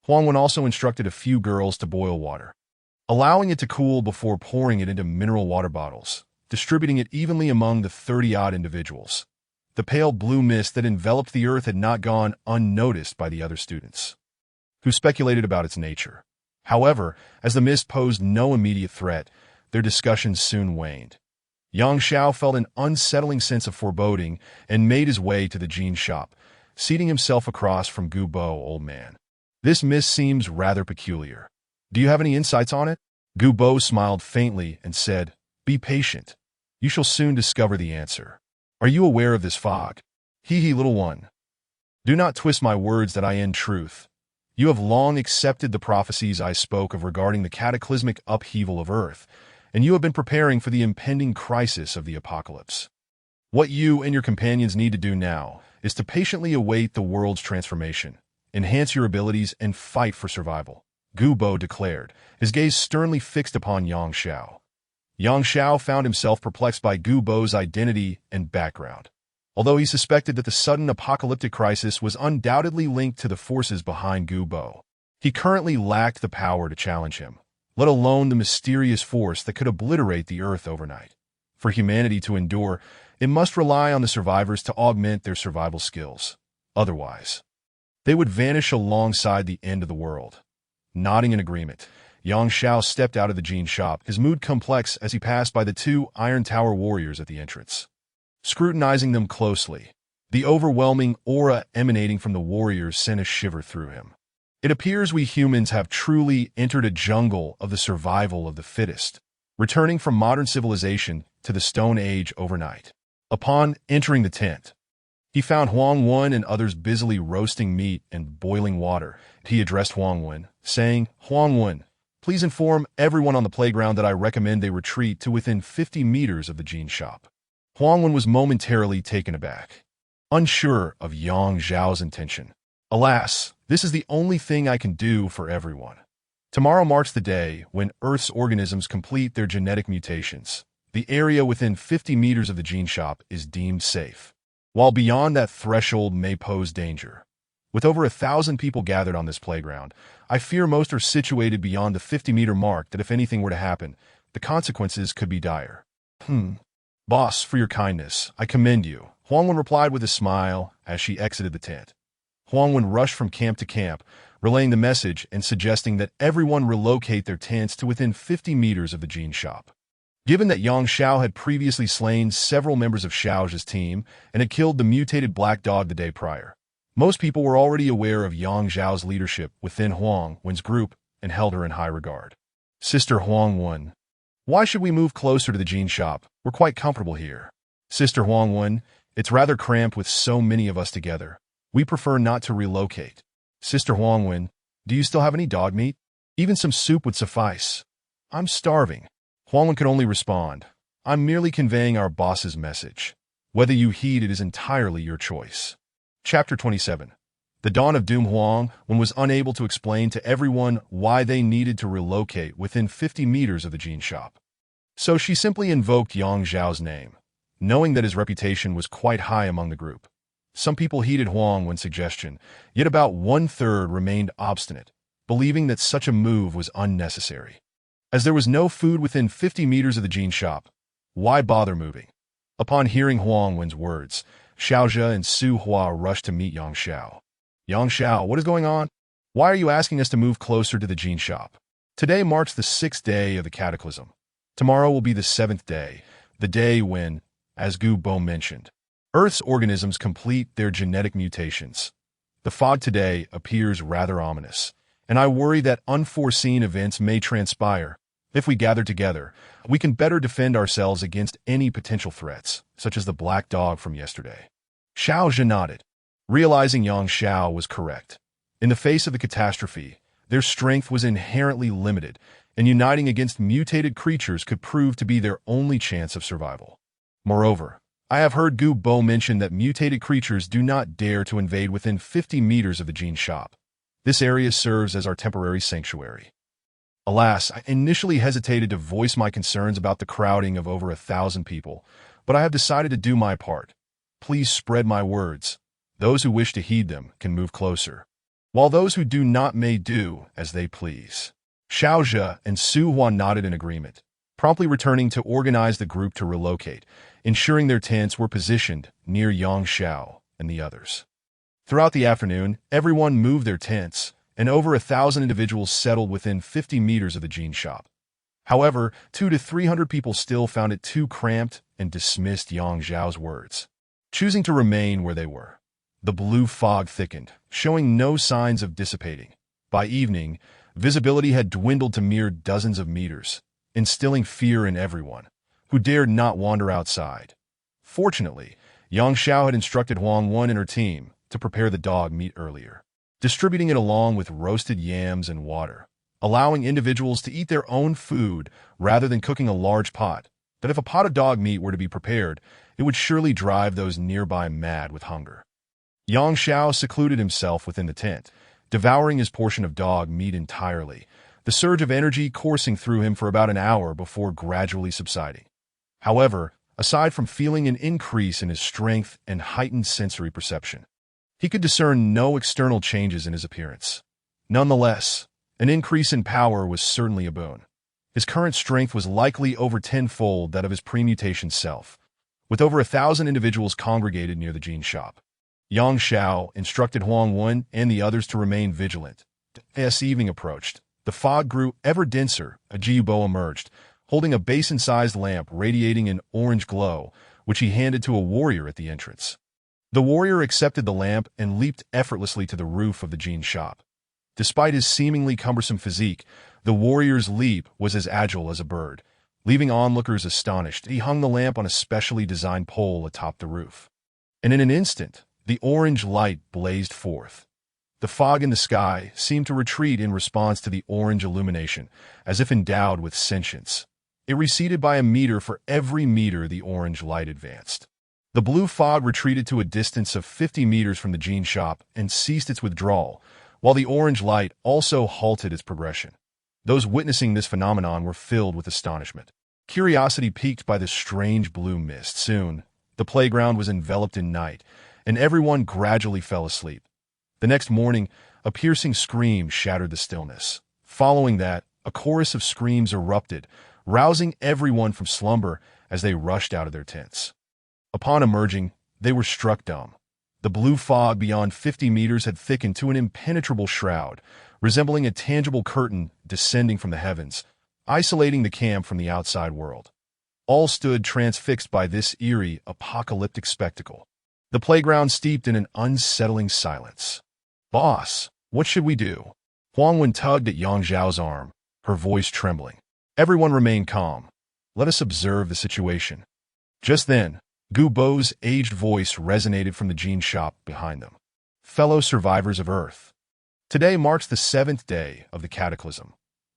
Huangwen also instructed a few girls to boil water, allowing it to cool before pouring it into mineral water bottles, distributing it evenly among the 30-odd individuals. The pale blue mist that enveloped the earth had not gone unnoticed by the other students, who speculated about its nature. However, as the mist posed no immediate threat, their discussions soon waned. Yang Xiao felt an unsettling sense of foreboding and made his way to the gene shop, seating himself across from Gu Bo, old man. "This mist seems rather peculiar. Do you have any insights on it?" Gu Bo smiled faintly and said, "Be patient. You shall soon discover the answer. Are you aware of this fog?" "Hee, little one. Do not twist my words that I end truth. You have long accepted the prophecies I spoke of regarding the cataclysmic upheaval of Earth, and you have been preparing for the impending crisis of the apocalypse. What you and your companions need to do now is to patiently await the world's transformation, enhance your abilities, and fight for survival," Gu Bo declared, his gaze sternly fixed upon Yang Xiao. Yang Xiao found himself perplexed by Gu Bo's identity and background. Although he suspected that the sudden apocalyptic crisis was undoubtedly linked to the forces behind Gu Bo, he currently lacked the power to challenge him, let alone the mysterious force that could obliterate the Earth overnight. For humanity to endure, it must rely on the survivors to augment their survival skills. Otherwise, they would vanish alongside the end of the world. Nodding in agreement, Yang Xiao stepped out of the gene shop, his mood complex as he passed by the 2 Iron Tower warriors at the entrance. Scrutinizing them closely, the overwhelming aura emanating from the warriors sent a shiver through him. It appears we humans have truly entered a jungle of the survival of the fittest, returning from modern civilization to the Stone Age overnight. Upon entering the tent, he found Huangwen and others busily roasting meat and boiling water. He addressed Huangwen, saying, "Huangwen, please inform everyone on the playground that I recommend they retreat to within 50 meters of the gene shop." Huangwen was momentarily taken aback, unsure of Yang Zhao's intention. Alas, This is the only thing I can do for everyone. Tomorrow marks the day when Earth's organisms complete their genetic mutations. The area within 50 meters of the gene shop is deemed safe, while beyond that threshold may pose danger. With over 1,000 people gathered on this playground, I fear most are situated beyond the 50-meter mark that if anything were to happen, the consequences could be dire. Boss, for your kindness, I commend you, Huangwen replied with a smile as she exited the tent. Huangwen rushed from camp to camp, relaying the message and suggesting that everyone relocate their tents to within 50 meters of the gene shop. Given that Yang Xiao had previously slain several members of Xiao's team and had killed the mutated black dog the day prior, most people were already aware of Yang Xiao's leadership within Huangwen's group and held her in high regard. Sister Huangwen, why should we move closer to the gene shop? We're quite comfortable here. Sister Huangwen, it's rather cramped with so many of us together. We prefer not to relocate. Sister Huangwen, do you still have any dog meat? Even some soup would suffice. I'm starving. Huangwen could only respond, I'm merely conveying our boss's message. Whether you heed it is entirely your choice. Chapter 27. The dawn of doom. Huangwen was unable to explain to everyone why they needed to relocate within 50 meters of the gene shop. So she simply invoked Yang Xiao's name, knowing that his reputation was quite high among the group. Some people heeded Huangwen's suggestion, yet about 1/3 remained obstinate, believing that such a move was unnecessary. As there was no food within 50 meters of the gene shop, why bother moving? Upon hearing Huangwen's words, Xiaozhe and Su Hua rushed to meet Yang Xiao. Yang Xiao, what is going on? Why are you asking us to move closer to the gene shop? Today marks the 6th day of the cataclysm. Tomorrow will be the 7th day, the day when, as Gu Bo mentioned, Earth's organisms complete their genetic mutations. The fog today appears rather ominous, and I worry that unforeseen events may transpire. If we gather together, we can better defend ourselves against any potential threats, such as the black dog from yesterday. Xiao nodded, realizing Yang Xiao was correct. In the face of the catastrophe, their strength was inherently limited, and uniting against mutated creatures could prove to be their only chance of survival. Moreover, I have heard Gu Bo mention that mutated creatures do not dare to invade within 50 meters of the gene shop. This area serves as our temporary sanctuary. Alas, I initially hesitated to voice my concerns about the crowding of over 1,000 people, but I have decided to do my part. Please spread my words. Those who wish to heed them can move closer, while those who do not may do as they please. Xiaozhe and Su Hua nodded in agreement, promptly returning to organize the group to relocate, ensuring their tents were positioned near Yang Xiao and the others. Throughout the afternoon, everyone moved their tents, and over 1,000 individuals settled within 50 meters of the gene shop. However, 200 to 300 people still found it too cramped and dismissed Yang Xiao's words, choosing to remain where they were. The blue fog thickened, showing no signs of dissipating. By evening, visibility had dwindled to mere dozens of meters, instilling fear in everyone, who dared not wander outside. Fortunately, Yang Xiao had instructed Huangwen and her team to prepare the dog meat earlier, distributing it along with roasted yams and water, allowing individuals to eat their own food rather than cooking a large pot, that if a pot of dog meat were to be prepared, it would surely drive those nearby mad with hunger. Yang Xiao secluded himself within the tent, devouring his portion of dog meat entirely, the surge of energy coursing through him for about an hour before gradually subsiding. However, aside from feeling an increase in his strength and heightened sensory perception, he could discern no external changes in his appearance. Nonetheless, an increase in power was certainly a boon. His current strength was likely over 10-fold that of his pre-mutation self, with over 1,000 individuals congregated near the gene shop. Yang Xiao instructed Huangwen and the others to remain vigilant. As evening approached, the fog grew ever denser. A Jiubo emerged, holding a basin-sized lamp radiating an orange glow, which he handed to a warrior at the entrance. The warrior accepted the lamp and leaped effortlessly to the roof of the gene shop. Despite his seemingly cumbersome physique, the warrior's leap was as agile as a bird. Leaving onlookers astonished, he hung the lamp on a specially designed pole atop the roof. And in an instant, the orange light blazed forth. The fog in the sky seemed to retreat in response to the orange illumination, as if endowed with sentience. It receded by a meter for every meter the orange light advanced. The blue fog retreated to a distance of 50 meters from the gene shop and ceased its withdrawal, while the orange light also halted its progression. Those witnessing this phenomenon were filled with astonishment. Curiosity piqued by this strange blue mist. Soon, the playground was enveloped in night, and everyone gradually fell asleep. The next morning, a piercing scream shattered the stillness. Following that, a chorus of screams erupted, rousing everyone from slumber as they rushed out of their tents. Upon emerging, they were struck dumb. The blue fog beyond 50 meters had thickened to an impenetrable shroud, resembling a tangible curtain descending from the heavens, isolating the camp from the outside world. All stood transfixed by this eerie, apocalyptic spectacle. The playground steeped in an unsettling silence. "Boss, what should we do?" Huang Wen tugged at Yang Zhao's arm, her voice trembling. Everyone remained calm. "Let us observe the situation." Just then, Gu Bo's aged voice resonated from the jean shop behind them. "Fellow survivors of Earth, today marks the 7th day of the cataclysm.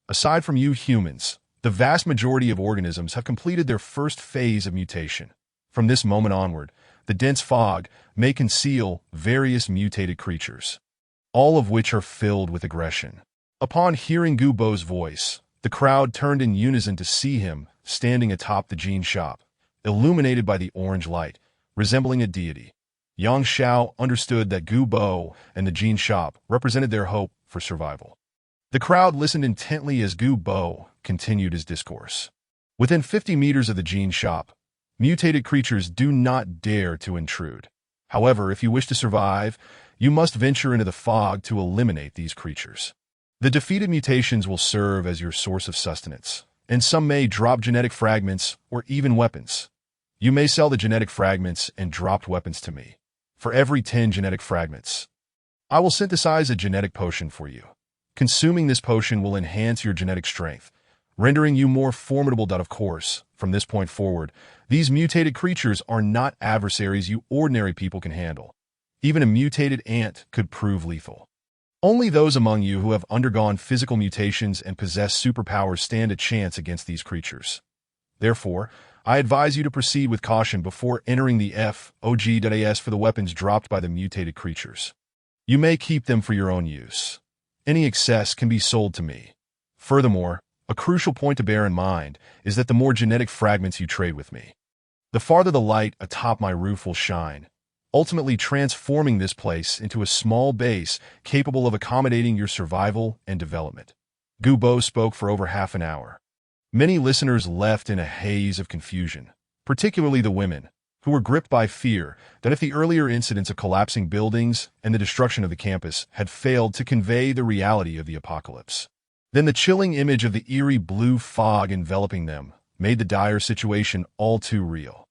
Aside from you humans, the vast majority of organisms have completed their first phase of mutation. From this moment onward, the dense fog may conceal various mutated creatures, all of which are filled with aggression." Upon hearing Gu Bo's voice, the crowd turned in unison to see him standing atop the jean shop, illuminated by the orange light, resembling a deity. Yang Xiao understood that Gu Bo and the jean shop represented their hope for survival. The crowd listened intently as Gu Bo continued his discourse. Within 50 meters of the jean shop, mutated creatures do not dare to intrude. However, if you wish to survive, you must venture into the fog to eliminate these creatures. The defeated mutations will serve as your source of sustenance, and some may drop genetic fragments or even weapons. You may sell the genetic fragments and dropped weapons to me. For every 10 genetic fragments, I will synthesize a genetic potion for you. Consuming this potion will enhance your genetic strength, rendering you more formidable. Of course, from this point forward, these mutated creatures are not adversaries you ordinary people can handle. Even a mutated ant could prove lethal. Only those among you who have undergone physical mutations and possess superpowers stand a chance against these creatures. Therefore, I advise you to proceed with caution before entering the FOG.AS for the weapons dropped by the mutated creatures. You may keep them for your own use. Any excess can be sold to me. Furthermore, a crucial point to bear in mind is that the more genetic fragments you trade with me, the farther the light atop my roof will shine, ultimately transforming this place into a small base capable of accommodating your survival and development. Gu Bo spoke for over half an hour. Many listeners left in a haze of confusion, particularly the women, who were gripped by fear that if the earlier incidents of collapsing buildings and the destruction of the campus had failed to convey the reality of the apocalypse, then the chilling image of the eerie blue fog enveloping them made the dire situation all too real.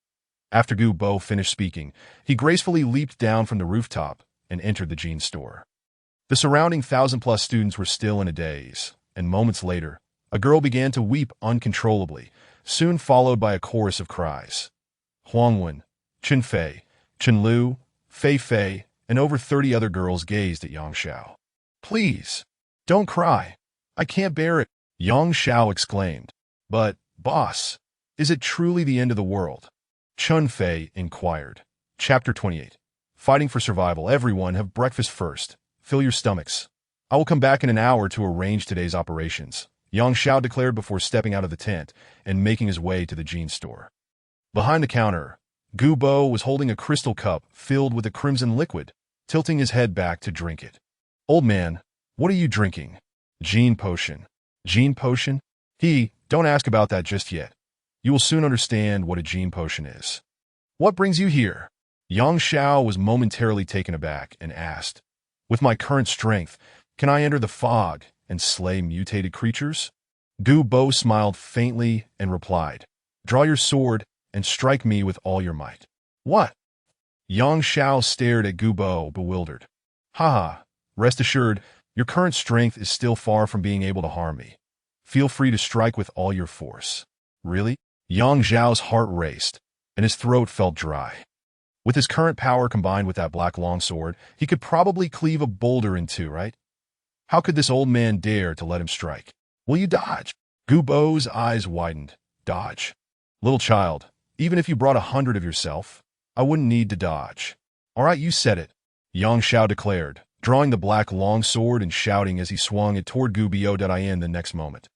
After Gu Bo finished speaking, he gracefully leaped down from the rooftop and entered the jean store. The surrounding 1,000-plus students were still in a daze, and moments later, a girl began to weep uncontrollably, soon followed by a chorus of cries. Huang Wen, Chen Fei, Chen Lu, Fei Fei, and over 30 other girls gazed at Yang Xiao. "Please, don't cry. I can't bear it," Yang Xiao exclaimed. "But, boss, is it truly the end of the world?" Chen Fei inquired. Chapter 28. Fighting for survival. Everyone have breakfast first. Fill your stomachs. I will come back in an hour to arrange today's operations, Yang Xiao declared before stepping out of the tent and making his way to the jean store. Behind the counter, Gu Bo was holding a crystal cup filled with a crimson liquid, tilting his head back to drink it. "Old man, what are you drinking?" "Jean potion." "Jean potion?" Don't ask about that just yet. You will soon understand what a jean potion is." "What brings you here?" Yang Xiao was momentarily taken aback and asked, "With my current strength, can I enter the fog and slay mutated creatures?" Gu Bo smiled faintly and replied, "Draw your sword and strike me with all your might." "What?" Yang Xiao stared at Gu Bo, bewildered. "Haha, rest assured, your current strength is still far from being able to harm me. Feel free to strike with all your force." "Really?" Yang Zhao's heart raced, and his throat felt dry. With his current power combined with that black longsword, he could probably cleave a boulder in two, right? How could this old man dare to let him strike? "Will you dodge?" Gu Bo's eyes widened. "Dodge? Little child, even if you brought 100 of yourself, I wouldn't need to dodge." "All right, you said it," Yang Xiao declared, drawing the black longsword and shouting as he swung it toward Gu Bo.in the next moment.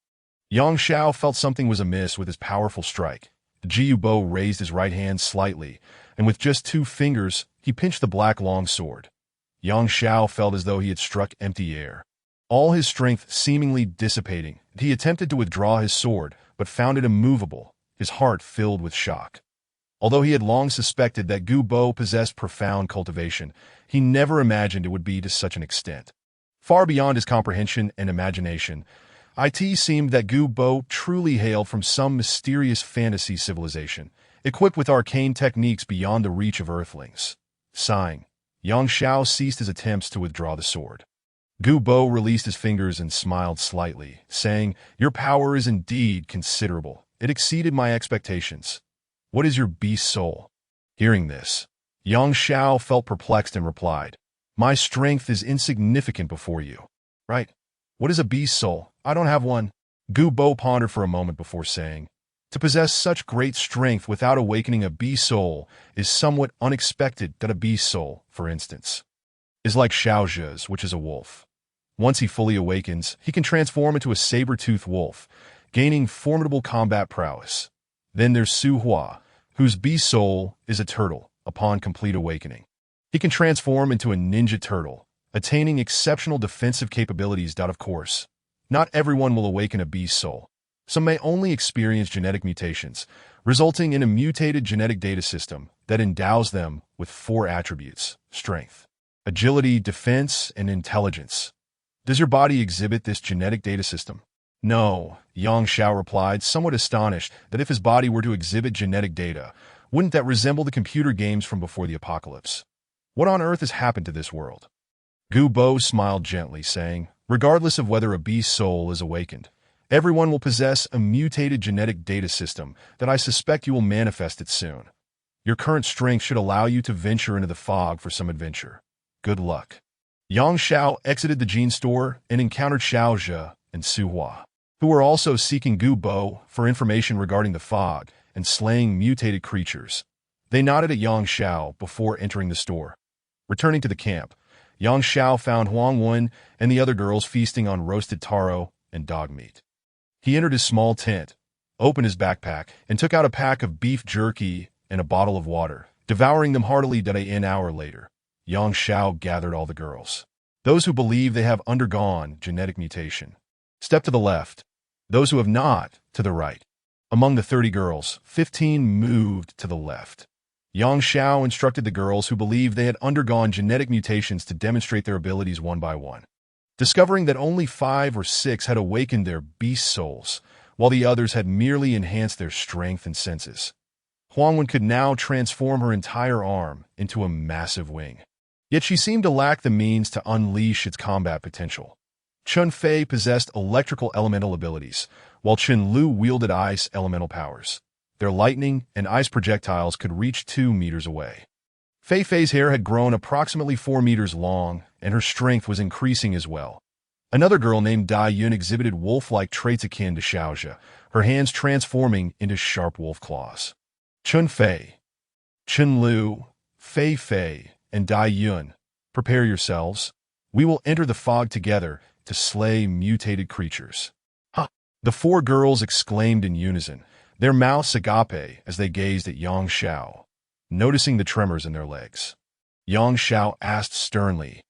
Yang Xiao felt something was amiss with his powerful strike. The Jiu Bo raised his right hand slightly, and with just 2 fingers, he pinched the black longsword. Yang Xiao felt as though he had struck empty air. All his strength seemingly dissipating, he attempted to withdraw his sword, but found it immovable, his heart filled with shock. Although he had long suspected that Gu Bo possessed profound cultivation, he never imagined it would be to such an extent. Far beyond his comprehension and imagination, it seemed that Gu Bo truly hailed from some mysterious fantasy civilization, equipped with arcane techniques beyond the reach of earthlings. Sighing, Yang Xiao ceased his attempts to withdraw the sword. Gu Bo released his fingers and smiled slightly, saying, "Your power is indeed considerable. It exceeded my expectations. What is your beast soul?" Hearing this, Yang Xiao felt perplexed and replied, "My strength is insignificant before you." "Right. What is a beast soul? I don't have one." Gu Bo pondered for a moment before saying, "To possess such great strength without awakening a beast soul is somewhat unexpected. That a beast soul, for instance, is like Xiao's, which is a wolf. Once he fully awakens, he can transform into a saber-toothed wolf, gaining formidable combat prowess. Then there's Su Hua, whose beast soul is a turtle. Upon complete awakening, he can transform into a ninja turtle, attaining exceptional defensive capabilities. Of course, not everyone will awaken a beast soul. Some may only experience genetic mutations, resulting in a mutated genetic data system that endows them with 4 attributes: strength, agility, defense, and intelligence. Does your body exhibit this genetic data system?" "No," Yang Xiao replied, somewhat astonished that if his body were to exhibit genetic data, wouldn't that resemble the computer games from before the apocalypse? What on earth has happened to this world? Gu Bo smiled gently, saying, "Regardless of whether a beast soul is awakened, everyone will possess a mutated genetic data system that I suspect you will manifest it soon. Your current strength should allow you to venture into the fog for some adventure. Good luck." Yang Xiao exited the jean store and encountered Xiao and Su Hua, who were also seeking Gu Bo for information regarding the fog and slaying mutated creatures. They nodded at Yang Xiao before entering the store. Returning to the camp, Yang Xiao found Huang Wen and the other girls feasting on roasted taro and dog meat. He entered his small tent, opened his backpack, and took out a pack of beef jerky and a bottle of water, devouring them heartily. An hour later, Yang Xiao gathered all the girls. Those who believe they have undergone genetic mutation, step to the left. Those who have not, to the right. Among the 30 girls, 15 moved to the left. Yang Xiao instructed the girls who believed they had undergone genetic mutations to demonstrate their abilities one by one. Discovering that only 5 or 6 had awakened their beast souls, while the others had merely enhanced their strength and senses, Huang Wen could now transform her entire arm into a massive wing. Yet she seemed to lack the means to unleash its combat potential. Chun Fei possessed electrical elemental abilities, while Chen Lu wielded ice elemental powers. Their lightning and ice projectiles could reach 2 meters away. Fei Fei's hair had grown approximately 4 meters long, and her strength was increasing as well. Another girl named Dai Yun exhibited wolf-like traits akin to Xiao, her hands transforming into sharp wolf claws. Chun Fei, Chen Lu, Fei Fei, and Dai Yun, prepare yourselves. We will enter the fog together to slay mutated creatures. "Ha!" The 4 girls exclaimed in unison, their mouths agape as they gazed at Yang Xiao, noticing the tremors in their legs. Yang Xiao asked sternly,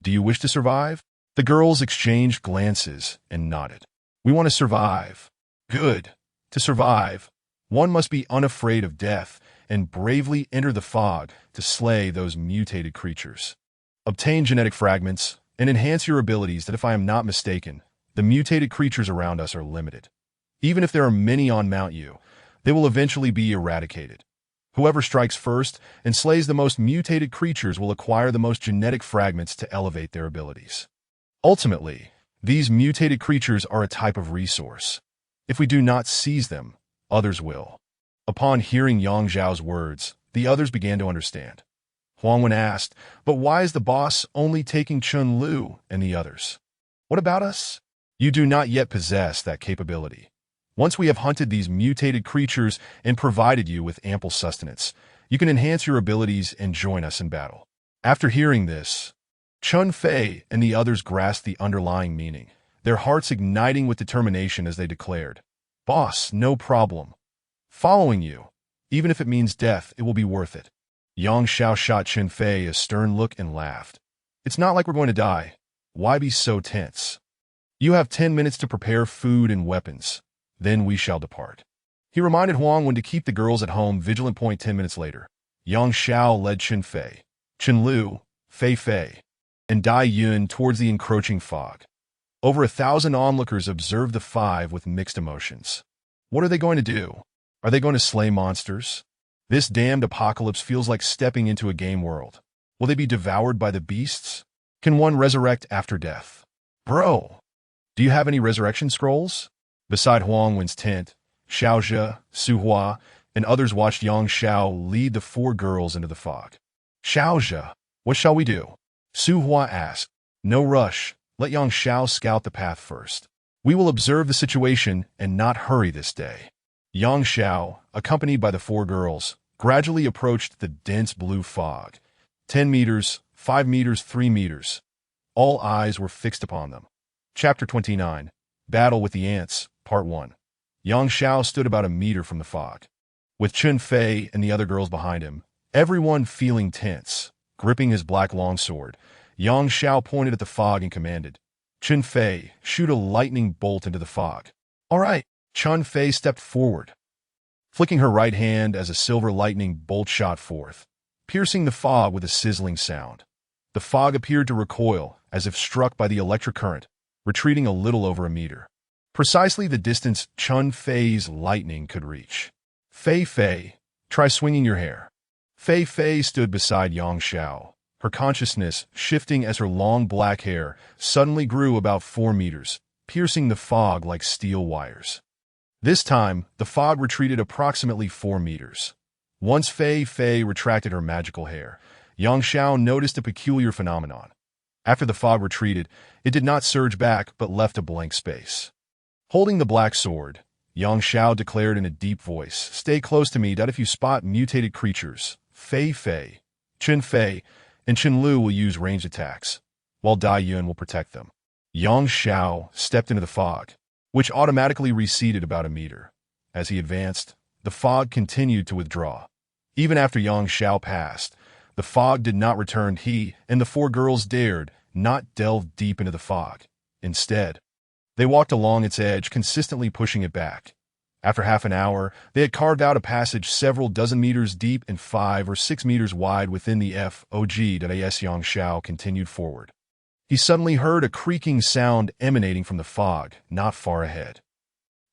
"Do you wish to survive?" The girls exchanged glances and nodded. "We want to survive." "Good. To survive, one must be unafraid of death and bravely enter the fog to slay those mutated creatures. Obtain genetic fragments and enhance your abilities. That, if I am not mistaken, the mutated creatures around us are limited. Even if there are many on Mount Yu, they will eventually be eradicated. Whoever strikes first and slays the most mutated creatures will acquire the most genetic fragments to elevate their abilities. Ultimately, these mutated creatures are a type of resource. If we do not seize them, others will." Upon hearing Yang Zhao's words, the others began to understand. Huang Wen asked, "But why is the boss only taking Chun Lu and the others? What about us?" "You do not yet possess that capability. Once we have hunted these mutated creatures and provided you with ample sustenance, you can enhance your abilities and join us in battle." After hearing this, Chun Fei and the others grasped the underlying meaning, their hearts igniting with determination as they declared, "Boss, no problem. Following you. Even if it means death, it will be worth it." Yang Xiao shot Chun Fei a stern look and laughed. "It's not like we're going to die. Why be so tense? You have 10 minutes to prepare food and weapons. Then we shall depart." He reminded Huang Wen to keep the girls at home vigilant. 10 minutes later, Yang Xiao led Chun Fei, Chen Lu, Fei Fei, and Dai Yun towards the encroaching fog. Over 1,000 onlookers observed the five with mixed emotions. What are they going to do? Are they going to slay monsters? This damned apocalypse feels like stepping into a game world. Will they be devoured by the beasts? Can one resurrect after death? Bro, do you have any resurrection scrolls? Beside Huang Wen's tent, Xiaozhe, Su Hua, and others watched Yang Xiao lead the four girls into the fog. "Xiaozhe, what shall we do?" Su Hua asked. "No rush. Let Yang Xiao scout the path first. We will observe the situation and not hurry this day." Yang Xiao, accompanied by the four girls, gradually approached the dense blue fog. 10 meters, 5 meters, 3 meters. All eyes were fixed upon them. Chapter 29, Battle with the Ants, Part 1. Yang Xiao stood about a meter from the fog. With Chun Fei and the other girls behind him, everyone feeling tense, gripping his black longsword, Yang Xiao pointed at the fog and commanded, "Chun Fei, shoot a lightning bolt into the fog." "All right." Chun Fei stepped forward, flicking her right hand as a silver lightning bolt shot forth, piercing the fog with a sizzling sound. The fog appeared to recoil, as if struck by the electric current, retreating a little over a meter. Precisely the distance Chun Fei's lightning could reach. "Fei Fei, try swinging your hair." Fei Fei stood beside Yang Xiao, her consciousness shifting as her long black hair suddenly grew about 4 meters, piercing the fog like steel wires. This time, the fog retreated approximately 4 meters. Once Fei Fei retracted her magical hair, Yang Xiao noticed a peculiar phenomenon. After the fog retreated, it did not surge back but left a blank space. Holding the black sword, Yang Xiao declared in a deep voice, "Stay close to me. If you spot mutated creatures, Fei Fei, Chen Fei, and Chen Lu will use ranged attacks, while Dai Yun will protect them." Yang Xiao stepped into the fog, which automatically receded about a meter. As he advanced, the fog continued to withdraw. Even after Yang Xiao passed, the fog did not return. He and the four girls dared not delve deep into the fog. Instead, they walked along its edge, consistently pushing it back. After half an hour, they had carved out a passage several dozen meters deep and 5 or 6 meters wide within the fog. As Yang Xiao continued forward, he suddenly heard a creaking sound emanating from the fog not far ahead.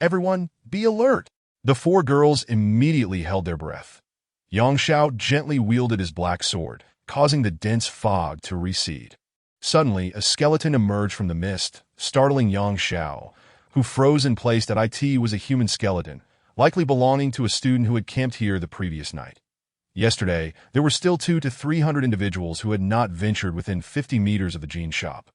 "Everyone, be alert!" The four girls immediately held their breath. Yang Xiao gently wielded his black sword, causing the dense fog to recede. Suddenly, a skeleton emerged from the mist, startling Yang Xiao, who froze in place. It was a human skeleton, likely belonging to a student who had camped here the previous night. Yesterday, there were still 200 to 300 individuals who had not ventured within 50 meters of the gene shop.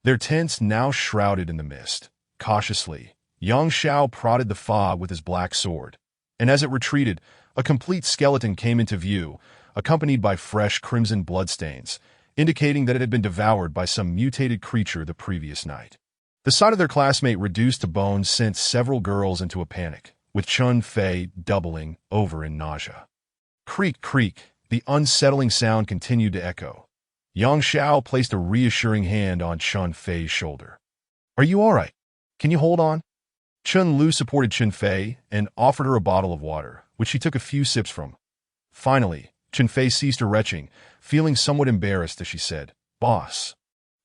Their tents now shrouded in the mist. Cautiously, Yang Xiao prodded the fog with his black sword, and as it retreated, a complete skeleton came into view, accompanied by fresh crimson bloodstains, indicating that it had been devoured by some mutated creature the previous night. The sight of their classmate reduced to bones sent several girls into a panic, with Chun Fei doubling over in nausea. Creak, creak, the unsettling sound continued to echo. Yang Xiao placed a reassuring hand on Chun Fei's shoulder. "Are you all right? Can you hold on?" Chen Lu supported Chun Fei and offered her a bottle of water, which she took a few sips from. Finally, Chun Fei ceased her retching, feeling somewhat embarrassed as she said, "Boss,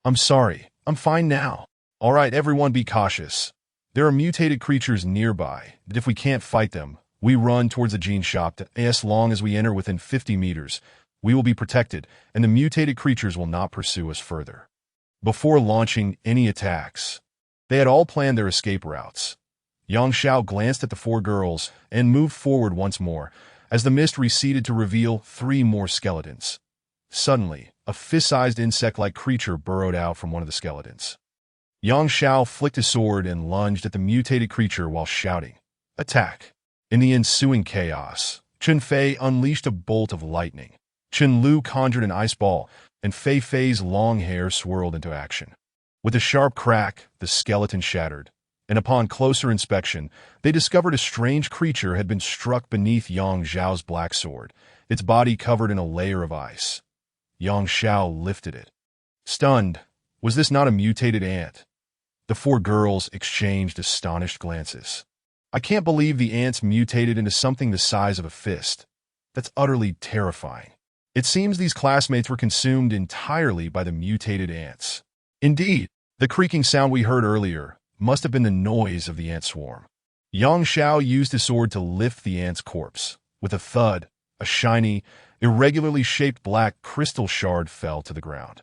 I'm sorry, I'm fine now." "All right, everyone be cautious. There are mutated creatures nearby, but if we can't fight them, we run towards the gene shop. As long as we enter within 50 meters, we will be protected, and the mutated creatures will not pursue us further." Before launching any attacks, they had all planned their escape routes. Yang Xiao glanced at the four girls and moved forward once more, as the mist receded to reveal 3 more skeletons. Suddenly, a fist-sized insect-like creature burrowed out from one of the skeletons. Yang Xiao flicked his sword and lunged at the mutated creature while shouting, "Attack!" In the ensuing chaos, Chun Fei unleashed a bolt of lightning. Chen Lu conjured an ice ball, and Fei Fei's long hair swirled into action. With a sharp crack, the skeleton shattered, and upon closer inspection, they discovered a strange creature had been struck beneath Yang Xiao's black sword, its body covered in a layer of ice. Yang Xiao lifted it. Stunned, was this not a mutated ant? The four girls exchanged astonished glances. I can't believe the ants mutated into something the size of a fist. That's utterly terrifying. It seems these classmates were consumed entirely by the mutated ants. Indeed, the creaking sound we heard earlier must have been the noise of the ant swarm. Yang Xiao used his sword to lift the ant's corpse. With a thud, a shiny, irregularly shaped black crystal shard fell to the ground.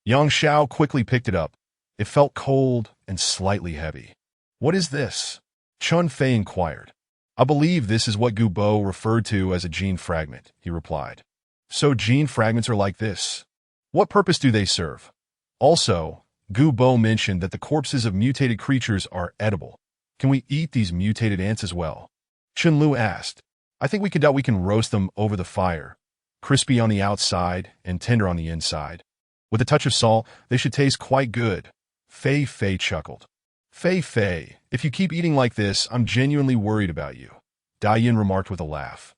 Yang Xiao quickly picked it up. It felt cold and slightly heavy. What is this? Chun Fei inquired. I believe this is what Gu Bo referred to as a gene fragment, he replied. So gene fragments are like this. What purpose do they serve? Also, Gu Bo mentioned that the corpses of mutated creatures are edible. Can we eat these mutated ants as well? Chun Lu asked. I think we can roast them over the fire, crispy on the outside and tender on the inside. With a touch of salt, they should taste quite good. Fei Fei chuckled. Fei Fei, if you keep eating like this, I'm genuinely worried about you, Dai Yin remarked with a laugh.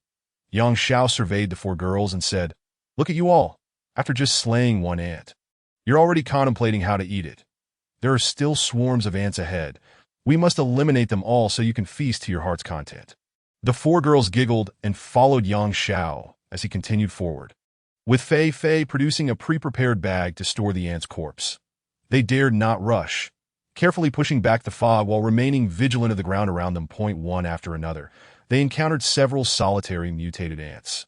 Yang Xiao surveyed the four girls and said, Look at you all, after just slaying one ant. You're already contemplating how to eat it. There are still swarms of ants ahead. We must eliminate them all so you can feast to your heart's content. The four girls giggled and followed Yang Xiao as he continued forward, with Fei Fei producing a pre-prepared bag to store the ant's corpse. They dared not rush, carefully pushing back the fog while remaining vigilant of the ground around them. One after another, they encountered several solitary mutated ants,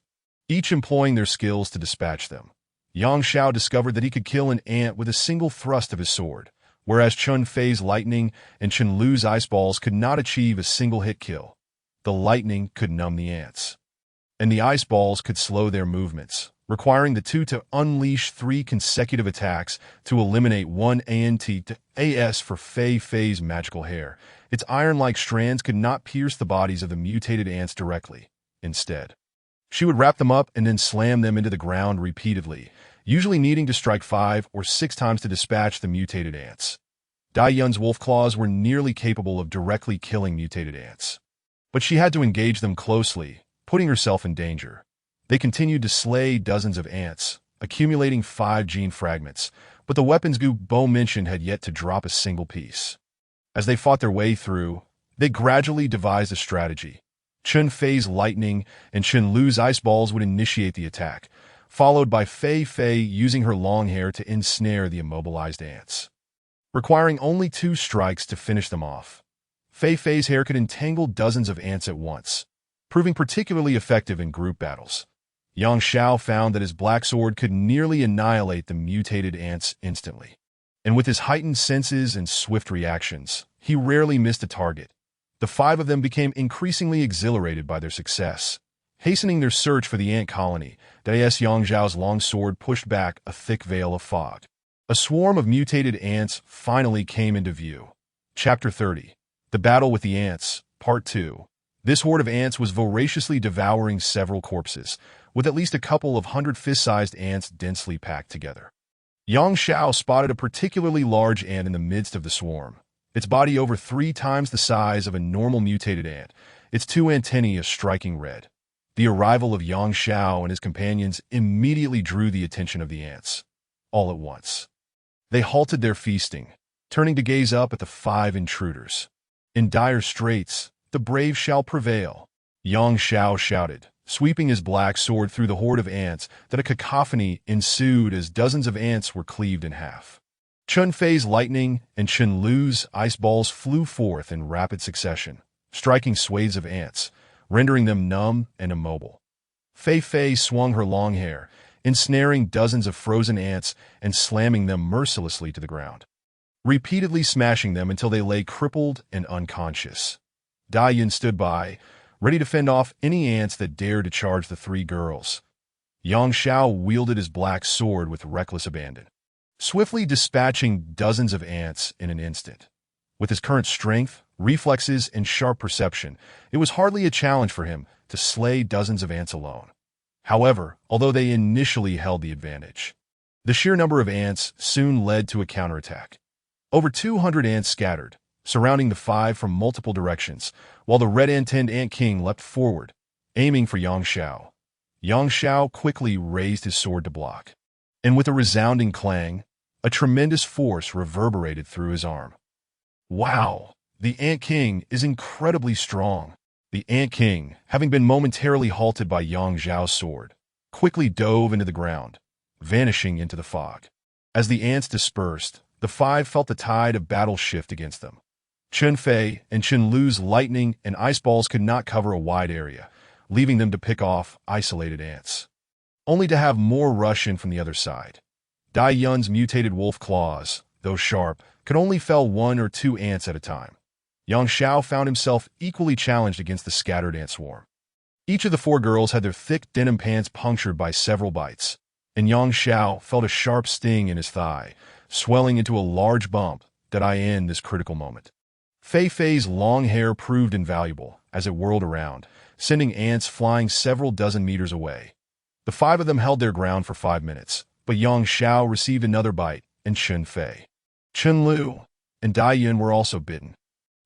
each employing their skills to dispatch them. Yang Xiao discovered that he could kill an ant with a single thrust of his sword, whereas Chun Fei's lightning and Chun Lu's ice balls could not achieve a single hit kill. The lightning could numb the ants, and the ice balls could slow their movements, requiring the two to unleash 3 consecutive attacks to eliminate one ant to AS for Fei Fei's magical hair. Its iron-like strands could not pierce the bodies of the mutated ants directly. Instead, she would wrap them up and then slam them into the ground repeatedly, usually needing to strike 5 or 6 times to dispatch the mutated ants. Dai Yun's wolf claws were nearly capable of directly killing mutated ants, but she had to engage them closely, putting herself in danger. They continued to slay dozens of ants, accumulating 5 gene fragments, but the weapons Gu Bo mentioned had yet to drop a single piece. As they fought their way through, they gradually devised a strategy. Chun Fei's lightning and Chun Lu's ice balls would initiate the attack, followed by Fei Fei using her long hair to ensnare the immobilized ants, requiring only 2 strikes to finish them off. Fei Fei's hair could entangle dozens of ants at once, proving particularly effective in group battles. Yang Xiao found that his black sword could nearly annihilate the mutated ants instantly, and with his heightened senses and swift reactions, he rarely missed a target. The 5 of them became increasingly exhilarated by their success, hastening their search for the ant colony. Yang Xiao's long sword pushed back a thick veil of fog. A swarm of mutated ants finally came into view. Chapter 30. The Battle with the Ants, Part 2. This horde of ants was voraciously devouring several corpses, with at least a couple of 100 fist-sized ants densely packed together. Yang Xiao spotted a particularly large ant in the midst of the swarm, its body over 3 times the size of a normal mutated ant, its 2 antennae a striking red. The arrival of Yang Xiao and his companions immediately drew the attention of the ants. All at once, they halted their feasting, turning to gaze up at the 5 intruders. In dire straits, the brave shall prevail, Yang Xiao shouted, sweeping his black sword through the horde of ants. That a cacophony ensued as dozens of ants were cleaved in half. Chun Fei's lightning and Chun Lu's ice balls flew forth in rapid succession, striking swathes of ants, rendering them numb and immobile. Fei Fei swung her long hair, ensnaring dozens of frozen ants and slamming them mercilessly to the ground, repeatedly smashing them until they lay crippled and unconscious. Dai Yin stood by, ready to fend off any ants that dared to charge the 3 girls. Yang Xiao wielded his black sword with reckless abandon, swiftly dispatching dozens of ants in an instant. With his current strength, reflexes, and sharp perception, it was hardly a challenge for him to slay dozens of ants alone. However, although they initially held the advantage, The sheer number of ants soon led to a counterattack. Over 200 ants scattered, surrounding the five from multiple directions, while the red-antenned ant king leapt forward, aiming for Xiao. Xiao quickly raised his sword to block. And with a resounding clang, a tremendous force reverberated through his arm. Wow! The Ant King is incredibly strong. The Ant King, having been momentarily halted by Xiao's sword, quickly dove into the ground, vanishing into the fog. As the ants dispersed, the five felt the tide of battle shift against them. Chun Fei and Chun Lu's lightning and ice balls could not cover a wide area, leaving them to pick off isolated ants, only to have more rush in from the other side. Dai Yun's mutated wolf claws, though sharp, could only fell one or two ants at a time. Xiao found himself equally challenged against the scattered ant swarm. Each of the four girls had their thick denim pants punctured by several bites, and Xiao felt a sharp sting in his thigh, swelling into a large bump that in this critical moment. Fei's long hair proved invaluable as it whirled around, sending ants flying several dozen meters away. The five of them held their ground for 5 minutes, but Xiao received another bite, and Chun Fei, Chun Lu, and Dai Yun were also bitten.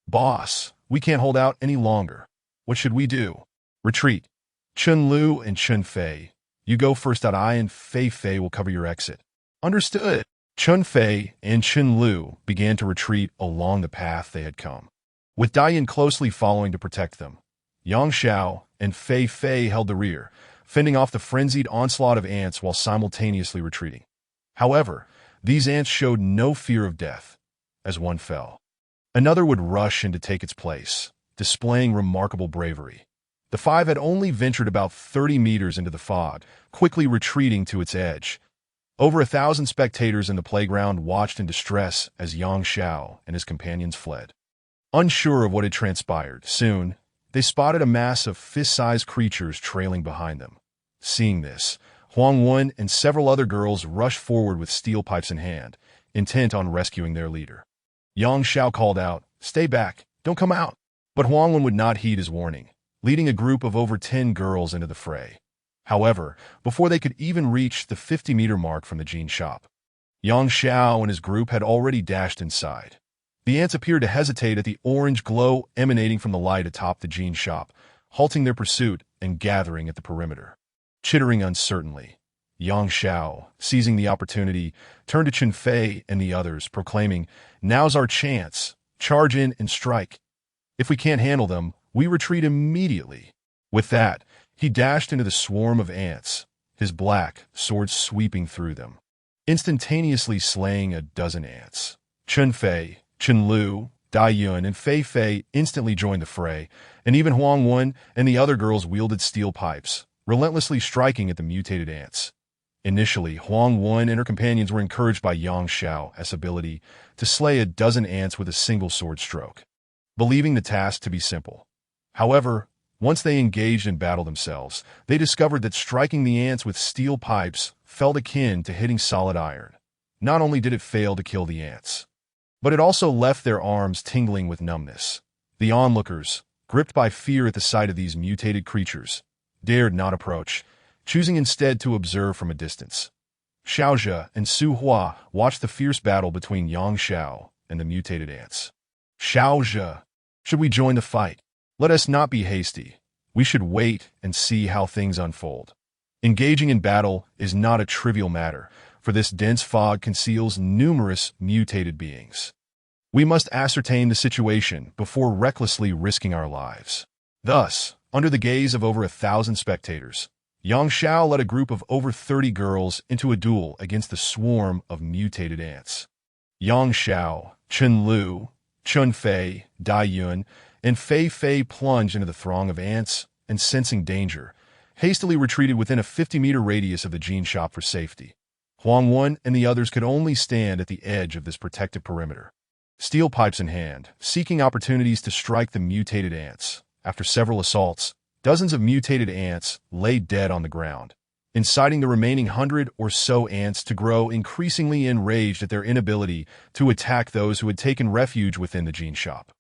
"Boss, we can't hold out any longer. What should we do?" "Retreat. Chun Lu and Chun Fei, you go first. I and Fei will cover your exit." "Understood." Chun Fei and Chun Lu began to retreat along the path they had come, with Dai Yun closely following to protect them. Xiao and Fei held the rear, fending off the frenzied onslaught of ants while simultaneously retreating. However, these ants showed no fear of death. As one fell, another would rush in to take its place, displaying remarkable bravery. The five had only ventured about 30 meters into the fog, quickly retreating to its edge. Over 1,000 spectators in the playground watched in distress as Xiao and his companions fled. Unsure of what had transpired, soon, they spotted a mass of fist-sized creatures trailing behind them. Seeing this, Huang and several other girls rushed forward with steel pipes in hand, intent on rescuing their leader. Xiao called out, "Stay back, don't come out." But Huang would not heed his warning, leading a group of over 10 girls into the fray. However, before they could even reach the 50-meter mark from the jean shop, Xiao and his group had already dashed inside. The ants appeared to hesitate at the orange glow emanating from the light atop the jean shop, halting their pursuit and gathering at the perimeter. Chittering uncertainly, Xiao, seizing the opportunity, turned to Chun Fei and the others, proclaiming, "Now's our chance. Charge in and strike. If we can't handle them, we retreat immediately." With that, he dashed into the swarm of ants, his black sword sweeping through them, instantaneously slaying a dozen ants. Chun Fei, Chun Lu, Dai Yun, and Fei instantly joined the fray, and even Huang and the other girls wielded steel pipes, relentlessly striking at the mutated ants. Initially, Huang and her companions were encouraged by Xiao's ability to slay a dozen ants with a single sword stroke, believing the task to be simple. However, once they engaged in battle themselves, they discovered that striking the ants with steel pipes felt akin to hitting solid iron. Not only did it fail to kill the ants, but it also left their arms tingling with numbness. The onlookers, gripped by fear at the sight of these mutated creatures, dared not approach, choosing instead to observe from a distance. Xiao and Su Hua watched the fierce battle between Xiao and the mutated ants. "Xiao, should we join the fight? Let us not be hasty. We should wait and see how things unfold. Engaging in battle is not a trivial matter, for this dense fog conceals numerous mutated beings. We must ascertain the situation before recklessly risking our lives." Thus, under the gaze of over 1,000 spectators, Xiao led a group of over 30 girls into a duel against the swarm of mutated ants. Xiao, Chun Lu, Chun Fei, Dai Yun, and Fei plunged into the throng of ants and, sensing danger, hastily retreated within a 50-meter radius of the jean shop for safety. Huang and the others could only stand at the edge of this protective perimeter, steel pipes in hand, seeking opportunities to strike the mutated ants. After several assaults, dozens of mutated ants lay dead on the ground, inciting the remaining 100 or so ants to grow increasingly enraged at their inability to attack those who had taken refuge within the jean shop.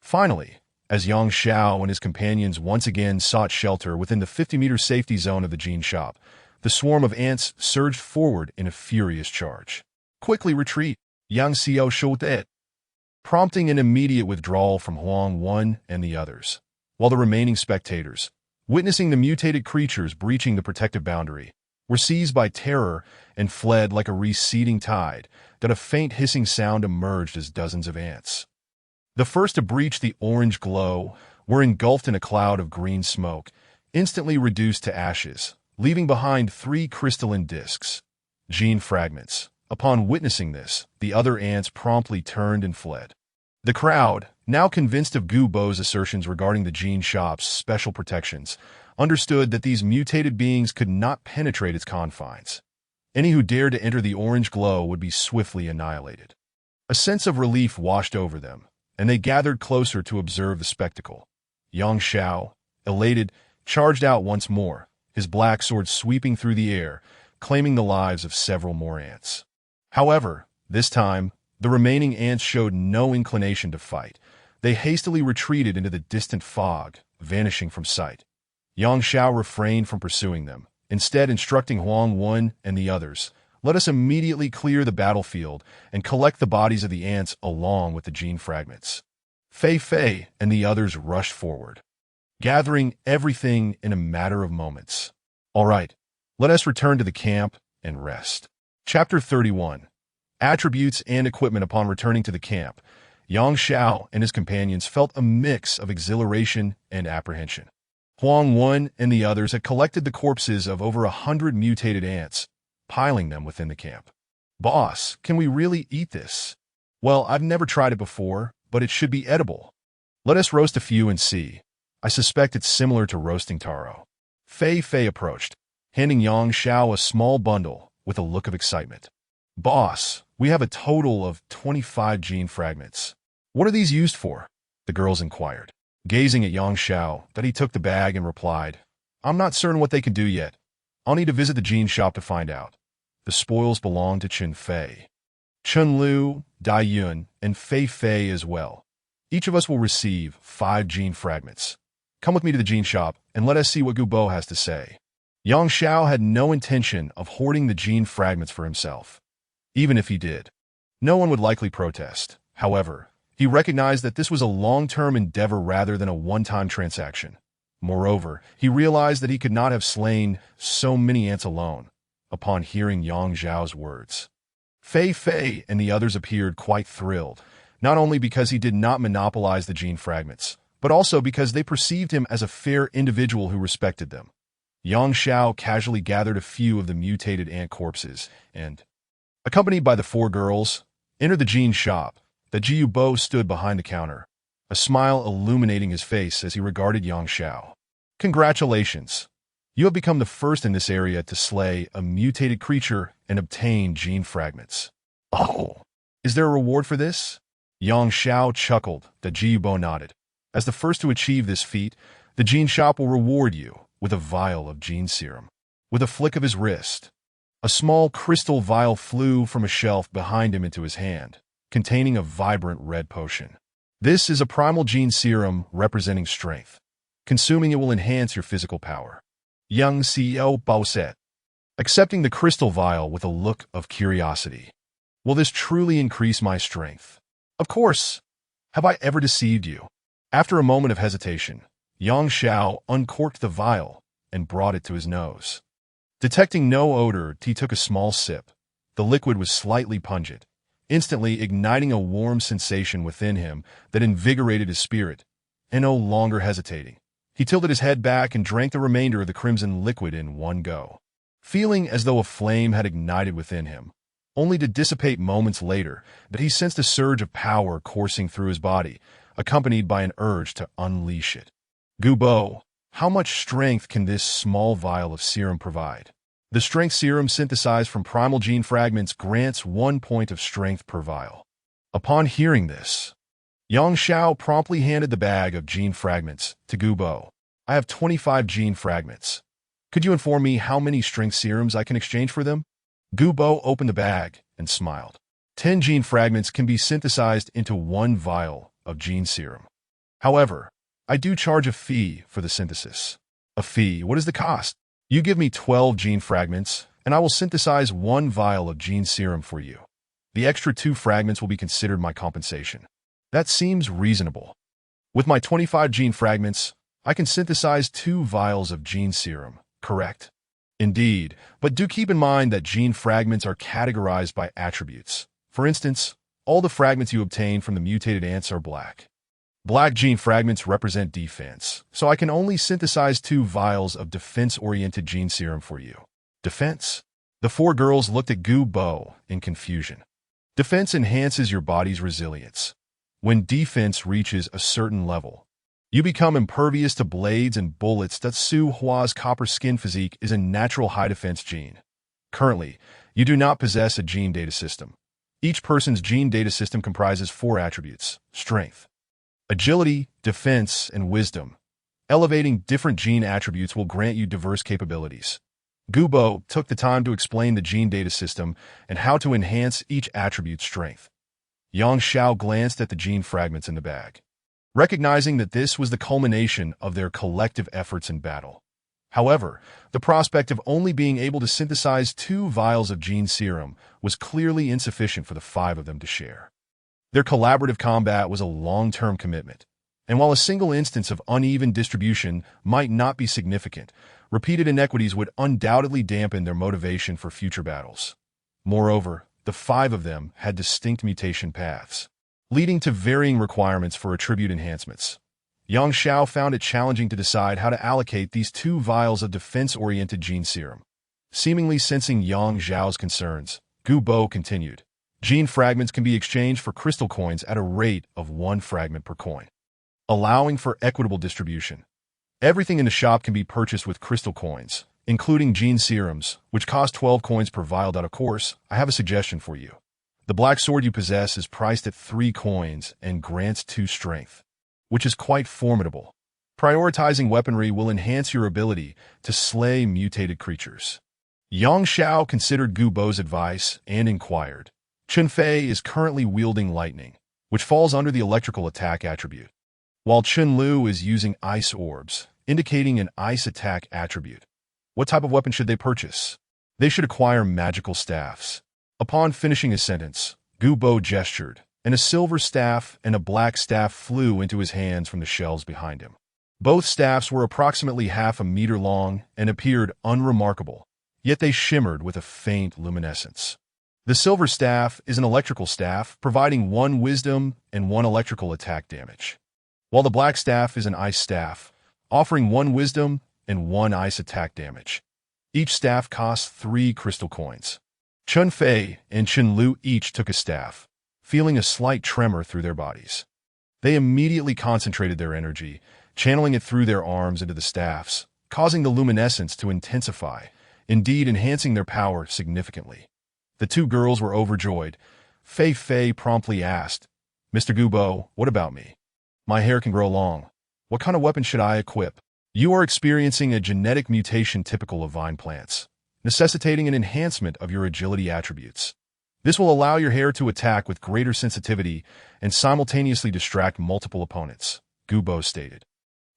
Finally, as Xiao and his companions once again sought shelter within the 50-meter safety zone of the jean shop, The swarm of ants surged forward in a furious charge. Quickly retreat, Yang Xiao showed it, prompting an immediate withdrawal from Huang Wen and the others, while the remaining spectators, witnessing the mutated creatures breaching the protective boundary, were seized by terror and fled like a receding tide, that a faint hissing sound emerged as dozens of ants, the first to breach the orange glow, were engulfed in a cloud of green smoke, instantly reduced to ashes, leaving behind 3 crystalline discs, gene fragments. Upon witnessing this, the other ants promptly turned and fled. The crowd, now convinced of Gu Bo's assertions regarding the gene shop's special protections, understood that these mutated beings could not penetrate its confines. Any who dared to enter the orange glow would be swiftly annihilated. A sense of relief washed over them, and they gathered closer to observe the spectacle. Yang Xiao, elated, charged out once more, his black sword sweeping through the air, claiming the lives of several more ants. However, this time, the remaining ants showed no inclination to fight. They hastily retreated into the distant fog, vanishing from sight. Yang Xiao refrained from pursuing them, instead instructing Huang Wen and the others, "Let us immediately clear the battlefield and collect the bodies of the ants along with the gene fragments." Fei Fei and the others rushed forward, gathering everything in a matter of moments. "All right, let us return to the camp and rest." Chapter 31. Attributes and equipment. Upon returning to the camp, Yang Xiao and his companions felt a mix of exhilaration and apprehension. Huang Wen and the others had collected the corpses of over 100 mutated ants, piling them within the camp. "Boss, can we really eat this?" "Well, I've never tried it before, but it should be edible. Let us roast a few and see. I suspect it's similar to roasting taro." Fei Fei approached, handing Yang Xiao a small bundle with a look of excitement. "Boss, we have a total of 25 gene fragments. What are these used for?" the girls inquired. Gazing at Yang Xiao, that he took the bag and replied, "I'm not certain what they can do yet. I'll need to visit the gene shop to find out. The spoils belong to Chen Fei. Chen Lu, Dai Yun, and Fei Fei as well. Each of us will receive 5 gene fragments. Come with me to the gene shop, and let us see what Gu Bo has to say." Yang Xiao had no intention of hoarding the gene fragments for himself. Even if he did, no one would likely protest. However, he recognized that this was a long-term endeavor rather than a one-time transaction. Moreover, he realized that he could not have slain so many ants alone. Upon hearing Yang Xiao's words, Fei Fei and the others appeared quite thrilled, not only because he did not monopolize the gene fragments, but also because they perceived him as a fair individual who respected them. Yang Xiao casually gathered a few of the mutated ant corpses and, accompanied by the 4 girls, entered the gene shop. The Gu Bo stood behind the counter, a smile illuminating his face as he regarded Yang Xiao. "Congratulations. You have become the first in this area to slay a mutated creature and obtain gene fragments." "Oh, is there a reward for this?" Yang Xiao chuckled. The Gu Bo nodded. "As the first to achieve this feat, the gene shop will reward you with a vial of gene serum." With a flick of his wrist, a small crystal vial flew from a shelf behind him into his hand, containing a vibrant red potion. "This is a primal gene serum representing strength. Consuming it will enhance your physical power." Yang Xiao Bao said, accepting the crystal vial with a look of curiosity. "Will this truly increase my strength?" "Of course. Have I ever deceived you?" After a moment of hesitation, Yang Xiao uncorked the vial and brought it to his nose. Detecting no odor, he took a small sip. The liquid was slightly pungent, instantly igniting a warm sensation within him that invigorated his spirit. And no longer hesitating, he tilted his head back and drank the remainder of the crimson liquid in one go, feeling as though a flame had ignited within him, only to dissipate moments later. That he sensed a surge of power coursing through his body, accompanied by an urge to unleash it. "Gu Bo, how much strength can this small vial of serum provide?" The strength serum synthesized from primal gene fragments grants 1 point of strength per vial. Upon hearing this, Yang Xiao promptly handed the bag of gene fragments to Gu Bo. "I have 25 gene fragments. Could you inform me how many strength serums I can exchange for them?" Gu Bo opened the bag and smiled. 10 gene fragments can be synthesized into 1 vial of gene serum. However, I do charge a fee for the synthesis." "A fee? What is the cost?" You give me 12 gene fragments, and I will synthesize 1 vial of gene serum for you. The extra 2 fragments will be considered my compensation. That seems reasonable. With my 25 gene fragments, I can synthesize 2 vials of gene serum, correct? Indeed, but do keep in mind that gene fragments are categorized by attributes. For instance, all the fragments you obtain from the mutated ants are black. Black gene fragments represent defense, so I can only synthesize 2 vials of defense-oriented gene serum for you. Defense? The 4 girls looked at Gu Bo in confusion. Defense enhances your body's resilience. When defense reaches a certain level, you become impervious to blades and bullets. Su Hua's copper skin physique is a natural high defense gene. Currently, you do not possess a gene data system. Each person's gene data system comprises 4 attributes: strength, agility, defense, and wisdom. Elevating different gene attributes will grant you diverse capabilities. Gu Bo took the time to explain the gene data system and how to enhance each attribute's strength. Xiao glanced at the gene fragments in the bag, recognizing that this was the culmination of their collective efforts in battle. However, the prospect of only being able to synthesize 2 vials of gene serum was clearly insufficient for the 5 of them to share. Their collaborative combat was a long-term commitment, and while a single instance of uneven distribution might not be significant, repeated inequities would undoubtedly dampen their motivation for future battles. Moreover, the 5 of them had distinct mutation paths, leading to varying requirements for attribute enhancements. Xiao found it challenging to decide how to allocate these 2 vials of defense-oriented gene serum. Seemingly sensing Xiao's concerns, Gu Bo continued, "Gene fragments can be exchanged for crystal coins at a rate of 1 fragment per coin, allowing for equitable distribution. Everything in the shop can be purchased with crystal coins, including gene serums, which cost 12 coins per vial. Of course, I have a suggestion for you. The black sword you possess is priced at 3 coins and grants 2 strength, which is quite formidable. Prioritizing weaponry will enhance your ability to slay mutated creatures." Xiao considered Gu Bo's advice and inquired. Chunfei is currently wielding lightning, which falls under the electrical attack attribute, while Chunlu is using ice orbs, indicating an ice attack attribute. What type of weapon should they purchase? They should acquire magical staffs. Upon finishing his sentence, Gu Bo gestured, and a silver staff and a black staff flew into his hands from the shelves behind him. Both staffs were approximately half a meter long and appeared unremarkable, yet they shimmered with a faint luminescence. The silver staff is an electrical staff, providing 1 wisdom and 1 electrical attack damage, while the black staff is an ice staff, offering 1 wisdom and 1 ice attack damage. Each staff costs 3 crystal coins. Chunfei and Chunlu each took a staff, feeling a slight tremor through their bodies. They immediately concentrated their energy, channeling it through their arms into the staffs, causing the luminescence to intensify, indeed enhancing their power significantly. The 2 girls were overjoyed. Fei promptly asked, "Mr. Gu Bo, what about me? My hair can grow long. What kind of weapon should I equip?" "You are experiencing a genetic mutation typical of vine plants, necessitating an enhancement of your agility attributes. This will allow your hair to attack with greater sensitivity and simultaneously distract multiple opponents," Gu Bo stated,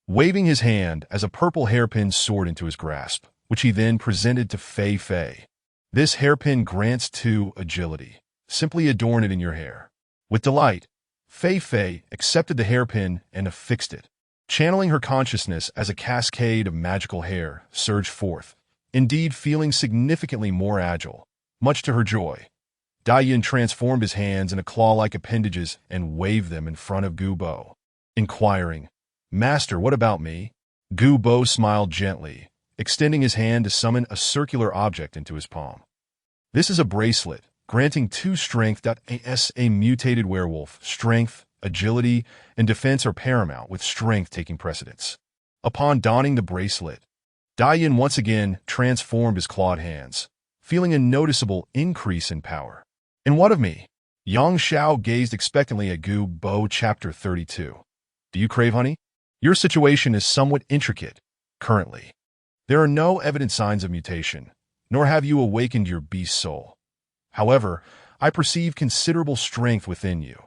waving his hand as a purple hairpin soared into his grasp, which he then presented to Fei. "This hairpin grants 2 agility. Simply adorn it in your hair." With delight, Fei accepted the hairpin and affixed it, channeling her consciousness as a cascade of magical hair surged forth, indeed feeling significantly more agile. Much to her joy, Daiyin transformed his hands into claw-like appendages and waved them in front of Gu Bo, inquiring, "Master, what about me?" Gu Bo smiled gently, extending his hand to summon a circular object into his palm. "This is a bracelet, granting 2 strength. As a mutated werewolf, strength, agility, and defense are paramount, with strength taking precedence." Upon donning the bracelet, Daiyin once again transformed his clawed hands, feeling a noticeable increase in power. "And what of me?" Xiao gazed expectantly at Gu Bo. Chapter 32. Do you crave honey? Your situation is somewhat intricate, currently. There are no evident signs of mutation, nor have you awakened your beast soul. However, I perceive considerable strength within you.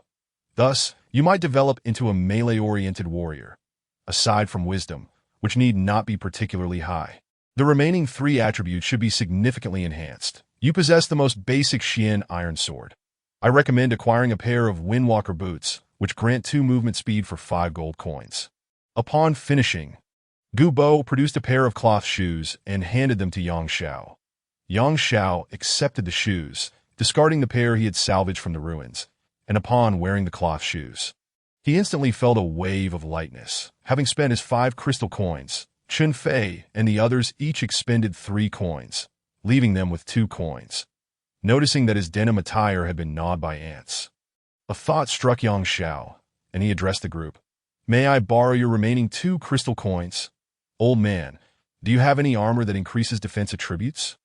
Thus, you might develop into a melee-oriented warrior, aside from wisdom, which need not be particularly high. The remaining 3 attributes should be significantly enhanced. You possess the most basic Xian iron sword. I recommend acquiring a pair of Windwalker boots, which grant 2 movement speed for 5 gold coins. Upon finishing, Gu Bo produced a pair of cloth shoes and handed them to Yang Xiao. Yang Xiao accepted the shoes, discarding the pair he had salvaged from the ruins, and upon wearing the cloth shoes, he instantly felt a wave of lightness. Having spent his 5 crystal coins, Chun Fei and the others each expended 3 coins, leaving them with 2 coins. Noticing that his denim attire had been gnawed by ants, a thought struck Yang Xiao, and he addressed the group. May I borrow your remaining 2 crystal coins? Old man, do you have any armor that increases defense attributes?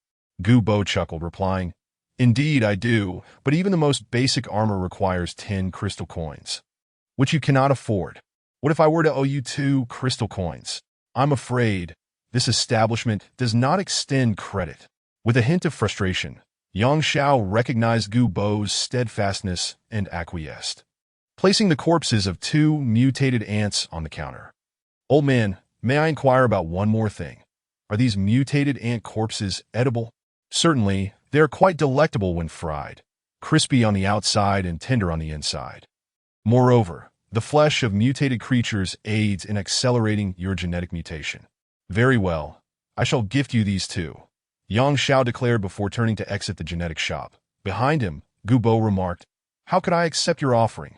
Gu Bo chuckled, replying, Indeed I do, but even the most basic armor requires 10 crystal coins, which you cannot afford. What if I were to owe you 2 crystal coins? I'm afraid this establishment does not extend credit. With a hint of frustration, Yang Xiao recognized Gu Bo's steadfastness and acquiesced, placing the corpses of 2 mutated ants on the counter. Old man, may I inquire about one more thing? Are these mutated ant corpses edible? Certainly, they are quite delectable when fried, crispy on the outside and tender on the inside. Moreover, the flesh of mutated creatures aids in accelerating your genetic mutation. Very well, I shall gift you these 2. Yang Xiao declared before turning to exit the genetic shop. Behind him, Gu Bo remarked, How could I accept your offering?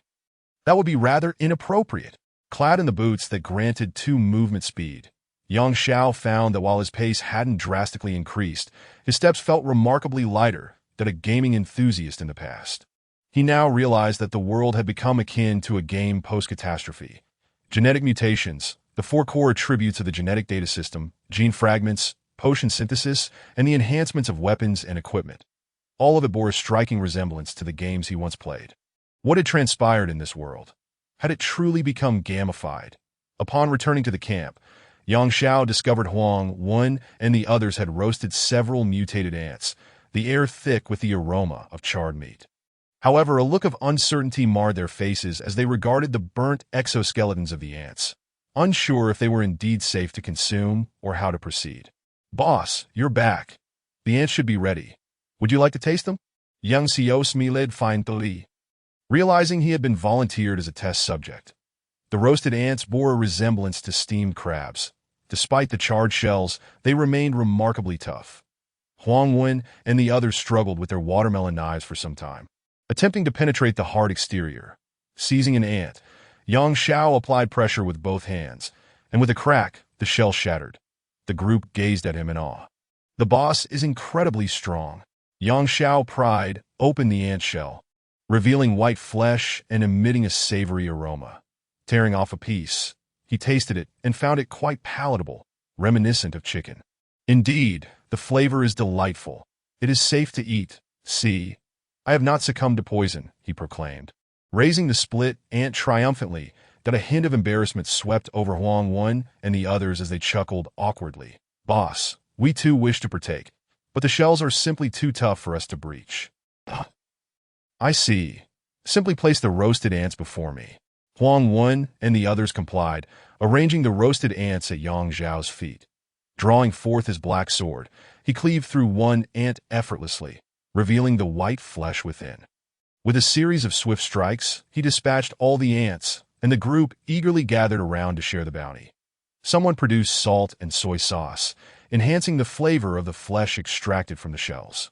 That would be rather inappropriate. Clad in the boots that granted 2 movement speed, Yang Xiao found that while his pace hadn't drastically increased, his steps felt remarkably lighter than a gaming enthusiast in the past. He now realized that the world had become akin to a game post-catastrophe. Genetic mutations, the 4 core attributes of the genetic data system, gene fragments, potion synthesis, and the enhancements of weapons and equipment. All of it bore a striking resemblance to the games he once played. What had transpired in this world? Had it truly become gamified? Upon returning to the camp, Yang Xiao discovered Huang Wen and the others had roasted several mutated ants, the air thick with the aroma of charred meat. However, a look of uncertainty marred their faces as they regarded the burnt exoskeletons of the ants, unsure if they were indeed safe to consume or how to proceed. Boss, you're back. The ants should be ready. Would you like to taste them? Young Xiao smiled finally, realizing he had been volunteered as a test subject. The roasted ants bore a resemblance to steamed crabs. Despite the charred shells, they remained remarkably tough. Huang Wen and the others struggled with their watermelon knives for some time, attempting to penetrate the hard exterior. Seizing an ant, Yang Xiao applied pressure with both hands, and with a crack, the shell shattered. The group gazed at him in awe. The boss is incredibly strong. Yang Xiao pried open the ant shell, revealing white flesh and emitting a savory aroma. Tearing off a piece, he tasted it and found it quite palatable, reminiscent of chicken. Indeed, the flavor is delightful. It is safe to eat. See, I have not succumbed to poison, he proclaimed, raising the split ant triumphantly. That a hint of embarrassment swept over Huang Wen and the others as they chuckled awkwardly. Boss, we too wish to partake, but the shells are simply too tough for us to breach. I see. Simply place the roasted ants before me. Huang Wen and the others complied, arranging the roasted ants at Yang Xiao's feet. Drawing forth his black sword, he cleaved through one ant effortlessly, revealing the white flesh within. With a series of swift strikes, he dispatched all the ants, and the group eagerly gathered around to share the bounty. Someone produced salt and soy sauce, enhancing the flavor of the flesh extracted from the shells.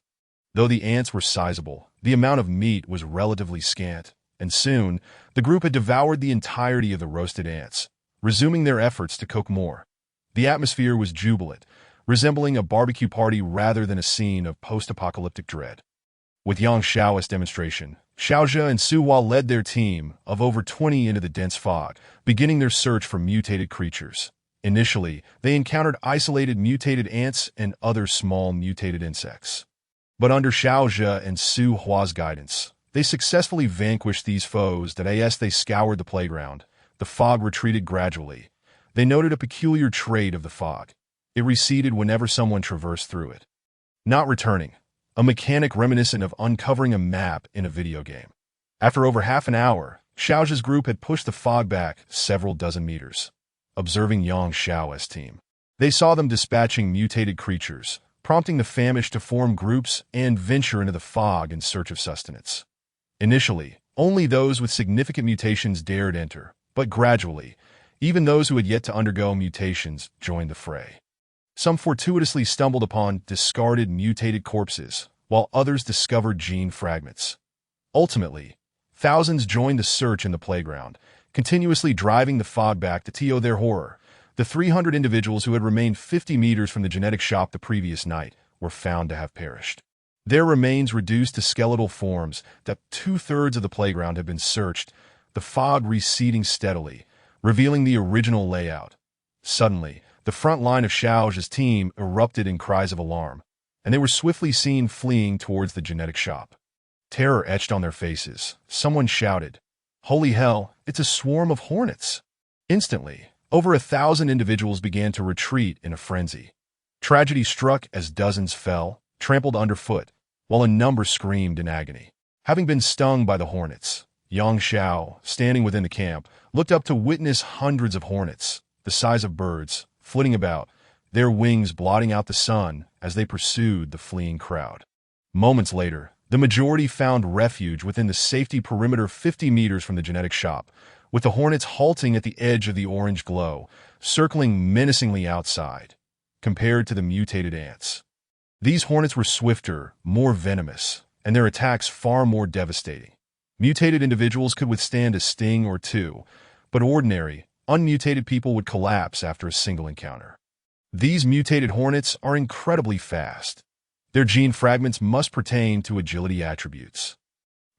Though the ants were sizable, the amount of meat was relatively scant, and soon, the group had devoured the entirety of the roasted ants, resuming their efforts to cook more. The atmosphere was jubilant, resembling a barbecue party rather than a scene of post-apocalyptic dread. With Yang Xiao's demonstration, Xiaozhe and Su Hua led their team of over 20 into the dense fog, beginning their search for mutated creatures. Initially, they encountered isolated mutated ants and other small mutated insects. But under Xiaozhe and Su Hua's guidance, they successfully vanquished these foes that as they scoured the playground. The fog retreated gradually. They noted a peculiar trait of the fog. It receded whenever someone traversed through it, not returning, a mechanic reminiscent of uncovering a map in a video game. After over half an hour, Xiaozhe's group had pushed the fog back several dozen meters. Observing Yang Xiao's team, They saw them dispatching mutated creatures, prompting the famished to form groups and venture into the fog in search of sustenance. Initially, only those with significant mutations dared enter, but gradually, even those who had yet to undergo mutations joined the fray. Some fortuitously stumbled upon discarded mutated corpses, while others discovered gene fragments. Ultimately, thousands joined the search in the playground, continuously driving the fog back to their horror. The 300 individuals who had remained 50 meters from the genetic shop the previous night were found to have perished. Their remains reduced to skeletal forms. That 2/3 of the playground had been searched, the fog receding steadily, revealing the original layout. Suddenly, the front line of Xiao's team erupted in cries of alarm, and they were swiftly seen fleeing towards the genetic shop. Terror etched on their faces. Someone shouted, "Holy hell, it's a swarm of hornets!" Instantly, over 1,000 individuals began to retreat in a frenzy. Tragedy struck as dozens fell, trampled underfoot, while a number screamed in agony. Having been stung by the hornets, Xiao, standing within the camp, looked up to witness hundreds of hornets, the size of birds, flitting about, their wings blotting out the sun as they pursued the fleeing crowd. Moments later, the majority found refuge within the safety perimeter 50 meters from the genetic shop, with the hornets halting at the edge of the orange glow, circling menacingly outside, compared to the mutated ants. These hornets were swifter, more venomous, and their attacks far more devastating. Mutated individuals could withstand a sting or two, but ordinary, unmutated people would collapse after a single encounter. These mutated hornets are incredibly fast. Their gene fragments must pertain to agility attributes.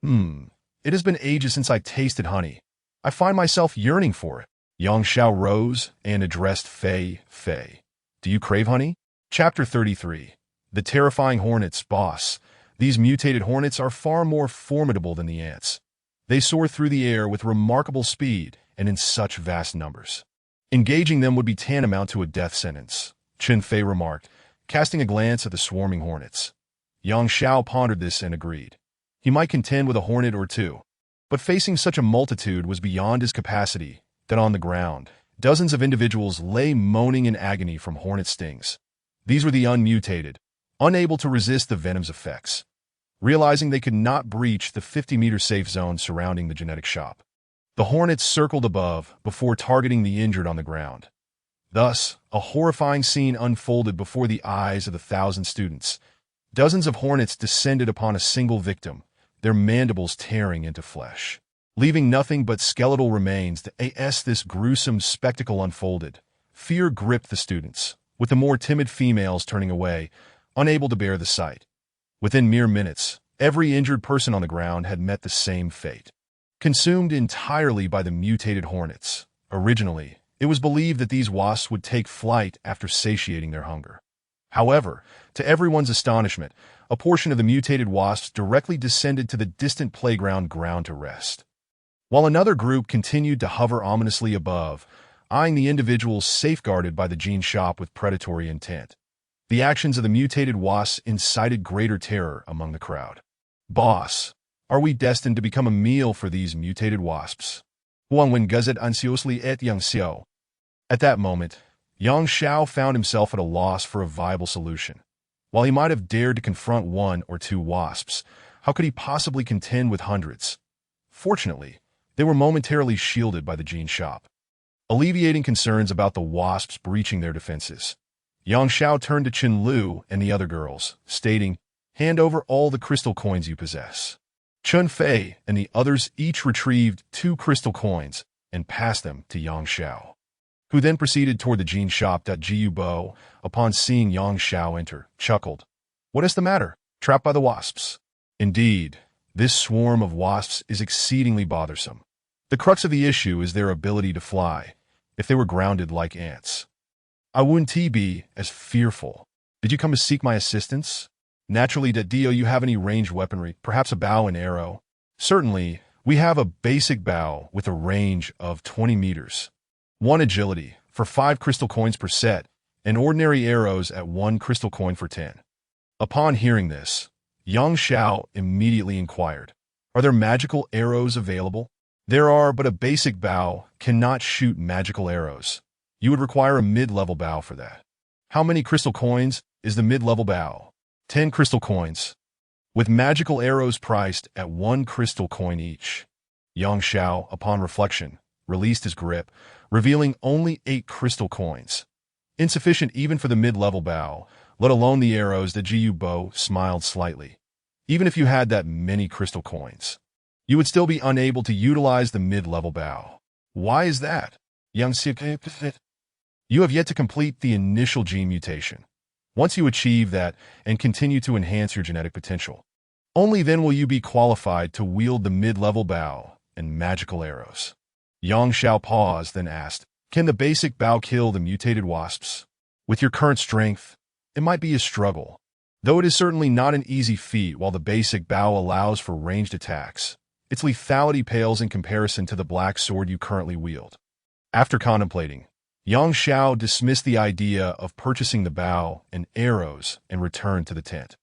It has been ages since I tasted honey. I find myself yearning for it. Xiao rose and addressed Fei. Do you crave honey? Chapter 33. The terrifying hornets, boss. These mutated hornets are far more formidable than the ants. They soar through the air with remarkable speed and in such vast numbers. Engaging them would be tantamount to a death sentence, Fei remarked, casting a glance at the swarming hornets. Xiao pondered this and agreed. He might contend with a hornet or two, but facing such a multitude was beyond his capacity. That on the ground, dozens of individuals lay moaning in agony from hornet stings. These were the unmutated, unable to resist the venom's effects. Realizing they could not breach the 50-meter safe zone surrounding the genetic shop, the hornets circled above before targeting the injured on the ground. Thus, a horrifying scene unfolded before the eyes of 1,000 students. Dozens of hornets descended upon a single victim, their mandibles tearing into flesh. Leaving nothing but skeletal remains as this gruesome spectacle unfolded, fear gripped the students, with the more timid females turning away, unable to bear the sight. Within mere minutes, every injured person on the ground had met the same fate. Consumed entirely by the mutated hornets. Originally, it was believed that these wasps would take flight after satiating their hunger. However, to everyone's astonishment, a portion of the mutated wasps directly descended to the distant playground ground to rest, while another group continued to hover ominously above, eyeing the individuals safeguarded by the gene shop with predatory intent. The actions of the mutated wasps incited greater terror among the crowd. Boss, are we destined to become a meal for these mutated wasps? Huang Wen gazed anxiously at Xiao. At that moment, Xiao found himself at a loss for a viable solution. While he might have dared to confront one or two wasps, how could he possibly contend with hundreds? Fortunately, they were momentarily shielded by the gene shop, alleviating concerns about the wasps breaching their defenses. Xiao turned to Chen Lu and the other girls, stating, "Hand over all the crystal coins you possess." Chen Fei and the others each retrieved 2 crystal coins and passed them to Xiao, who then proceeded toward the gene shop. Jiu Bo, upon seeing Xiao enter, chuckled. "What is the matter? Trapped by the wasps?" Indeed, this swarm of wasps is exceedingly bothersome. The crux of the issue is their ability to fly. If they were grounded like ants, I wouldn't be as fearful. Did you come to seek my assistance? Naturally, do you have any ranged weaponry, perhaps a bow and arrow? Certainly, we have a basic bow with a range of 20 meters. 1 agility, for 5 crystal coins per set, and ordinary arrows at 1 crystal coin for 10. Upon hearing this, Xiao immediately inquired, "Are there magical arrows available?" "There are, but a basic bow cannot shoot magical arrows. You would require a mid-level bow for that." How many crystal coins is the mid-level bow? 10 crystal coins, with magical arrows priced at 1 crystal coin each. Xiao, upon reflection, released his grip, revealing only 8 crystal coins. Insufficient even for the mid-level bow, let alone the arrows. The Gu bow smiled slightly. Even if you had that many crystal coins, you would still be unable to utilize the mid-level bow. Why is that? Xiao, you have yet to complete the initial gene mutation. Once you achieve that and continue to enhance your genetic potential, only then will you be qualified to wield the mid-level bow and magical arrows. Xiao paused, then asked, can the basic bow kill the mutated wasps? With your current strength, it might be a struggle, though it is certainly not an easy feat. While the basic bow allows for ranged attacks, its lethality pales in comparison to the black sword you currently wield. After contemplating, Xiao dismissed the idea of purchasing the bow and arrows and returned to the tent.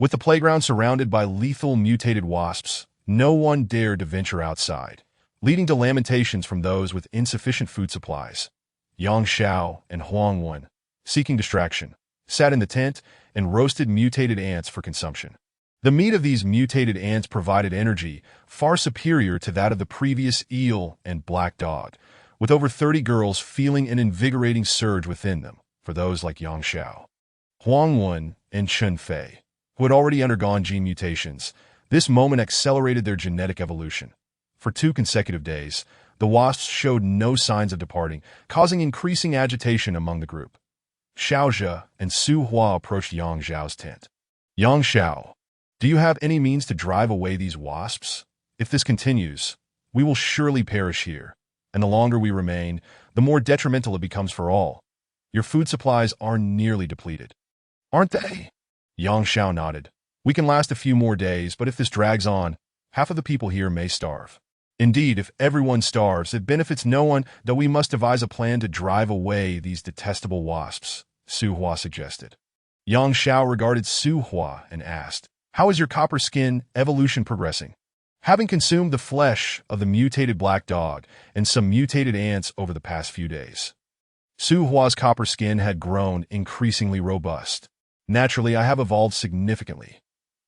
With the playground surrounded by lethal mutated wasps, no one dared to venture outside, leading to lamentations from those with insufficient food supplies. Xiao and Huangwen, seeking distraction, sat in the tent and roasted mutated ants for consumption. The meat of these mutated ants provided energy far superior to that of the previous eel and black dog, with over 30 girls feeling an invigorating surge within them for those like Xiao. Huangwen and Chunfei, who had already undergone gene mutations, this moment accelerated their genetic evolution. For 2 consecutive days, the wasps showed no signs of departing, causing increasing agitation among the group. Xiaozhe and Su Hua approached Xiao's tent. Xiao, do you have any means to drive away these wasps? If this continues, we will surely perish here, and the longer we remain, the more detrimental it becomes for all. Your food supplies are nearly depleted, aren't they? Xiao nodded. We can last a few more days, but if this drags on, half of the people here may starve. Indeed, if everyone starves, it benefits no one, though we must devise a plan to drive away these detestable wasps, Su Hua suggested. Xiao regarded Su Hua and asked, how is your copper skin evolution progressing? Having consumed the flesh of the mutated black dog and some mutated ants over the past few days, Su Hua's copper skin had grown increasingly robust. Naturally, I have evolved significantly.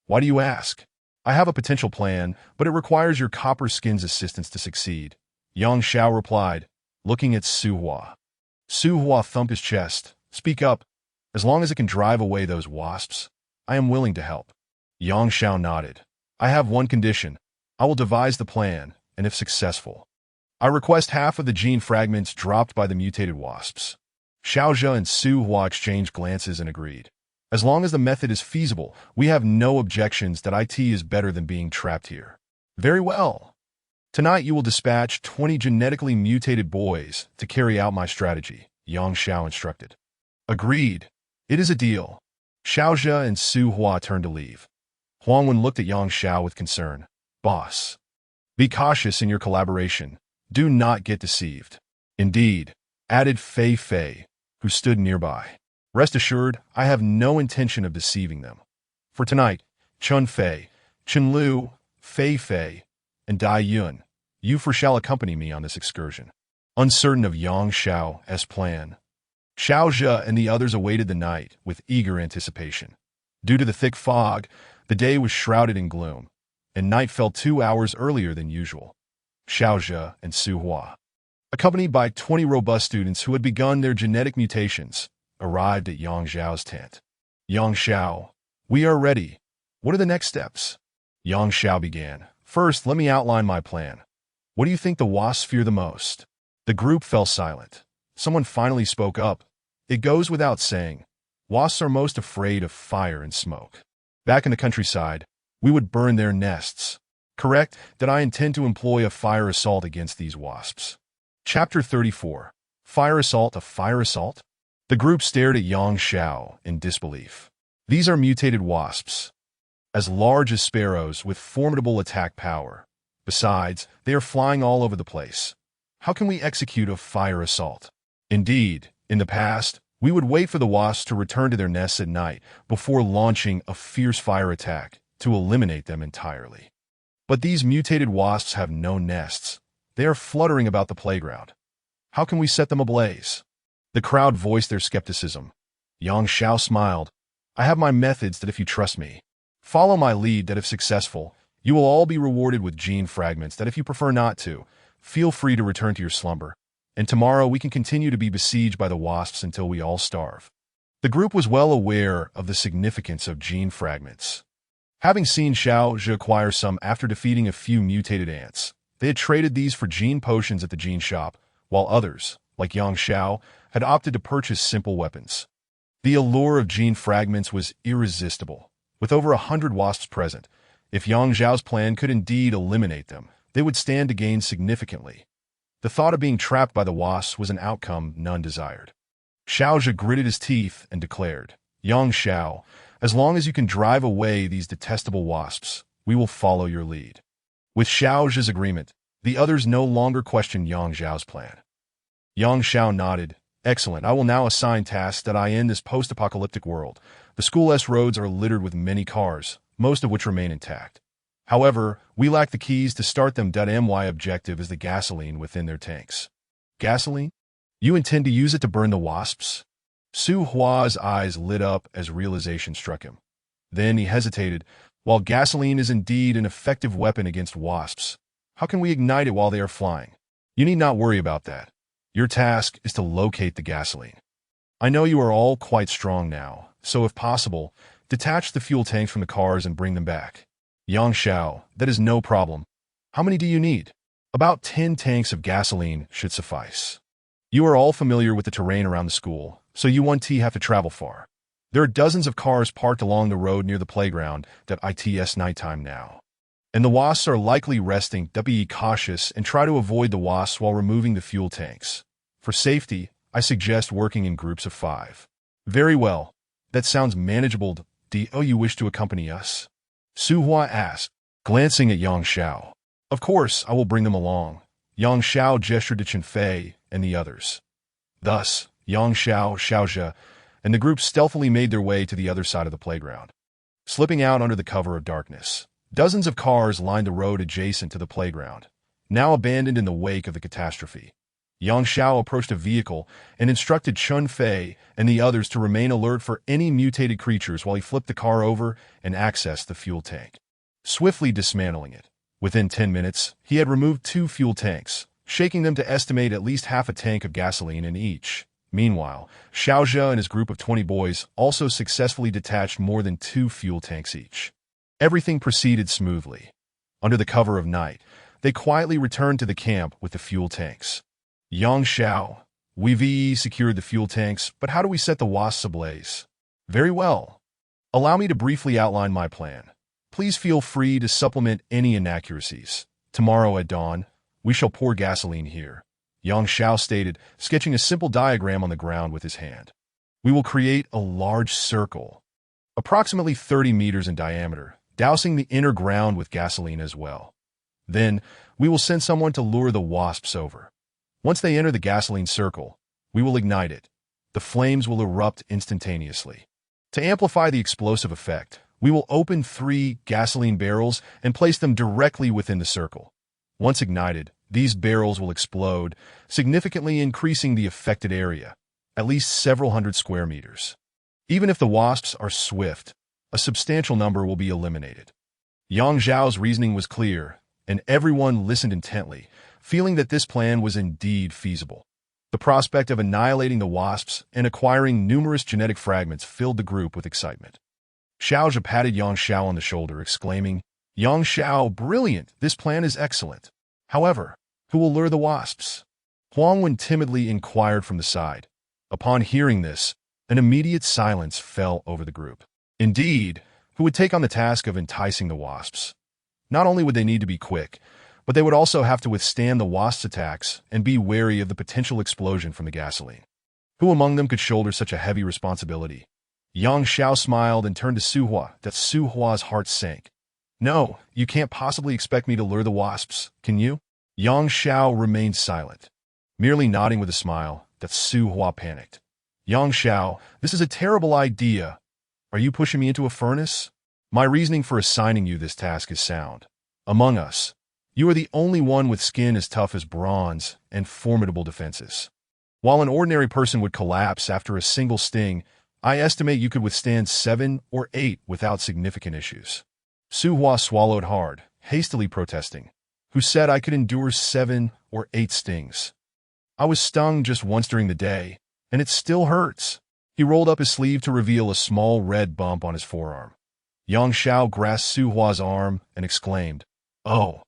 Why do you ask? I have a potential plan, but it requires your copper skin's assistance to succeed, Xiao replied, looking at Su Hua. Su Hua thumped his chest. Speak up. As long as it can drive away those wasps, I am willing to help. Xiao nodded. I have one condition. I will devise the plan, and if successful, I request half of the gene fragments dropped by the mutated wasps. Xiaozhe and Su Hua exchanged glances and agreed. As long as the method is feasible, we have no objections that IT is better than being trapped here. Very well. Tonight you will dispatch 20 genetically mutated boys to carry out my strategy, Xiao instructed. Agreed. It is a deal. Xiaozhe and Su Hua turned to leave. Huangwen looked at Xiao with concern. Boss, be cautious in your collaboration. Do not get deceived. Indeed, added Fei, who stood nearby. Rest assured, I have no intention of deceiving them. For tonight, Chunfei, Chenlu, Fei, and Dai Yun, you four shall accompany me on this excursion. Uncertain of Xiao's plan, Xiaozhe and the others awaited the night with eager anticipation. Due to the thick fog, the day was shrouded in gloom, and night fell 2 hours earlier than usual. Xiaozhe and Su Hua, accompanied by 20 robust students who had begun their genetic mutations, arrived at Xiao's tent. Xiao, we are ready. What are the next steps? Xiao began. First, let me outline my plan. What do you think the wasps fear the most? The group fell silent. Someone finally spoke up. It goes without saying, wasps are most afraid of fire and smoke. Back in the countryside, we would burn their nests. Correct that I intend to employ a fire assault against these wasps. Chapter 34. Fire assault. A fire assault? The group stared at Xiao in disbelief. These are mutated wasps, as large as sparrows with formidable attack power. Besides, they are flying all over the place. How can we execute a fire assault? Indeed, in the past, we would wait for the wasps to return to their nests at night before launching a fierce fire attack to eliminate them entirely. But these mutated wasps have no nests. They are fluttering about the playground. How can we set them ablaze? The crowd voiced their skepticism. Yang Xiao smiled. I have my methods that if you trust me, follow my lead that if successful, you will all be rewarded with gene fragments that if you prefer not to, feel free to return to your slumber. And tomorrow we can continue to be besieged by the wasps until we all starve. The group was well aware of the significance of gene fragments. Having seen Xiao Zhe acquire some after defeating a few mutated ants, they had traded these for gene potions at the gene shop, while others, like Yang Xiao, had opted to purchase simple weapons. The allure of gene fragments was irresistible. With over 100 wasps present, if Yang Xiao's plan could indeed eliminate them, they would stand to gain significantly. The thought of being trapped by the wasps was an outcome none desired. Xiao Zhe gritted his teeth and declared, Yang Xiao, as long as you can drive away these detestable wasps, we will follow your lead. With Xiao Zhe's agreement, the others no longer questioned Yang Xiao's plan. Yang Xiao nodded. Excellent. I will now assign tasks that I end this post-apocalyptic world. The school's roads are littered with many cars, most of which remain intact. However, we lack the keys to start them. My objective is the gasoline within their tanks. Gasoline? You intend to use it to burn the wasps? Su Hua's eyes lit up as realization struck him. Then he hesitated. While gasoline is indeed an effective weapon against wasps, how can we ignite it while they are flying? You need not worry about that. Your task is to locate the gasoline. I know you are all quite strong now, so if possible, detach the fuel tanks from the cars and bring them back. Yang Xiao, that is no problem. How many do you need? About 10 tanks of gasoline should suffice. You are all familiar with the terrain around the school, so you won't have to travel far. There are dozens of cars parked along the road near the playground that it's nighttime now. And the wasps are likely resting. Be cautious and try to avoid the wasps while removing the fuel tanks. For safety, I suggest working in groups of 5. Very well. That sounds manageable. Do you wish to accompany us? Su Hua asked, glancing at Yang Xiao. Of course, I will bring them along. Yang Xiao gestured to Chen Fei and the others. Thus, Yang Xiao, Xiao Zhe, and the group stealthily made their way to the other side of the playground. Slipping out under the cover of darkness, dozens of cars lined the road adjacent to the playground, now abandoned in the wake of the catastrophe. Yang Xiao approached a vehicle and instructed Chen Fei and the others to remain alert for any mutated creatures while he flipped the car over and accessed the fuel tank, swiftly dismantling it. Within 10 minutes, he had removed 2 fuel tanks, shaking them to estimate at least half a tank of gasoline in each. Meanwhile, Xiao Zhe and his group of 20 boys also successfully detached more than 2 fuel tanks each. Everything proceeded smoothly. Under the cover of night, they quietly returned to the camp with the fuel tanks. Yang Xiao, we've secured the fuel tanks, but how do we set the wasps ablaze? Very well. Allow me to briefly outline my plan. Please feel free to supplement any inaccuracies. Tomorrow at dawn, we shall pour gasoline here. Yang Xiao stated, sketching a simple diagram on the ground with his hand. We will create a large circle, approximately 30 meters in diameter, dousing the inner ground with gasoline as well. Then, we will send someone to lure the wasps over. Once they enter the gasoline circle, we will ignite it. The flames will erupt instantaneously. To amplify the explosive effect, we will open 3 gasoline barrels and place them directly within the circle. Once ignited, these barrels will explode, significantly increasing the affected area, at least several hundred square meters. Even if the wasps are swift, a substantial number will be eliminated. Yang Zhao's reasoning was clear, and everyone listened intently, feeling that this plan was indeed feasible. The prospect of annihilating the wasps and acquiring numerous genetic fragments filled the group with excitement. Xiao Zhe patted Yang Xiao on the shoulder, exclaiming, Yang Xiao, brilliant! This plan is excellent. However, who will lure the wasps? Huang Wen timidly inquired from the side. Upon hearing this, an immediate silence fell over the group. Indeed, who would take on the task of enticing the wasps? Not only would they need to be quick, but they would also have to withstand the wasps' attacks and be wary of the potential explosion from the gasoline. Who among them could shoulder such a heavy responsibility? Yang Xiao smiled and turned to Su Hua. That Su Hua's heart sank. No, you can't possibly expect me to lure the wasps, can you? Yang Xiao remained silent, merely nodding with a smile. That Su Hua panicked. Yang Xiao, this is a terrible idea. Are you pushing me into a furnace? My reasoning for assigning you this task is sound. Among us, you are the only one with skin as tough as bronze and formidable defenses. While an ordinary person would collapse after a single sting, I estimate you could withstand 7 or 8 without significant issues. Su Hua swallowed hard, hastily protesting. Who said I could endure 7 or 8 stings? I was stung just once during the day, and it still hurts. He rolled up his sleeve to reveal a small red bump on his forearm. Yang Xiao grasped Su Hua's arm and exclaimed, "Oh,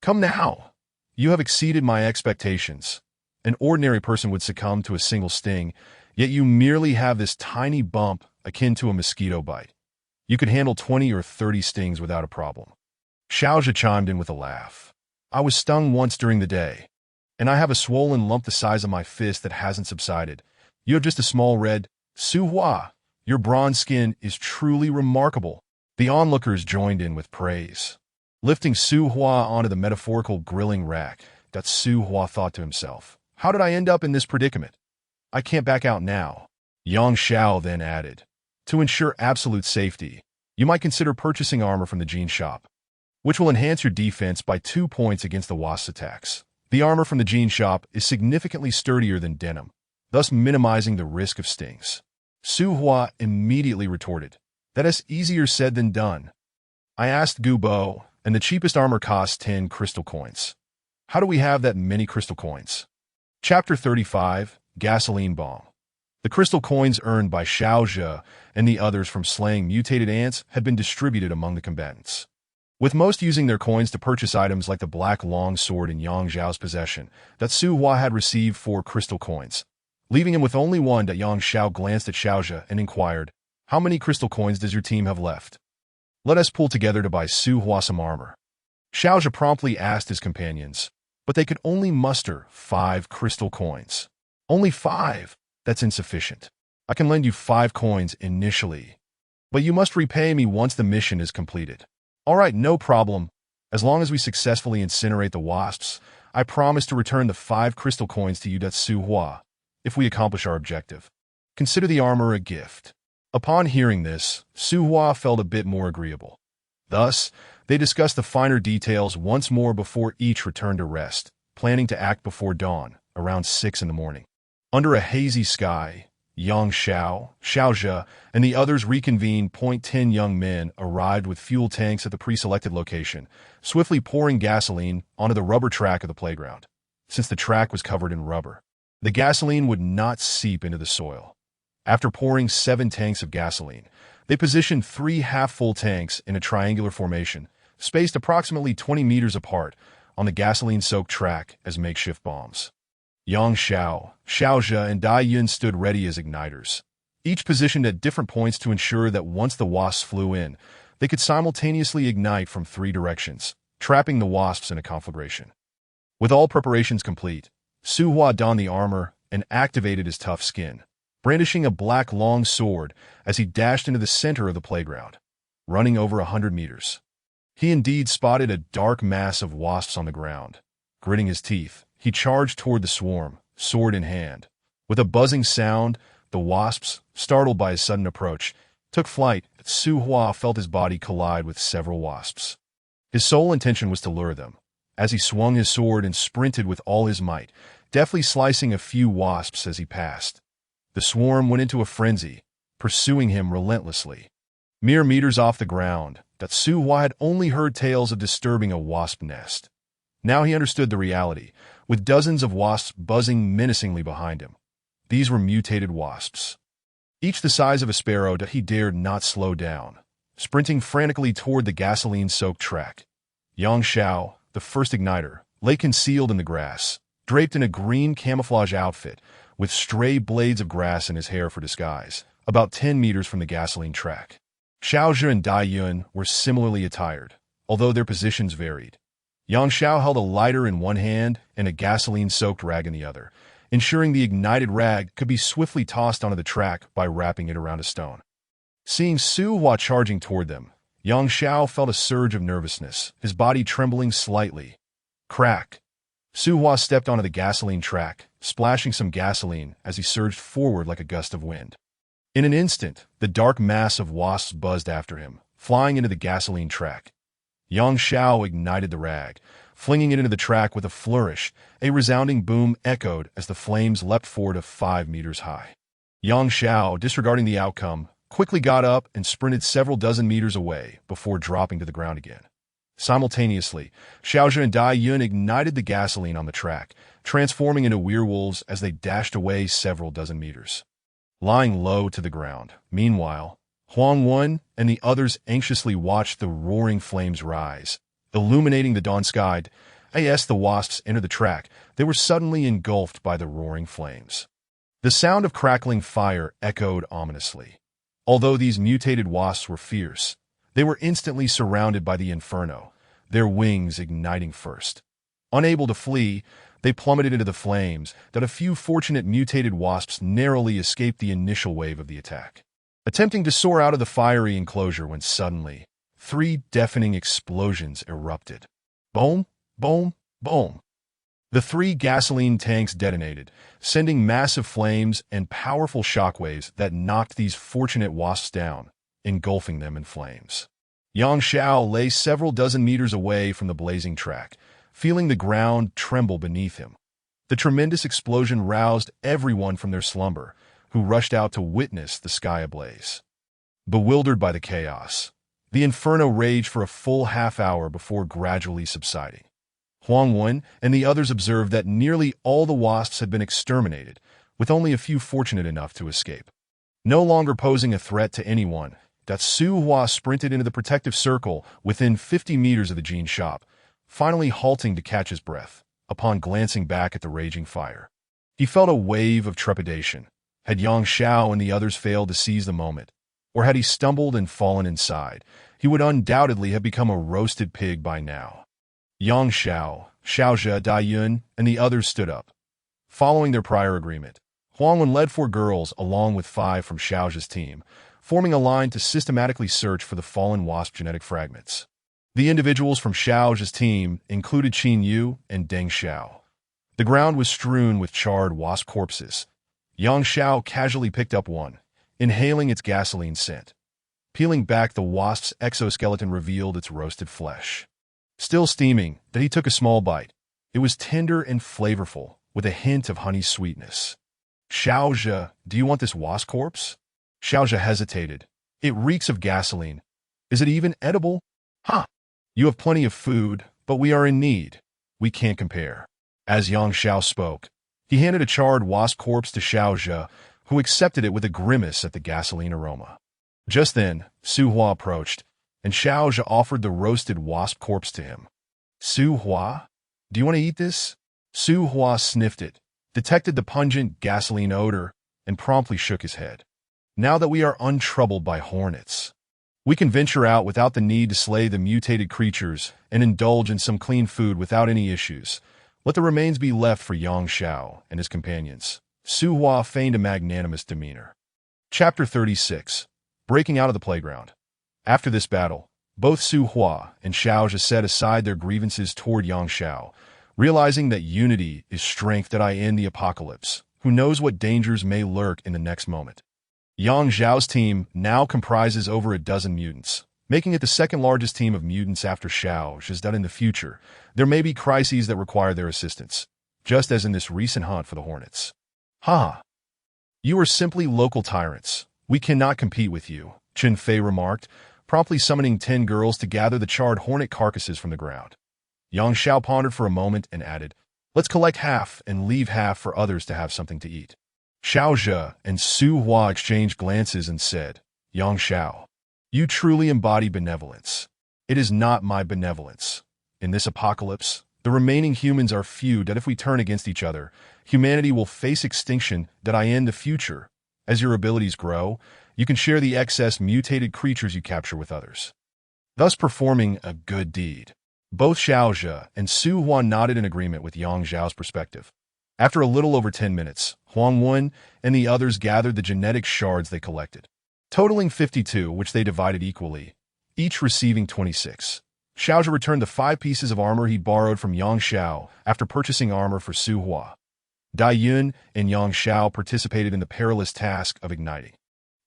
come now! You have exceeded my expectations. An ordinary person would succumb to a single sting, yet you merely have this tiny bump akin to a mosquito bite. You could handle 20 or 30 stings without a problem." Xiao chimed in with a laugh. "I was stung once during the day, and I have a swollen lump the size of my fist that hasn't subsided. You have just a small red. Su Hua, your bronze skin is truly remarkable." The onlookers joined in with praise. Lifting Su Hua onto the metaphorical grilling rack, Su Hua thought to himself, "How did I end up in this predicament? I can't back out now." Yang Xiao then added, "To ensure absolute safety, you might consider purchasing armor from the jean shop, which will enhance your defense by 2 points against the wasp's attacks. The armor from the jean shop is significantly sturdier than denim, thus minimizing the risk of stings." Su Hua immediately retorted, "That is easier said than done. I asked Gubo, and the cheapest armor costs 10 crystal coins. How do we have that many crystal coins?" Chapter 35, Gasoline Bomb. The crystal coins earned by Xiao and the others from slaying mutated ants had been distributed among the combatants, with most using their coins to purchase items like the black long sword in Yang Xiao's possession that Su Hua had received 4 crystal coins. Leaving him with only one, Yang Xiao glanced at Xiao and inquired, "How many crystal coins does your team have left? Let us pull together to buy Su Hua some armor." Xiao promptly asked his companions, but they could only muster 5 crystal coins. "Only 5? That's insufficient. I can lend you 5 coins initially, but you must repay me once the mission is completed." "All right, no problem. As long as we successfully incinerate the wasps, I promise to return the 5 crystal coins to you, Su Hua, if we accomplish our objective. Consider the armor a gift." Upon hearing this, Su Hua felt a bit more agreeable. Thus, they discussed the finer details once more before each returned to rest, planning to act before dawn, around 6 in the morning. Under a hazy sky, Yang Xiao, and the others reconvened. 10 young men arrived with fuel tanks at the pre-selected location, swiftly pouring gasoline onto the rubber track of the playground. Since the track was covered in rubber, the gasoline would not seep into the soil. After pouring 7 tanks of gasoline, they positioned 3 half-full tanks in a triangular formation, spaced approximately 20 meters apart, on the gasoline-soaked track as makeshift bombs. Yang Xiao, and Dai Yun stood ready as igniters, each positioned at different points to ensure that once the wasps flew in, they could simultaneously ignite from 3 directions, trapping the wasps in a conflagration. With all preparations complete, Su Hua donned the armor and activated his tough skin, brandishing a black long sword as he dashed into the center of the playground, running over 100 meters. He indeed spotted a dark mass of wasps on the ground. Gritting his teeth, he charged toward the swarm, sword in hand. With a buzzing sound, the wasps, startled by his sudden approach, took flight. Su Hua felt his body collide with several wasps. His sole intention was to lure them, as he swung his sword and sprinted with all his might, deftly slicing a few wasps as he passed. The swarm went into a frenzy, pursuing him relentlessly. Mere meters off the ground, Su Hua had only heard tales of disturbing a wasp nest. Now he understood the reality, with dozens of wasps buzzing menacingly behind him. These were mutated wasps, each the size of a sparrow. He dared not slow down, sprinting frantically toward the gasoline-soaked track. Yang Xiao, the first igniter, lay concealed in the grass, draped in a green camouflage outfit, with stray blades of grass in his hair for disguise, about 10 meters from the gasoline track. Xiao and Dai Yun were similarly attired, although their positions varied. Yang Xiao held a lighter in one hand and a gasoline-soaked rag in the other, ensuring the ignited rag could be swiftly tossed onto the track by wrapping it around a stone. Seeing Su Hua charging toward them, Yang Xiao felt a surge of nervousness, his body trembling slightly. Crack! Su Hua stepped onto the gasoline track, splashing some gasoline as he surged forward like a gust of wind. In an instant, the dark mass of wasps buzzed after him, flying into the gasoline track. Yang Xiao ignited the rag, flinging it into the track with a flourish. A resounding boom echoed as the flames leapt forward 5 meters high. Yang Xiao, disregarding the outcome, quickly got up and sprinted several dozen meters away before dropping to the ground again. Simultaneously, Xiaozhe and Dai Yun ignited the gasoline on the track, transforming into werewolves as they dashed away several dozen meters. Lying low to the ground, meanwhile, Huang Wen and the others anxiously watched the roaring flames rise, illuminating the dawn sky. As the wasps entered the track, they were suddenly engulfed by the roaring flames. The sound of crackling fire echoed ominously. Although these mutated wasps were fierce, they were instantly surrounded by the inferno, their wings igniting first. Unable to flee, they plummeted into the flames. That a few fortunate mutated wasps narrowly escaped the initial wave of the attack, attempting to soar out of the fiery enclosure when suddenly, 3 deafening explosions erupted. Boom, boom, boom. The 3 gasoline tanks detonated, sending massive flames and powerful shockwaves that knocked these fortunate wasps down, engulfing them in flames. Yang Xiao lay several dozen meters away from the blazing track, feeling the ground tremble beneath him. The tremendous explosion roused everyone from their slumber, who rushed out to witness the sky ablaze. Bewildered by the chaos, the inferno raged for a full half-hour before gradually subsiding. Huang Wen and the others observed that nearly all the wasps had been exterminated, with only a few fortunate enough to escape. No longer posing a threat to anyone, Su Hua sprinted into the protective circle within 50 meters of the jean shop, finally halting to catch his breath upon glancing back at the raging fire. He felt a wave of trepidation. Had Yang Xiao and the others failed to seize the moment, or had he stumbled and fallen inside, he would undoubtedly have become a roasted pig by now. Yang Xiao, Xiaozhe, Dai Yun, and the others stood up. Following their prior agreement, Huang Wen led 4 girls along with 5 from Xiaozhe's team, forming a line to systematically search for the fallen wasp genetic fragments. The individuals from Xiaozhe's team included Qin Yu and Deng Xiao. The ground was strewn with charred wasp corpses. Yang Xiao casually picked up one, inhaling its gasoline scent. Peeling back the wasp's exoskeleton revealed its roasted flesh. Still steaming, he took a small bite. It was tender and flavorful, with a hint of honey sweetness. Xiaozhe, do you want this wasp corpse? Xiaozhe hesitated. It reeks of gasoline. Is it even edible? Huh. You have plenty of food, but we are in need. We can't compare. As Yang Xiao spoke, he handed a charred wasp corpse to Xiaozhe, who accepted it with a grimace at the gasoline aroma. Just then, Su Hua approached, and Xiaozhe offered the roasted wasp corpse to him. Su Hua? Do you want to eat this? Su Hua sniffed it, detected the pungent gasoline odor, and promptly shook his head. Now that we are untroubled by hornets, we can venture out without the need to slay the mutated creatures and indulge in some clean food without any issues. Let the remains be left for Yang Xiao and his companions. Su Hua feigned a magnanimous demeanor. Chapter 36. Breaking out of the playground. After this battle, both Su Hua and Xiaozhe set aside their grievances toward Yang Xiao, realizing that unity is strength that I end the apocalypse. Who knows what dangers may lurk in the next moment. Yang Xiao's team now comprises over a dozen mutants, making it the second largest team of mutants after Xiaozhe's. That in the future, there may be crises that require their assistance, just as in this recent hunt for the hornets. Ha! You are simply local tyrants. We cannot compete with you, Chen Fei remarked, promptly summoning 10 girls to gather the charred hornet carcasses from the ground. Yang Xiao pondered for a moment and added, let's collect half and leave half for others to have something to eat. Xiaozhe and Su Hua exchanged glances and said, Yang Xiao, you truly embody benevolence. It is not my benevolence. In this apocalypse, the remaining humans are few that if we turn against each other, humanity will face extinction that I end the future. As your abilities grow, you can share the excess mutated creatures you capture with others, thus performing a good deed. Both Xiaozhe and Su Hua nodded in agreement with Yang Xiao's perspective. After a little over 10 minutes, Huang Wen and the others gathered the genetic shards they collected, totaling 52, which they divided equally, each receiving 26. Xiaozhe returned the 5 pieces of armor he borrowed from Yang Xiao after purchasing armor for Su Hua. Dai Yun and Yang Xiao participated in the perilous task of igniting,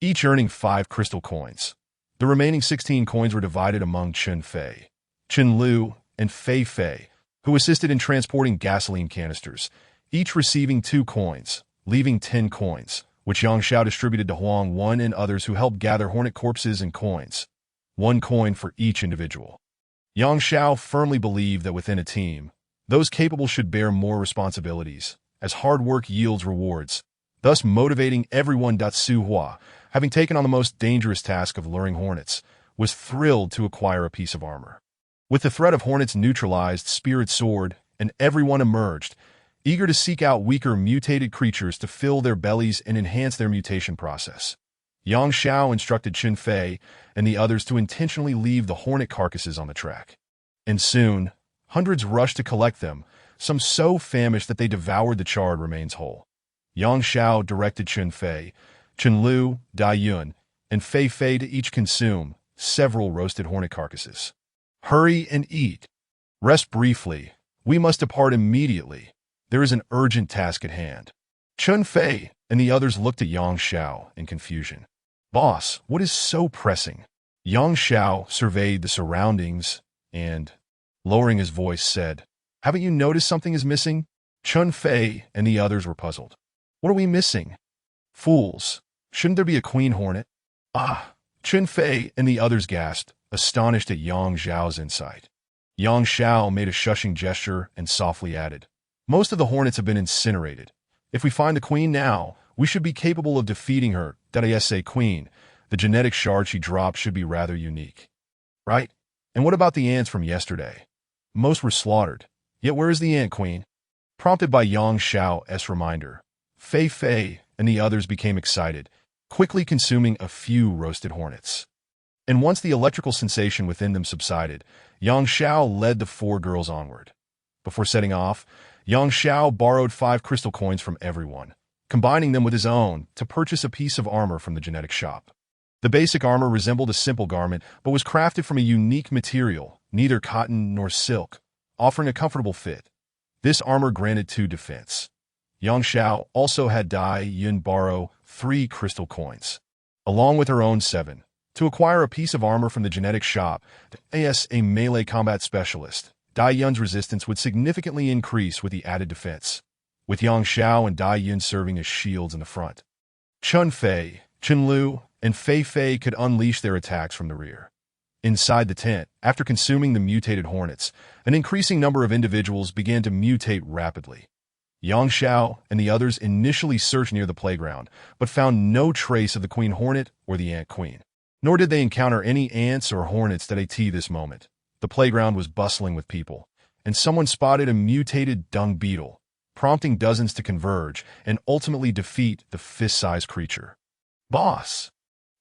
each earning 5 crystal coins. The remaining 16 coins were divided among Chen Fei, Chen Lu, and Fei Fei, who assisted in transporting gasoline canisters, each receiving 2 coins, leaving 10 coins, which Yang Xiao distributed to Huang Wan and others who helped gather hornet corpses and coins. 1 coin for each individual. Yang Xiao firmly believed that within a team, those capable should bear more responsibilities, as hard work yields rewards, thus motivating everyone. Su Hua, having taken on the most dangerous task of luring hornets, was thrilled to acquire a piece of armor. With the threat of hornets neutralized, Spirit soared, and everyone emerged, eager to seek out weaker mutated creatures to fill their bellies and enhance their mutation process. Yang Xiao instructed Chen Fei and the others to intentionally leave the hornet carcasses on the track. And soon, hundreds rushed to collect them, some so famished that they devoured the charred remains whole. Yang Xiao directed Chen Fei, Chen Lu, Dai Yun, and Fei Fei to each consume several roasted hornet carcasses. Hurry and eat. Rest briefly. We must depart immediately. There is an urgent task at hand. Chen Fei and the others looked at Yang Xiao in confusion. Boss, what is so pressing? Yang Xiao surveyed the surroundings and, lowering his voice, said, Haven't you noticed something is missing? Chen Fei and the others were puzzled. What are we missing? Fools. Shouldn't there be a queen hornet? Ah! Chen Fei and the others gasped, astonished at Yang Xiao's insight. Yang Xiao made a shushing gesture and softly added, Most of the hornets have been incinerated. If we find the queen now, we should be capable of defeating her. Did I say queen? The genetic shard she dropped should be rather unique. Right? And what about the ants from yesterday? Most were slaughtered. Yet where is the ant queen? Prompted by Yang Xiao's reminder, Fei Fei and the others became excited, quickly consuming a few roasted hornets. And once the electrical sensation within them subsided, Yang Xiao led the 4 girls onward. Before setting off, Yang Xiao borrowed 5 crystal coins from everyone, combining them with his own to purchase a piece of armor from the genetic shop. The basic armor resembled a simple garment, but was crafted from a unique material, neither cotton nor silk, offering a comfortable fit. This armor granted 2 defense. Yang Xiao also had Dai Yun borrow 3 crystal coins, along with her own 7, to acquire a piece of armor from the genetic shop. As a melee combat specialist, Dai Yun's resistance would significantly increase with the added defense, with Yang Xiao and Dai Yun serving as shields in the front. Chen Fei, Chen Lu, and Fei Fei could unleash their attacks from the rear. Inside the tent, after consuming the mutated hornets, an increasing number of individuals began to mutate rapidly. Yang Xiao and the others initially searched near the playground, but found no trace of the queen hornet or the ant queen. Nor did they encounter any ants or hornets at this moment. The playground was bustling with people, and someone spotted a mutated dung beetle, prompting dozens to converge and ultimately defeat the fist-sized creature. Boss!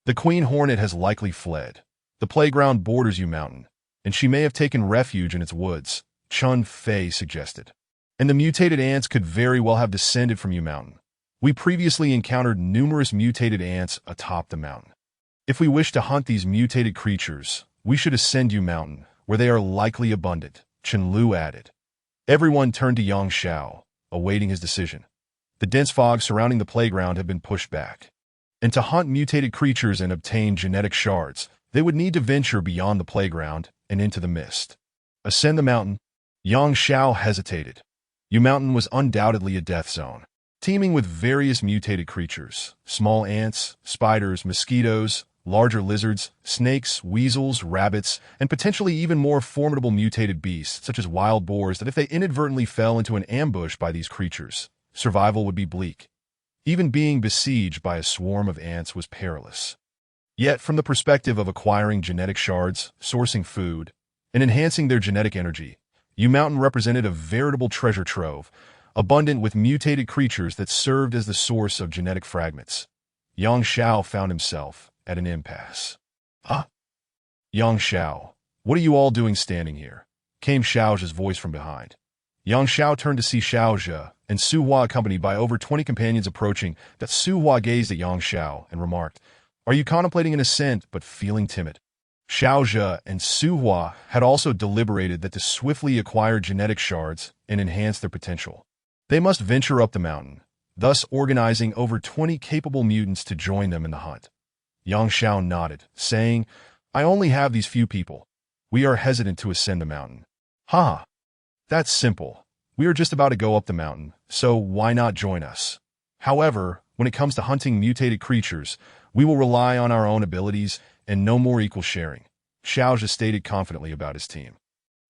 The queen hornet has likely fled. The playground borders you mountain, and she may have taken refuge in its woods, Chen Fei suggested. And the mutated ants could very well have descended from you mountain. We previously encountered numerous mutated ants atop the mountain. If we wish to hunt these mutated creatures, we should ascend you mountain, where they are likely abundant, Chen Lu added. Everyone turned to Yang Xiao, awaiting his decision. The dense fog surrounding the playground had been pushed back. And to hunt mutated creatures and obtain genetic shards, they would need to venture beyond the playground and into the mist. Ascend the mountain. Yang Xiao hesitated. Yu Mountain was undoubtedly a death zone, teeming with various mutated creatures, small ants, spiders, mosquitoes, larger lizards, snakes, weasels, rabbits, and potentially even more formidable mutated beasts, such as wild boars, that if they inadvertently fell into an ambush by these creatures, survival would be bleak. Even being besieged by a swarm of ants was perilous. Yet, from the perspective of acquiring genetic shards, sourcing food, and enhancing their genetic energy, Yu Mountain represented a veritable treasure trove, abundant with mutated creatures that served as the source of genetic fragments. Yang Xiao found himself at an impasse. Yang Xiao, what are you all doing standing here? Came Xiao's voice from behind. Yang Xiao turned to see Xiao and Su Hua accompanied by over 20 companions approaching. That Su Hua gazed at Yang Xiao and remarked, Are you contemplating an ascent but feeling timid? Xiao and Su Hua had also deliberated that to swiftly acquire genetic shards and enhance their potential, they must venture up the mountain, thus organizing over 20 capable mutants to join them in the hunt. Yang Xiao nodded, saying, I only have these few people. We are hesitant to ascend the mountain. That's simple. We are just about to go up the mountain, so why not join us? However, When it comes to hunting mutated creatures, we will rely on our own abilities and no more equal sharing, Xiao stated confidently about his team.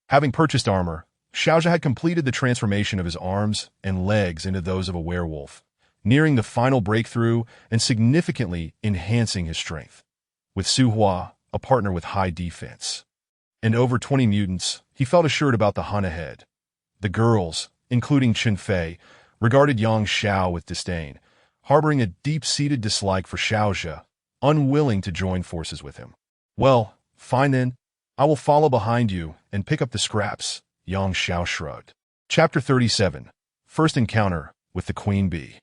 Having purchased armor, Xiao had completed the transformation of his arms and legs into those of a werewolf, nearing the final breakthrough and significantly enhancing his strength. With Su Hua, a partner with high defense, and over 20 mutants, he felt assured about the hunt ahead. The girls, including Chen Fei, regarded young Xiao with disdain, harboring a deep-seated dislike for Xiao, unwilling to join forces with him. Well, fine then. I will follow behind you and pick up the scraps, Yang Xiao shrugged. Chapter 37. First Encounter with the Queen Bee.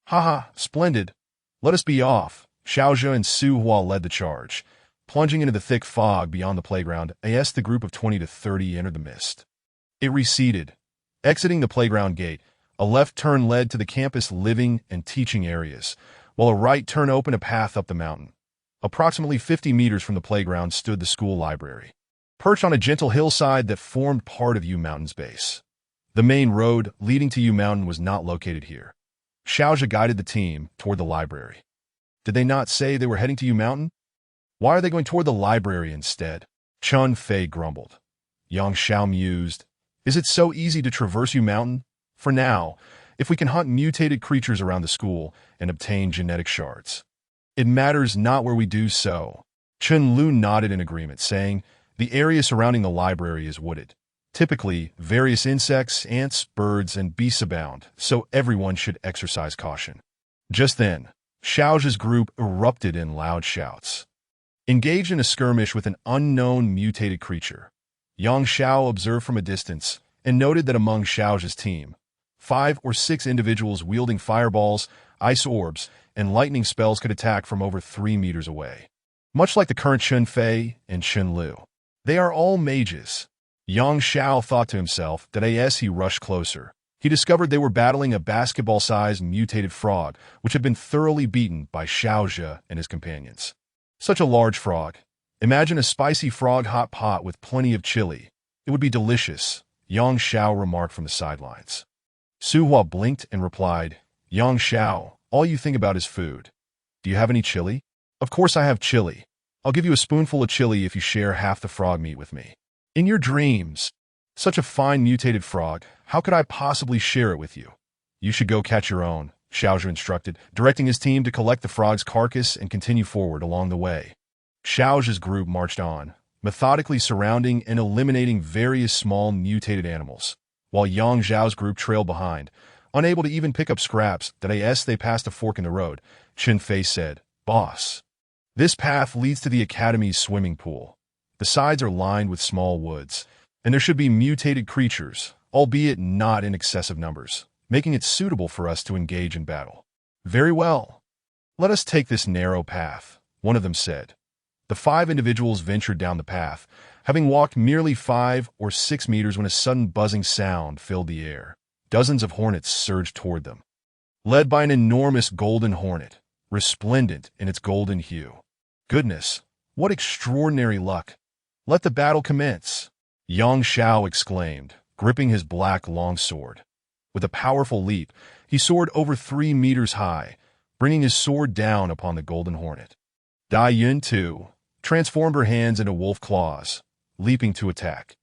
Haha, splendid. Let us be off. Xiao and Su Hua led the charge. Plunging into the thick fog beyond the playground, as the group of 20 to 30 entered the mist. It receded. Exiting the playground gate, a left turn led to the campus living and teaching areas, while a right turn opened a path up the mountain. Approximately 50 meters from the playground stood the school library, perched on a gentle hillside that formed part of U Mountain's base. The main road leading to U Mountain was not located here. Xiao guided the team toward the library. Did they not say they were heading to U Mountain? Why are they going toward the library instead? Chen Fei grumbled. Yang Xiao mused. Is it so easy to traverse U Mountain? For now, if we can hunt mutated creatures around the school and obtain genetic shards. It matters not where we do so. Chen Lu nodded in agreement, saying, the area surrounding the library is wooded. Typically, various insects, ants, birds, and beasts abound, so everyone should exercise caution. Just then, Xiao's group erupted in loud shouts. Engaged in a skirmish with an unknown mutated creature, Yang Xiao observed from a distance and noted that among Xiao's team, 5 or 6 individuals wielding fireballs, ice orbs, and lightning spells could attack from over 3 meters away. Much like the current Chen Fei and Chen Lu. They are all mages. Yang Xiao thought to himself that as he rushed closer, he discovered they were battling a basketball-sized mutated frog, which had been thoroughly beaten by Xiao and his companions. Such a large frog. Imagine a spicy frog hot pot with plenty of chili. It would be delicious, Yang Xiao remarked from the sidelines. Su Hua blinked and replied, Yang Xiao, all you think about is food. Do you have any chili? Of course I have chili. I'll give you a spoonful of chili if you share half the frog meat with me. In your dreams. Such a fine mutated frog, how could I possibly share it with you? You should go catch your own, Xiao instructed, directing his team to collect the frog's carcass and continue forward along the way. Xiao's group marched on, methodically surrounding and eliminating various small mutated animals, while Yang Zhao's group trailed behind, unable to even pick up scraps that as they passed a fork in the road. Chen Fei said, Boss. This path leads to the academy's swimming pool. The sides are lined with small woods, and there should be mutated creatures, albeit not in excessive numbers, making it suitable for us to engage in battle. Very well. Let us take this narrow path, one of them said. The 5 individuals ventured down the path, having walked merely 5 or 6 meters when a sudden buzzing sound filled the air. Dozens of hornets surged toward them, led by an enormous golden hornet, resplendent in its golden hue. Goodness, what extraordinary luck! Let the battle commence, Yang Xiao exclaimed, gripping his black longsword. With a powerful leap, he soared over 3 meters high, bringing his sword down upon the golden hornet. Dai Yun, too, transformed her hands into wolf claws, leaping to attack.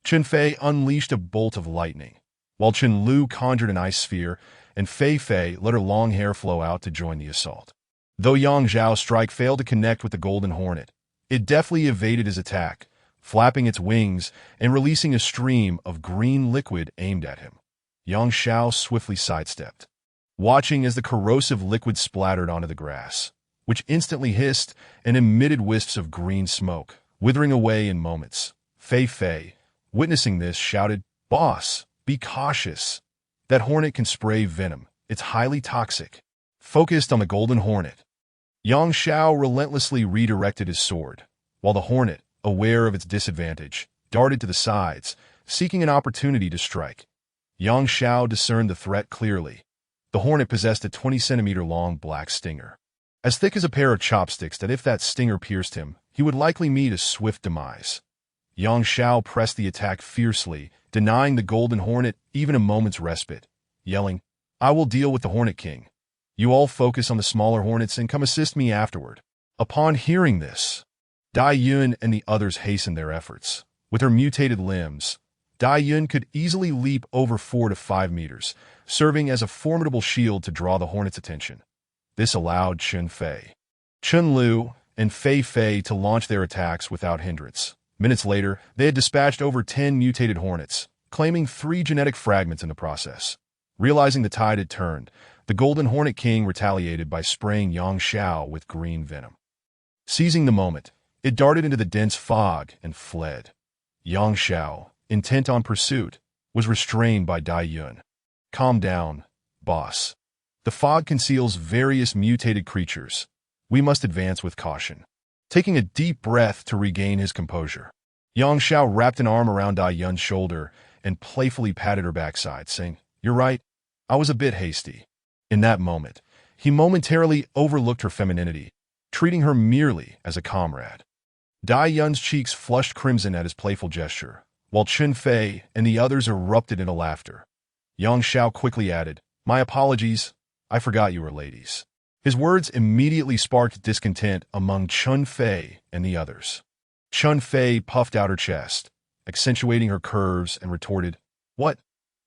Chen Fei unleashed a bolt of lightning, while Chen Lu conjured an ice sphere, and Fei Fei let her long hair flow out to join the assault. Though Yang Zhao's strike failed to connect with the golden hornet, it deftly evaded his attack, flapping its wings and releasing a stream of green liquid aimed at him. Yang Xiao swiftly sidestepped, watching as the corrosive liquid splattered onto the grass, which instantly hissed and emitted wisps of green smoke, withering away in moments. Fei Fei, witnessing this, shouted, Boss, be cautious. That hornet can spray venom. It's highly toxic. Focused on the golden hornet, Yang Xiao relentlessly redirected his sword, while the hornet, aware of its disadvantage, darted to the sides, seeking an opportunity to strike. Yang Xiao discerned the threat clearly. The hornet possessed a 20-centimeter-long black stinger, as thick as a pair of chopsticks that if that stinger pierced him, he would likely meet a swift demise. Yang Xiao pressed the attack fiercely, denying the golden hornet even a moment's respite, yelling, I will deal with the Hornet King. You all focus on the smaller hornets and come assist me afterward." Upon hearing this, Dai Yun and the others hastened their efforts. With her mutated limbs, Dai Yun could easily leap over 4 to 5 meters, serving as a formidable shield to draw the hornets' attention. This allowed Chun Fei, Chun Lu, and Fei Fei to launch their attacks without hindrance. Minutes later, they had dispatched over 10 mutated hornets, claiming 3 genetic fragments in the process. Realizing the tide had turned, the Golden Hornet King retaliated by spraying Yang Xiao with green venom. Seizing the moment, it darted into the dense fog and fled. Yang Xiao, intent on pursuit, was restrained by Dai Yun. "Calm down, boss. The fog conceals various mutated creatures. We must advance with caution." Taking a deep breath to regain his composure, Yang Xiao wrapped an arm around Dai Yun's shoulder and playfully patted her backside, saying, "You're right, I was a bit hasty." In that moment, he momentarily overlooked her femininity, treating her merely as a comrade. Dai Yun's cheeks flushed crimson at his playful gesture, while Chun Fei and the others erupted into laughter. Yang Xiao quickly added, "My apologies, I forgot you were ladies." His words immediately sparked discontent among Chun Fei and the others. Chun Fei puffed out her chest, accentuating her curves, and retorted, "What?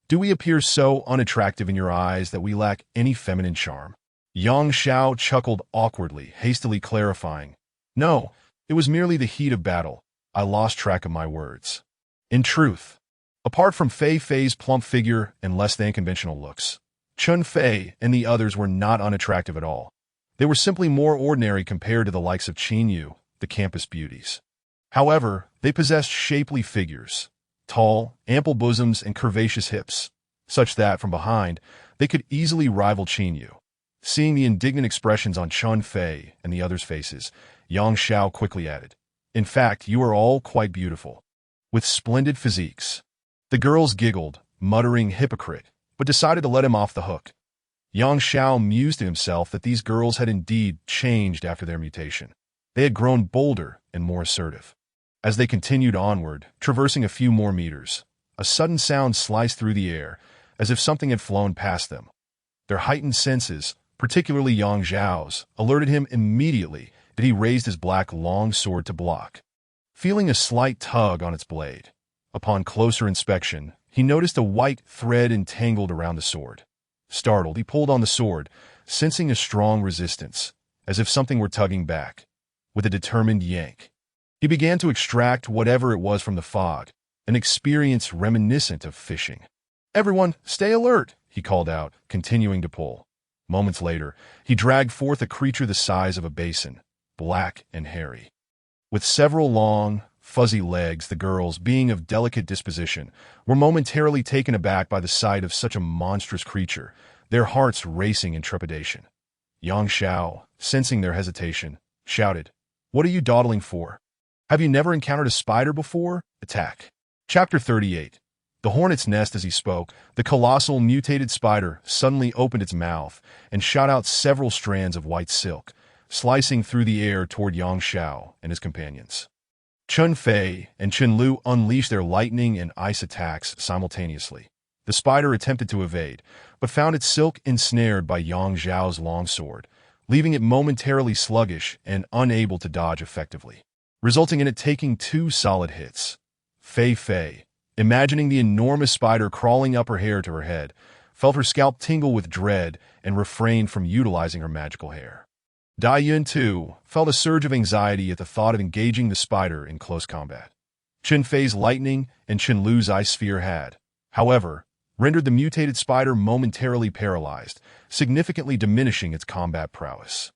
Do we appear so unattractive in your eyes that we lack any feminine charm?" Yang Xiao chuckled awkwardly, hastily clarifying, "No, it was merely the heat of battle. I lost track of my words." In truth, apart from Fei Fei's plump figure and less-than-conventional looks, Chun Fei and the others were not unattractive at all. They were simply more ordinary compared to the likes of Qin Yu, the campus beauties. However, they possessed shapely figures, tall, ample bosoms, and curvaceous hips, such that, from behind, they could easily rival Qin Yu. Seeing the indignant expressions on Chun Fei and the others' faces, Yang Xiao quickly added, "In fact, you are all quite beautiful, with splendid physiques." The girls giggled, muttering "hypocrite," but decided to let him off the hook. Yang Xiao mused to himself that these girls had indeed changed after their mutation. They had grown bolder and more assertive. As they continued onward, traversing a few more meters, a sudden sound sliced through the air, as if something had flown past them. Their heightened senses, particularly Yang Xiao's, alerted him immediately that he raised his black long sword to block. Feeling a slight tug on its blade, upon closer inspection, he noticed a white thread entangled around the sword. Startled, he pulled on the sword, sensing a strong resistance, as if something were tugging back. With a determined yank, he began to extract whatever it was from the fog, an experience reminiscent of fishing. "Everyone, stay alert," he called out, continuing to pull. Moments later, he dragged forth a creature the size of a basin, black and hairy. With several long, fuzzy legs, the girls, being of delicate disposition, were momentarily taken aback by the sight of such a monstrous creature, their hearts racing in trepidation. Yang Xiao, sensing their hesitation, shouted, "What are you dawdling for? Have you never encountered a spider before? Attack." Chapter 38. The hornet's nest. As he spoke, the colossal mutated spider suddenly opened its mouth and shot out several strands of white silk, slicing through the air toward Yang Xiao and his companions. Chun Fei and Chun Lu unleashed their lightning and ice attacks simultaneously. The spider attempted to evade, but found its silk ensnared by Yang Xiao's long sword, leaving it momentarily sluggish and unable to dodge effectively, resulting in it taking 2 solid hits. Fei Fei, imagining the enormous spider crawling up her hair to her head, felt her scalp tingle with dread and refrained from utilizing her magical hair. Dai Yun, too, felt a surge of anxiety at the thought of engaging the spider in close combat. Chun Fei's lightning and Chun Lu's ice sphere had, however, rendered the mutated spider momentarily paralyzed, significantly diminishing its combat prowess.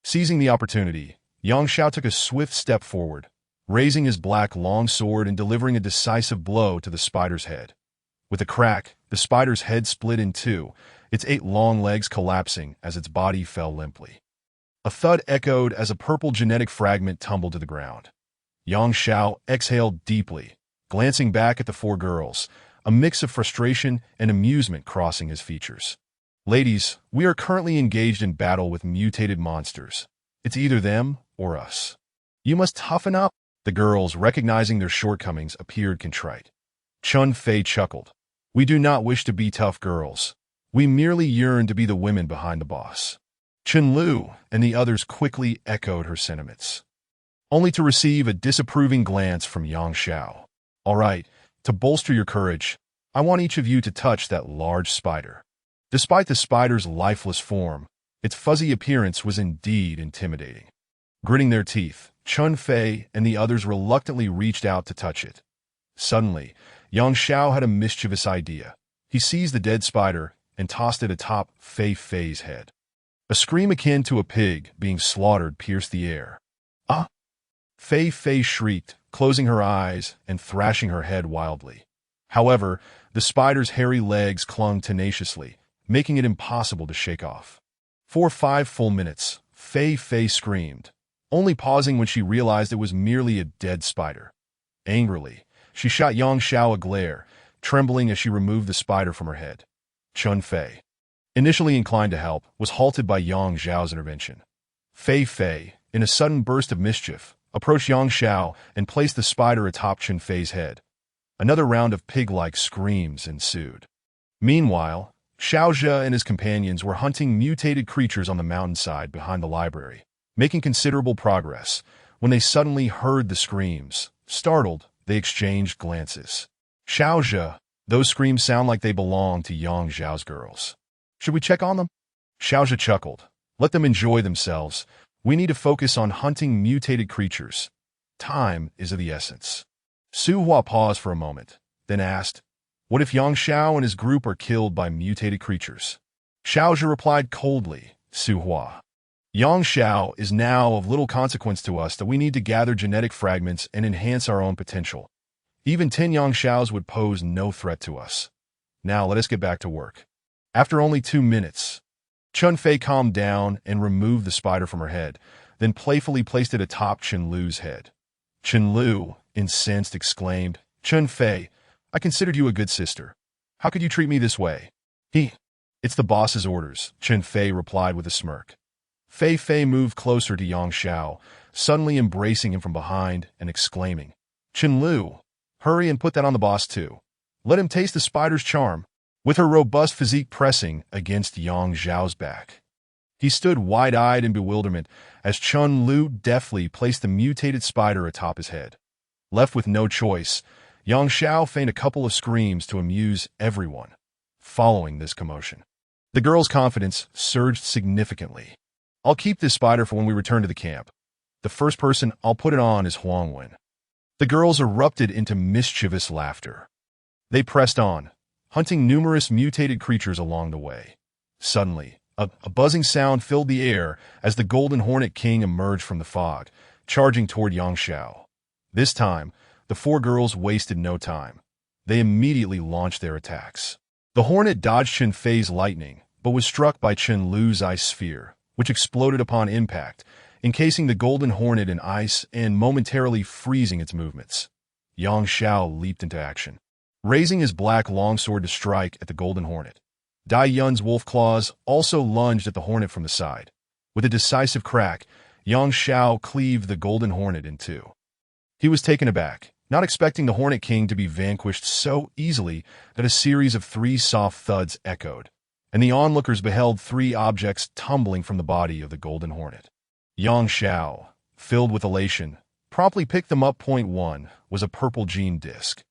Seizing the opportunity, Yang Xiao took a swift step forward, raising his black long sword and delivering a decisive blow to the spider's head. With a crack, the spider's head split in 2, its 8 long legs collapsing as its body fell limply. A thud echoed as a purple genetic fragment tumbled to the ground. Yang Xiao exhaled deeply, glancing back at the 4 girls, a mix of frustration and amusement crossing his features. "Ladies, we are currently engaged in battle with mutated monsters. It's either them or us. You must toughen up." The girls, recognizing their shortcomings, appeared contrite. Chun Fei chuckled. "We do not wish to be tough girls. We merely yearn to be the women behind the boss. Chen-Lu and the others quickly echoed her sentiments, only to receive a disapproving glance from Yang Xiao. All right, to bolster your courage, I want each of you to touch that large spider. Despite the spider's lifeless form, its fuzzy appearance was indeed intimidating. Gritting their teeth, Chun Fei and the others reluctantly reached out to touch it. Suddenly, Yang Xiao had a mischievous idea. He seized the dead spider and tossed it atop Fei Fei's head. A scream akin to a pig being slaughtered pierced the air. Ah! Fei Fei shrieked, closing her eyes and thrashing her head wildly. However, the spider's hairy legs clung tenaciously, making it impossible to shake off. For 5 full minutes, Fei Fei screamed, only pausing when she realized it was merely a dead spider. Angrily, she shot Yang Xiao a glare, trembling as she removed the spider from her head. Chun Fei, initially inclined to help, was halted by Yang Xiao's intervention. Fei Fei, in a sudden burst of mischief, approached Yang Xiao and placed the spider atop Chun Fei's head. Another round of pig-like screams ensued. Meanwhile, Xiao Zhe and his companions were hunting mutated creatures on the mountainside behind the library, making considerable progress. When they suddenly heard the screams, startled, they exchanged glances. Xiao Zhe, those screams sound like they belong to Yang Xiao's girls. Should we check on them? Xiao Zhe chuckled. Let them enjoy themselves. We need to focus on hunting mutated creatures. Time is of the essence. Su Hua paused for a moment, then asked, what if Yang Xiao and his group are killed by mutated creatures? Xiao Zhe replied coldly, Su Hua. Yang Xiao is now of little consequence to us that we need to gather genetic fragments and enhance our own potential. Even 10 Yang Xiaos would pose no threat to us. Now let us get back to work. After only 2 minutes, Chun Fei calmed down and removed the spider from her head, then playfully placed it atop Chen-Lu's head. Chen-Lu, incensed, exclaimed, Chun Fei, I considered you a good sister. How could you treat me this way? It's the boss's orders, Chun Fei replied with a smirk. Fei Fei moved closer to Yang Xiao, suddenly embracing him from behind and exclaiming, Chen-Lu, hurry and put that on the boss too. Let him taste the spider's charm. With her robust physique pressing against Yang Xiao's back, he stood wide-eyed in bewilderment as Chen-Lu deftly placed the mutated spider atop his head. Left with no choice, Yang Xiao feigned a couple of screams to amuse everyone. Following this commotion, the girl's confidence surged significantly. I'll keep this spider for when we return to the camp. The first person I'll put it on is Huangwen. The girls erupted into mischievous laughter. They pressed on, hunting numerous mutated creatures along the way. Suddenly, a buzzing sound filled the air as the Golden Hornet King emerged from the fog, charging toward Yang Xiao. This time, the 4 girls wasted no time. They immediately launched their attacks. The Hornet dodged Chen Fei's lightning, but was struck by Chen-Lu's ice sphere, which exploded upon impact, encasing the Golden Hornet in ice and momentarily freezing its movements. Yang Xiao leaped into action, raising his black longsword to strike at the Golden Hornet. Dai Yun's wolf claws also lunged at the Hornet from the side. With a decisive crack, Yang Xiao cleaved the Golden Hornet in 2. He was taken aback, not expecting the Hornet King to be vanquished so easily that a series of 3 soft thuds echoed, and the onlookers beheld 3 objects tumbling from the body of the Golden Hornet. Yang Xiao, filled with elation, promptly picked them up. Point 1 was a purple gene disc.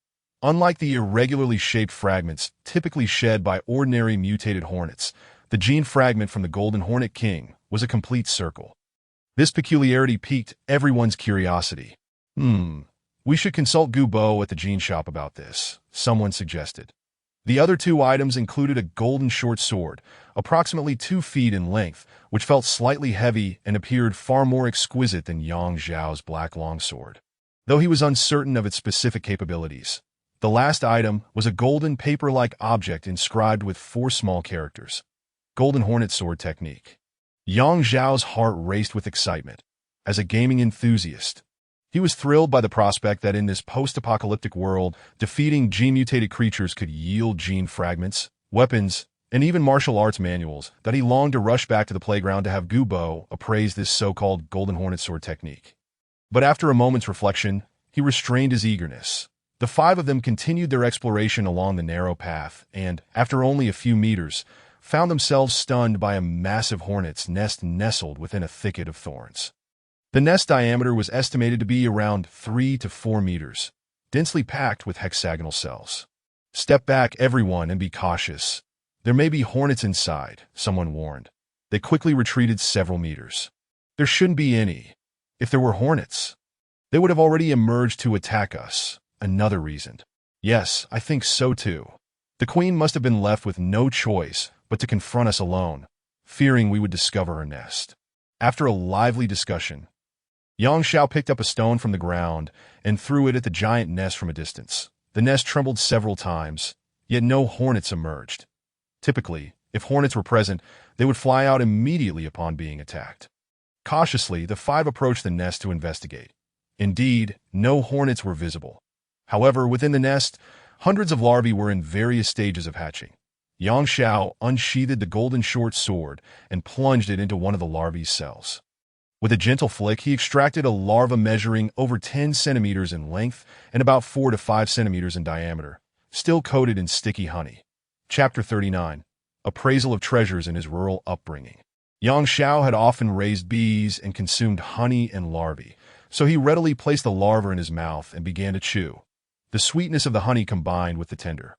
Unlike the irregularly shaped fragments typically shed by ordinary mutated hornets, the gene fragment from the Golden Hornet King was a complete circle. This peculiarity piqued everyone's curiosity. We should consult Gu Bo at the gene shop about this, someone suggested. The other 2 items included a golden short sword, approximately 2 feet in length, which felt slightly heavy and appeared far more exquisite than Yang Xiao's black longsword, though he was uncertain of its specific capabilities. The last item was a golden paper-like object inscribed with 4 small characters. Golden Hornet Sword Technique. Yang Xiao's heart raced with excitement. As a gaming enthusiast, he was thrilled by the prospect that in this post-apocalyptic world, defeating gene-mutated creatures could yield gene fragments, weapons, and even martial arts manuals, that he longed to rush back to the playground to have Gu Bo appraise this so-called Golden Hornet Sword Technique. But after a moment's reflection, he restrained his eagerness. The 5 of them continued their exploration along the narrow path, and, after only a few meters, found themselves stunned by a massive hornet's nest nestled within a thicket of thorns. The nest diameter was estimated to be around 3 to 4 meters, densely packed with hexagonal cells. "Step back, everyone, and be cautious. There may be hornets inside," someone warned. They quickly retreated several meters. "There shouldn't be any. If there were hornets, they would have already emerged to attack us," another reasoned. "Yes, I think so too. The queen must have been left with no choice but to confront us alone, fearing we would discover her nest." After a lively discussion, Xiao picked up a stone from the ground and threw it at the giant nest from a distance. The nest trembled several times, yet no hornets emerged. Typically, if hornets were present, they would fly out immediately upon being attacked. Cautiously, the five approached the nest to investigate. Indeed, no hornets were visible. However, within the nest, hundreds of larvae were in various stages of hatching. Xiao unsheathed the golden short sword and plunged it into one of the larvae's cells. With a gentle flick, he extracted a larva measuring over 10 centimeters in length and about 4 to 5 centimeters in diameter, still coated in sticky honey. Chapter 39. Appraisal of treasures in his rural upbringing. Xiao had often raised bees and consumed honey and larvae, so he readily placed the larva in his mouth and began to chew. The sweetness of the honey combined with the tender,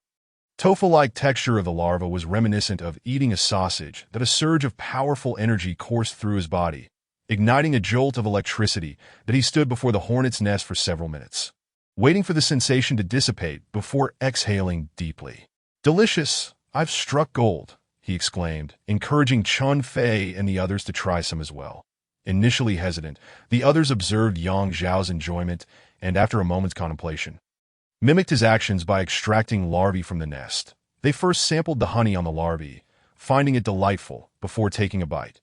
tofu-like texture of the larva was reminiscent of eating a sausage. That a surge of powerful energy coursed through his body, igniting a jolt of electricity that he stood before the hornet's nest for several minutes, waiting for the sensation to dissipate before exhaling deeply. "Delicious! I've struck gold," he exclaimed, encouraging Chun Fei and the others to try some as well. Initially hesitant, the others observed Xiao's enjoyment and, after a moment's contemplation, mimicked his actions by extracting larvae from the nest. They first sampled the honey on the larvae, finding it delightful, before taking a bite.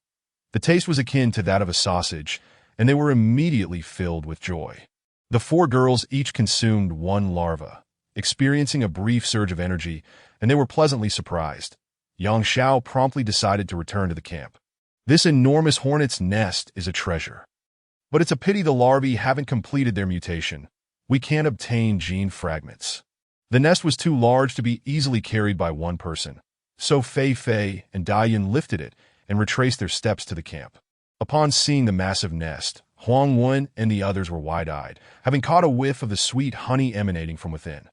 The taste was akin to that of a sausage, and they were immediately filled with joy. The four girls each consumed one larva, experiencing a brief surge of energy, and they were pleasantly surprised. Xiao promptly decided to return to the camp. "This enormous hornet's nest is a treasure. But it's a pity the larvae haven't completed their mutation. We can't obtain gene fragments." The nest was too large to be easily carried by one person, so Fei and Daiyan lifted it and retraced their steps to the camp. Upon seeing the massive nest, Huang Wen and the others were wide-eyed, having caught a whiff of the sweet honey emanating from within.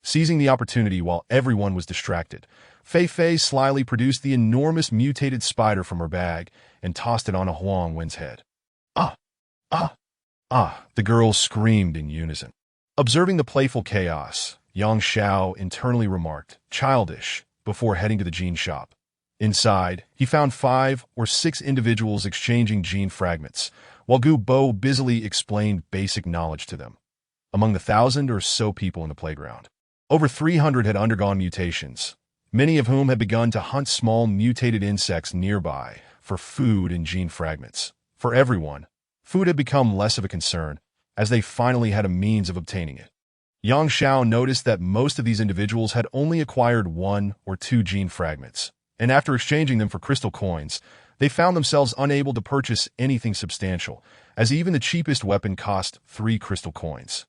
Seizing the opportunity while everyone was distracted, Fei slyly produced the enormous mutated spider from her bag and tossed it on Huang Wen's head. "Ah! Ah! Ah!" the girls screamed in unison. Observing the playful chaos, Xiao internally remarked, "Childish," before heading to the gene shop. Inside, he found 5 or 6 individuals exchanging gene fragments, while Gu Bo busily explained basic knowledge to them. Among the 1,000 or so people in the playground, over 300 had undergone mutations, many of whom had begun to hunt small mutated insects nearby for food and gene fragments. For everyone, food had become less of a concern, as they finally had a means of obtaining it. Xiao noticed that most of these individuals had only acquired 1 or 2 gene fragments, and after exchanging them for crystal coins, they found themselves unable to purchase anything substantial, as even the cheapest weapon cost 3 crystal coins.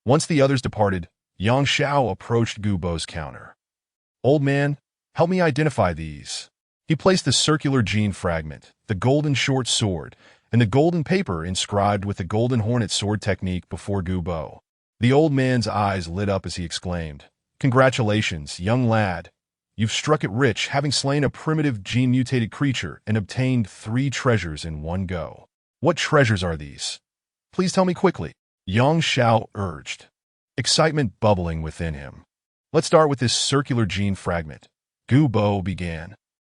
Once the others departed, Xiao approached Gu Bo's counter. "Old man, help me identify these." He placed the circular gene fragment, the golden short sword, and the golden paper inscribed with the golden hornet sword technique before Gu Bo. The old man's eyes lit up as he exclaimed, "Congratulations, young lad. You've struck it rich, having slain a primitive gene-mutated creature and obtained 3 treasures in one go." "What treasures are these? Please tell me quickly," Xiao urged, excitement bubbling within him. "Let's start with this circular gene fragment," Gu Bo began.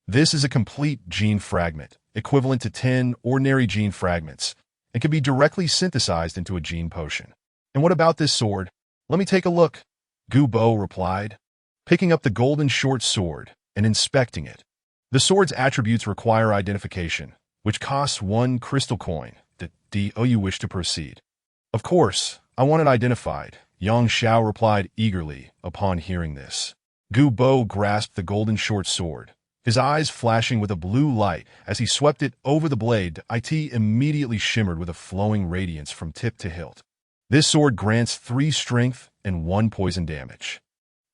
"This is a complete gene fragment, equivalent to 10 ordinary gene fragments, and can be directly synthesized into a gene potion." "And what about this sword? Let me take a look," Gu Bo replied, picking up the golden short sword and inspecting it. The sword's attributes require identification, which costs 1 crystal coin. Do you wish to proceed?" "Of course, I want it identified," Xiao replied eagerly upon hearing this. Gu Bo grasped the golden short sword, his eyes flashing with a blue light as he swept it over the blade. It immediately shimmered with a flowing radiance from tip to hilt. "This sword grants 3 strength and 1 poison damage.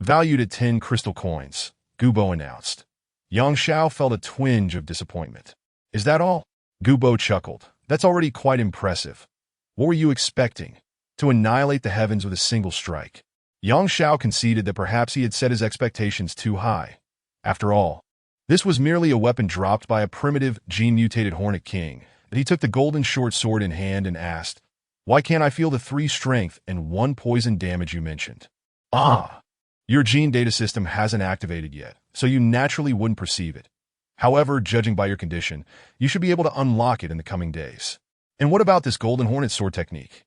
Valued at 10 crystal coins," Gu Bo announced. Yang Xiao felt a twinge of disappointment. Is that all? Gubo chuckled. That's already quite impressive. What were you expecting? To annihilate the heavens with a single strike? Yang Xiao conceded that perhaps he had set his expectations too high. After all, this was merely a weapon dropped by a primitive, gene-mutated Hornet King, and he took the golden short sword in hand and asked, "Why can't I feel the 3 strength and 1 poison damage you mentioned?" "Ah, your gene data system hasn't activated yet, so you naturally wouldn't perceive it. However, judging by your condition, you should be able to unlock it in the coming days." "And what about this golden hornet sword technique?"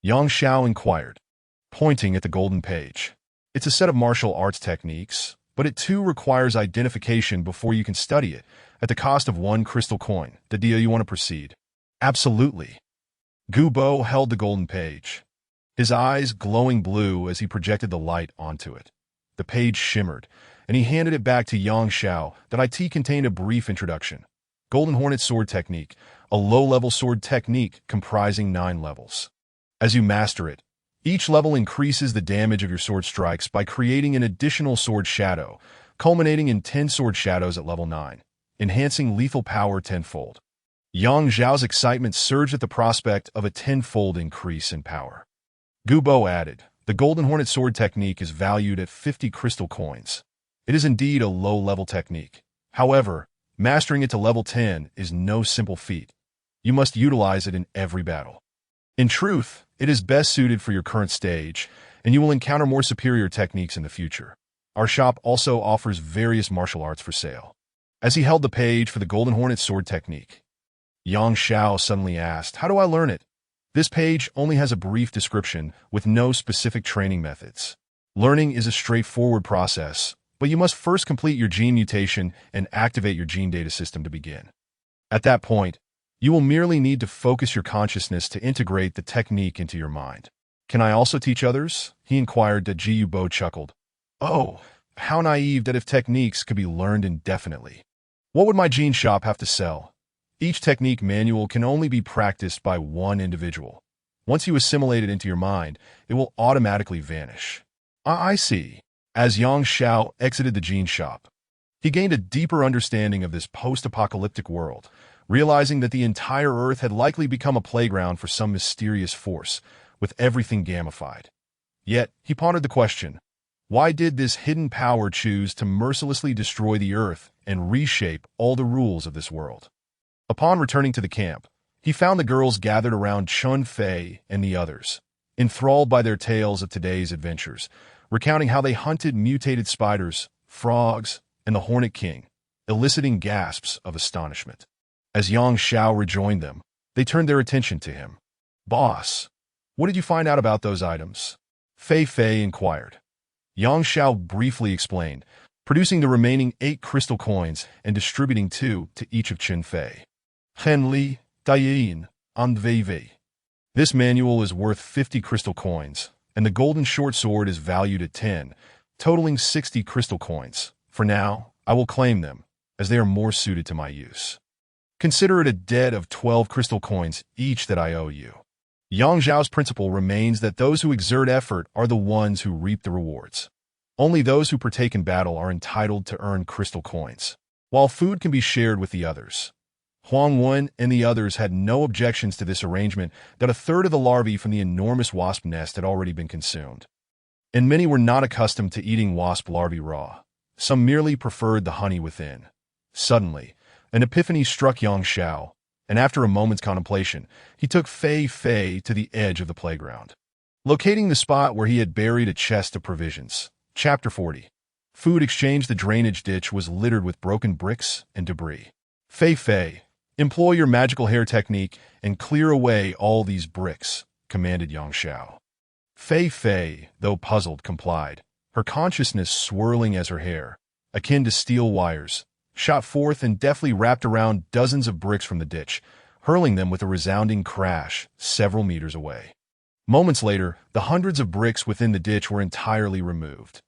Yang Xiao inquired, pointing at the golden page. "It's a set of martial arts techniques, but it too requires identification before you can study it, at the cost of 1 crystal coin. The deal you want to proceed?" "Absolutely." Gubo held the golden page, his eyes glowing blue as he projected the light onto it. The page shimmered, and he handed it back to Yang Xiao. That IT contained a brief introduction. Golden Hornet Sword Technique, a low-level sword technique comprising 9 levels. As you master it, each level increases the damage of your sword strikes by creating an additional sword shadow, culminating in 10 sword shadows at level 9, enhancing lethal power tenfold. Yang Xiao's excitement surged at the prospect of a tenfold increase in power. Gubo added, "The Golden Hornet Sword Technique is valued at 50 crystal coins. It is indeed a low-level technique. However, mastering it to level 10 is no simple feat. You must utilize it in every battle. In truth, it is best suited for your current stage, and you will encounter more superior techniques in the future. Our shop also offers various martial arts for sale." As he held the page for the Golden Hornet Sword Technique, Yang Xiao suddenly asked, "How do I learn it?" This page only has a brief description with no specific training methods. Learning is a straightforward process, but you must first complete your gene mutation and activate your gene data system to begin. At that point, you will merely need to focus your consciousness to integrate the technique into your mind. "Can I also teach others?" he inquired. Gubo chuckled. "Oh, how naive that if techniques could be learned indefinitely. What would my gene shop have to sell? Each technique manual can only be practiced by 1 individual. Once you assimilate it into your mind, it will automatically vanish." I see." As Yang Xiao exited the gene shop, he gained a deeper understanding of this post-apocalyptic world, realizing that the entire Earth had likely become a playground for some mysterious force, with everything gamified. Yet, he pondered the question, why did this hidden power choose to mercilessly destroy the Earth and reshape all the rules of this world? Upon returning to the camp, he found the girls gathered around Chun Fei and the others, enthralled by their tales of today's adventures, recounting how they hunted mutated spiders, frogs, and the Hornet King, eliciting gasps of astonishment. As Yang Xiao rejoined them, they turned their attention to him. "Boss, what did you find out about those items?" Fei Fei inquired. Yang Xiao briefly explained, producing the remaining 8 crystal coins and distributing 2 to each of Chun Fei. "Hen Li, Dayin, and Wei Wei. This manual is worth 50 crystal coins, and the golden short sword is valued at 10, totaling 60 crystal coins. For now, I will claim them, as they are more suited to my use. Consider it a debt of 12 crystal coins each that I owe you." Yang Zhao's principle remains that those who exert effort are the ones who reap the rewards. Only those who partake in battle are entitled to earn crystal coins, while food can be shared with the others. Huang Wen and the others had no objections to this arrangement that a third of the larvae from the enormous wasp nest had already been consumed. And many were not accustomed to eating wasp larvae raw. Some merely preferred the honey within. Suddenly, an epiphany struck Yang Xiao, and after a moment's contemplation, he took Fei Fei to the edge of the playground. Locating the spot where he had buried a chest of provisions. Chapter 40. Food exchange. The drainage ditch was littered with broken bricks and debris. "Fei Fei, employ your magical hair technique and clear away all these bricks," commanded Yang Xiao. Fei Fei, though puzzled, complied, her consciousness swirling as her hair, akin to steel wires, shot forth and deftly wrapped around dozens of bricks from the ditch, hurling them with a resounding crash several meters away. Moments later, the hundreds of bricks within the ditch were entirely removed.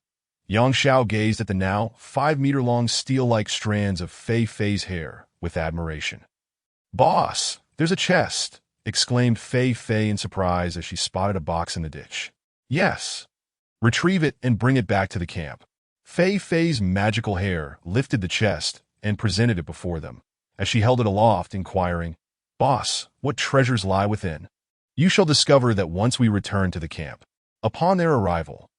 Yang Xiao gazed at the now 5-meter-long steel-like strands of Fei Fei's hair with admiration. "Boss, there's a chest," exclaimed Fei Fei in surprise as she spotted a box in the ditch. "Yes. Retrieve it and bring it back to the camp." Fei Fei's magical hair lifted the chest and presented it before them, as she held it aloft, inquiring, "Boss, what treasures lie within?" "You shall discover that once we return to the camp." Upon their arrival,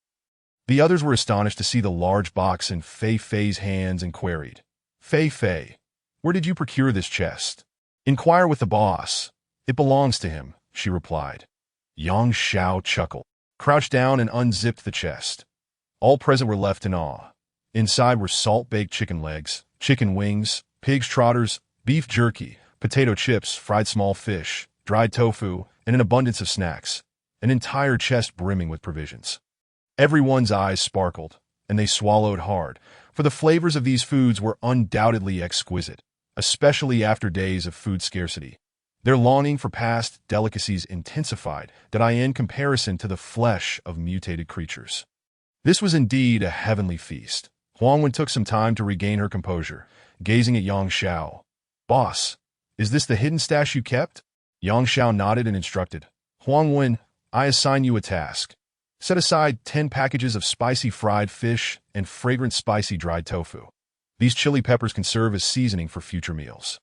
the others were astonished to see the large box in Fei Fei's hands and queried, "Fei Fei, where did you procure this chest?" "Inquire with the boss. It belongs to him," she replied. Xiao chuckled, crouched down and unzipped the chest. All present were left in awe. Inside were salt-baked chicken legs, chicken wings, pig's trotters, beef jerky, potato chips, fried small fish, dried tofu, and an abundance of snacks, an entire chest brimming with provisions. Everyone's eyes sparkled, and they swallowed hard, for the flavors of these foods were undoubtedly exquisite, especially after days of food scarcity. Their longing for past delicacies intensified in comparison to the flesh of mutated creatures. This was indeed a heavenly feast. Huangwen took some time to regain her composure, gazing at Xiao. "Boss, is this the hidden stash you kept?" Xiao nodded and instructed, "Huangwen, I assign you a task. Set aside 10 packages of spicy fried fish and fragrant spicy dried tofu. These chili peppers can serve as seasoning for future meals.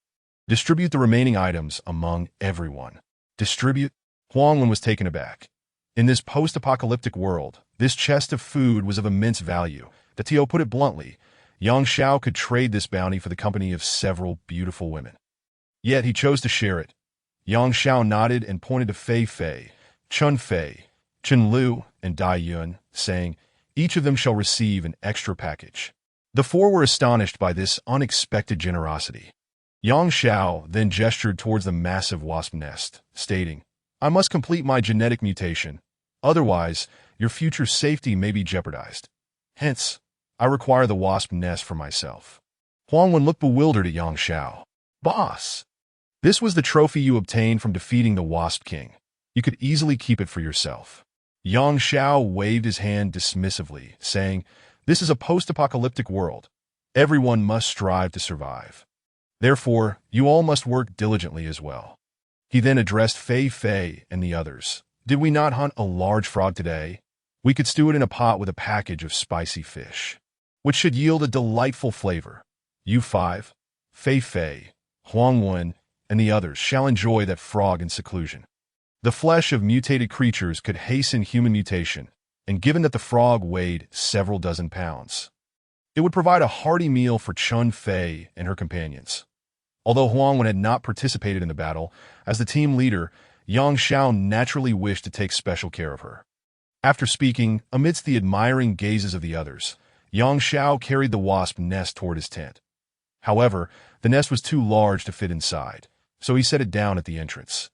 Distribute the remaining items among everyone." Distribute? Huangwen was taken aback. In this post-apocalyptic world, this chest of food was of immense value. Tio put it bluntly, Xiao could trade this bounty for the company of several beautiful women. Yet he chose to share it. Xiao nodded and pointed to Fei Fei, Chun Fei, Chen Lu, and Dai Yun, saying, "Each of them shall receive an extra package." The four were astonished by this unexpected generosity. Xiao then gestured towards the massive wasp nest, stating, "I must complete my genetic mutation. Otherwise, your future safety may be jeopardized. Hence, I require the wasp nest for myself." Huangwen looked bewildered at Xiao. "Boss, this was the trophy you obtained from defeating the Wasp King. You could easily keep it for yourself." Xiao waved his hand dismissively, saying, "This is a post-apocalyptic world. Everyone must strive to survive. Therefore, you all must work diligently as well." He then addressed Fei Fei and the others. "Did we not hunt a large frog today? We could stew it in a pot with a package of spicy fish, which should yield a delightful flavor. You five, Fei Fei, Huangwen, and the others shall enjoy that frog in seclusion. The flesh of mutated creatures could hasten human mutation, and given that the frog weighed several dozen pounds, it would provide a hearty meal for Chun Fei and her companions." Although Huangwen had not participated in the battle, as the team leader, Xiao naturally wished to take special care of her. After speaking, amidst the admiring gazes of the others, Xiao carried the wasp nest toward his tent. However, the nest was too large to fit inside, so he set it down at the entrance.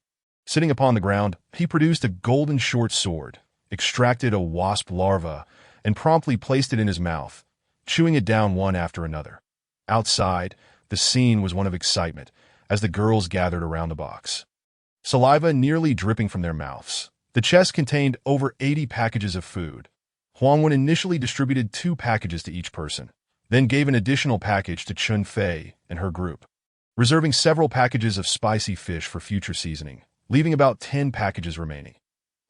Sitting upon the ground, he produced a golden short sword, extracted a wasp larva, and promptly placed it in his mouth, chewing it down one after another. Outside, the scene was one of excitement, as the girls gathered around the box, saliva nearly dripping from their mouths. The chest contained over 80 packages of food. Huangwen initially distributed 2 packages to each person, then gave an additional package to Chun Fei and her group, reserving several packages of spicy fish for future seasoning, leaving about 10 packages remaining.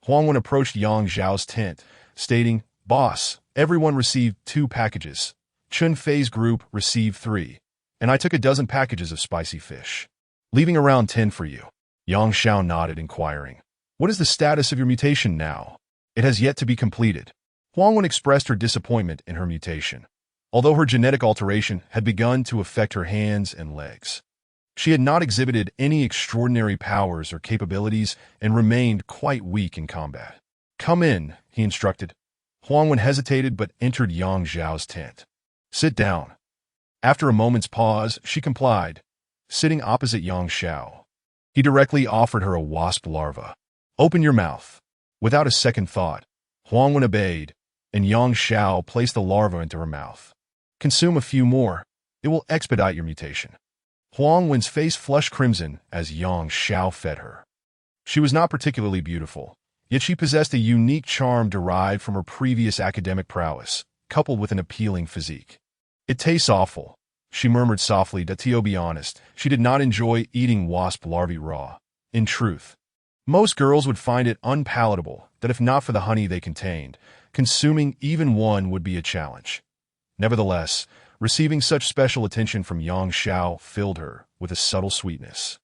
Huangwen approached Xiao's tent, stating, "Boss, everyone received 2 packages. Chun Fei's group received 3, and I took a dozen packages of spicy fish, leaving around 10 for you." Xiao nodded, inquiring, "What is the status of your mutation now?" "It has yet to be completed." Huangwen expressed her disappointment in her mutation, although her genetic alteration had begun to affect her hands and legs. She had not exhibited any extraordinary powers or capabilities and remained quite weak in combat. "Come in," he instructed. Huangwen hesitated but entered Xiao's tent. "Sit down." After a moment's pause, she complied, sitting opposite Xiao. He directly offered her a wasp larva. "Open your mouth." Without a second thought, Huangwen obeyed, and Xiao placed the larva into her mouth. "Consume a few more. It will expedite your mutation." Huangwen's face flushed crimson as Xiao fed her. She was not particularly beautiful, yet she possessed a unique charm derived from her previous academic prowess, coupled with an appealing physique. "It tastes awful," she murmured softly. To be honest, she did not enjoy eating wasp larvae raw. In truth, most girls would find it unpalatable that if not for the honey they contained, consuming even one would be a challenge. Nevertheless, receiving such special attention from Yang Xiao filled her with a subtle sweetness.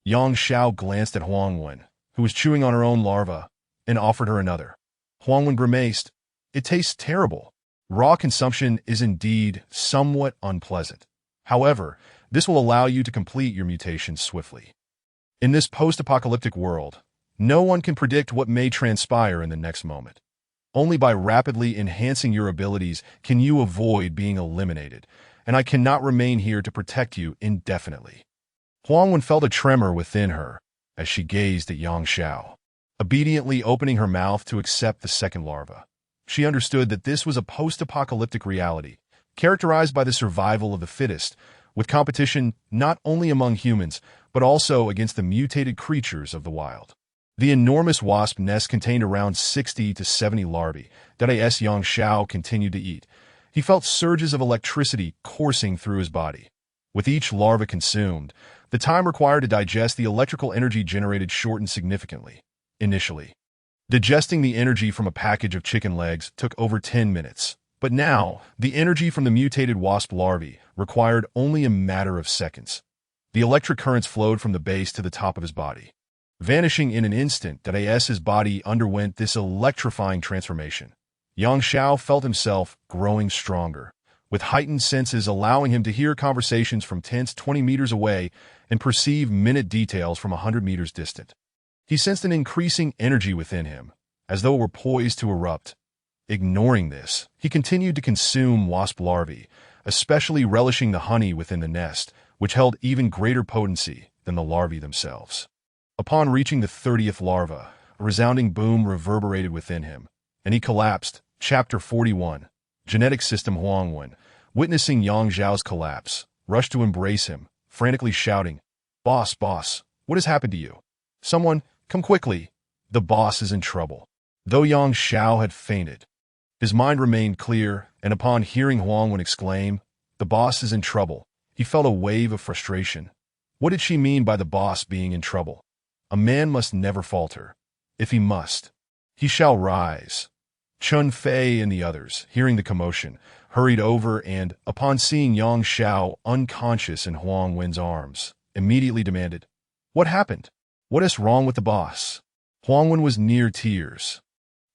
Yang Xiao glanced at Huangwen, who was chewing on her own larva, and offered her another. Huangwen grimaced. It tastes terrible. Raw consumption is indeed somewhat unpleasant. However, this will allow you to complete your mutations swiftly. In this post-apocalyptic world, no one can predict what may transpire in the next moment. Only by rapidly enhancing your abilities can you avoid being eliminated, and I cannot remain here to protect you indefinitely. Huangwen felt a tremor within her as she gazed at Yang Xiao, obediently opening her mouth to accept the second larva. She understood that this was a post-apocalyptic reality, characterized by the survival of the fittest, with competition not only among humans, but also against the mutated creatures of the wild. The enormous wasp nest contained around 60 to 70 larvae that as Yang Xiao continued to eat. He felt surges of electricity coursing through his body. With each larva consumed, the time required to digest the electrical energy generated shortened significantly. Initially, digesting the energy from a package of chicken legs took over 10 minutes, but now the energy from the mutated wasp larvae required only a matter of seconds. The electric currents flowed from the base to the top of his body, vanishing in an instant that as his body underwent this electrifying transformation. Yang Xiao felt himself growing stronger, with heightened senses allowing him to hear conversations from 10 to 20 meters away and perceive minute details from 100 meters distant. He sensed an increasing energy within him, as though it were poised to erupt. Ignoring this, he continued to consume wasp larvae, especially relishing the honey within the nest, which held even greater potency than the larvae themselves. Upon reaching the 30th larva, a resounding boom reverberated within him, and he collapsed. Chapter 41. Genetic System. Huangwen, witnessing Yang Xiao's collapse, rushed to embrace him, frantically shouting, "Boss, boss, what has happened to you? Someone, come quickly. The boss is in trouble." Though Yang Xiao had fainted, his mind remained clear, and upon hearing Huangwen exclaim, "The boss is in trouble," he felt a wave of frustration. What did she mean by the boss being in trouble? A man must never falter. If he must, he shall rise. Chun Fei and the others, hearing the commotion, hurried over and, upon seeing Yang Xiao unconscious in Huangwen's arms, immediately demanded, "What happened? What is wrong with the boss?" Huangwen was near tears,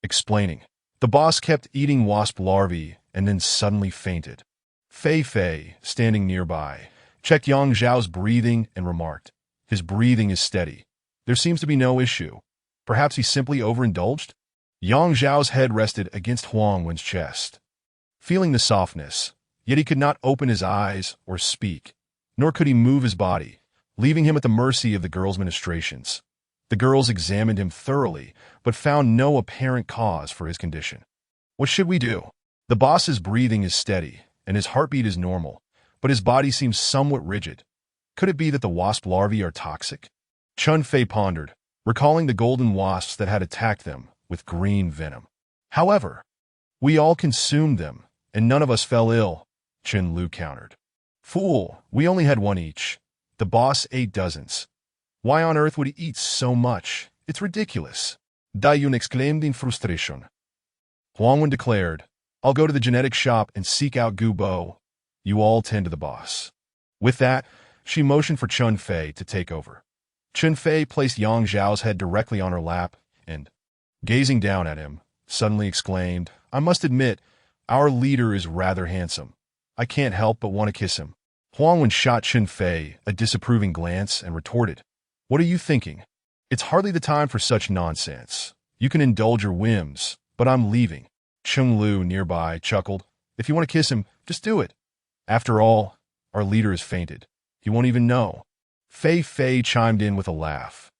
explaining, "The boss kept eating wasp larvae and then suddenly fainted." Fei Fei, standing nearby, checked Yang Xiao's breathing and remarked, "His breathing is steady. There seems to be no issue. Perhaps he simply overindulged?" Yang Xiao's head rested against Huangwen's chest, feeling the softness, yet he could not open his eyes or speak, nor could he move his body, leaving him at the mercy of the girl's ministrations. The girls examined him thoroughly, but found no apparent cause for his condition. "What should we do? The boss's breathing is steady, and his heartbeat is normal, but his body seems somewhat rigid. Could it be that the wasp larvae are toxic?" Chun Fei pondered, recalling the golden wasps that had attacked them with green venom. "However, we all consumed them, and none of us fell ill," Chen Lu countered. "Fool, we only had one each. The boss ate dozens. Why on earth would he eat so much? It's ridiculous." Dayun exclaimed in frustration. Huangwen declared, "I'll go to the genetic shop and seek out Gu Bo. You all tend to the boss." With that, she motioned for Chun Fei to take over. Chun Fei placed Yang Xiao's head directly on her lap and, gazing down at him, suddenly exclaimed, "I must admit, our leader is rather handsome. I can't help but want to kiss him." Huangwen shot Chun Fei a disapproving glance and retorted, "What are you thinking? It's hardly the time for such nonsense. You can indulge your whims, but I'm leaving." Chung Lu nearby chuckled, "If you want to kiss him, just do it. After all, our leader has fainted. He won't even know." Fei Fei chimed in with a laugh,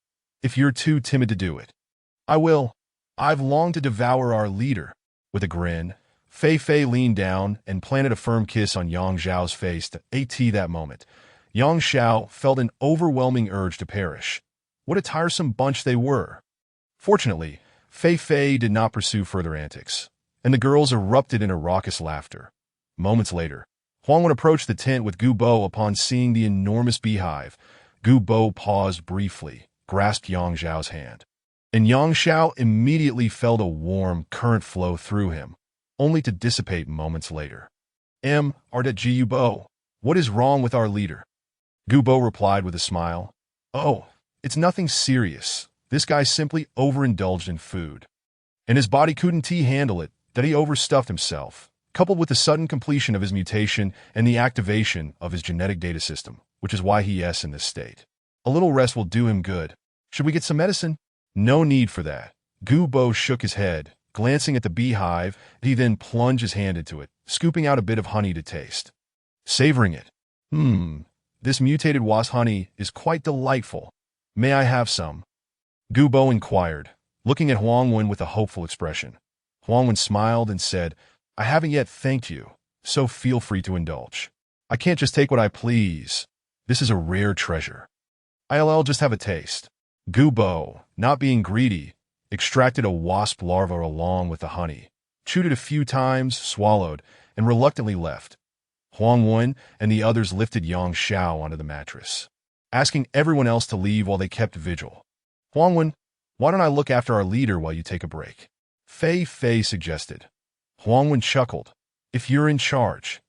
"If you're too timid to do it, I will. I've longed to devour our leader." With a grin, Fei Fei leaned down and planted a firm kiss on Yang Xiao's face. At that moment, Yang Xiao felt an overwhelming urge to perish. What a tiresome bunch they were. Fortunately, Fei Fei did not pursue further antics, and the girls erupted in a raucous laughter. Moments later, Huangwen approached the tent with Gu Bo. Upon seeing the enormous beehive, Gu Bo paused briefly, grasped Yang Xiao's hand, and Yang Xiao immediately felt a warm current flow through him, only to dissipate moments later. Are that Gubo? What is wrong with our leader? Gubo replied with a smile. Oh, it's nothing serious. This guy simply overindulged in food. And his body couldn't handle it, that he overstuffed himself, coupled with the sudden completion of his mutation and the activation of his genetic data system, which is why he is in this state. A little rest will do him good. Should we get some medicine? No need for that. Gubo shook his head, glancing at the beehive. He then plunged his hand into it, scooping out a bit of honey to taste. Savoring it. This mutated wasp honey is quite delightful. May I have some? Gubo inquired, looking at Huangwen with a hopeful expression. Huangwen smiled and said, I haven't yet thanked you, so feel free to indulge. I can't just take what I please. This is a rare treasure. I'll just have a taste. Gubo, not being greedy, extracted a wasp larva along with the honey, chewed it a few times, swallowed, and reluctantly left. Huangwen and the others lifted Xiao onto the mattress, asking everyone else to leave while they kept vigil. Huangwen, why don't I look after our leader while you take a break? Fei suggested. Huangwen chuckled. If you're in charge,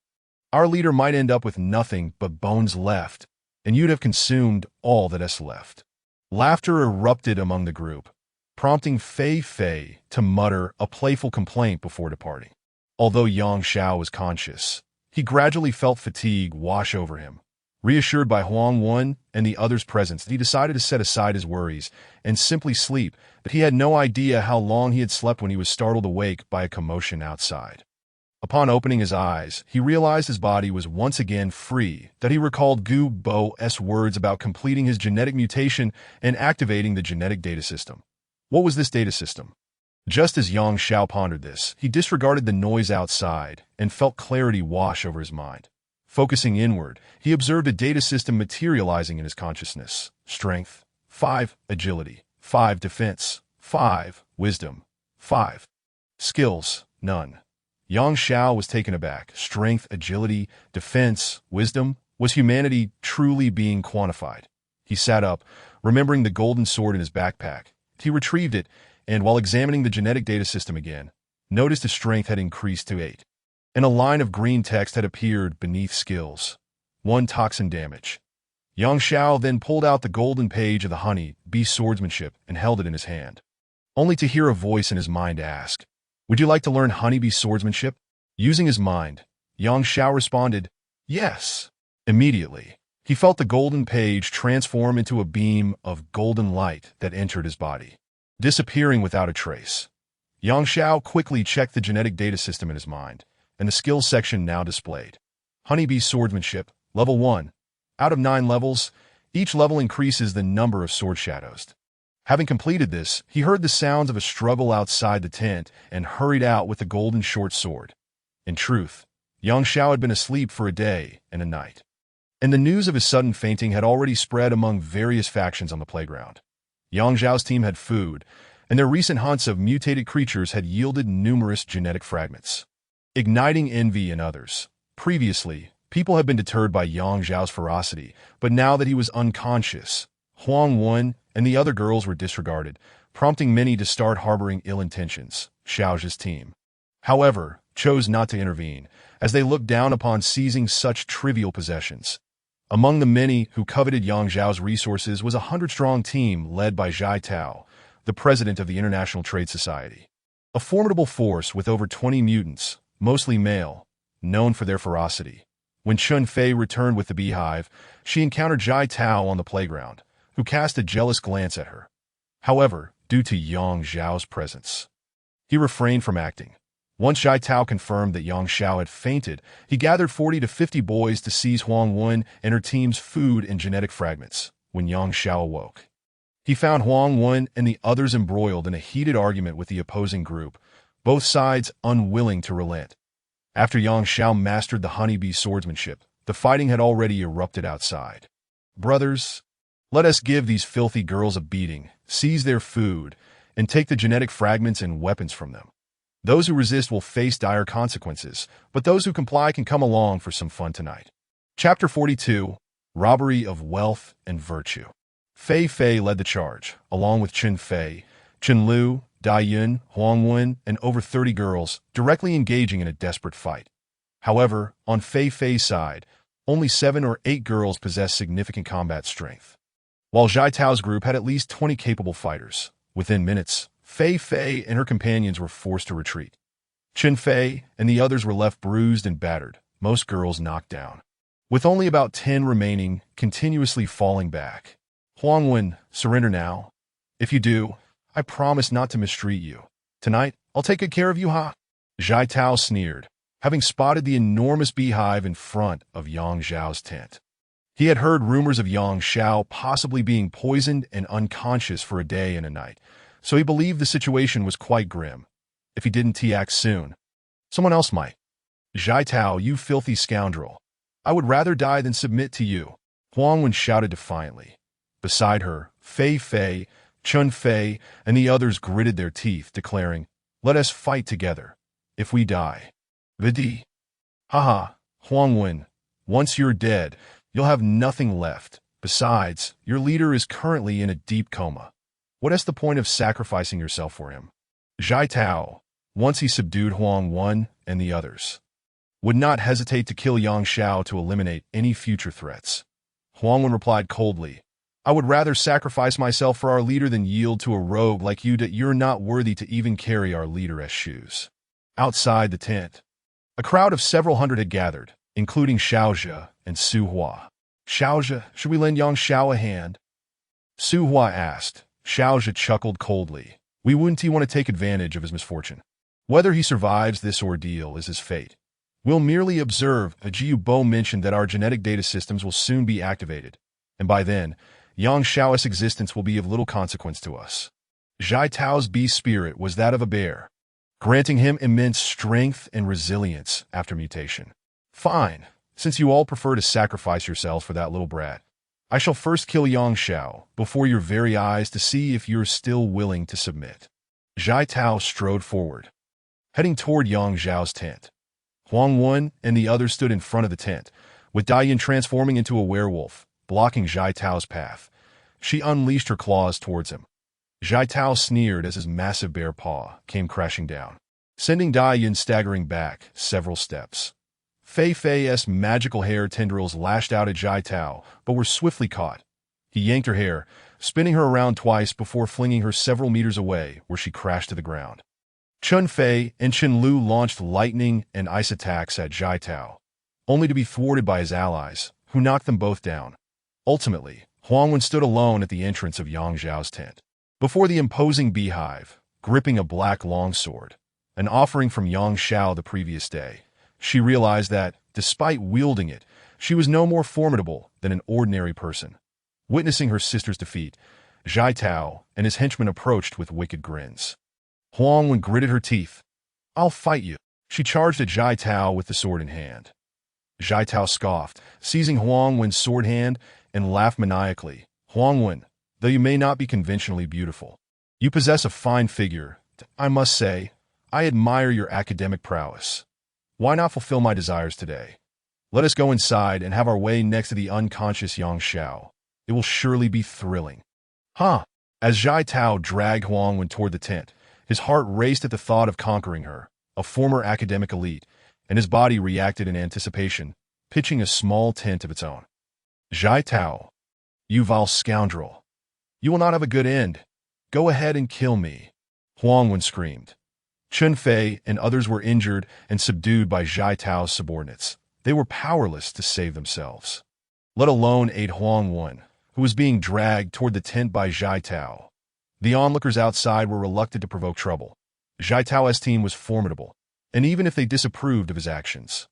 our leader might end up with nothing but bones left, and you'd have consumed all that is left. Laughter erupted among the group, prompting Fei to mutter a playful complaint before departing. Although Xiao was conscious, he gradually felt fatigue wash over him. Reassured by Huangwen and the others' presence, he decided to set aside his worries and simply sleep, but he had no idea how long he had slept when he was startled awake by a commotion outside. Upon opening his eyes, he realized his body was once again free, that he recalled Gubo's words about completing his genetic mutation and activating the genetic data system. What was this data system? Just as Xiao pondered this, he disregarded the noise outside and felt clarity wash over his mind. Focusing inward, he observed a data system materializing in his consciousness. Strength, 5. Agility, 5. Defense, 5. Wisdom, 5. Skills, none. Xiao was taken aback. Strength, agility, defense, wisdom. Was humanity truly being quantified? He sat up, remembering the golden sword in his backpack. He retrieved it, and while examining the genetic data system again, noticed his strength had increased to 8. And a line of green text had appeared beneath skills. 1 toxin damage. Xiao then pulled out the golden page of the honey bee swordsmanship and held it in his hand, only to hear a voice in his mind ask, Would you like to learn honeybee swordsmanship? Using his mind, Xiao responded, Yes. Immediately, he felt the golden page transform into a beam of golden light that entered his body, disappearing without a trace. Xiao quickly checked the genetic data system in his mind, and the skills section now displayed. Honeybee swordsmanship, level 1. Out of 9 levels, each level increases the number of sword shadows. Having completed this, he heard the sounds of a struggle outside the tent and hurried out with the golden short sword. In truth, Xiao had been asleep for a day and a night, and the news of his sudden fainting had already spread among various factions on the playground. Xiao's team had food, and their recent hunts of mutated creatures had yielded numerous genetic fragments, igniting envy in others. Previously, people had been deterred by Xiao's ferocity, but now that he was unconscious, Huangwen and the other girls were disregarded, prompting many to start harboring ill intentions. Xiao's team, however, chose not to intervene, as they looked down upon seizing such trivial possessions. Among the many who coveted Xiao's resources was a 100-strong team led by Xiao, the president of the International Trade Society. A formidable force with over 20 mutants, mostly male, known for their ferocity. When Chun Fei returned with the beehive, she encountered Xiao on the playground, who cast a jealous glance at her. However, due to Xiao's presence, he refrained from acting. Once Xiao confirmed that Xiao had fainted, he gathered 40 to 50 boys to seize Huangwen and her team's food and genetic fragments. When Xiao awoke, he found Huangwen and the others embroiled in a heated argument with the opposing group, both sides unwilling to relent. After Xiao mastered the honeybee swordsmanship, the fighting had already erupted outside. Brothers, let us give these filthy girls a beating, seize their food, and take the genetic fragments and weapons from them. Those who resist will face dire consequences, but those who comply can come along for some fun tonight. Chapter 42, Robbery of Wealth and Virtue. Fei led the charge, along with Chun Fei, Chun Lu, Dai Yun, Huangwen, and over 30 girls, directly engaging in a desperate fight. However, on Fei Fei's side, only 7 or 8 girls possessed significant combat strength, while Zhai Tao's group had at least 20 capable fighters. Within minutes, Fei Fei and her companions were forced to retreat. Chen Fei and the others were left bruised and battered, most girls knocked down, with only about 10 remaining, continuously falling back. Huang Wen, surrender now. If you do, I promise not to mistreat you. Tonight, I'll take good care of you, ha? Zhai Tao sneered, having spotted the enormous beehive in front of Yang Xiao's tent. He had heard rumors of Yang Xiao possibly being poisoned and unconscious for a day and a night, so he believed the situation was quite grim. If he didn't act soon, someone else might. Zhai Tao, you filthy scoundrel. I would rather die than submit to you, Huang Wen shouted defiantly. Beside her, Fei Fei, Chun Fei, and the others gritted their teeth, declaring, let us fight together. If we die. Vidi. Haha, Huang Wen, once you're dead, you'll have nothing left. Besides, your leader is currently in a deep coma. What is the point of sacrificing yourself for him? Zhai Tao, once he subdued Huang Wen and the others, would not hesitate to kill Yang Xiao to eliminate any future threats. Huang Wen replied coldly, I would rather sacrifice myself for our leader than yield to a rogue like you that you're not worthy to even carry our leader as shoes. Outside the tent, a crowd of several hundred had gathered, including Xiaozhe and Su Hua. Xiaozhe, should we lend Yang Xiao a hand? Su Hua asked. Xiaozhe chuckled coldly. We wouldn't want to take advantage of his misfortune. Whether he survives this ordeal is his fate. We'll merely observe. Jiu Bo mentioned that our genetic data systems will soon be activated, and by then, Yang Xiao's existence will be of little consequence to us. Zhai Tao's beast spirit was that of a bear, granting him immense strength and resilience after mutation. Fine, since you all prefer to sacrifice yourselves for that little brat, I shall first kill Yang Xiao before your very eyes to see if you're still willing to submit. Zhai Tao strode forward, heading toward Yang Xiao's tent. Huang Wen and the others stood in front of the tent, with Daiyan transforming into a werewolf, blocking Zhai Tao's path. She unleashed her claws towards him. Zhai Tao sneered as his massive bear paw came crashing down, sending Daiyan staggering back several steps. Fei Fei's magical hair tendrils lashed out at Zhai Tao, but were swiftly caught. He yanked her hair, spinning her around twice before flinging her several meters away, where she crashed to the ground. Chun Fei and Chen Lu launched lightning and ice attacks at Zhai Tao, only to be thwarted by his allies, who knocked them both down. Ultimately, Huang Wen stood alone at the entrance of Yang Xiao's tent, before the imposing beehive, gripping a black longsword, an offering from Yang Xiao the previous day. She realized that, despite wielding it, she was no more formidable than an ordinary person. Witnessing her sister's defeat, Zhai Tao and his henchmen approached with wicked grins. Huang Wen gritted her teeth. I'll fight you. She charged at Zhai Tao with the sword in hand. Zhai Tao scoffed, seizing Huang Wen's sword hand, and laughed maniacally. Huang Wen, though you may not be conventionally beautiful, you possess a fine figure. I must say, I admire your academic prowess. Why not fulfill my desires today? Let us go inside and have our way next to the unconscious Yang Xiao. It will surely be thrilling. Huh? As Zhai Tao dragged Huang Wen toward the tent, his heart raced at the thought of conquering her, a former academic elite, and his body reacted in anticipation, pitching a small tent of its own. Zhai Tao, you vile scoundrel. You will not have a good end. Go ahead and kill me, Huang Wen screamed. Chun Fei and others were injured and subdued by Zhai Tao's subordinates. They were powerless to save themselves, let alone aid Huang Wen, who was being dragged toward the tent by Zhai Tao. The onlookers outside were reluctant to provoke trouble. Zhai Tao's team was formidable, and even if they disapproved of his actions,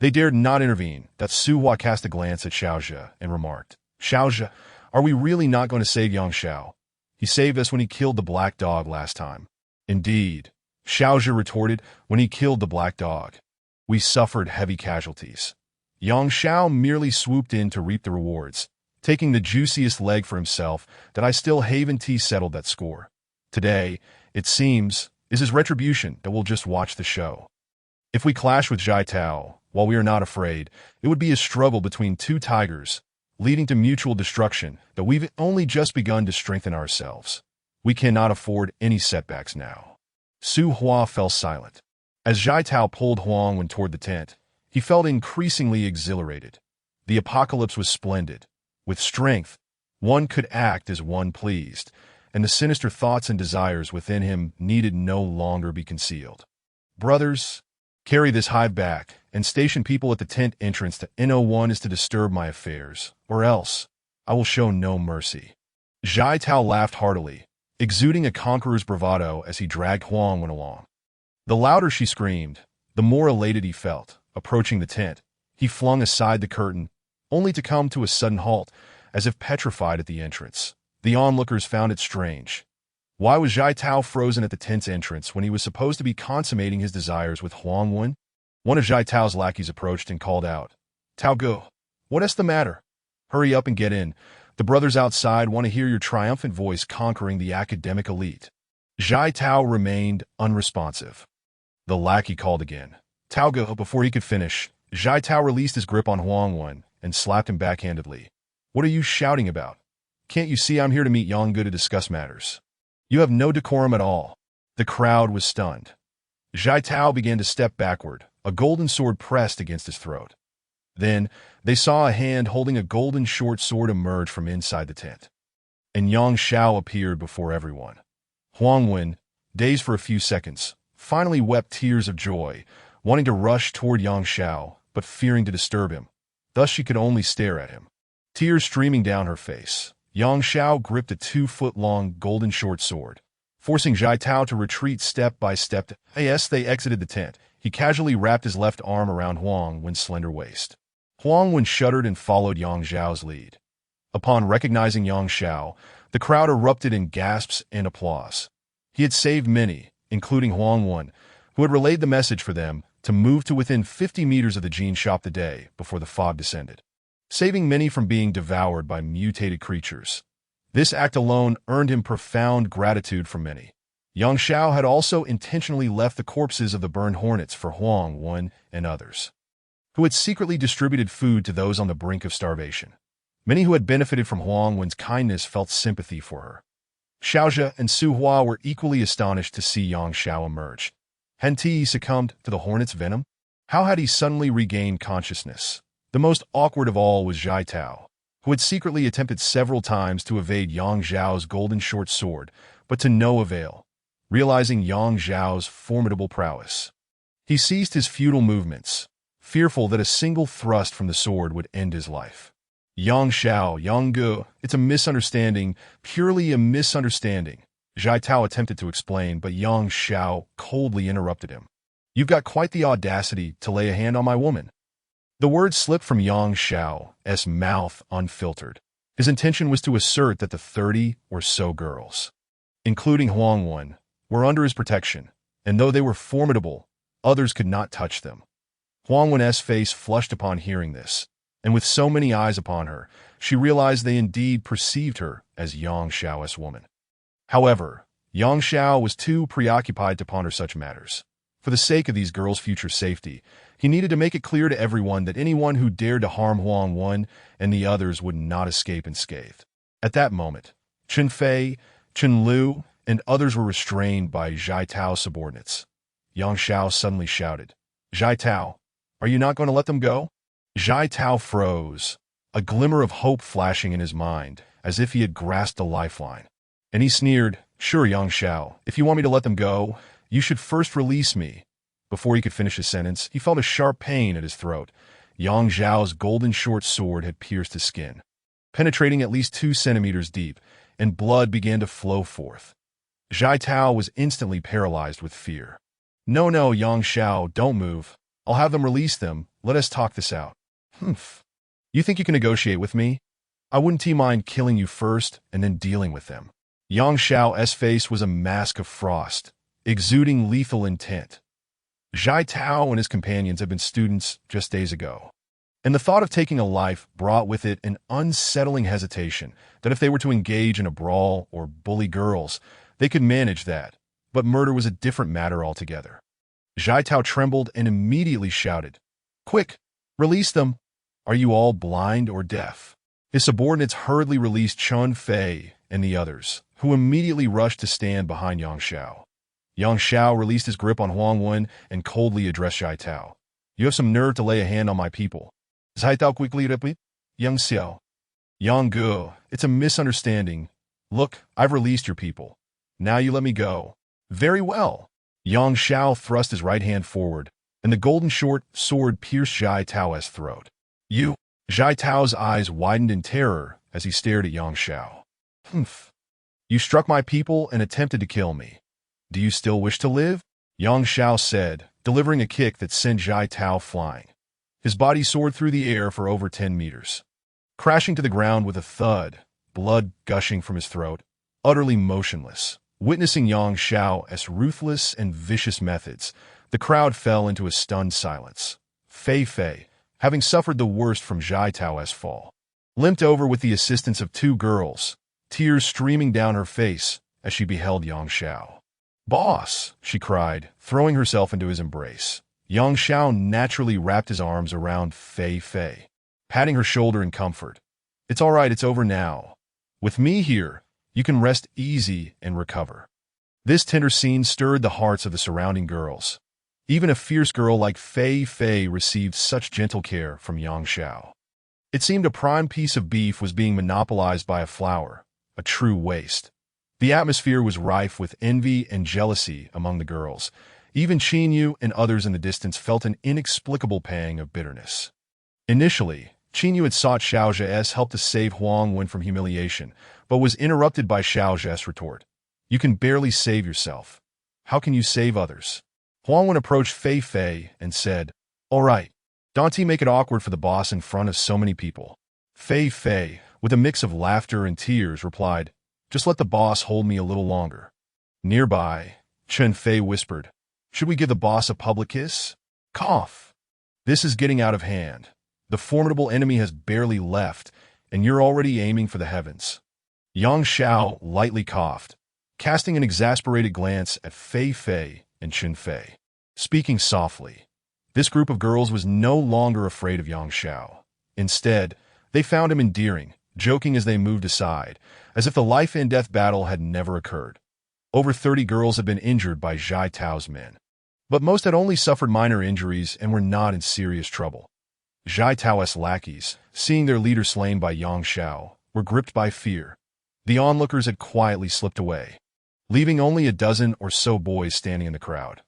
they dared not intervene. That Su Hua cast a glance at Xiaozhe and remarked, Xiaozhe, are we really not going to save Yang Xiao? He saved us when he killed the black dog last time. Indeed, Xiaozhe retorted, when he killed the black dog, we suffered heavy casualties. Yang Xiao merely swooped in to reap the rewards, taking the juiciest leg for himself. That I still Haven T settled that score. Today, it seems, is his retribution that we'll just watch the show. If we clash with Zhai Tao, while we are not afraid, it would be a struggle between two tigers, leading to mutual destruction that we've only just begun to strengthen ourselves. We cannot afford any setbacks now. Su Hua fell silent. As Zhai Tao pulled Huang Wen toward the tent, He felt increasingly exhilarated. The apocalypse was splendid. With strength, one could act as one pleased, and the sinister thoughts and desires within him needed no longer be concealed. Brothers, carry this hive back, and station people at the tent entrance to N01 is to disturb my affairs, or else I will show no mercy. Xiao laughed heartily, exuding a conqueror's bravado as he dragged Huang along. The louder she screamed, the more elated he felt. Approaching the tent, he flung aside the curtain, only to come to a sudden halt, as if petrified at the entrance. The onlookers found it strange. Why was Xiao frozen at the tent's entrance when he was supposed to be consummating his desires with Huang Wen? One of Xiao's lackeys approached and called out, "Tao Go, what's the matter? Hurry up and get in. The brothers outside want to hear your triumphant voice conquering the academic elite." Xiao remained unresponsive. The lackey called again. Tao Go, before he could finish, Xiao released his grip on Huang Wen and slapped him backhandedly. "What are you shouting about? Can't you see I'm here to meet Yonggu to discuss matters? You have no decorum at all." The crowd was stunned. Xiao began to step backward, a golden sword pressed against his throat. Then, they saw a hand holding a golden short sword emerge from inside the tent. And Yang Xiao appeared before everyone. Huang Wen, dazed for a few seconds, finally wept tears of joy, wanting to rush toward Yang Xiao, but fearing to disturb him. Thus she could only stare at him. Tears streaming down her face, Yang Xiao gripped a 2-foot-long golden short sword, forcing Xiao to retreat step by step. As they exited the tent, he casually wrapped his left arm around Huang Wen's slender waist. Huang Wen shuddered and followed Yang Xiao's lead. Upon recognizing Yang Xiao, the crowd erupted in gasps and applause. He had saved many, including Huang Wen, who had relayed the message for them to move to within 50 meters of the gene shop the day before the fog descended, saving many from being devoured by mutated creatures. This act alone earned him profound gratitude from many. Yang Xiao had also intentionally left the corpses of the burned hornets for Huang Wen and others, who had secretly distributed food to those on the brink of starvation. Many who had benefited from Huang Wen's kindness felt sympathy for her. Xiaozhe and Su Hua were equally astonished to see Yang Xiao emerge. Hadn't he succumbed to the hornet's venom? How had he suddenly regained consciousness? The most awkward of all was Xiao, who had secretly attempted several times to evade Yang Xiao's golden short sword, but to no avail. Realizing Yang Xiao's formidable prowess, he ceased his futile movements, fearful that a single thrust from the sword would end his life. "Yang Xiao, Yonggu, it's a misunderstanding, purely a misunderstanding," Xiao attempted to explain, but Yang Xiao coldly interrupted him. "You've got quite the audacity to lay a hand on my woman." The words slipped from Yang Xiao's mouth unfiltered. His intention was to assert that the 30 or so girls, including Huang Wen, were under his protection, and though they were formidable, others could not touch them. Huang Wen's face flushed upon hearing this, and with so many eyes upon her, she realized they indeed perceived her as Yang Xiao's woman. However, Yang Xiao was too preoccupied to ponder such matters. For the sake of these girls' future safety, he needed to make it clear to everyone that anyone who dared to harm Huang Wen and the others would not escape unscathed. At that moment, Chen Fei, Chen Lu, and others were restrained by Xiao's subordinates. Yang Xiao suddenly shouted, "Xiao, are you not going to let them go?" Xiao froze, a glimmer of hope flashing in his mind, as if he had grasped a lifeline. And he sneered, "Sure, Yang Xiao, if you want me to let them go, you should first release me." Before he could finish his sentence, he felt a sharp pain at his throat. Yang Xiao's golden short sword had pierced his skin, penetrating at least 2 centimeters deep, and blood began to flow forth. Xiao was instantly paralyzed with fear. No, Yang Xiao, don't move. I'll have them release them. Let us talk this out." "Humph. You think you can negotiate with me? I wouldn't mind killing you first and then dealing with them." Yang Xiao's face was a mask of frost, exuding lethal intent. Xiao and his companions had been students just days ago, and the thought of taking a life brought with it an unsettling hesitation that if they were to engage in a brawl or bully girls, they could manage that, but murder was a different matter altogether. Xiao trembled and immediately shouted, "Quick, release them! Are you all blind or deaf?" His subordinates hurriedly released Chen Fei and the others, who immediately rushed to stand behind Yang Xiao. Yang Xiao released his grip on Huang Wen and coldly addressed Xiao. You have some nerve to lay a hand on my people. Zaitao quickly repeat. Young Xiao. Yang Gu, it's a misunderstanding. Look, I've released your people. Now you let me go. Very well. Yang Xiao thrust his right hand forward, and the golden short sword pierced Zhai Tao's throat. You. Zhai Tao's eyes widened in terror as he stared at Yang Xiao. Humph. You struck my people and attempted to kill me. Do you still wish to live? Yang Xiao said, delivering a kick that sent Zhai Tao flying. His body soared through the air for over 10 meters. Crashing to the ground with a thud, blood gushing from his throat, utterly motionless. Witnessing Yang Xiao as ruthless and vicious methods, the crowd fell into a stunned silence. Fei Fei, having suffered the worst from Zhai Tao's fall, limped over with the assistance of 2 girls, tears streaming down her face as she beheld Yang Xiao. Boss, she cried, throwing herself into his embrace. Yang Xiao naturally wrapped his arms around Fei Fei, patting her shoulder in comfort. It's all right, it's over now. With me here, you can rest easy and recover. This tender scene stirred the hearts of the surrounding girls. Even a fierce girl like Fei Fei received such gentle care from Yang Xiao. It seemed a prime piece of beef was being monopolized by a flower, a true waste. The atmosphere was rife with envy and jealousy among the girls. Even Qinyu and others in the distance felt an inexplicable pang of bitterness. Initially, Qinyu had sought Xiao Zhe's help to save Huang Wen from humiliation, but was interrupted by Xiao Zhe's retort. You can barely save yourself. How can you save others? Huang Wen approached Fei Fei and said, All right, don't make it awkward for the boss in front of so many people. Fei Fei, with a mix of laughter and tears, replied, Just let the boss hold me a little longer. Nearby, Chen Fei whispered, Should we give the boss a public kiss? Cough. This is getting out of hand. The formidable enemy has barely left, and you're already aiming for the heavens. Yang Xiao lightly coughed, casting an exasperated glance at Fei Fei and Chen Fei. Speaking softly, this group of girls was no longer afraid of Yang Xiao. Instead, they found him endearing, joking as they moved aside, as if the life-and-death battle had never occurred. Over 30 girls had been injured by Zhai Tao's men, but most had only suffered minor injuries and were not in serious trouble. Zhai Tao's lackeys, seeing their leader slain by Yang Xiao, were gripped by fear. The onlookers had quietly slipped away, leaving only a dozen or so boys standing in the crowd.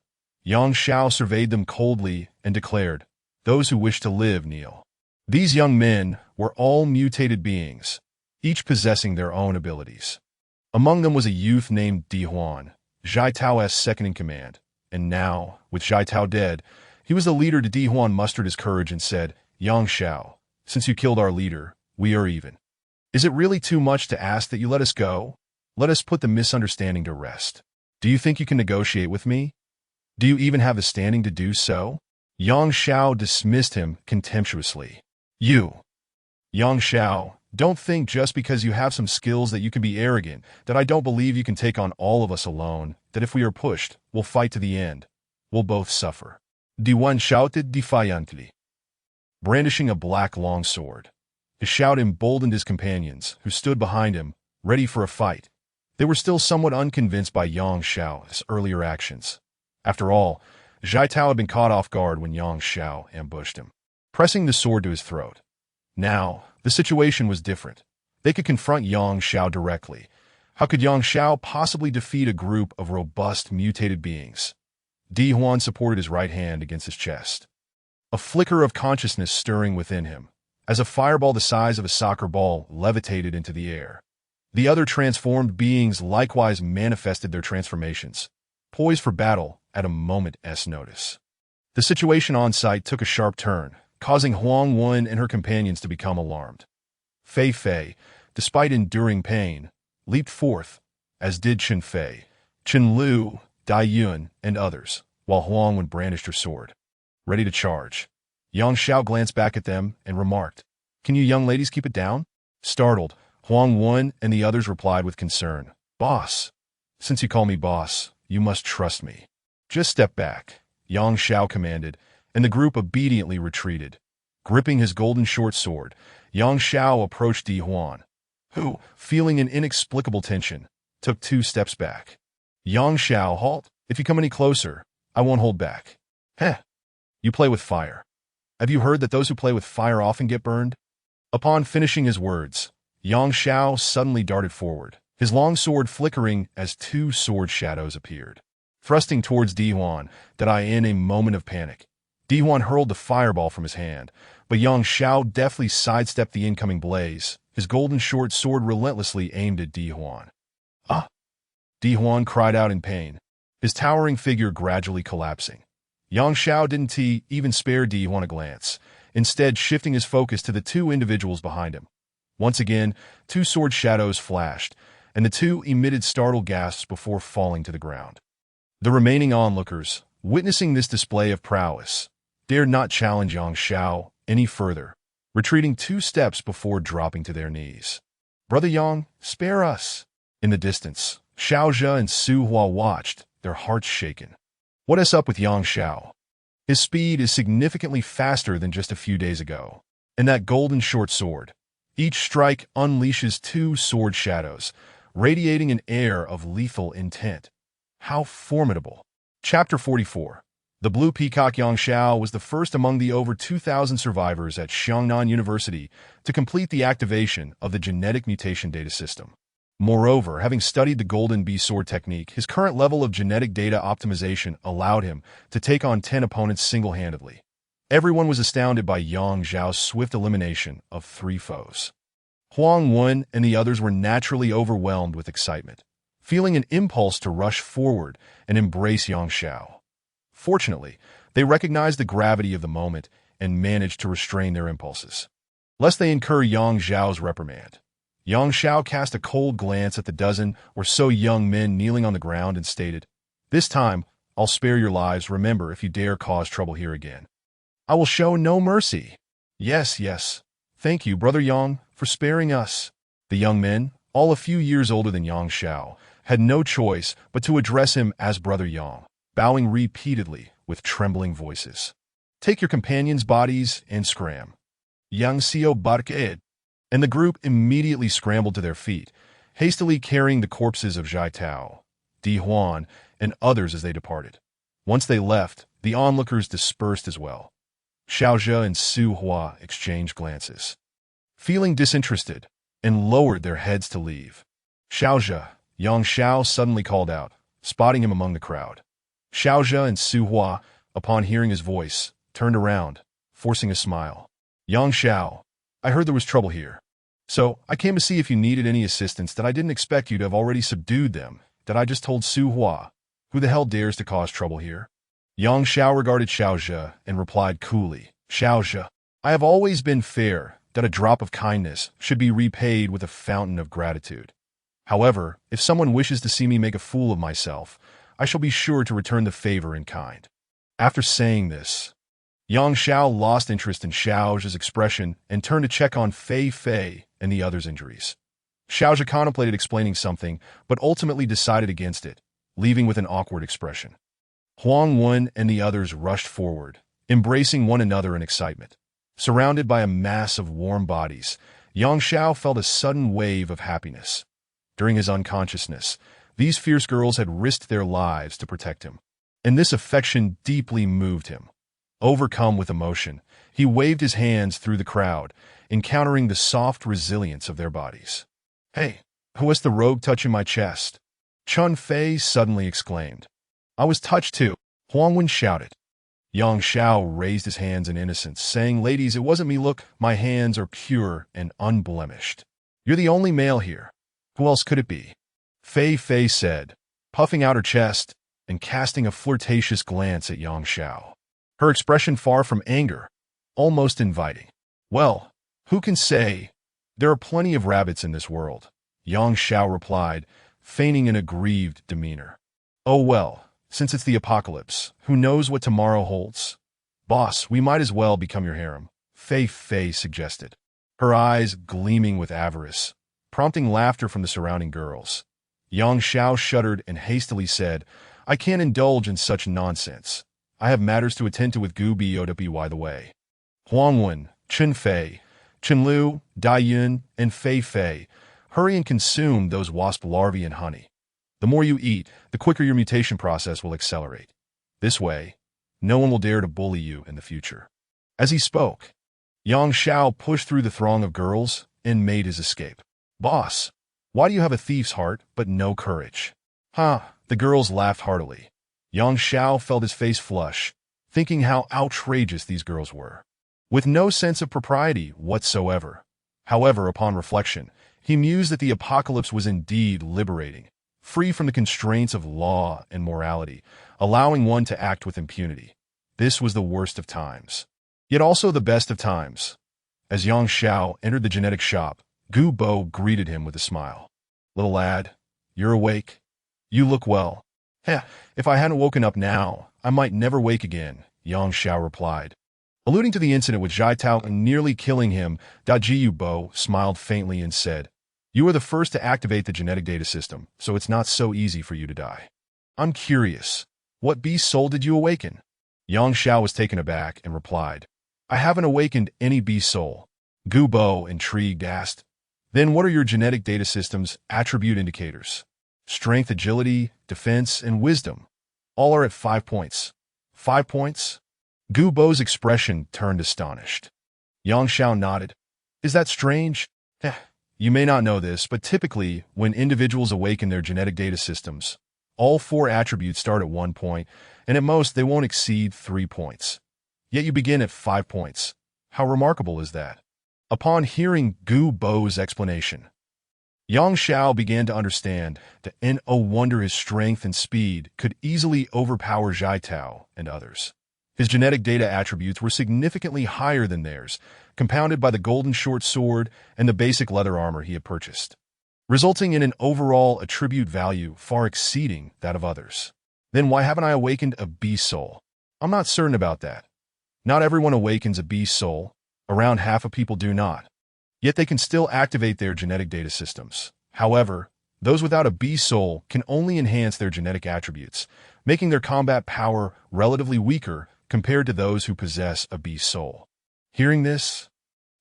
Yang Xiao surveyed them coldly and declared, Those who wish to live, kneel. These young men were all mutated beings, each possessing their own abilities. Among them was a youth named Di Huan, Zhai Tao's second-in-command, and now, with Zhai Tao dead, he was the leader. Di Huan mustered his courage and said, Yang Xiao, since you killed our leader, we are even. Is it really too much to ask that you let us go? Let us put the misunderstanding to rest. Do you think you can negotiate with me? Do you even have the standing to do so? Yang Xiao dismissed him contemptuously. You, Yang Xiao, don't think just because you have some skills that you can be arrogant, that I don't believe you can take on all of us alone, that if we are pushed, we'll fight to the end. We'll both suffer. Di Wan shouted defiantly, brandishing a black longsword. His shout emboldened his companions, who stood behind him, ready for a fight. They were still somewhat unconvinced by Yang Xiao's earlier actions. After all, Zhai Tao had been caught off guard when Yang Xiao ambushed him, pressing the sword to his throat. Now, the situation was different. They could confront Yang Xiao directly. How could Yang Xiao possibly defeat a group of robust mutated beings? Di Huan supported his right hand against his chest, a flicker of consciousness stirring within him, as a fireball the size of a soccer ball levitated into the air. The other transformed beings likewise manifested their transformations, poised for battle at a moment's notice. The situation on site took a sharp turn, causing Huang Wen and her companions to become alarmed. Fei Fei, despite enduring pain, leaped forth, as did Chen Fei, Chen Lu, Dai Yun, and others, while Huang Wen brandished her sword, ready to charge. Yang Xiao glanced back at them and remarked, Can you young ladies keep it down? Startled, Huang Wen and the others replied with concern, Boss, since you call me boss, you must trust me. Just step back, Yang Xiao commanded, and the group obediently retreated. Gripping his golden short sword, Yang Xiao approached Di Huan, who, feeling an inexplicable tension, took 2 steps back. Yang Xiao, halt. If you come any closer, I won't hold back. Heh. You play with fire. Have you heard that those who play with fire often get burned? Upon finishing his words, Yang Xiao suddenly darted forward, his long sword flickering as two sword shadows appeared. Thrusting towards Di Huan, in a moment of panic. Di Huan hurled the fireball from his hand, but Yang Xiao deftly sidestepped the incoming blaze, his golden short sword relentlessly aimed at Di Huan. Ah! Di Huan cried out in pain, his towering figure gradually collapsing. Yang Xiao didn't even spare Di Huan a glance, instead shifting his focus to the two individuals behind him. Once again, two sword shadows flashed, and the two emitted startled gasps before falling to the ground. The remaining onlookers, witnessing this display of prowess, dared not challenge Yang Xiao any further, retreating 2 steps before dropping to their knees. "Brother Yang, spare us!" In the distance, Xiao and Su Hua watched, their hearts shaken. What is up with Yang Xiao? His speed is significantly faster than just a few days ago. And that golden short sword. Each strike unleashes 2 sword shadows, radiating an air of lethal intent. How formidable. Chapter 44. The Blue Peacock. Yang Xiao was the first among the over 2,000 survivors at Xiangnan University to complete the activation of the genetic mutation data system. Moreover, having studied the Golden Bee Sword technique, his current level of genetic data optimization allowed him to take on 10 opponents single-handedly. Everyone was astounded by Yang Xiao's swift elimination of 3 foes. Huang Wen and the others were naturally overwhelmed with excitement, feeling an impulse to rush forward and embrace Yang Xiao. Fortunately, they recognized the gravity of the moment and managed to restrain their impulses, lest they incur Yang Xiao's reprimand. Yang Xiao cast a cold glance at the dozen or so young men kneeling on the ground and stated, "This time, I'll spare your lives. Remember, if you dare cause trouble here again, I will show no mercy." "Yes, yes. Thank you, Brother Yang, for sparing us." The young men, all a few years older than Yang Xiao, had no choice but to address him as Brother Yang, bowing repeatedly with trembling voices. "Take your companions' bodies and scram." Yang Xiao Barked. And the group immediately scrambled to their feet, hastily carrying the corpses of Zhai Tao, Di Huan, and others as they departed. Once they left, the onlookers dispersed as well. Xiao and Su Hua exchanged glances, feeling disinterested, and lowered their heads to leave. "Xiao," Yang Xiao suddenly called out, spotting him among the crowd. Xiao and Su Hua, upon hearing his voice, turned around, forcing a smile. "Yang Xiao, I heard there was trouble here. So, I came to see if you needed any assistance. That I didn't expect you to have already subdued them. That I just told Su Hua. Who the hell dares to cause trouble here?" Yang Xiao regarded Xiao and replied coolly, "Xiao, I have always been fair, that a drop of kindness should be repaid with a fountain of gratitude. However, if someone wishes to see me make a fool of myself, I shall be sure to return the favor in kind." After saying this, Yang Xiao lost interest in Xiao's expression and turned to check on Fei and the others' injuries. Xiao contemplated explaining something, but ultimately decided against it, leaving with an awkward expression. Huang Wen and the others rushed forward, embracing one another in excitement. Surrounded by a mass of warm bodies, Yang Xiao felt a sudden wave of happiness. During his unconsciousness, these fierce girls had risked their lives to protect him, and this affection deeply moved him. Overcome with emotion, he waved his hands through the crowd, encountering the soft resilience of their bodies. "Hey, who was the rogue touching my chest?" Chun Fei suddenly exclaimed. "I was touched too," Huang Wen shouted. Yang Xiao raised his hands in innocence, saying, "Ladies, it wasn't me. Look, my hands are pure and unblemished. You're the only male here. Who else could it be?" Fei said, puffing out her chest and casting a flirtatious glance at Yang Xiao. Her expression far from anger, almost inviting. "Well, who can say? There are plenty of rabbits in this world," Yang Xiao replied, feigning an aggrieved demeanor. "Oh well, since it's the apocalypse, who knows what tomorrow holds? Boss, we might as well become your harem," Fei suggested, her eyes gleaming with avarice, prompting laughter from the surrounding girls. Yang Xiao shuddered and hastily said, "I can't indulge in such nonsense. I have matters to attend to with Gu By the way." Huang Wen, Chun Fei, Chen Lu, Dai Yun, and Fei hurry and consume those wasp larvae and honey. The more you eat, the quicker your mutation process will accelerate. This way, No one will dare to bully you in the future." As he spoke, Yang Xiao pushed through the throng of girls and made his escape. "Boss, why do you have a thief's heart but no courage?" "Huh," the girls laughed heartily. Yang Xiao felt his face flush, thinking how outrageous these girls were, with no sense of propriety whatsoever. However, upon reflection, he mused that the apocalypse was indeed liberating, free from the constraints of law and morality, allowing one to act with impunity. This was the worst of times, yet also the best of times. As Yang Xiao entered the genetic shop, Gu Bo greeted him with a smile. "Little lad, you're awake. You look well." "Heh, if I hadn't woken up now, I might never wake again," Yang Xiao replied. Alluding to the incident with Xiao nearly killing him, Gu Bo smiled faintly and said, "You are the first to activate the genetic data system, so it's not so easy for you to die. I'm curious, what beast soul did you awaken?" Yang Xiao was taken aback and replied, "I haven't awakened any beast soul." Gu Bo, intrigued, asked, "Then what are your genetic data system's attribute indicators?" "Strength, agility, defense, and wisdom. All are at 5 points." "5 points?" Gu Bo's expression turned astonished. Yang Xiao nodded. "Is that strange? You may not know this, but typically, when individuals awaken their genetic data systems, all 4 attributes start at 1 point, and at most they won't exceed 3 points. Yet you begin at 5 points. How remarkable is that?" Upon hearing Gu Bo's explanation, Yang Xiao began to understand that no wonder his strength and speed could easily overpower Xiao and others. His genetic data attributes were significantly higher than theirs, compounded by the golden short sword and the basic leather armor he had purchased, resulting in an overall attribute value far exceeding that of others. Then why haven't I awakened a beast soul? I'm not certain about that. Not everyone awakens a beast soul. Around half of people do not. Yet they can still activate their genetic data systems. However, those without a beast soul can only enhance their genetic attributes, making their combat power relatively weaker compared to those who possess a beast soul. Hearing this,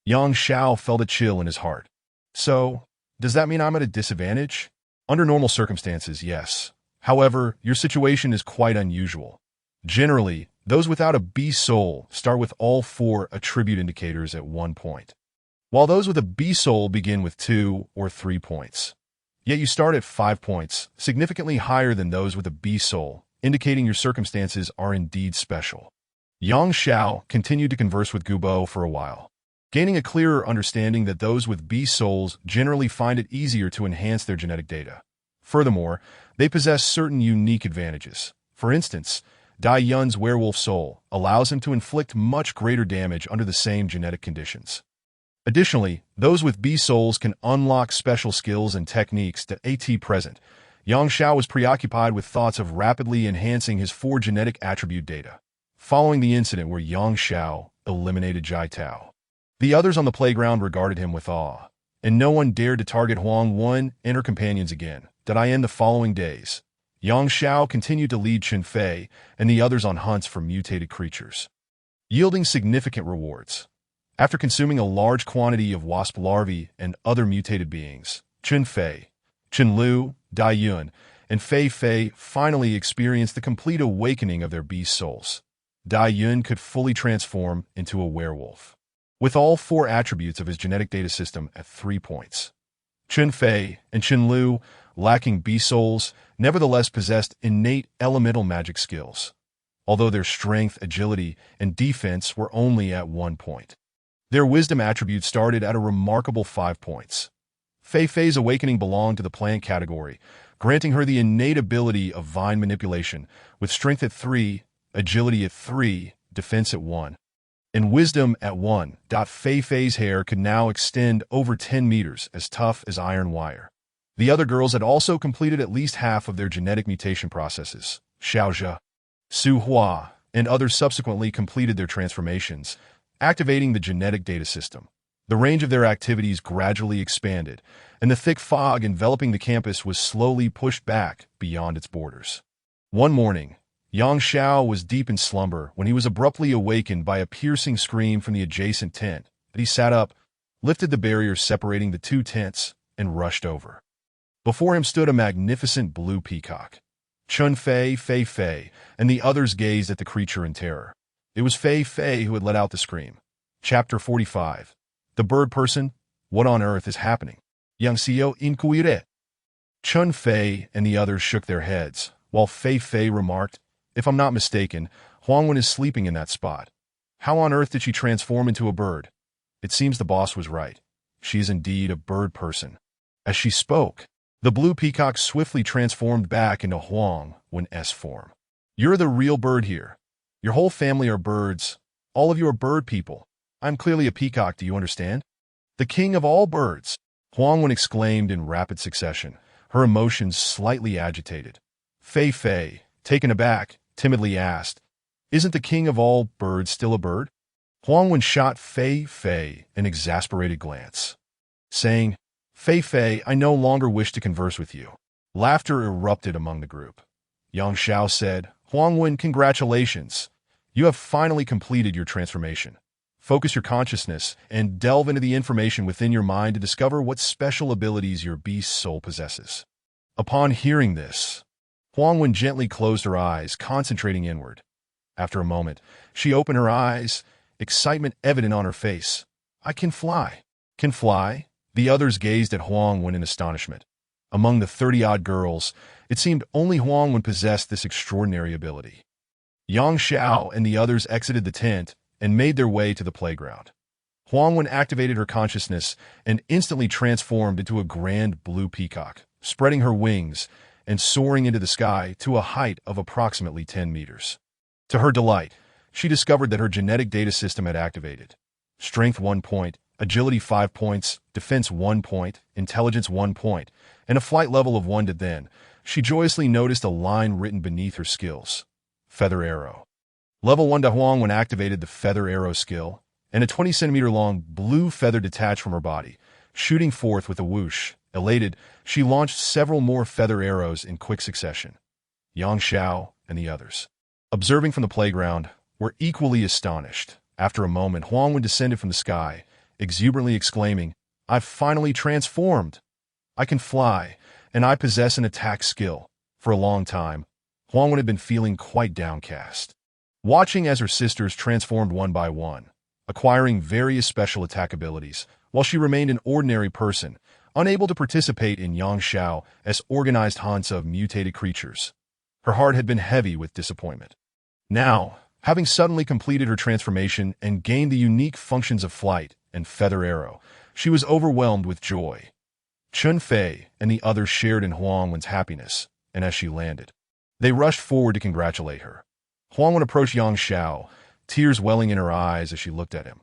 Yang Xiao felt a chill in his heart. "So, does that mean I'm at a disadvantage?" "Under normal circumstances, yes. However, your situation is quite unusual. Generally, those without a beast soul start with all 4 attribute indicators at 1 point, while those with a beast soul begin with 2 or 3 points. Yet you start at 5 points, significantly higher than those with a beast soul, indicating your circumstances are indeed special." Yang Xiao continued to converse with Gu Bo for a while, gaining a clearer understanding that those with beast souls generally find it easier to enhance their genetic data. Furthermore, they possess certain unique advantages. For instance, Dai Yun's werewolf soul allows him to inflict much greater damage under the same genetic conditions. Additionally, those with beast souls can unlock special skills and techniques that at present, Yang Xiao was preoccupied with thoughts of rapidly enhancing his 4 genetic attribute data. Following the incident where Yang Xiao eliminated Xiao, the others on the playground regarded him with awe, and no one dared to target Huang Wen and her companions again. In the following days, Yang Xiao continued to lead Chen Fei and the others on hunts for mutated creatures, yielding significant rewards. After consuming a large quantity of wasp larvae and other mutated beings, Chen Fei, Chen Lu, Dai Yun, and Fei Fei finally experienced the complete awakening of their beast souls. Dai Yun could fully transform into a werewolf, with all 4 attributes of his genetic data system at 3 points. Chen Fei and Chen Lu, lacking beast souls, nevertheless possessed innate elemental magic skills, although their strength, agility, and defense were only at 1 point. Their wisdom attributes started at a remarkable 5 points. Fei Fei's awakening belonged to the plant category, granting her the innate ability of vine manipulation, with strength at 3, agility at 3, defense at 1, and wisdom at 1. Fei Fei's hair could now extend over 10 meters, as tough as iron wire. The other girls had also completed at least half of their genetic mutation processes. Xiao, Su Hua, and others subsequently completed their transformations, activating the genetic data system. The range of their activities gradually expanded, and the thick fog enveloping the campus was slowly pushed back beyond its borders. One morning, Yang Xiao was deep in slumber when he was abruptly awakened by a piercing scream from the adjacent tent. He sat up, lifted the barrier separating the 2 tents, and rushed over. Before him stood a magnificent blue peacock. Chun Fei, Fei Fei, and the others gazed at the creature in terror. It was Fei Fei who had let out the scream. Chapter 45. The Bird Person. What on earth is happening? Yang Xiao inquire. Chun Fei and the others shook their heads, while Fei Fei remarked, "If I'm not mistaken, Huangwen is sleeping in that spot. How on earth did she transform into a bird?" It seems the boss was right. She is indeed a bird person. As she spoke, the blue peacock swiftly transformed back into Huangwen's form. "You're the real bird here. Your whole family are birds. All of you are bird people. I'm clearly a peacock, do you understand? The king of all birds," Huangwen exclaimed in rapid succession, her emotions slightly agitated. Fei Fei, taken aback, timidly asked, "Isn't the king of all birds still a bird?" Huangwen shot Fei Fei an exasperated glance, saying, "Fei Fei, I no longer wish to converse with you." Laughter erupted among the group. Yang Xiao said, "Huangwen, congratulations. You have finally completed your transformation. Focus your consciousness and delve into the information within your mind to discover what special abilities your beast soul possesses." Upon hearing this, Huangwen gently closed her eyes, concentrating inward. After a moment, she opened her eyes, excitement evident on her face. "I can fly." "Can fly?" The others gazed at Huangwen in astonishment. Among the 30-odd girls, it seemed only Huangwen possessed this extraordinary ability. Yang Xiao and the others exited the tent and made their way to the playground. Huangwen activated her consciousness and instantly transformed into a grand blue peacock, spreading her wings and soaring into the sky to a height of approximately 10 meters. To her delight, she discovered that her genetic data system had activated. Strength 1 point, agility 5 points, defense 1 point, intelligence 1 point, and a flight level of 1 to then. She joyously noticed a line written beneath her skills. Feather Arrow. Level 1 to Huangwen activated the Feather Arrow skill, and a 20-centimeter-long blue feather detached from her body, shooting forth with a whoosh. Elated, she launched several more feather arrows in quick succession. Yang Xiao and the others, observing from the playground, were equally astonished. After a moment, Huangwen descended from the sky, exuberantly exclaiming, "I've finally transformed! I can fly, and I possess an attack skill." For a long time, Huangwen had been feeling quite downcast, watching as her sisters transformed one by one, acquiring various special attack abilities, while she remained an ordinary person, unable to participate in Yang Xiao's organized hunts of mutated creatures. Her heart had been heavy with disappointment. Now, having suddenly completed her transformation and gained the unique functions of flight and feather arrow, she was overwhelmed with joy. Chun Fei and the others shared in Huangwen's happiness, and as she landed, they rushed forward to congratulate her. Huangwen approached Yang Xiao, tears welling in her eyes as she looked at him.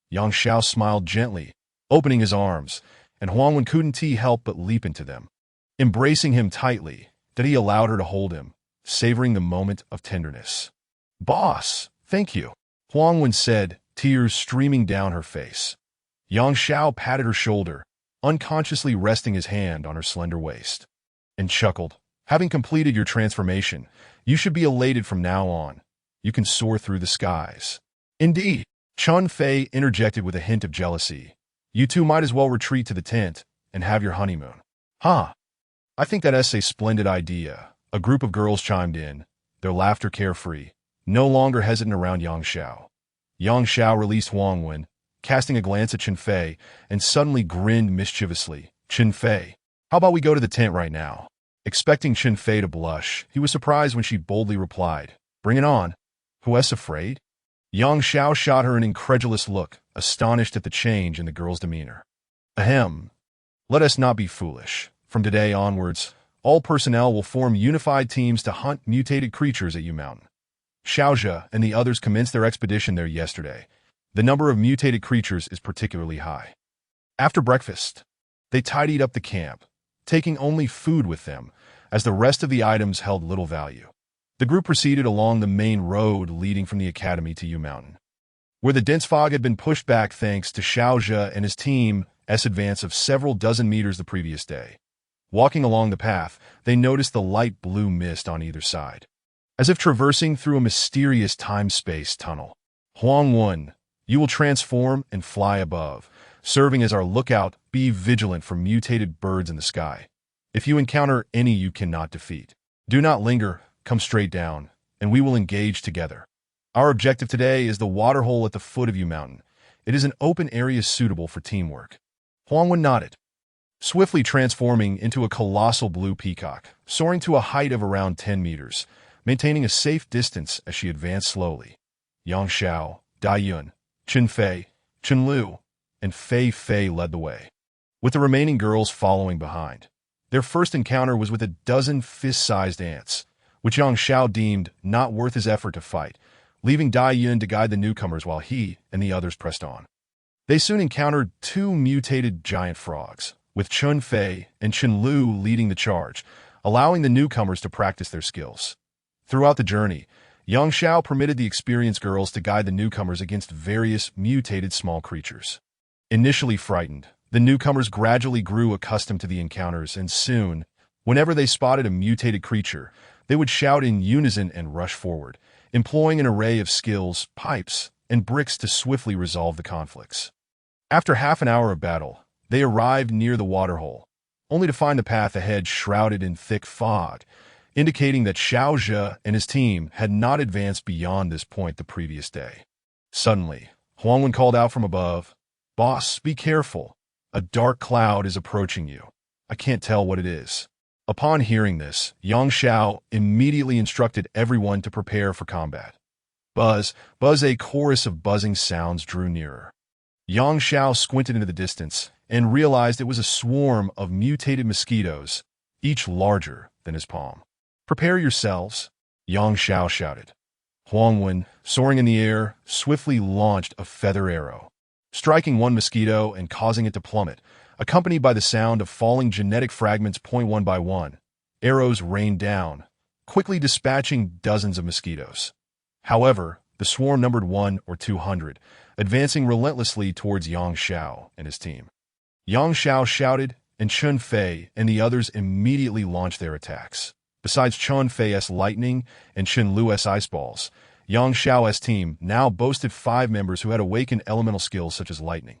Yang Xiao smiled gently, opening his arms, and Huangwen couldn't help but leap into them. Embracing him tightly, that he allowed her to hold him, savoring the moment of tenderness. "Boss, thank you," Huangwen said, tears streaming down her face. Yang Xiao patted her shoulder, unconsciously resting his hand on her slender waist, and chuckled. "Having completed your transformation, you should be elated from now on. You can soar through the skies." "Indeed," Chun Fei interjected with a hint of jealousy. "You two might as well retreat to the tent and have your honeymoon." "Huh. I think that's a splendid idea," a group of girls chimed in, their laughter carefree, no longer hesitant around Yang Xiao. Yang Xiao released Huangwen, casting a glance at Chun Fei, and suddenly grinned mischievously. "Chun Fei, how about we go to the tent right now?" Expecting Chun Fei to blush, he was surprised when she boldly replied, "Bring it on. Who's afraid?" Yang Xiao shot her an incredulous look, astonished at the change in the girl's demeanor. "Ahem. Let us not be foolish. From today onwards, all personnel will form unified teams to hunt mutated creatures at Yu Mountain. Xiaozhe and the others commenced their expedition there yesterday. The number of mutated creatures is particularly high." After breakfast, they tidied up the camp, taking only food with them, as the rest of the items held little value. The group proceeded along the main road leading from the academy to Yu Mountain, where the dense fog had been pushed back thanks to Xiaozhe and his team's advance of several dozen meters the previous day. Walking along the path, they noticed the light blue mist on either side, as if traversing through a mysterious time-space tunnel. "Huangwen, you will transform and fly above, serving as our lookout. Be vigilant for mutated birds in the sky. If you encounter any you cannot defeat, Do not linger, come straight down, and we will engage together. Our objective today is the waterhole at the foot of Yu Mountain. It is an open area suitable for teamwork. Huangwen nodded, swiftly transforming into a colossal blue peacock, soaring to a height of around 10 meters, maintaining a safe distance as she advanced slowly. Yang Xiao, Dai Yun, Chen Fei, Chen Lu, and Fei Fei led the way, with the remaining girls following behind. Their first encounter was with a dozen fist-sized ants, which Yang Xiao deemed not worth his effort to fight, leaving Dai Yun to guide the newcomers while he and the others pressed on. They soon encountered two mutated giant frogs, with Chen Fei and Chen Lu leading the charge, allowing the newcomers to practice their skills. Throughout the journey, Yang Xiao permitted the experienced girls to guide the newcomers against various mutated small creatures. Initially frightened, the newcomers gradually grew accustomed to the encounters, and soon, whenever they spotted a mutated creature, they would shout in unison and rush forward, employing an array of skills, pipes, and bricks to swiftly resolve the conflicts. After half an hour of battle, they arrived near the waterhole, only to find the path ahead shrouded in thick fog, indicating that Xiao Zhe and his team had not advanced beyond this point the previous day. Suddenly, Huangwen called out from above, "Boss, be careful. A dark cloud is approaching you. I can't tell what it is." Upon hearing this, Yang Xiao immediately instructed everyone to prepare for combat. Buzz, buzz, a chorus of buzzing sounds drew nearer. Yang Xiao squinted into the distance and realized it was a swarm of mutated mosquitoes, each larger than his palm. "Prepare yourselves," Yang Xiao shouted. Huangwen, soaring in the air, swiftly launched a feather arrow, striking one mosquito and causing it to plummet, accompanied by the sound of falling genetic fragments one by one. Arrows rained down, quickly dispatching dozens of mosquitoes. However, the swarm numbered 100 or 200, advancing relentlessly towards Yang Xiao and his team. Yang Xiao shouted, and Chen Fei and the others immediately launched their attacks. Besides Chen Fei's lightning and Chen Lu's ice balls, Yang Xiao's team now boasted 5 members who had awakened elemental skills such as lightning,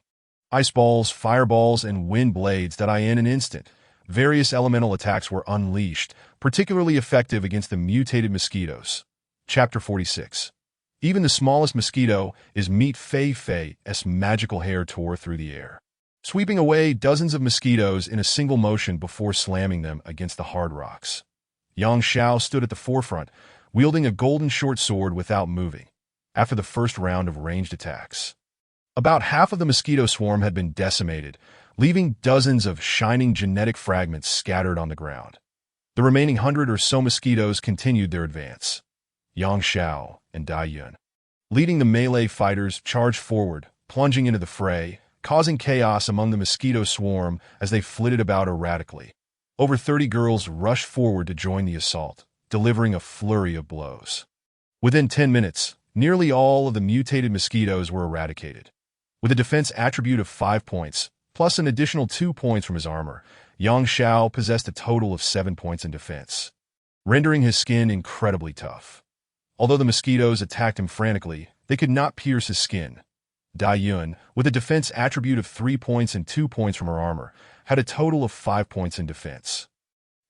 ice balls, fireballs, and wind blades that in an instant, various elemental attacks were unleashed, particularly effective against the mutated mosquitoes. Chapter 46. Even the smallest mosquito is meet Fei Fei's magical hair tore through the air, sweeping away dozens of mosquitoes in a single motion before slamming them against the hard rocks. Yang Xiao stood at the forefront, wielding a golden short sword without moving, after the first round of ranged attacks. About half of the mosquito swarm had been decimated, leaving dozens of shining genetic fragments scattered on the ground. The remaining 100 or so mosquitoes continued their advance. Yang Xiao and Dai Yun, leading the melee fighters, charged forward, plunging into the fray, causing chaos among the mosquito swarm as they flitted about erratically. Over 30 girls rushed forward to join the assault, delivering a flurry of blows. Within 10 minutes, nearly all of the mutated mosquitoes were eradicated. With a defense attribute of 5 points, plus an additional 2 points from his armor, Yang Xiao possessed a total of 7 points in defense, rendering his skin incredibly tough. Although the mosquitoes attacked him frantically, they could not pierce his skin. Dai Yun, with a defense attribute of 3 points and 2 points from her armor, had a total of 5 points in defense,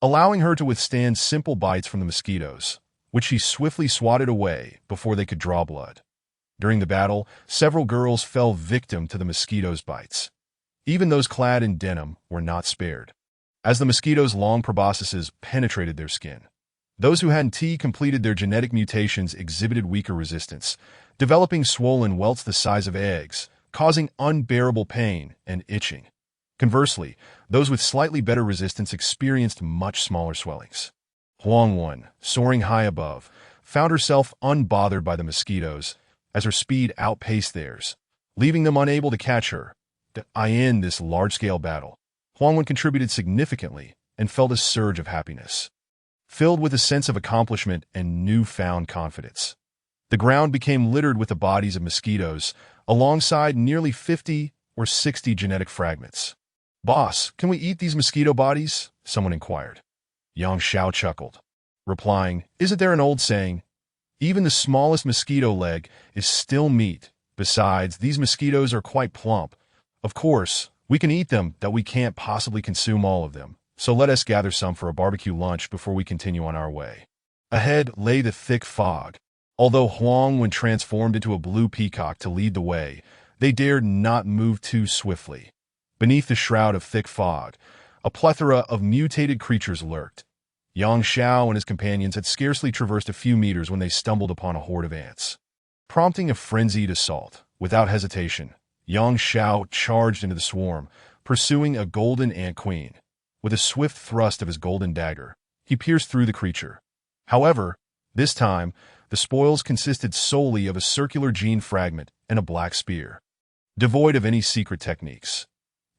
allowing her to withstand simple bites from the mosquitoes, which she swiftly swatted away before they could draw blood. During the battle, several girls fell victim to the mosquitoes' bites. Even those clad in denim were not spared, as the mosquitoes' long proboscises penetrated their skin. Those who hadn't completed their genetic mutations exhibited weaker resistance, developing swollen welts the size of eggs, causing unbearable pain and itching. Conversely, those with slightly better resistance experienced much smaller swellings. Huangwen, soaring high above, found herself unbothered by the mosquitoes as her speed outpaced theirs, leaving them unable to catch her. In this large-scale battle, Huangwen contributed significantly and felt a surge of happiness, filled with a sense of accomplishment and newfound confidence. The ground became littered with the bodies of mosquitoes, alongside nearly 50 or 60 genetic fragments. "Boss, can we eat these mosquito bodies?" someone inquired. Yang Xiao chuckled, replying, "Isn't there an old saying, even the smallest mosquito leg is still meat? Besides, these mosquitoes are quite plump. Of course, we can eat them, that we can't possibly consume all of them," so let us gather some for a barbecue lunch before we continue on our way. Ahead lay the thick fog. Although Huang, when transformed into a blue peacock to lead the way, they dared not move too swiftly. Beneath the shroud of thick fog, a plethora of mutated creatures lurked. Xiao and his companions had scarcely traversed a few meters when they stumbled upon a horde of ants. Prompting a frenzied assault, without hesitation, Xiao charged into the swarm, pursuing a golden ant queen. With a swift thrust of his golden dagger, he pierced through the creature. However, this time, the spoils consisted solely of a circular gene fragment and a black spear. Devoid of any secret techniques,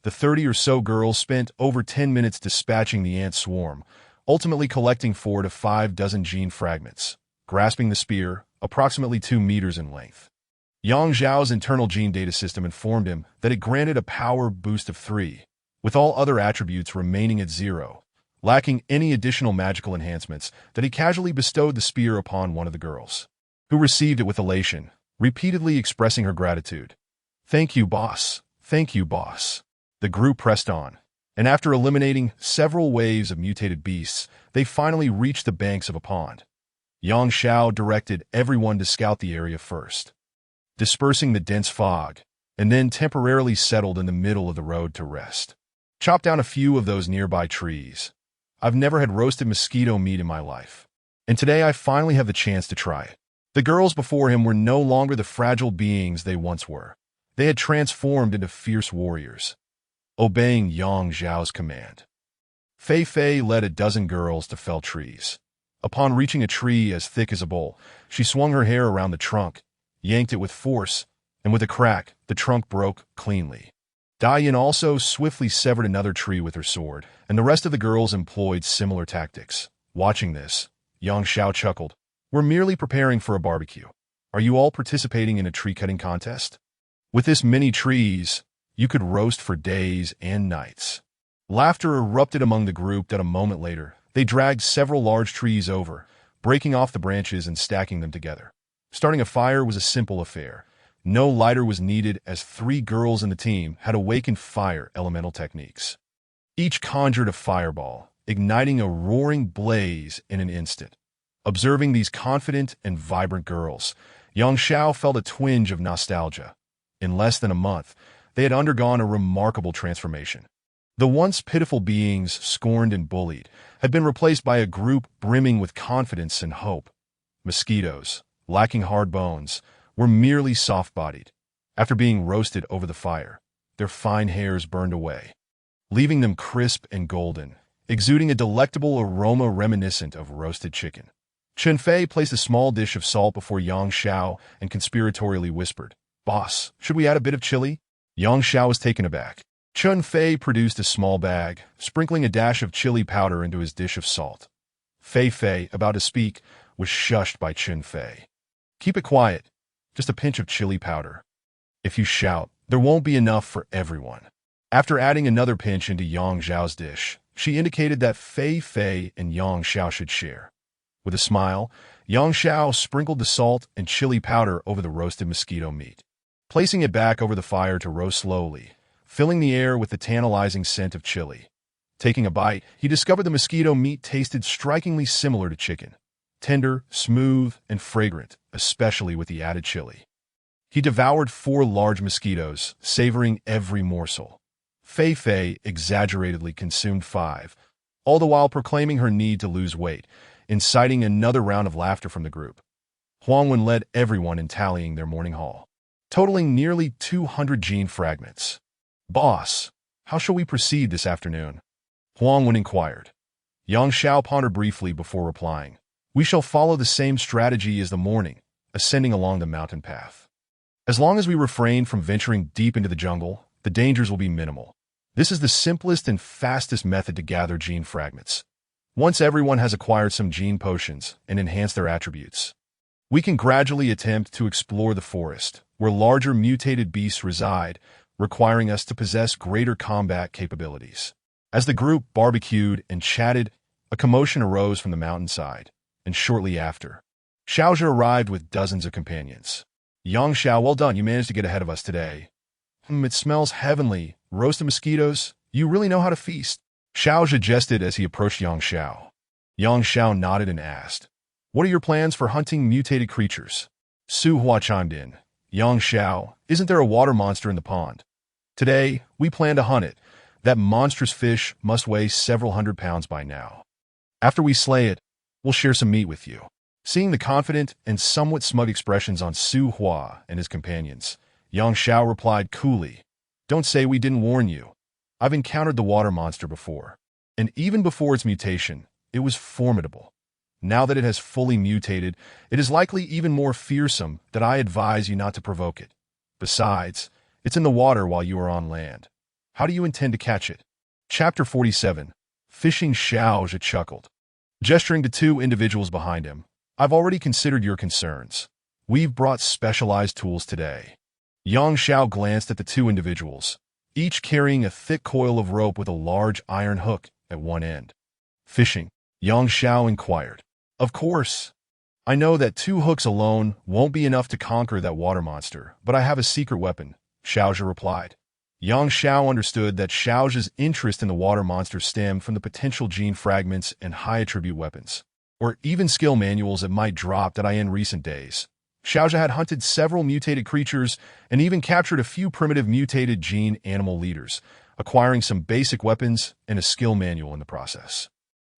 the 30 or so girls spent over 10 minutes dispatching the ant swarm, ultimately collecting 4 to 5 dozen gene fragments, grasping the spear, approximately 2 meters in length. Xiao's internal gene data system informed him that it granted a power boost of 3, with all other attributes remaining at 0, lacking any additional magical enhancements, that he casually bestowed the spear upon one of the girls, who received it with elation, repeatedly expressing her gratitude. "Thank you, boss. Thank you, boss." The group pressed on, and after eliminating several waves of mutated beasts, they finally reached the banks of a pond. Xiao directed everyone to scout the area first, dispersing the dense fog, and then temporarily settled in the middle of the road to rest. Chop down a few of those nearby trees. I've never had roasted mosquito meat in my life, and today I finally have the chance to try it. The girls before him were no longer the fragile beings they once were. They had transformed into fierce warriors. Obeying Xiao's command, Fei led a dozen girls to fell trees. Upon reaching a tree as thick as a bowl, she swung her hair around the trunk, yanked it with force, and with a crack, the trunk broke cleanly. Dian also swiftly severed another tree with her sword, and the rest of the girls employed similar tactics. Watching this, Xiao chuckled. "We're merely preparing for a barbecue. Are you all participating in a tree-cutting contest? With this many trees, you could roast for days and nights." Laughter erupted among the group that a moment later, they dragged several large trees over, breaking off the branches and stacking them together. Starting a fire was a simple affair. No lighter was needed as 3 girls in the team had awakened fire elemental techniques. Each conjured a fireball, igniting a roaring blaze in an instant. Observing these confident and vibrant girls, Xiao felt a twinge of nostalgia. In less than a month, they had undergone a remarkable transformation. The once pitiful beings scorned and bullied had been replaced by a group brimming with confidence and hope. Mosquitoes, lacking hard bones, were merely soft-bodied. After being roasted over the fire, their fine hairs burned away, leaving them crisp and golden, exuding a delectable aroma reminiscent of roasted chicken. Fei placed a small dish of salt before Xiao and conspiratorially whispered, "Boss, should we add a bit of chili?" Xiao was taken aback. Fei produced a small bag, sprinkling a dash of chili powder into his dish of salt. Fei, about to speak, was shushed by Fei. "Keep it quiet. Just a pinch of chili powder. If you shout, there won't be enough for everyone." After adding another pinch into Xiao's dish, she indicated that Fei and Xiao should share. With a smile, Xiao sprinkled the salt and chili powder over the roasted mosquito meat, placing it back over the fire to roast slowly, filling the air with the tantalizing scent of chili. Taking a bite, he discovered the mosquito meat tasted strikingly similar to chicken. Tender, smooth, and fragrant, especially with the added chili. He devoured 4 large mosquitoes, savoring every morsel. Fei exaggeratedly consumed 5, all the while proclaiming her need to lose weight, inciting another round of laughter from the group. Huangwen led everyone in tallying their morning haul, totaling nearly 200 gene fragments. "Boss, how shall we proceed this afternoon?" Huangwen inquired. Xiao pondered briefly before replying. "We shall follow the same strategy as the morning, ascending along the mountain path. As long as we refrain from venturing deep into the jungle, the dangers will be minimal. This is the simplest and fastest method to gather gene fragments. Once everyone has acquired some gene potions and enhanced their attributes, we can gradually attempt to explore the forest, where larger mutated beasts reside, requiring us to possess greater combat capabilities." As the group barbecued and chatted, a commotion arose from the mountainside, and shortly after, Xiao arrived with dozens of companions. "Xiao, well done, you managed to get ahead of us today." It smells heavenly. Roasted mosquitoes, you really know how to feast." Xiao suggested as he approached Yang Xiao. Yang Xiao nodded and asked, "What are your plans for hunting mutated creatures?" Su Hua chimed in. "Yang Xiao, isn't there a water monster in the pond? Today, we plan to hunt it. That monstrous fish must weigh several hundred pounds by now. After we slay it, we'll share some meat with you." Seeing the confident and somewhat smug expressions on Su Hua and his companions, Yang Xiao replied coolly, "Don't say we didn't warn you. I've encountered the water monster before, and even before its mutation, it was formidable. Now that it has fully mutated, it is likely even more fearsome that I advise you not to provoke it. Besides, it's in the water while you are on land. How do you intend to catch it?" Chapter 47. Fishing. Xiao chuckled, gesturing to two individuals behind him. "I've already considered your concerns. We've brought specialized tools today." Yang Xiao glanced at the two individuals, each carrying a thick coil of rope with a large iron hook at one end. "Fishing?" Yang Xiao inquired. "Of course. I know that 2 hooks alone won't be enough to conquer that water monster, but I have a secret weapon," Xiao replied. Yang Xiao understood that Xiao's interest in the water monster stemmed from the potential gene fragments and high-attribute weapons, or even skill manuals that might drop in recent days. Xiao had hunted several mutated creatures and even captured a few primitive mutated gene animal leaders, acquiring some basic weapons and a skill manual in the process.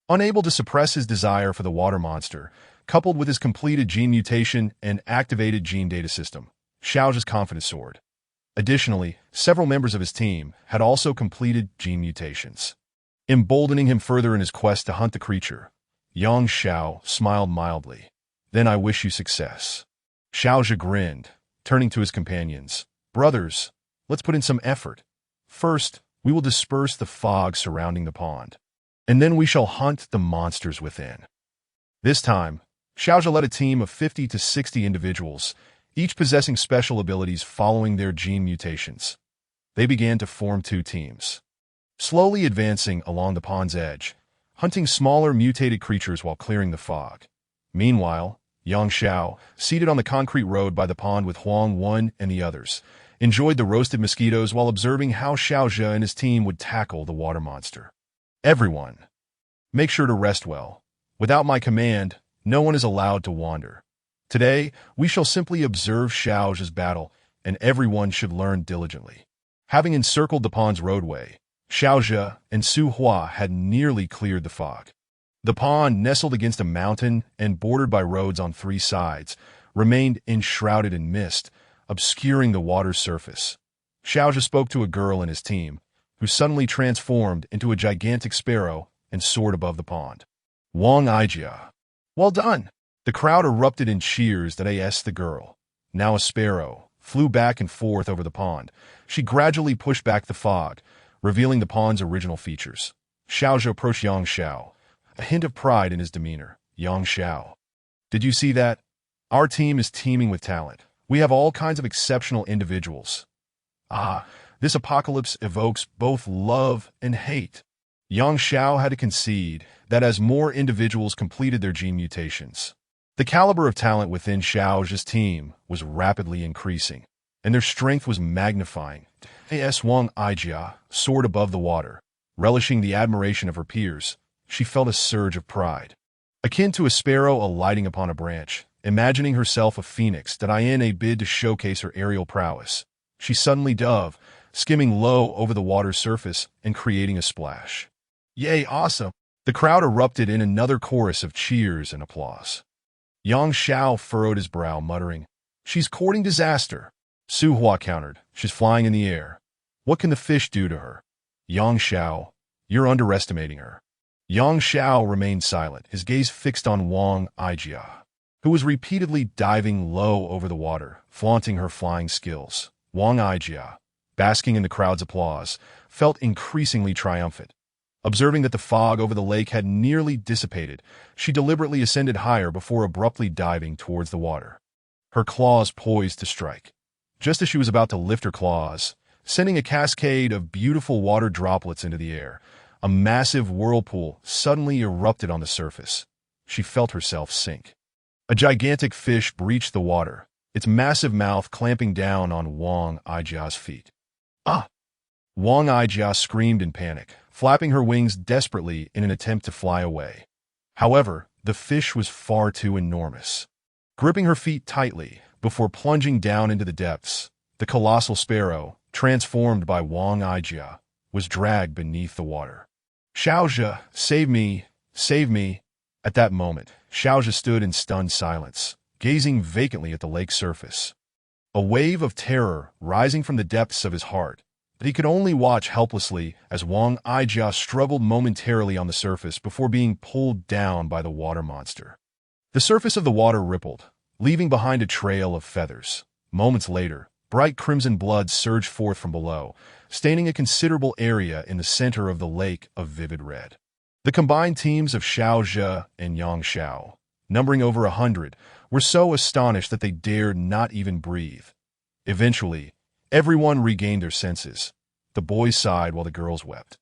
Unable to suppress his desire for the water monster, coupled with his completed gene mutation and activated gene data system, Xiao's confidence soared. Additionally, several members of his team had also completed gene mutations, emboldening him further in his quest to hunt the creature. Yang Xiao smiled mildly. "Then I wish you success." Xiao grinned, turning to his companions. "Brothers, let's put in some effort. First, we will disperse the fog surrounding the pond, and then we shall hunt the monsters within." This time, Xiao led a team of 50 to 60 individuals, each possessing special abilities following their gene mutations. They began to form 2 teams, slowly advancing along the pond's edge, hunting smaller mutated creatures while clearing the fog. Meanwhile, Yang Xiao, seated on the concrete road by the pond with Huang Wen and the others, enjoyed the roasted mosquitoes while observing how Xiao and his team would tackle the water monster. "Everyone, make sure to rest well. Without my command, no one is allowed to wander. Today, we shall simply observe Xiao's battle, and everyone should learn diligently." Having encircled the pond's roadway, Xiao and Su Hua had nearly cleared the fog. The pond, nestled against a mountain and bordered by roads on 3 sides, remained enshrouded in mist, obscuring the water's surface. Xiao spoke to a girl in his team, who suddenly transformed into a gigantic sparrow and soared above the pond. "Wang Aijia. Well done!" The crowd erupted in cheers that asked the girl, now a sparrow, flew back and forth over the pond. She gradually pushed back the fog, revealing the pond's original features. Xiao approached Yang Xiao, a hint of pride in his demeanor. "Yang Xiao, did you see that? Our team is teeming with talent. We have all kinds of exceptional individuals. This apocalypse evokes both love and hate." Yang Xiao had to concede that as more individuals completed their gene mutations, the caliber of talent within Xiao's team was rapidly increasing, and their strength was magnifying. As Wang Aijia soared above the water, relishing the admiration of her peers, she felt a surge of pride, akin to a sparrow alighting upon a branch. Imagining herself a phoenix in a bid to showcase her aerial prowess, she suddenly dove, skimming low over the water's surface and creating a splash. "Yay, awesome!" The crowd erupted in another chorus of cheers and applause. Yang Xiao furrowed his brow, muttering, "She's courting disaster." Su Hua countered, "She's flying in the air. What can the fish do to her?" "Yang Xiao, you're underestimating her." Yang Xiao remained silent, his gaze fixed on Wang Aijia, who was repeatedly diving low over the water, flaunting her flying skills. Wang Aijia, basking in the crowd's applause, felt increasingly triumphant. Observing that the fog over the lake had nearly dissipated, she deliberately ascended higher before abruptly diving towards the water, her claws poised to strike. Just as she was about to lift her claws, sending a cascade of beautiful water droplets into the air, a massive whirlpool suddenly erupted on the surface. She felt herself sink. A gigantic fish breached the water, its massive mouth clamping down on Wang Aijia's feet. "Ah!" Wang Aijia screamed in panic, flapping her wings desperately in an attempt to fly away. However, the fish was far too enormous. Gripping her feet tightly before plunging down into the depths, the colossal sparrow, transformed by Wang Aijia, was dragged beneath the water. Xiao, save me, save me. At that moment, Xiao stood in stunned silence, gazing vacantly at the lake's surface. A wave of terror rising from the depths of his heart, but he could only watch helplessly as Wang Aijia struggled momentarily on the surface before being pulled down by the water monster. The surface of the water rippled, leaving behind a trail of feathers. Moments later, bright crimson blood surged forth from below, staining a considerable area in the center of the lake of vivid red. The combined teams of Xiao and Yang Xiao, numbering over 100, were so astonished that they dared not even breathe. Eventually, everyone regained their senses. The boys sighed while the girls wept.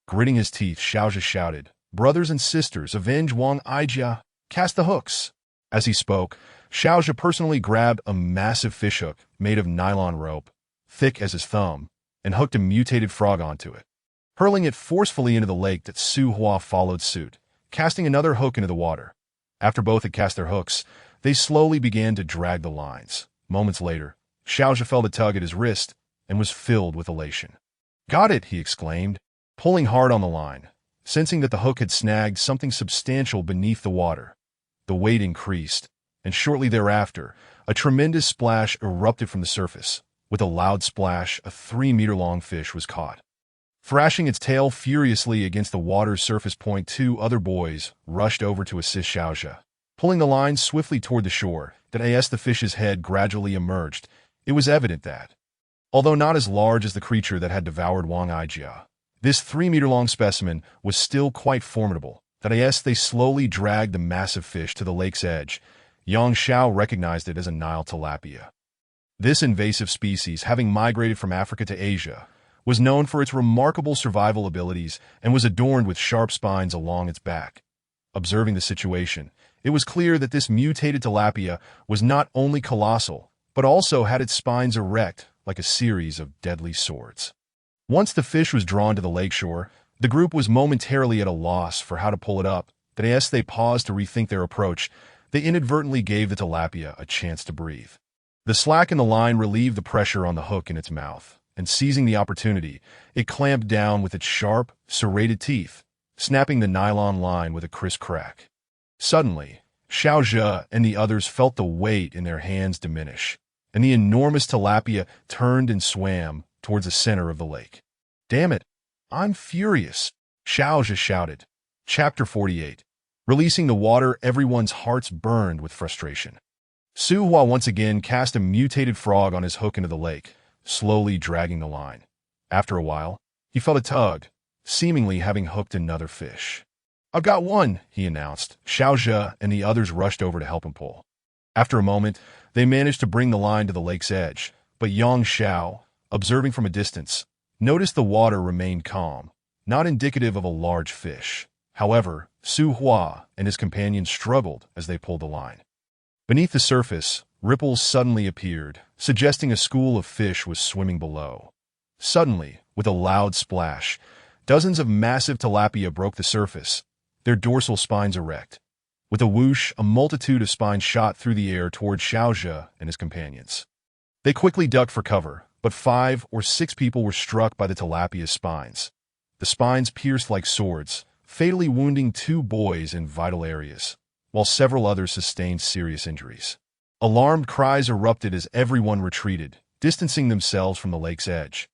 Gritting his teeth, Xiao shouted, "Brothers and sisters, avenge Wang Aijia! Cast the hooks!" As he spoke, Xiao personally grabbed a massive fishhook made of nylon rope, thick as his thumb, and hooked a mutated frog onto it. Hurling it forcefully into the lake, that Su Hua followed suit, casting another hook into the water. After both had cast their hooks, they slowly began to drag the lines. Moments later, Xiao felt a tug at his wrist and was filled with elation. "Got it!" he exclaimed, pulling hard on the line, sensing that the hook had snagged something substantial beneath the water. The weight increased, and shortly thereafter, a tremendous splash erupted from the surface. With a loud splash, a 3-meter-long fish was caught. Thrashing its tail furiously against the water's surface point, 2 other boys rushed over to assist Xiao. Pulling the line swiftly toward the shore, as the fish's head gradually emerged, it was evident that, although not as large as the creature that had devoured Wang Aijia, this 3-meter-long specimen was still quite formidable. As they slowly dragged the massive fish to the lake's edge, Yang Xiao recognized it as a Nile tilapia. This invasive species, having migrated from Africa to Asia, was known for its remarkable survival abilities and was adorned with sharp spines along its back. Observing the situation, it was clear that this mutated tilapia was not only colossal, but also had its spines erect like a series of deadly swords. Once the fish was drawn to the lakeshore, the group was momentarily at a loss for how to pull it up. As they paused to rethink their approach, they inadvertently gave the tilapia a chance to breathe. The slack in the line relieved the pressure on the hook in its mouth, and seizing the opportunity, it clamped down with its sharp, serrated teeth, snapping the nylon line with a crisp crack. Suddenly, Xiao and the others felt the weight in their hands diminish, and the enormous tilapia turned and swam towards the center of the lake. "Damn it! I'm furious!" Xiao shouted. Chapter 48. Releasing the water, everyone's hearts burned with frustration. Su Hua once again cast a mutated frog on his hook into the lake, slowly dragging the line. After a while, he felt a tug, seemingly having hooked another fish. "I've got one," he announced. Xiao and the others rushed over to help him pull. After a moment, they managed to bring the line to the lake's edge, but Yang Xiao, observing from a distance, noticed the water remained calm, not indicative of a large fish. However, Su Hua and his companions struggled as they pulled the line. Beneath the surface, ripples suddenly appeared, suggesting a school of fish was swimming below. Suddenly, with a loud splash, dozens of massive tilapia broke the surface, their dorsal spines erect. With a whoosh, a multitude of spines shot through the air toward Xiao and his companions. They quickly ducked for cover, but 5 or 6 people were struck by the tilapia's spines. The spines pierced like swords, fatally wounding 2 boys in vital areas, while several others sustained serious injuries. Alarmed cries erupted as everyone retreated, distancing themselves from the lake's edge.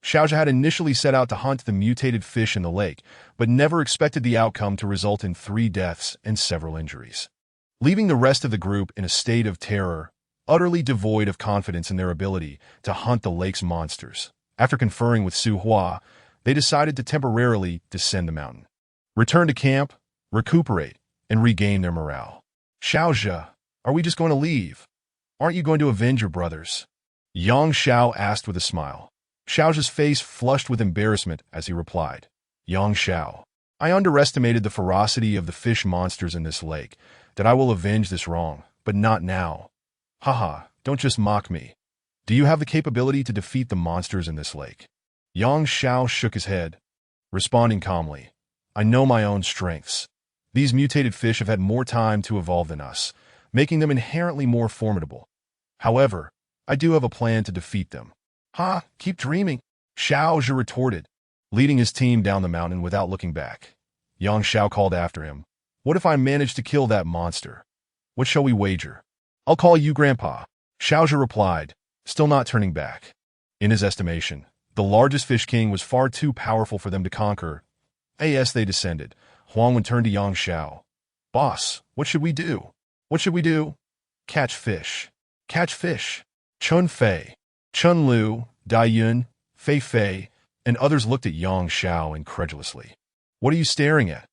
Xiao had initially set out to hunt the mutated fish in the lake, but never expected the outcome to result in 3 deaths and several injuries. Leaving the rest of the group in a state of terror, utterly devoid of confidence in their ability to hunt the lake's monsters, after conferring with Su Hua, they decided to temporarily descend the mountain, return to camp, recuperate, and regain their morale. "Xiao, are we just going to leave? Aren't you going to avenge your brothers?" Yang Xiao asked with a smile. Xiao's face flushed with embarrassment as he replied, "Yang Xiao, I underestimated the ferocity of the fish monsters in this lake, that I will avenge this wrong, but not now. Haha, don't just mock me. Do you have the capability to defeat the monsters in this lake?" Yang Xiao shook his head. responding calmly. I know my own strengths. These mutated fish have had more time to evolve than us, making them inherently more formidable. However, I do have a plan to defeat them. Ha, keep dreaming, Xiao retorted, leading his team down the mountain without looking back. Xiao called after him. What if I manage to kill that monster? What shall we wager? I'll call you Grandpa, Xiao replied, still not turning back. In his estimation, the largest fish king was far too powerful for them to conquer. As they descended, Huang turned to Xiao. Boss, what should we do? What should we do? Catch fish. Catch fish. Chun Fei, Chun Lu, Dai Yun, Fei Fei, and others looked at Xiao incredulously. What are you staring at?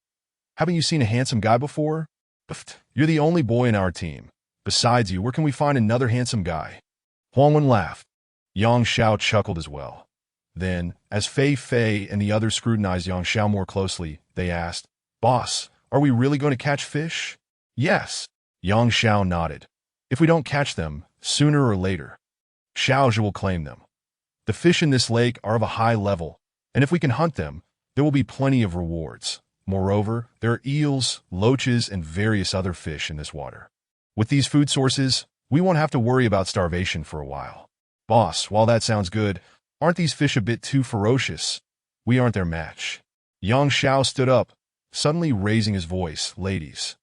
Haven't you seen a handsome guy before? Pfft, you're the only boy in our team. Besides you, where can we find another handsome guy? Huang laughed. Xiao chuckled as well. Then, as Fei Fei and the others scrutinized Xiao more closely, they asked, Boss, are we really going to catch fish? Yes. Xiao nodded. If we don't catch them, sooner or later, Xiao will claim them. The fish in this lake are of a high level, and if we can hunt them, there will be plenty of rewards. Moreover, there are eels, loaches, and various other fish in this water. With these food sources, we won't have to worry about starvation for a while. Boss, while that sounds good, aren't these fish a bit too ferocious? We aren't their match. Xiao stood up, suddenly raising his voice. Ladies,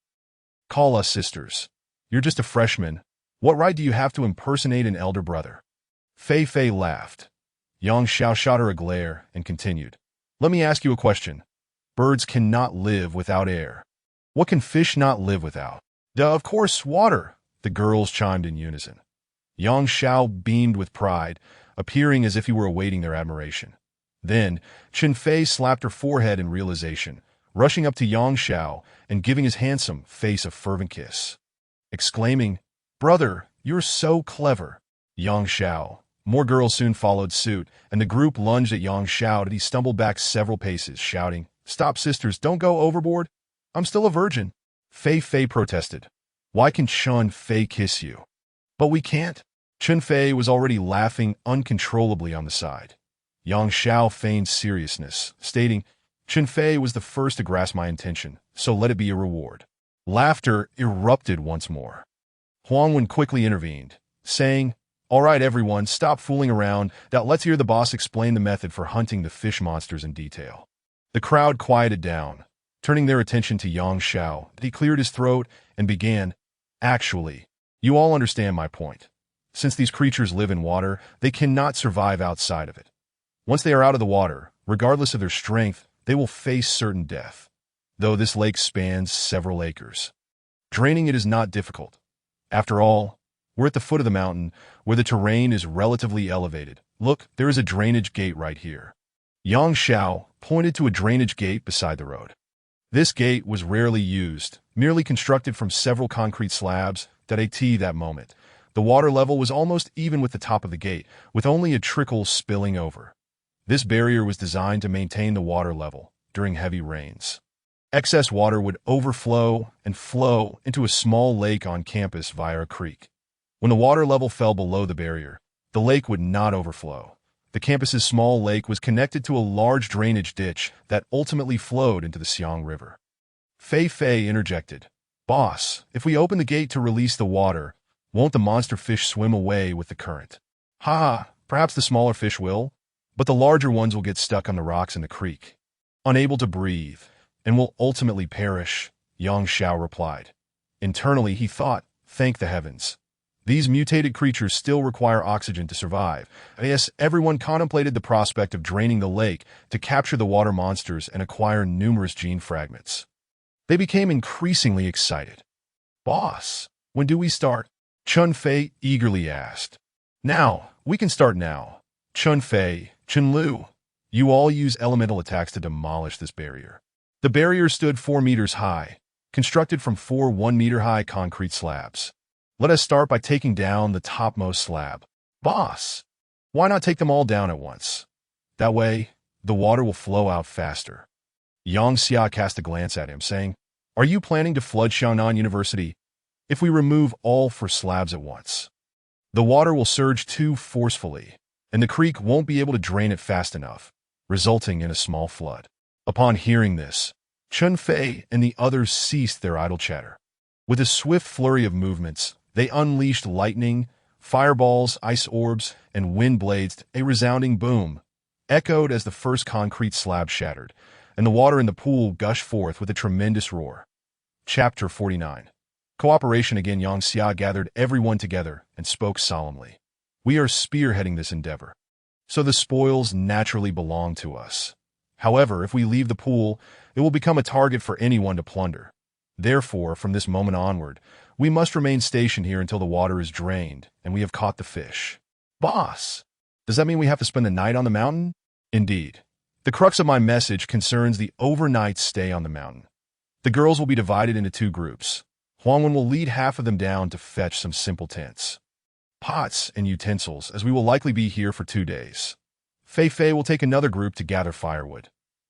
call us sisters. You're just a freshman. What right do you have to impersonate an elder brother? Fei Fei laughed. Xiao shot her a glare and continued. Let me ask you a question. Birds cannot live without air. What can fish not live without? Of course, water, the girls chimed in unison. Xiao beamed with pride, appearing as if he were awaiting their admiration. Then, Chun Fei slapped her forehead in realization, rushing up to Xiao and giving his handsome face a fervent kiss. Exclaiming, Brother, you're so clever. Xiao. More girls soon followed suit, and the group lunged at Xiao and he stumbled back several paces, shouting, Stop, sisters, don't go overboard. I'm still a virgin. Fei Fei protested. Why can Chun Fei kiss you? But we can't. Chun Fei was already laughing uncontrollably on the side. Xiao feigned seriousness, stating, Chun Fei was the first to grasp my intention, so let it be a reward. Laughter erupted once more. Huang quickly intervened, saying, All right, everyone, stop fooling around. Now let's hear the boss explain the method for hunting the fish monsters in detail. The crowd quieted down, turning their attention to Xiao. He cleared his throat and began, Actually, you all understand my point. Since these creatures live in water, they cannot survive outside of it. Once they are out of the water, regardless of their strength, they will face certain death, though this lake spans several acres. Draining it is not difficult. After all, we're at the foot of the mountain, where the terrain is relatively elevated. Look, there is a drainage gate right here. Xiao pointed to a drainage gate beside the road. This gate was rarely used, merely constructed from several concrete slabs. At that moment, the water level was almost even with the top of the gate, with only a trickle spilling over. This barrier was designed to maintain the water level during heavy rains. Excess water would overflow and flow into a small lake on campus via a creek. When the water level fell below the barrier, the lake would not overflow. The campus's small lake was connected to a large drainage ditch that ultimately flowed into the Xiang River. Fei Fei interjected, Boss, if we open the gate to release the water, won't the monster fish swim away with the current? Ha, perhaps the smaller fish will, but the larger ones will get stuck on the rocks in the creek, unable to breathe, and will ultimately perish, Xiao replied. Internally, he thought, thank the heavens. These mutated creatures still require oxygen to survive. Yes, everyone contemplated the prospect of draining the lake to capture the water monsters and acquire numerous gene fragments. They became increasingly excited. Boss, when do we start? Chun Fei eagerly asked. Now, we can start now. Chun Fei, Chun Lu, you all use elemental attacks to demolish this barrier. The barrier stood 4 meters high, constructed from 4 1-meter-high concrete slabs. Let us start by taking down the topmost slab. Boss, why not take them all down at once? That way, the water will flow out faster. Xia cast a glance at him, saying, Are you planning to flood Xiaonan University? If we remove all 4 slabs at once, the water will surge too forcefully, and the creek won't be able to drain it fast enough, resulting in a small flood. Upon hearing this, Chun Fei and the others ceased their idle chatter. With a swift flurry of movements, they unleashed lightning, fireballs, ice orbs, and wind blades. A resounding boom echoed as the first concrete slab shattered, and the water in the pool gushed forth with a tremendous roar. Chapter 49. Cooperation again. Yang Xia gathered everyone together and spoke solemnly. We are spearheading this endeavor, so the spoils naturally belong to us. However, if we leave the pool, it will become a target for anyone to plunder. Therefore, from this moment onward, we must remain stationed here until the water is drained and we have caught the fish. Boss, does that mean we have to spend the night on the mountain? Indeed. The crux of my message concerns the overnight stay on the mountain. The girls will be divided into two groups. Huangwen will lead half of them down to fetch some simple tents, pots, and utensils, as we will likely be here for 2 days. Fei Fei will take another group to gather firewood.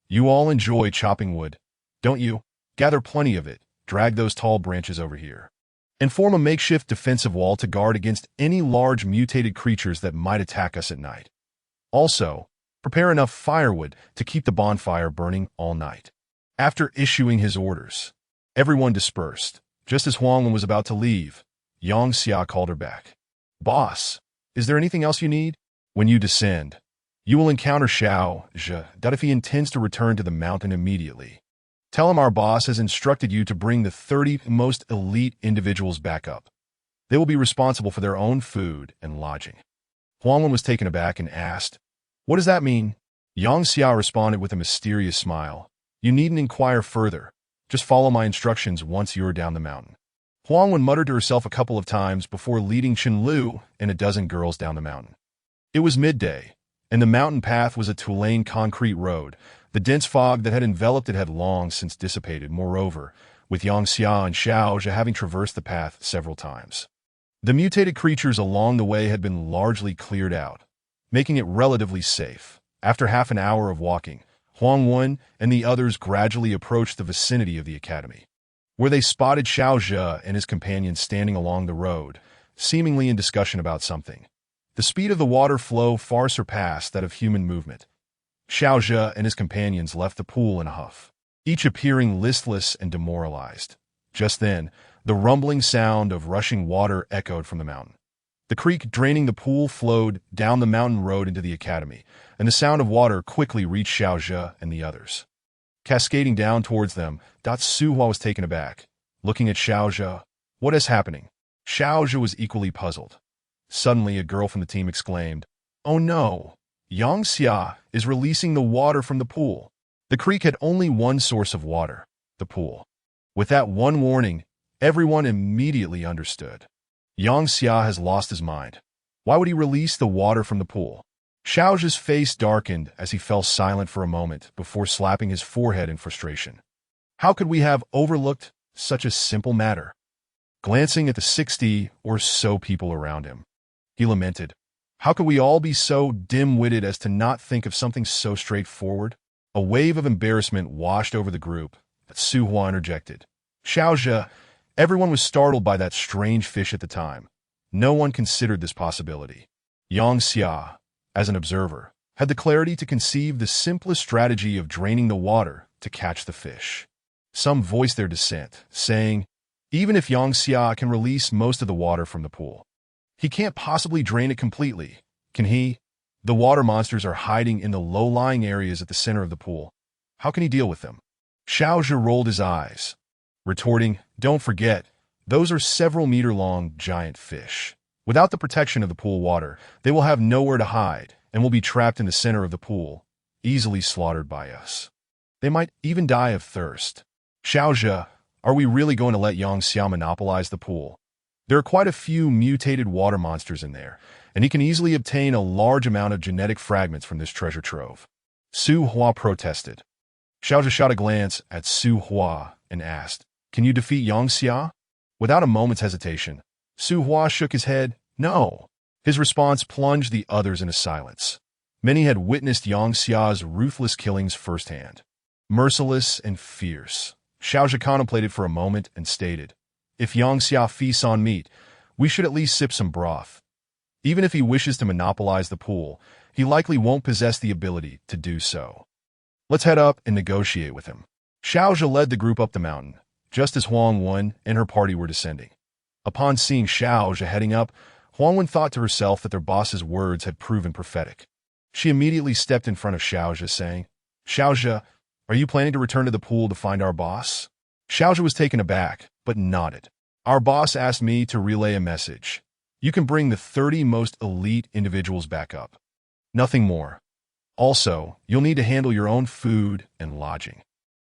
You all enjoy chopping wood, don't you? Gather plenty of it, drag those tall branches over here, and form a makeshift defensive wall to guard against any large mutated creatures that might attack us at night. Also, prepare enough firewood to keep the bonfire burning all night. After issuing his orders, everyone dispersed. Just as Huangwen was about to leave, Yang Xia called her back. Boss, is there anything else you need? When you descend, you will encounter Xiao that if he intends to return to the mountain immediately, tell him our boss has instructed you to bring the 30 most elite individuals back up. They will be responsible for their own food and lodging. Huangwen was taken aback and asked, What does that mean? Yang Xia responded with a mysterious smile. You needn't inquire further. Just follow my instructions once you're down the mountain. Huangwen muttered to herself a couple of times before leading Chen Lu and a dozen girls down the mountain. It was midday, and the mountain path was a two-lane concrete road. The dense fog that had enveloped it had long since dissipated. Moreover, with Yang Xia and Xiao having traversed the path several times, the mutated creatures along the way had been largely cleared out, making it relatively safe. After half an hour of walking, Huangwen and the others gradually approached the vicinity of the academy, where they spotted Xiao and his companions standing along the road, seemingly in discussion about something. The speed of the water flow far surpassed that of human movement. Xiao and his companions left the pool in a huff, each appearing listless and demoralized. Just then, the rumbling sound of rushing water echoed from the mountain. The creek draining the pool flowed down the mountain road into the academy, and the sound of water quickly reached Xiao and the others. Cascading down towards them, Suhua was taken aback. Looking at Xiao, what is happening? Xiao was equally puzzled. Suddenly, a girl from the team exclaimed, Oh no! Yang Xia is releasing the water from the pool. The creek had only one source of water, the pool. With that one warning, everyone immediately understood. Yang Xia has lost his mind. Why would he release the water from the pool? Xiao's face darkened as he fell silent for a moment before slapping his forehead in frustration. How could we have overlooked such a simple matter? Glancing at the 60 or so people around him, he lamented, How could we all be so dim-witted as to not think of something so straightforward? A wave of embarrassment washed over the group, but Su Hua interjected. Xiao, everyone was startled by that strange fish at the time. No one considered this possibility. Yang Xia, as an observer, had the clarity to conceive the simplest strategy of draining the water to catch the fish. Some voiced their dissent, saying, Even if Yang Xia can release most of the water from the pool, he can't possibly drain it completely, can he? The water monsters are hiding in the low-lying areas at the center of the pool. How can he deal with them? Xiao rolled his eyes, retorting, Don't forget, those are several-meter-long giant fish. Without the protection of the pool water, they will have nowhere to hide and will be trapped in the center of the pool, easily slaughtered by us. They might even die of thirst. Xiao, are we really going to let Yang Xia monopolize the pool? There are quite a few mutated water monsters in there, and he can easily obtain a large amount of genetic fragments from this treasure trove. Su Hua protested. Xiao shot a glance at Su Hua and asked, Can you defeat Yang Xia? Without a moment's hesitation, Su Hua shook his head, No. His response plunged the others into silence. Many had witnessed Yang Xia's ruthless killings firsthand. Merciless and fierce, Xiao contemplated for a moment and stated, If Yang Xia feasts on meat, we should at least sip some broth. Even if he wishes to monopolize the pool, he likely won't possess the ability to do so. Let's head up and negotiate with him. Xiao led the group up the mountain, just as Huang Wen and her party were descending. Upon seeing Xiao heading up, Huang Wen thought to herself that their boss's words had proven prophetic. She immediately stepped in front of Xiao saying, Xiao, are you planning to return to the pool to find our boss? Xiao was taken aback, but nodded. Our boss asked me to relay a message. You can bring the 30 most elite individuals back up. Nothing more. Also, you'll need to handle your own food and lodging.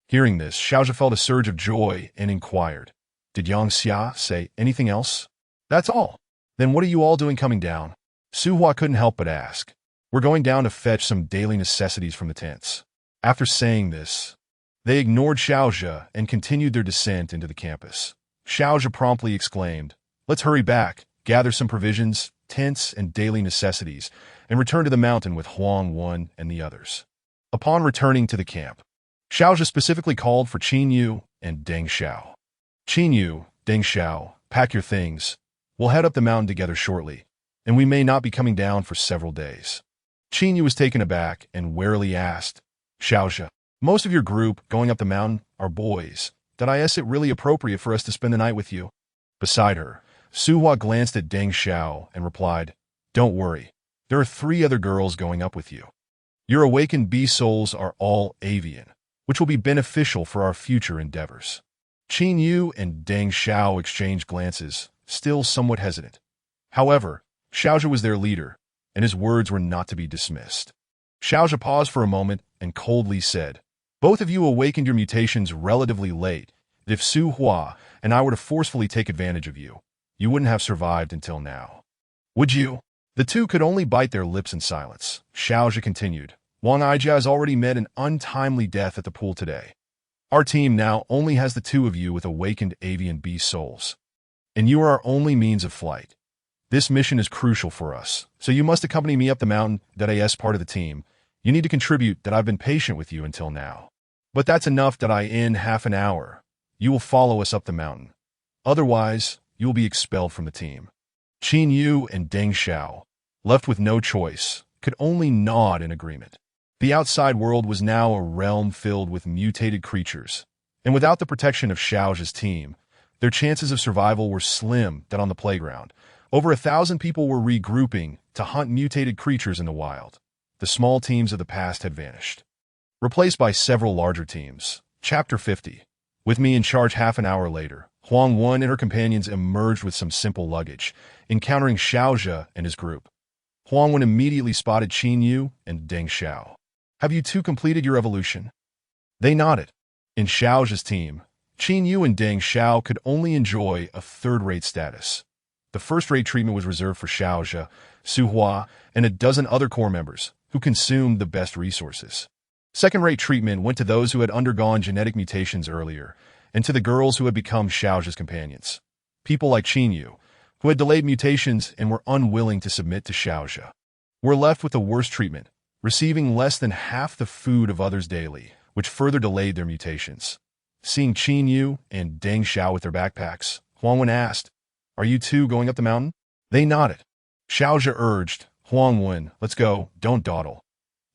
Hearing this, Xiao felt a surge of joy and inquired, Did Yang Xia say anything else? That's all. Then what are you all doing coming down? Su Hua couldn't help but ask. We're going down to fetch some daily necessities from the tents. After saying this, they ignored Xiao and continued their descent into the campus. Xiao promptly exclaimed, Let's hurry back, gather some provisions, tents, and daily necessities, and return to the mountain with Huang Wen and the others. Upon returning to the camp, Xiao specifically called for Qin Yu and Deng Xiao. Qin Yu, Deng Xiao, pack your things. We'll head up the mountain together shortly, and we may not be coming down for several days. Qin Yu was taken aback and warily asked, Xiao, most of your group going up the mountain are boys. Did I ask it really appropriate for us to spend the night with you? Beside her, Su Hua glanced at Deng Xiao and replied, Don't worry. There are 3 other girls going up with you. Your awakened bee souls are all avian, which will be beneficial for our future endeavors. Qin Yu and Deng Xiao exchanged glances, still somewhat hesitant. However, Xiao was their leader, and his words were not to be dismissed. Xiao paused for a moment and coldly said, Both of you awakened your mutations relatively late. If Su Hua and I were to forcefully take advantage of you, you wouldn't have survived until now. Would you? The two could only bite their lips in silence. Xiao continued, Wang Aijia has already met an untimely death at the pool today. Our team now only has the 2 of you with awakened avian bee souls. And you are our only means of flight. This mission is crucial for us, so you must accompany me up the mountain that as part of the team. You need to contribute that I've been patient with you until now. But that's enough that in half an hour. You will follow us up the mountain. Otherwise, you will be expelled from the team. Qin Yu and Deng Xiao, left with no choice, could only nod in agreement. The outside world was now a realm filled with mutated creatures, and without the protection of Xiao's team, their chances of survival were slim. That on the playground, over 1,000 people were regrouping to hunt mutated creatures in the wild. The small teams of the past had vanished, replaced by several larger teams. Chapter 50. With me in charge half an hour later, Huang Wen and her companions emerged with some simple luggage, encountering Xiao and his group. Huang Wen immediately spotted Qin Yu and Deng Xiao. Have you 2 completed your evolution? They nodded. In Xiao's team, Qin Yu and Deng Xiao could only enjoy a third-rate status. The first-rate treatment was reserved for Xiao, Su Hua, and a dozen other core members who consumed the best resources. Second-rate treatment went to those who had undergone genetic mutations earlier, and to the girls who had become Xiao's companions. People like Qin Yu, who had delayed mutations and were unwilling to submit to Xiao, were left with the worst treatment, receiving less than half the food of others daily, which further delayed their mutations. Seeing Qin Yu and Deng Xiao with their backpacks, Huang Wen asked, Are you 2 going up the mountain? They nodded. Xiao urged, Huang Wen, let's go, don't dawdle.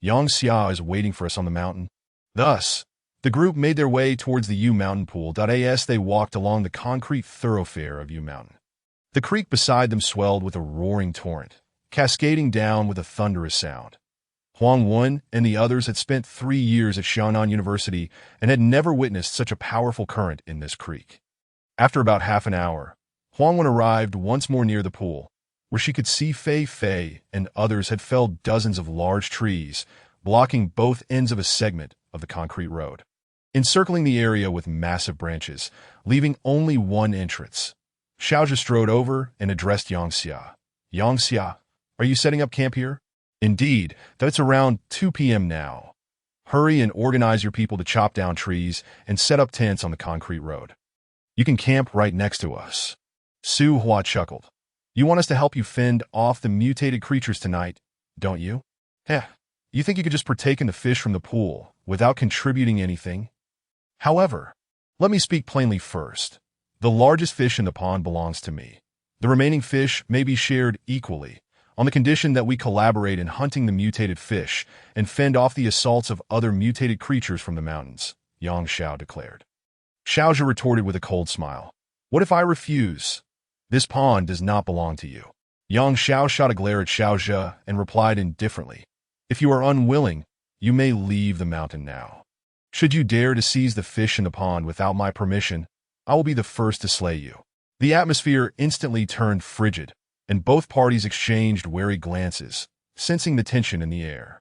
Yang Xia is waiting for us on the mountain. Thus, the group made their way towards the Yu Mountain Pool. As they walked along the concrete thoroughfare of Yu Mountain, the creek beside them swelled with a roaring torrent, cascading down with a thunderous sound. Huang Wen and the others had spent 3 years at Xiaonan University and had never witnessed such a powerful current in this creek. After about half an hour, Huang Wen arrived once more near the pool, where she could see Fei and others had felled dozens of large trees, blocking both ends of a segment of the concrete road, encircling the area with massive branches, leaving only one entrance. Xiao strode over and addressed Yang Xia. Yang Xia, are you setting up camp here? Indeed, that's around 2 p.m. now. Hurry and organize your people to chop down trees and set up tents on the concrete road. You can camp right next to us. Su Hua chuckled. You want us to help you fend off the mutated creatures tonight, don't you? You think you could just partake in the fish from the pool without contributing anything? However, let me speak plainly first. The largest fish in the pond belongs to me. The remaining fish may be shared equally, on the condition that we collaborate in hunting the mutated fish and fend off the assaults of other mutated creatures from the mountains, Yang Xiao declared. Xiao retorted with a cold smile. What if I refuse? This pawn does not belong to you. Yang Xiao shot a glare at Xiao and replied indifferently. If you are unwilling, you may leave the mountain now. Should you dare to seize the fish in the pond without my permission, I will be the first to slay you. The atmosphere instantly turned frigid, and both parties exchanged wary glances, sensing the tension in the air.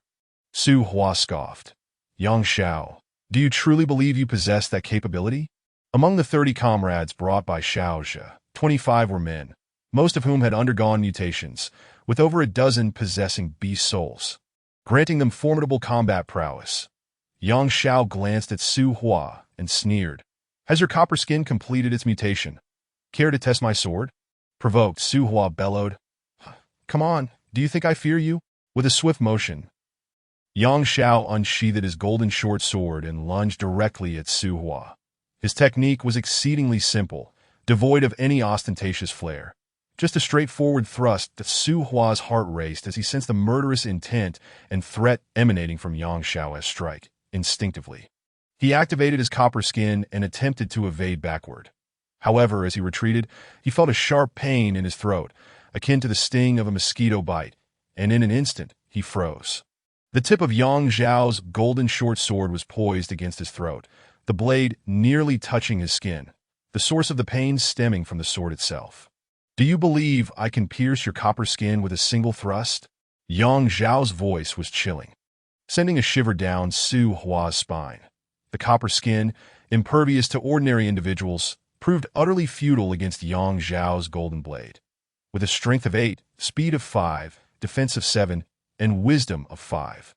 Su Hua scoffed. Yang Xiao, do you truly believe you possess that capability? Among the 30 comrades brought by Xiao, 25 were men, most of whom had undergone mutations, with over a dozen possessing beast souls, granting them formidable combat prowess. Yang Xiao glanced at Su Hua and sneered. Has your copper skin completed its mutation? Care to test my sword? Provoked, Su Hua bellowed. Come on, do you think I fear you? With a swift motion, Yang Xiao unsheathed his golden short sword and lunged directly at Su Hua. His technique was exceedingly simple, devoid of any ostentatious flair. Just a straightforward thrust that Su Hua's heart raced as he sensed the murderous intent and threat emanating from Yang Xiao's strike, instinctively. He activated his copper skin and attempted to evade backward. However, as he retreated, he felt a sharp pain in his throat, akin to the sting of a mosquito bite, and in an instant, he froze. The tip of Yang Xiao's golden short sword was poised against his throat, the blade nearly touching his skin, the source of the pain stemming from the sword itself. Do you believe I can pierce your copper skin with a single thrust? Yang Xiao's voice was chilling, sending a shiver down Su Hua's spine. The copper skin, impervious to ordinary individuals, proved utterly futile against Yang Xiao's golden blade. With a strength of 8, speed of 5, defense of 7, and wisdom of 5.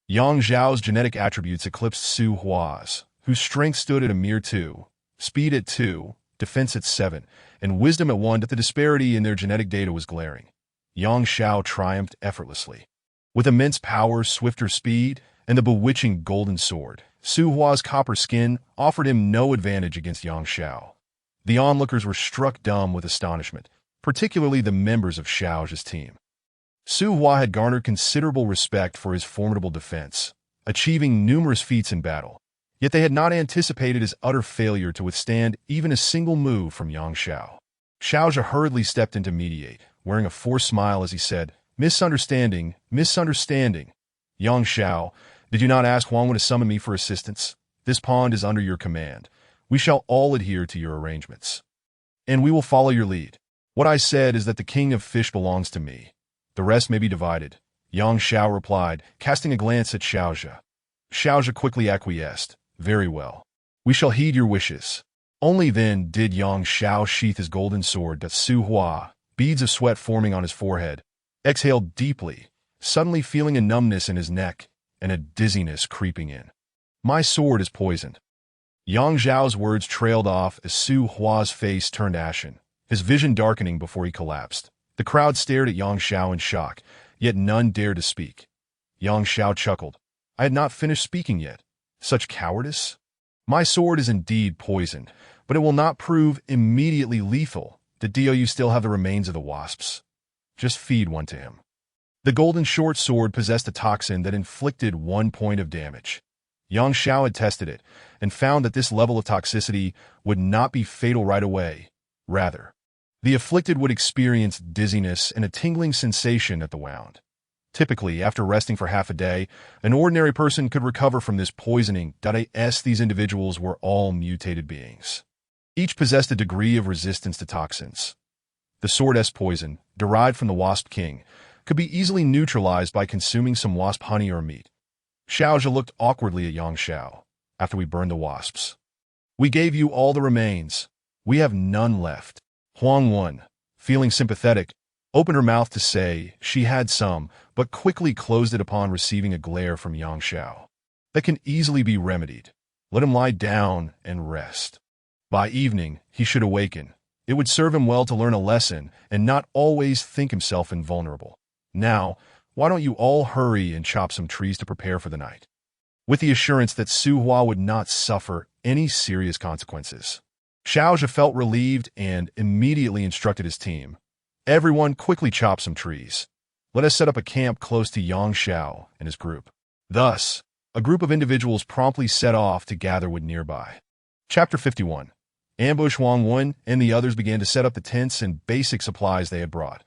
Yang Xiao's genetic attributes eclipsed Su Hua's, whose strength stood at a mere 2, speed at 2, defense at 7, and wisdom at 1. That the disparity in their genetic data was glaring. Yang Xiao triumphed effortlessly. With immense power, swifter speed, and the bewitching golden sword, Su Hua's copper skin offered him no advantage against Yang Xiao. The onlookers were struck dumb with astonishment, particularly the members of Xiao's team. Su Hua had garnered considerable respect for his formidable defense, achieving numerous feats in battle, yet they had not anticipated his utter failure to withstand even a single move from Yang Xiao. Xiao hurriedly stepped in to mediate, wearing a forced smile as he said, Misunderstanding, misunderstanding. Yang Xiao, did you not ask Huangwu to summon me for assistance? This pond is under your command. We shall all adhere to your arrangements. And we will follow your lead. What I said is that the king of fish belongs to me. The rest may be divided. Yang Xiao replied, casting a glance at Xiao. Xiao quickly acquiesced. Very well. We shall heed your wishes. Only then did Yang Xiao sheath his golden sword that Su Hua, beads of sweat forming on his forehead, exhaled deeply, suddenly feeling a numbness in his neck and a dizziness creeping in. My sword is poisoned. Yang Xiao's words trailed off as Su Hua's face turned ashen, his vision darkening before he collapsed. The crowd stared at Yang Xiao in shock, yet none dared to speak. Yang Xiao chuckled. I had not finished speaking yet. Such cowardice? My sword is indeed poisoned, but it will not prove immediately lethal. Do you still have the remains of the wasps? Just feed one to him. The golden short sword possessed a toxin that inflicted 1 point of damage. Yang Xiao had tested it and found that this level of toxicity would not be fatal right away. Rather, the afflicted would experience dizziness and a tingling sensation at the wound. Typically, after resting for half a day, an ordinary person could recover from this poisoning. These individuals were all mutated beings. Each possessed a degree of resistance to toxins. The sword's poison, derived from the wasp king, could be easily neutralized by consuming some wasp honey or meat. Xiao looked awkwardly at Yang Xiao. After we burned the wasps, we gave you all the remains. We have none left. Huangwu, feeling sympathetic, opened her mouth to say she had some, but quickly closed it upon receiving a glare from Yang Xiao. That can easily be remedied. Let him lie down and rest. By evening, he should awaken. It would serve him well to learn a lesson and not always think himself invulnerable. Now, why don't you all hurry and chop some trees to prepare for the night? With the assurance that Su Hua would not suffer any serious consequences. Xiao felt relieved and immediately instructed his team. Everyone quickly chop some trees. Let us set up a camp close to Xiao and his group. Thus, a group of individuals promptly set off to gather wood nearby. Chapter 51. Ambush. Huang Wen and the others began to set up the tents and basic supplies they had brought.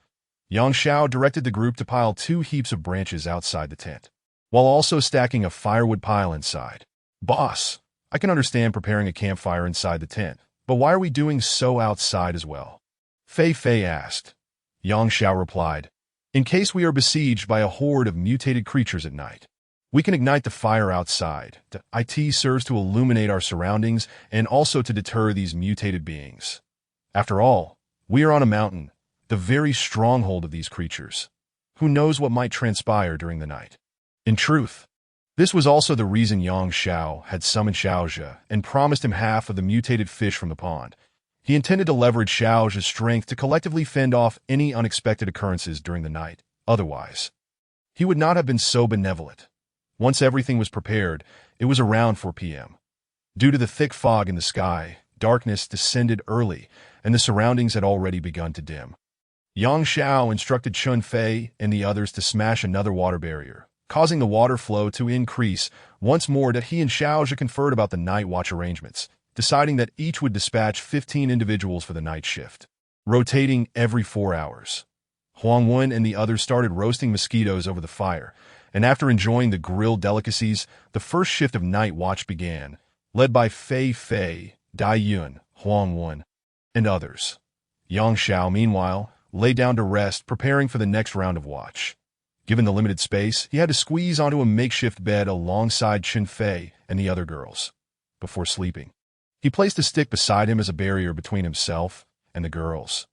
Xiao directed the group to pile 2 heaps of branches outside the tent, while also stacking a firewood pile inside. Boss, I can understand preparing a campfire inside the tent, but why are we doing so outside as well? Fei asked. Xiao replied, in case we are besieged by a horde of mutated creatures at night. We can ignite the fire outside. It serves to illuminate our surroundings and also to deter these mutated beings. After all, we are on a mountain, the very stronghold of these creatures. Who knows what might transpire during the night? In truth, this was also the reason Xiao had summoned Xiaozhe and promised him half of the mutated fish from the pond. He intended to leverage Xiaozhe's strength to collectively fend off any unexpected occurrences during the night. Otherwise, he would not have been so benevolent. Once everything was prepared, it was around 4 p.m. Due to the thick fog in the sky, darkness descended early, and the surroundings had already begun to dim. Xiao instructed Chun Fei and the others to smash another water barrier, causing the water flow to increase. Once more that he and Xiaozhe conferred about the night watch arrangements, deciding that each would dispatch 15 individuals for the night shift, rotating every 4 hours. Huang Wen and the others started roasting mosquitoes over the fire, and after enjoying the grilled delicacies, the first shift of night watch began, led by Fei, Dai Yun, Huang Wen, and others. Xiao, meanwhile, lay down to rest, preparing for the next round of watch. Given the limited space, he had to squeeze onto a makeshift bed alongside Chun Fei and the other girls. Before sleeping, he placed a stick beside him as a barrier between himself and the girls.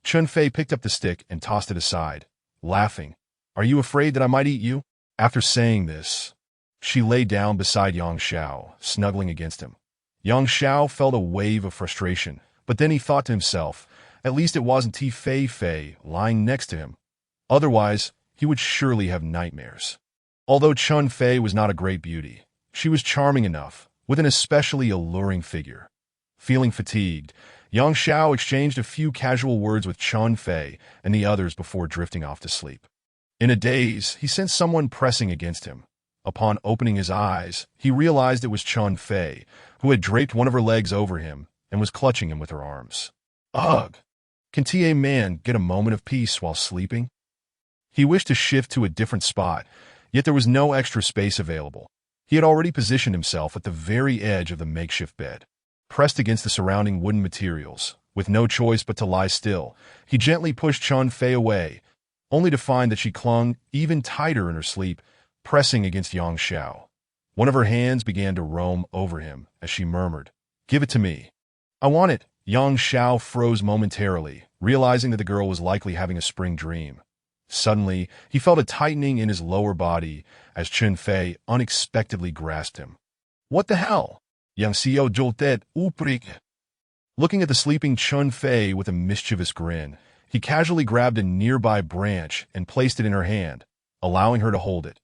Chun Fei picked up the stick and tossed it aside, laughing. Are you afraid that I might eat you? After saying this, she lay down beside Xiao, snuggling against him. Xiao felt a wave of frustration, but then he thought to himself, at least it wasn't Fei lying next to him. Otherwise, he would surely have nightmares. Although Chun Fei was not a great beauty, she was charming enough, with an especially alluring figure. Feeling fatigued, Xiao exchanged a few casual words with Chun Fei and the others before drifting off to sleep. In a daze, he sensed someone pressing against him. Upon opening his eyes, he realized it was Chun Fei, who had draped one of her legs over him and was clutching him with her arms. Ugh! Can a man get a moment of peace while sleeping? He wished to shift to a different spot, yet there was no extra space available. He had already positioned himself at the very edge of the makeshift bed, pressed against the surrounding wooden materials. With no choice but to lie still, he gently pushed Chun Fei away, only to find that she clung even tighter in her sleep, pressing against Xiao. One of her hands began to roam over him as she murmured, "Give it to me." "I want it." Xiao froze momentarily, realizing that the girl was likely having a spring dream. Suddenly, he felt a tightening in his lower body as Chun Fei unexpectedly grasped him. "What the hell?" Xiao jolted uprik. Looking at the sleeping Chun Fei with a mischievous grin, he casually grabbed a nearby branch and placed it in her hand, allowing her to hold it.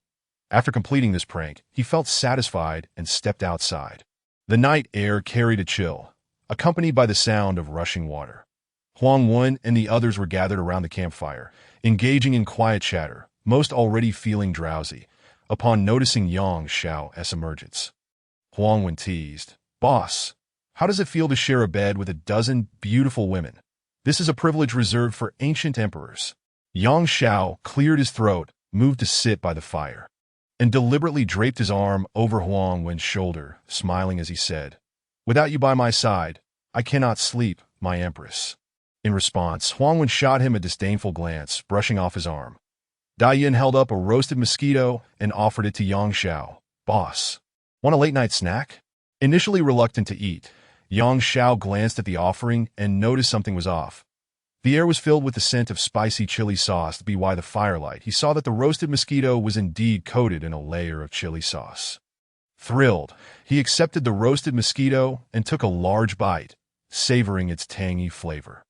After completing this prank, he felt satisfied and stepped outside. The night air carried a chill, accompanied by the sound of rushing water. Huang Wen and the others were gathered around the campfire, engaging in quiet chatter, most already feeling drowsy, upon noticing Xiao's emergence. Huang Wen teased, "Boss, how does it feel to share a bed with a dozen beautiful women? This is a privilege reserved for ancient emperors." Xiao cleared his throat, moved to sit by the fire, and deliberately draped his arm over Huang Wen's shoulder, smiling as he said, "Without you by my side, I cannot sleep, my empress." In response, Huang Wen shot him a disdainful glance, brushing off his arm. Dai Yun held up a roasted mosquito and offered it to Xiao. "Boss, want a late-night snack?" Initially reluctant to eat, Xiao glanced at the offering and noticed something was off. The air was filled with the scent of spicy chili sauce. By the firelight, he saw that the roasted mosquito was indeed coated in a layer of chili sauce. Thrilled, he accepted the roasted mosquito and took a large bite, savoring its tangy flavor.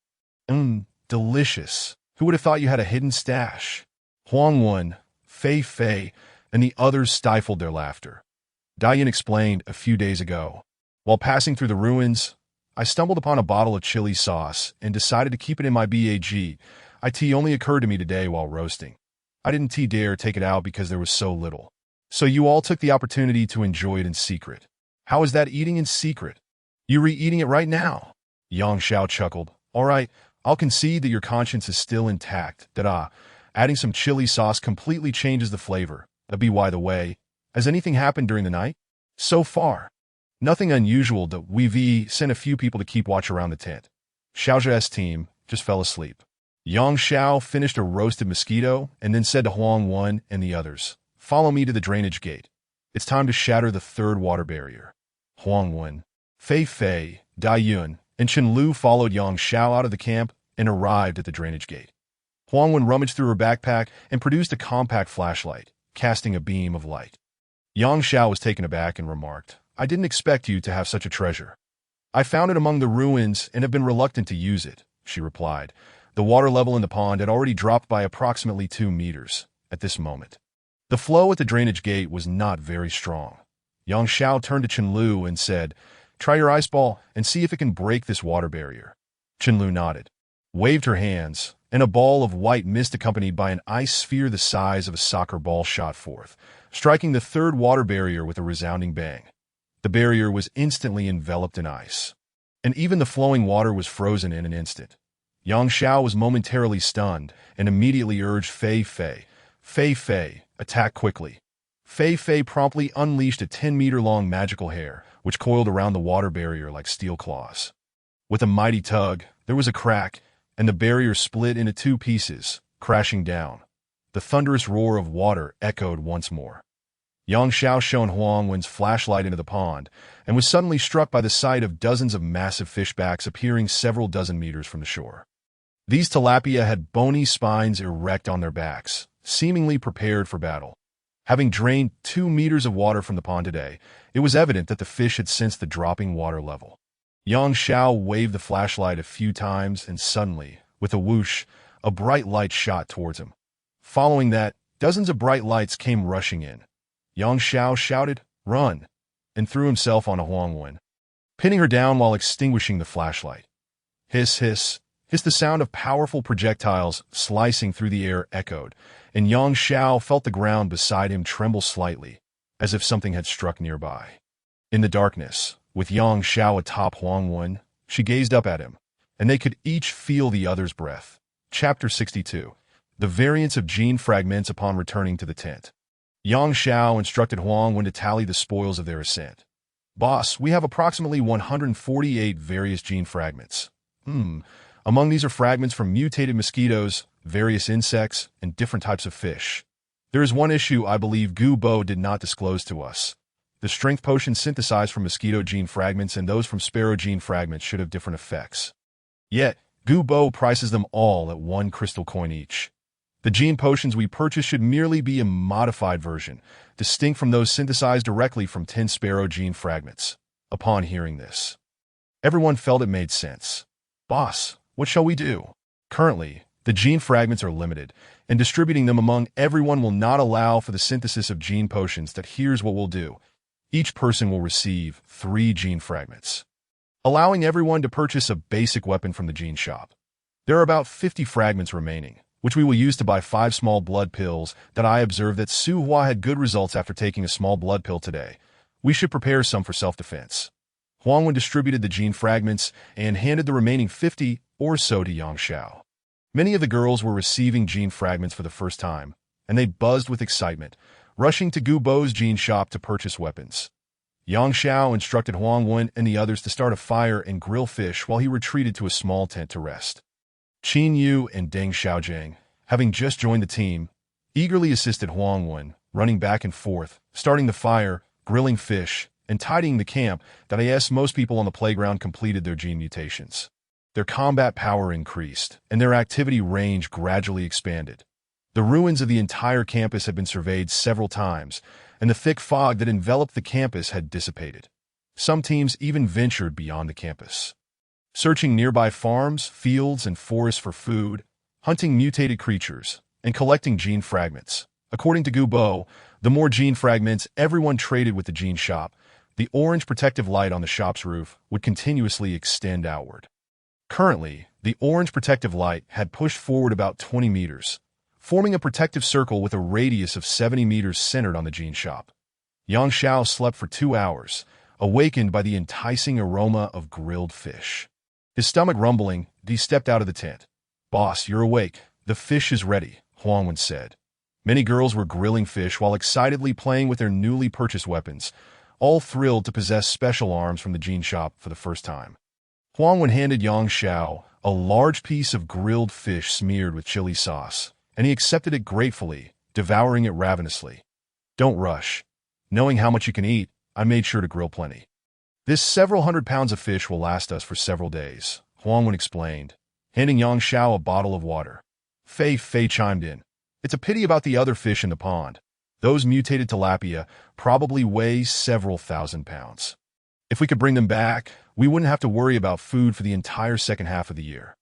Delicious. Who would have thought you had a hidden stash? Huang Wen, Fei, and the others stifled their laughter. Dai Yun explained a few days ago. While passing through the ruins, I stumbled upon a bottle of chili sauce and decided to keep it in my bag. It only occurred to me today while roasting. I didn't dare take it out because there was so little. So you all took the opportunity to enjoy it in secret. How is that eating in secret? You re-eating it right now? Yang Xiao chuckled. All right, I'll concede that your conscience is still intact. Adding some chili sauce completely changes the flavor. By the way, has anything happened during the night? So far, nothing unusual. We've sent a few people to keep watch around the tent. Xiao's team just fell asleep. Yang Xiao finished a roasted mosquito and then said to Huang Wen and the others, follow me to the drainage gate. It's time to shatter the third water barrier. Huang Wen, Fei Fei, Dai Yun, and Chen Lu followed Yang Xiao out of the camp and arrived at the drainage gate. Huang Wen rummaged through her backpack and produced a compact flashlight, casting a beam of light. Yang Xiao was taken aback and remarked, I didn't expect you to have such a treasure. I found it among the ruins and have been reluctant to use it, she replied. The water level in the pond had already dropped by approximately 2 meters at this moment. The flow at the drainage gate was not very strong. Yang Xiao turned to Chen Lu and said, try your ice ball and see if it can break this water barrier. Chen Lu nodded, waved her hands, and a ball of white mist accompanied by an ice sphere the size of a soccer ball shot forth, striking the third water barrier with a resounding bang. The barrier was instantly enveloped in ice, and even the flowing water was frozen in an instant. Yang Xiao was momentarily stunned and immediately urged Fei Fei. Fei Fei, attack quickly. Fei Fei promptly unleashed a 10-meter-long magical hair, which coiled around the water barrier like steel claws. With a mighty tug, there was a crack, and the barrier split into 2 pieces, crashing down. The thunderous roar of water echoed once more. Yang Xiao shone Huang Wen's flashlight into the pond, and was suddenly struck by the sight of dozens of massive fishbacks appearing several dozen meters from the shore. These tilapia had bony spines erect on their backs, seemingly prepared for battle. Having drained 2 meters of water from the pond today, it was evident that the fish had sensed the dropping water level. Yang Xiao waved the flashlight a few times, and suddenly, with a whoosh, a bright light shot towards him. Following that, dozens of bright lights came rushing in. Yang Xiao shouted, run, and threw himself on Huang Wen, pinning her down while extinguishing the flashlight. Hiss, hiss, hiss, the sound of powerful projectiles slicing through the air echoed, and Yang Xiao felt the ground beside him tremble slightly, as if something had struck nearby. In the darkness, with Yang Xiao atop Huang Wen, she gazed up at him, and they could each feel the other's breath. Chapter 62. The variance of gene fragments upon returning to the tent. Yang Xiao instructed Huang Wen to tally the spoils of their ascent. Boss, we have approximately 148 various gene fragments. Among these are fragments from mutated mosquitoes, various insects, and different types of fish. There is one issue I believe Gu Bo did not disclose to us. The strength potions synthesized from mosquito gene fragments and those from sparrow gene fragments should have different effects. Yet, Gu Bo prices them all at 1 crystal coin each. The gene potions we purchase should merely be a modified version, distinct from those synthesized directly from 10 sparrow gene fragments. Upon hearing this, everyone felt it made sense. Boss, what shall we do? Currently, the gene fragments are limited, and distributing them among everyone will not allow for the synthesis of gene potions. Here's what we'll do. Each person will receive 3 gene fragments, allowing everyone to purchase a basic weapon from the gene shop. There are about 50 fragments remaining, which we will use to buy 5 small blood pills. That I observed that Su Hua had good results after taking a small blood pill today. We should prepare some for self-defense. Huang Wen distributed the gene fragments and handed the remaining 50 or so to Yang Xiao. Many of the girls were receiving gene fragments for the first time, and they buzzed with excitement, rushing to Gu Bo's gene shop to purchase weapons. Yang Xiao instructed Huang Wen and the others to start a fire and grill fish while he retreated to a small tent to rest. Qin Yu and Deng Xiaojiang, having just joined the team, eagerly assisted Huang Wen, running back and forth, starting the fire, grilling fish, and tidying the camp. Most people on the playground completed their gene mutations. Their combat power increased, and their activity range gradually expanded. The ruins of the entire campus had been surveyed several times, and the thick fog that enveloped the campus had dissipated. Some teams even ventured beyond the campus, searching nearby farms, fields, and forests for food, hunting mutated creatures, and collecting gene fragments. According to Gu Bo, the more gene fragments everyone traded with the gene shop, the orange protective light on the shop's roof would continuously extend outward. Currently, the orange protective light had pushed forward about 20 meters, forming a protective circle with a radius of 70 meters centered on the jean shop. Yang Xiao slept for 2 hours, awakened by the enticing aroma of grilled fish. His stomach rumbling, he stepped out of the tent. "Boss, you're awake. The fish is ready," Huangwen said. Many girls were grilling fish while excitedly playing with their newly purchased weapons, all thrilled to possess special arms from the jean shop for the first time. Huangwen handed Yang Xiao a large piece of grilled fish smeared with chili sauce, and he accepted it gratefully, devouring it ravenously. "Don't rush. Knowing how much you can eat, I made sure to grill plenty. This several hundred pounds of fish will last us for several days," Huangwen explained, handing Yang Xiao a bottle of water. Fei chimed in. "It's a pity about the other fish in the pond. Those mutated tilapia probably weigh several thousand pounds. If we could bring them back, we wouldn't have to worry about food for the entire second half of the year.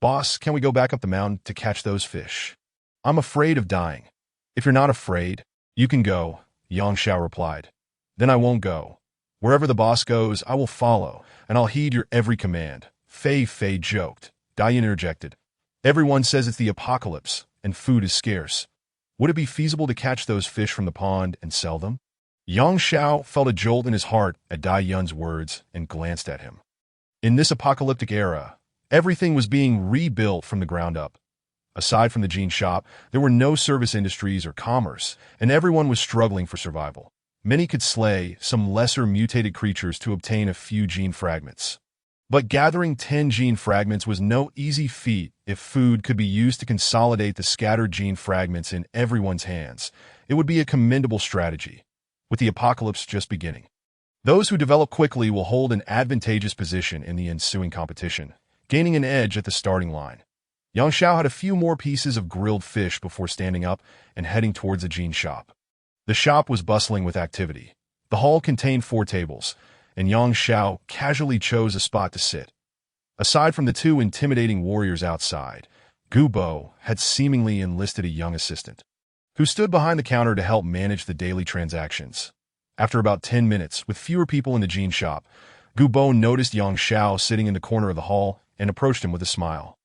Boss, can we go back up the mountain to catch those fish? I'm afraid of dying." "If you're not afraid, you can go," Yang Xiao replied. "Then I won't go. Wherever the boss goes, I will follow, and I'll heed your every command." Fei joked. Dai interjected. "Everyone says it's the apocalypse, and food is scarce. Would it be feasible to catch those fish from the pond and sell them?" Yang Xiao felt a jolt in his heart at Dai Yun's words and glanced at him. In this apocalyptic era, everything was being rebuilt from the ground up. Aside from the jean shop, there were no service industries or commerce, and everyone was struggling for survival. Many could slay some lesser mutated creatures to obtain a few gene fragments. But gathering 10 gene fragments was no easy feat. If food could be used to consolidate the scattered gene fragments in everyone's hands, it would be a commendable strategy, with the apocalypse just beginning. Those who develop quickly will hold an advantageous position in the ensuing competition, gaining an edge at the starting line. Yang Xiao had a few more pieces of grilled fish before standing up and heading towards the jean shop. The shop was bustling with activity. The hall contained 4 tables, and Yang Xiao casually chose a spot to sit. Aside from the 2 intimidating warriors outside, Gu Bo had seemingly enlisted a young assistant, who stood behind the counter to help manage the daily transactions. After about 10 minutes, with fewer people in the jean shop, Gu Bo noticed Yang Xiao sitting in the corner of the hall and approached him with a smile,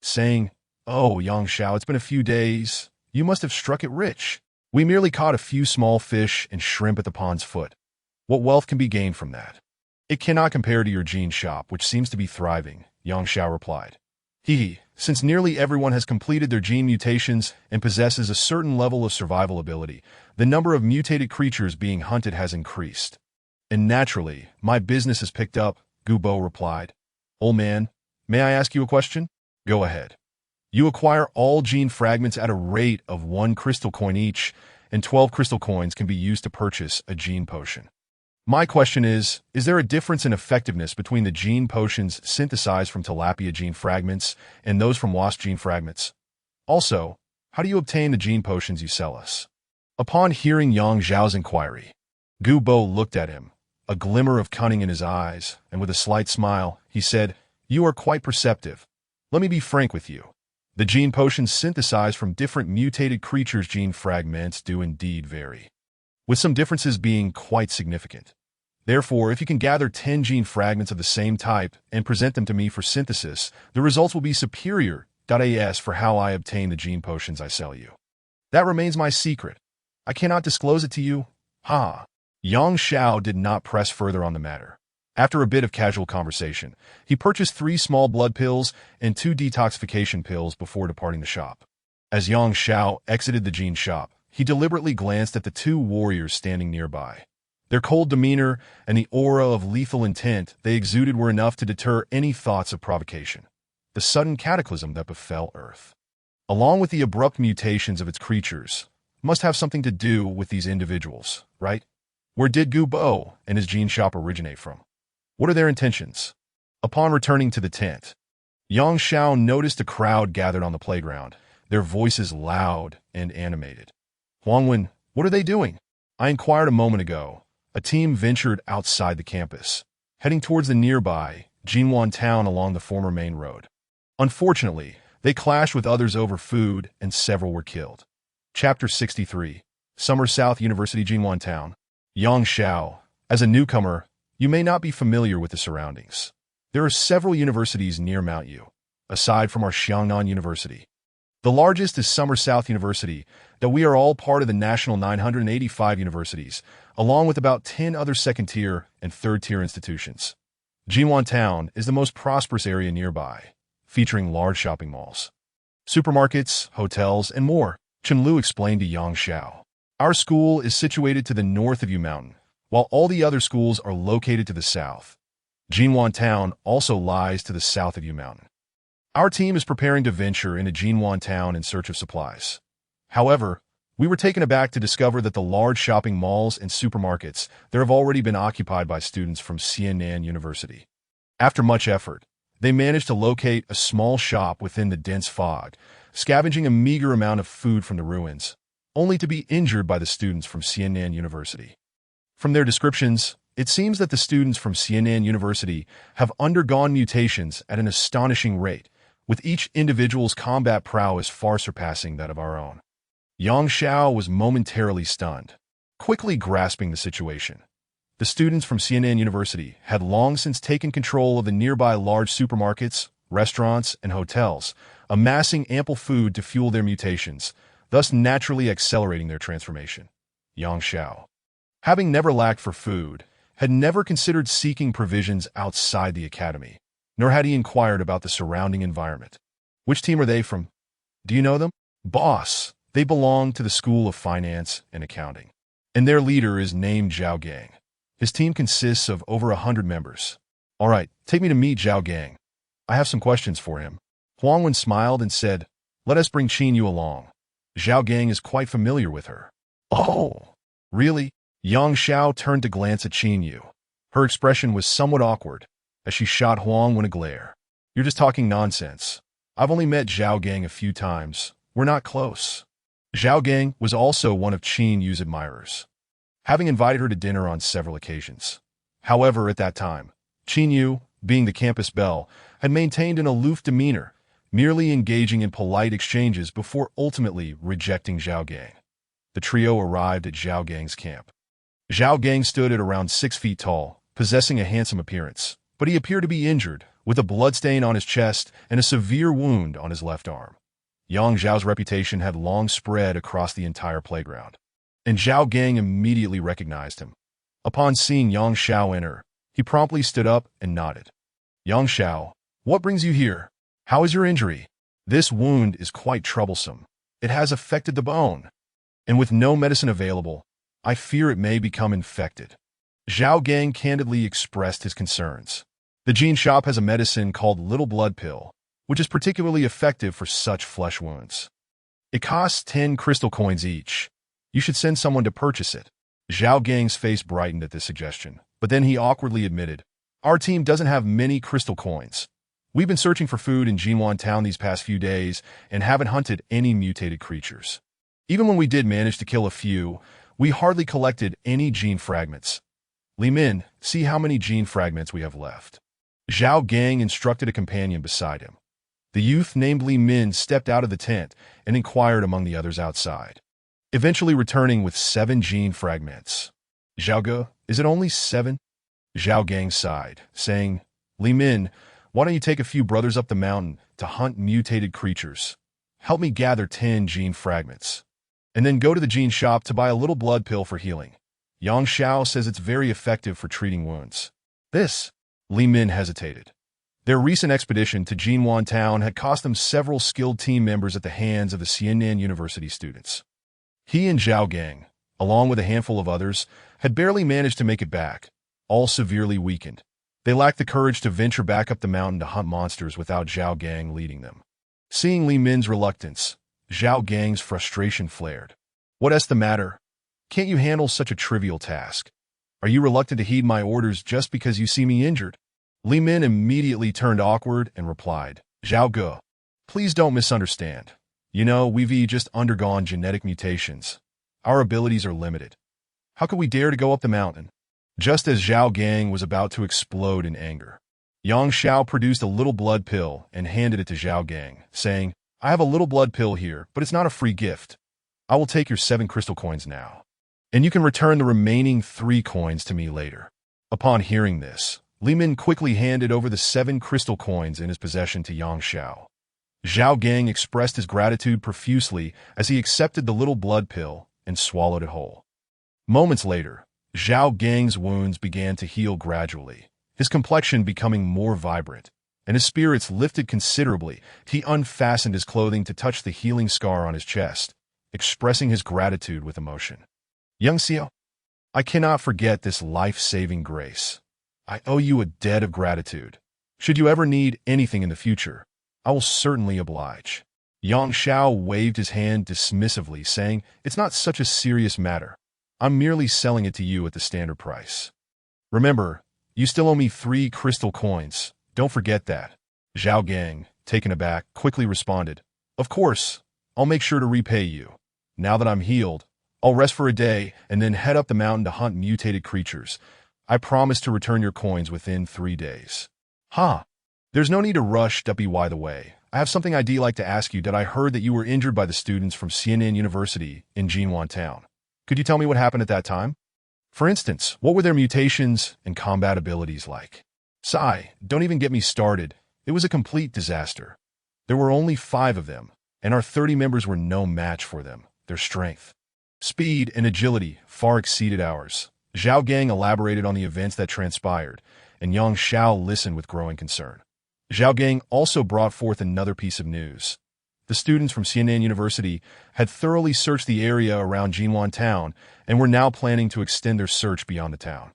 saying, "Oh, Yang Xiao, it's been a few days. You must have struck it rich. We merely caught a few small fish and shrimp at the pond's foot. What wealth can be gained from that?" "It cannot compare to your jean shop, which seems to be thriving," Yang Xiao replied. Since nearly everyone has completed their gene mutations and possesses a certain level of survival ability, the number of mutated creatures being hunted has increased. And naturally, my business has picked up," Gu Bo replied. "Old man, may I ask you a question?" "Go ahead." "You acquire all gene fragments at a rate of 1 crystal coin each, and 12 crystal coins can be used to purchase a gene potion. My question is there a difference in effectiveness between the gene potions synthesized from tilapia gene fragments and those from wasp gene fragments? Also, how do you obtain the gene potions you sell us?" Upon hearing Yang Xiao's inquiry, Gu Bo looked at him, a glimmer of cunning in his eyes, and with a slight smile, he said, "You are quite perceptive. Let me be frank with you. The gene potions synthesized from different mutated creatures' gene fragments do indeed vary, with some differences being quite significant. Therefore, if you can gather 10 gene fragments of the same type and present them to me for synthesis, the results will be superior. As for how I obtain the gene potions I sell you, that remains my secret. I cannot disclose it to you." Yang Xiao did not press further on the matter. After a bit of casual conversation, he purchased 3 small blood pills and 2 detoxification pills before departing the shop. As Yang Xiao exited the jean shop, he deliberately glanced at the 2 warriors standing nearby. Their cold demeanor and the aura of lethal intent they exuded were enough to deter any thoughts of provocation. The sudden cataclysm that befell Earth, along with the abrupt mutations of its creatures, must have something to do with these individuals, right? Where did Gu Bo and his jean shop originate from? What are their intentions? Upon returning to the tent, Yang Xiao noticed a crowd gathered on the playground, their voices loud and animated. "Huangwen, what are they doing?" I inquired a moment ago. A team ventured outside the campus, heading towards the nearby Jinwan town along the former main road. Unfortunately, they clashed with others over food and several were killed. Chapter 63, Summer South University Jinwan Town. Yang Xiao, as a newcomer, you may not be familiar with the surroundings. There are several universities near Mount Yu, aside from our Xiangnan University. The largest is Summer South University, that we are all part of the national 985 universities, along with about 10 other second-tier and third-tier institutions. Jinwan Town is the most prosperous area nearby, featuring large shopping malls, supermarkets, hotels, and more, Chen-Lu explained to Yang Xiao. Our school is situated to the north of Yu Mountain, while all the other schools are located to the south. Jinwan Town also lies to the south of Yu Mountain. Our team is preparing to venture into Jinwan Town in search of supplies. However, we were taken aback to discover that the large shopping malls and supermarkets there have already been occupied by students from Xianan University. After much effort, they managed to locate a small shop within the dense fog, scavenging a meager amount of food from the ruins, only to be injured by the students from Xianan University. From their descriptions, it seems that the students from Xianan University have undergone mutations at an astonishing rate, with each individual's combat prowess far surpassing that of our own. Yang Xiao was momentarily stunned, quickly grasping the situation. The students from Xianan University had long since taken control of the nearby large supermarkets, restaurants, and hotels, amassing ample food to fuel their mutations, thus naturally accelerating their transformation. Yang Xiao, having never lacked for food, had never considered seeking provisions outside the academy, nor had he inquired about the surrounding environment. Which team are they from? Do you know them? Boss, they belong to the School of Finance and Accounting, and their leader is named Zhao Gang. His team consists of over 100 members. All right, take me to meet Zhao Gang. I have some questions for him. Huang Wen smiled and said, let us bring Qin Yu along. Zhao Gang is quite familiar with her. Oh, really? Yang Xiao turned to glance at Qin Yu. Her expression was somewhat awkward, as she shot Huang Wen a glare. You're just talking nonsense. I've only met Zhao Gang a few times. We're not close. Zhao Gang was also one of Qin Yu's admirers, having invited her to dinner on several occasions. However, at that time, Qin Yu, being the campus belle, had maintained an aloof demeanor, merely engaging in polite exchanges before ultimately rejecting Zhao Gang. The trio arrived at Zhao Gang's camp. Zhao Gang stood at around 6 feet tall, possessing a handsome appearance, but he appeared to be injured, with a bloodstain on his chest and a severe wound on his left arm. Yang Zhao's reputation had long spread across the entire playground, and Zhao Gang immediately recognized him. Upon seeing Yang Xiao enter, he promptly stood up and nodded. Yang Xiao, what brings you here? How is your injury? This wound is quite troublesome. It has affected the bone, and with no medicine available, I fear it may become infected. Zhao Gang candidly expressed his concerns. The Gene Shop has a medicine called Little Blood Pill, which is particularly effective for such flesh wounds. It costs 10 crystal coins each. You should send someone to purchase it. Zhao Gang's face brightened at this suggestion, but then he awkwardly admitted, our team doesn't have many crystal coins. We've been searching for food in Jinwan Town these past few days and haven't hunted any mutated creatures. Even when we did manage to kill a few, we hardly collected any gene fragments. Li Min, see how many gene fragments we have left. Zhao Gang instructed a companion beside him. The youth named Li Min stepped out of the tent and inquired among the others outside, eventually returning with 7 gene fragments. Zhao Ge, is it only 7? Zhao Gang sighed, saying, Li Min, why don't you take a few brothers up the mountain to hunt mutated creatures? Help me gather 10 gene fragments, and then go to the gene shop to buy a little blood pill for healing. Yang Xiao says it's very effective for treating wounds. This, Li Min hesitated. Their recent expedition to Jinwan Town had cost them several skilled team members at the hands of the Xianan University students. He and Zhao Gang, along with a handful of others, had barely managed to make it back, all severely weakened. They lacked the courage to venture back up the mountain to hunt monsters without Zhao Gang leading them. Seeing Li Min's reluctance, Zhao Gang's frustration flared. What's the matter? Can't you handle such a trivial task? Are you reluctant to heed my orders just because you see me injured? Li Min immediately turned awkward and replied, Zhao Ge, please don't misunderstand. You know, we've just undergone genetic mutations. Our abilities are limited. How could we dare to go up the mountain? Just as Zhao Gang was about to explode in anger, Yang Xiao produced a little blood pill and handed it to Zhao Gang, saying, I have a little blood pill here, but it's not a free gift. I will take your 7 crystal coins now, and you can return the remaining 3 coins to me later. Upon hearing this, Li Min quickly handed over the 7 crystal coins in his possession to Yang Xiao. Xiao Gang expressed his gratitude profusely as he accepted the little blood pill and swallowed it whole. Moments later, Xiao Gang's wounds began to heal gradually, his complexion becoming more vibrant, and his spirits lifted considerably. He unfastened his clothing to touch the healing scar on his chest, expressing his gratitude with emotion. Young Xiao, I cannot forget this life-saving grace. I owe you a debt of gratitude. Should you ever need anything in the future, I will certainly oblige. Yang Xiao waved his hand dismissively, saying, It's not such a serious matter. I'm merely selling it to you at the standard price. Remember, you still owe me 3 crystal coins. Don't forget that. Xiao Gang, taken aback, quickly responded, Of course, I'll make sure to repay you. Now that I'm healed, I'll rest for a day and then head up the mountain to hunt mutated creatures. I promise to return your coins within 3 days. There's no need to rush. By the way, I have something I'd like to ask you. That I heard that you were injured by the students from Xianan University in Jinwan Town. Could you tell me what happened at that time? For instance, what were their mutations and combat abilities like? Sigh, don't even get me started. It was a complete disaster. There were only 5 of them, and our 30 members were no match for them. Their strength, speed, and agility far exceeded ours. Xiao Gang elaborated on the events that transpired, and Yang Xiao listened with growing concern. Xiao Gang also brought forth another piece of news. The students from Xianan University had thoroughly searched the area around Jinwan Town and were now planning to extend their search beyond the town,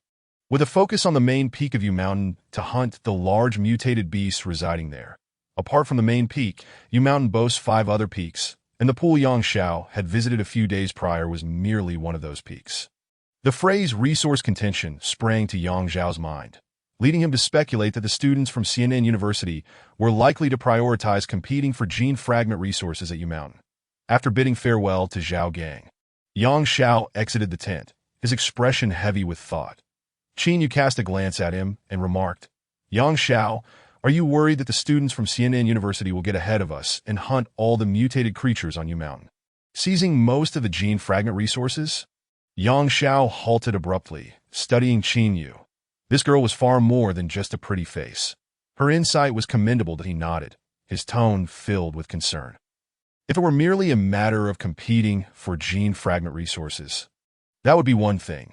with a focus on the main peak of Yu Mountain to hunt the large mutated beasts residing there. Apart from the main peak, Yu Mountain boasts 5 other peaks, and the pool Yang Xiao had visited a few days prior was merely one of those peaks. The phrase resource contention sprang to Yang Xiao's mind, leading him to speculate that the students from Xianan University were likely to prioritize competing for gene fragment resources at Yu Mountain. After bidding farewell to Xiao Gang, Yang Xiao exited the tent, his expression heavy with thought. Qin Yu cast a glance at him and remarked, Yang Xiao, are you worried that the students from Xianan University will get ahead of us and hunt all the mutated creatures on Yu Mountain, seizing most of the gene fragment resources? Yang Xiao halted abruptly, studying Qin Yu. This girl was far more than just a pretty face. Her insight was commendable. That he nodded, his tone filled with concern. If it were merely a matter of competing for gene fragment resources, that would be one thing.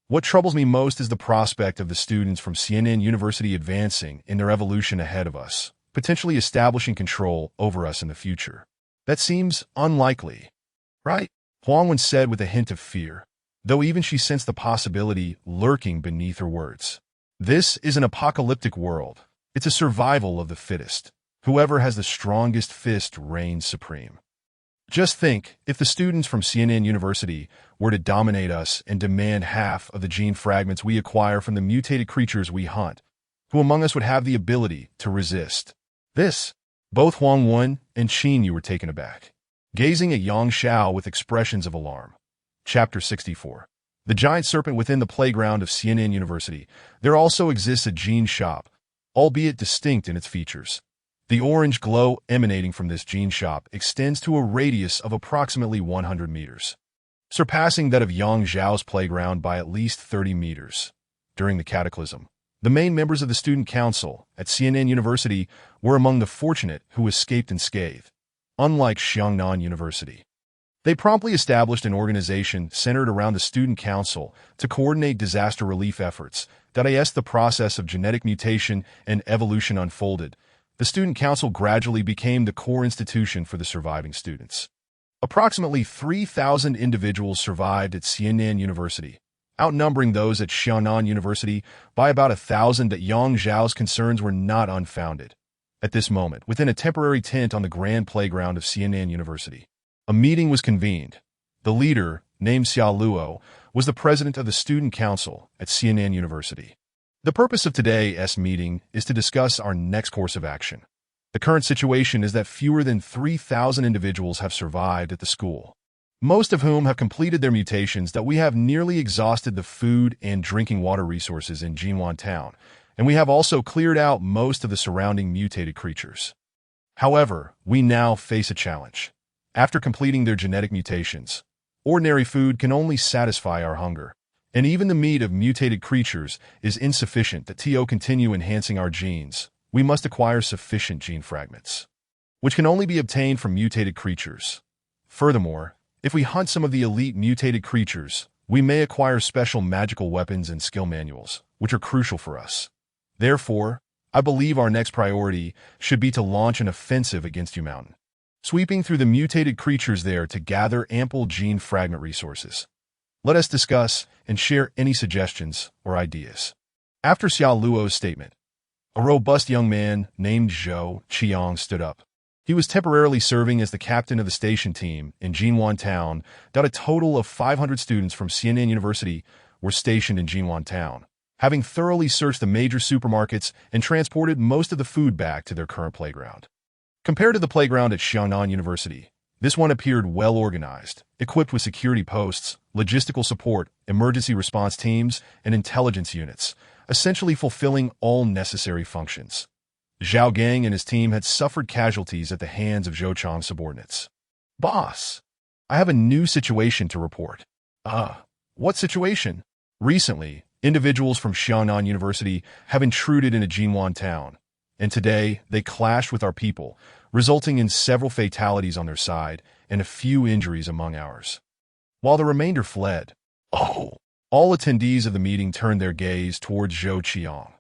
What troubles me most is the prospect of the students from Xianan University advancing in their evolution ahead of us, potentially establishing control over us in the future. That seems unlikely, right? Huang Wen said with a hint of fear, though even she sensed the possibility lurking beneath her words. This is an apocalyptic world. It's a survival of the fittest. Whoever has the strongest fist reigns supreme. Just think, if the students from Xianan University were to dominate us and demand half of the gene fragments we acquire from the mutated creatures we hunt, who among us would have the ability to resist this? Both Huang Wen and Qin Yu were taken aback, gazing at Yang Xiao with expressions of alarm. Chapter 64. The giant serpent within the playground of Xianan University. There also exists a gene shop, albeit distinct in its features. The orange glow emanating from this gene shop extends to a radius of approximately 100 meters, surpassing that of Yang Xiao's playground by at least 30 meters. During the cataclysm, the main members of the student council at Xianan University were among the fortunate who escaped unscathed, unlike Xiangnan University. They promptly established an organization centered around the student council to coordinate disaster relief efforts. As the process of genetic mutation and evolution unfolded, the student council gradually became the core institution for the surviving students. Approximately 3,000 individuals survived at Xianan University, outnumbering those at Xianan University by about 1,000. That Yang Xiao's concerns were not unfounded. At this moment, within a temporary tent on the grand playground of Xianan University, a meeting was convened. The leader, named Xiao Luo, was the president of the student council at Xianan University. The purpose of today's meeting is to discuss our next course of action. The current situation is that fewer than 3,000 individuals have survived at the school, most of whom have completed their mutations. That we have nearly exhausted the food and drinking water resources in Jinwan Town, and we have also cleared out most of the surrounding mutated creatures. However, we now face a challenge. After completing their genetic mutations, ordinary food can only satisfy our hunger, and even the meat of mutated creatures is insufficient to continue enhancing our genes. We must acquire sufficient gene fragments. which can only be obtained from mutated creatures. Furthermore, if we hunt some of the elite mutated creatures, we may acquire special magical weapons and skill manuals, which are crucial for us. Therefore, I believe our next priority should be to launch an offensive against Mountain, sweeping through the mutated creatures there to gather ample gene fragment resources. Let us discuss and share any suggestions or ideas. After Xiao Luo's statement, a robust young man named Xiao stood up. He was temporarily serving as the captain of the station team in Jinwan Town. A total of 500 students from Xianan University were stationed in Jinwan Town, having thoroughly searched the major supermarkets and transported most of the food back to their current playground. Compared to the playground at Xianan University, this one appeared well organized, equipped with security posts, logistical support, emergency response teams, and intelligence units, essentially fulfilling all necessary functions. Zhao Gang and his team had suffered casualties at the hands of Zhou Chang's subordinates. Boss, I have a new situation to report. What situation? Recently, individuals from Xianan University have intruded into Jinwan Town, and today they clashed with our people, resulting in several fatalities on their side and a few injuries among ours. While the remainder fled, all attendees of the meeting turned their gaze towards Zhou Qiang.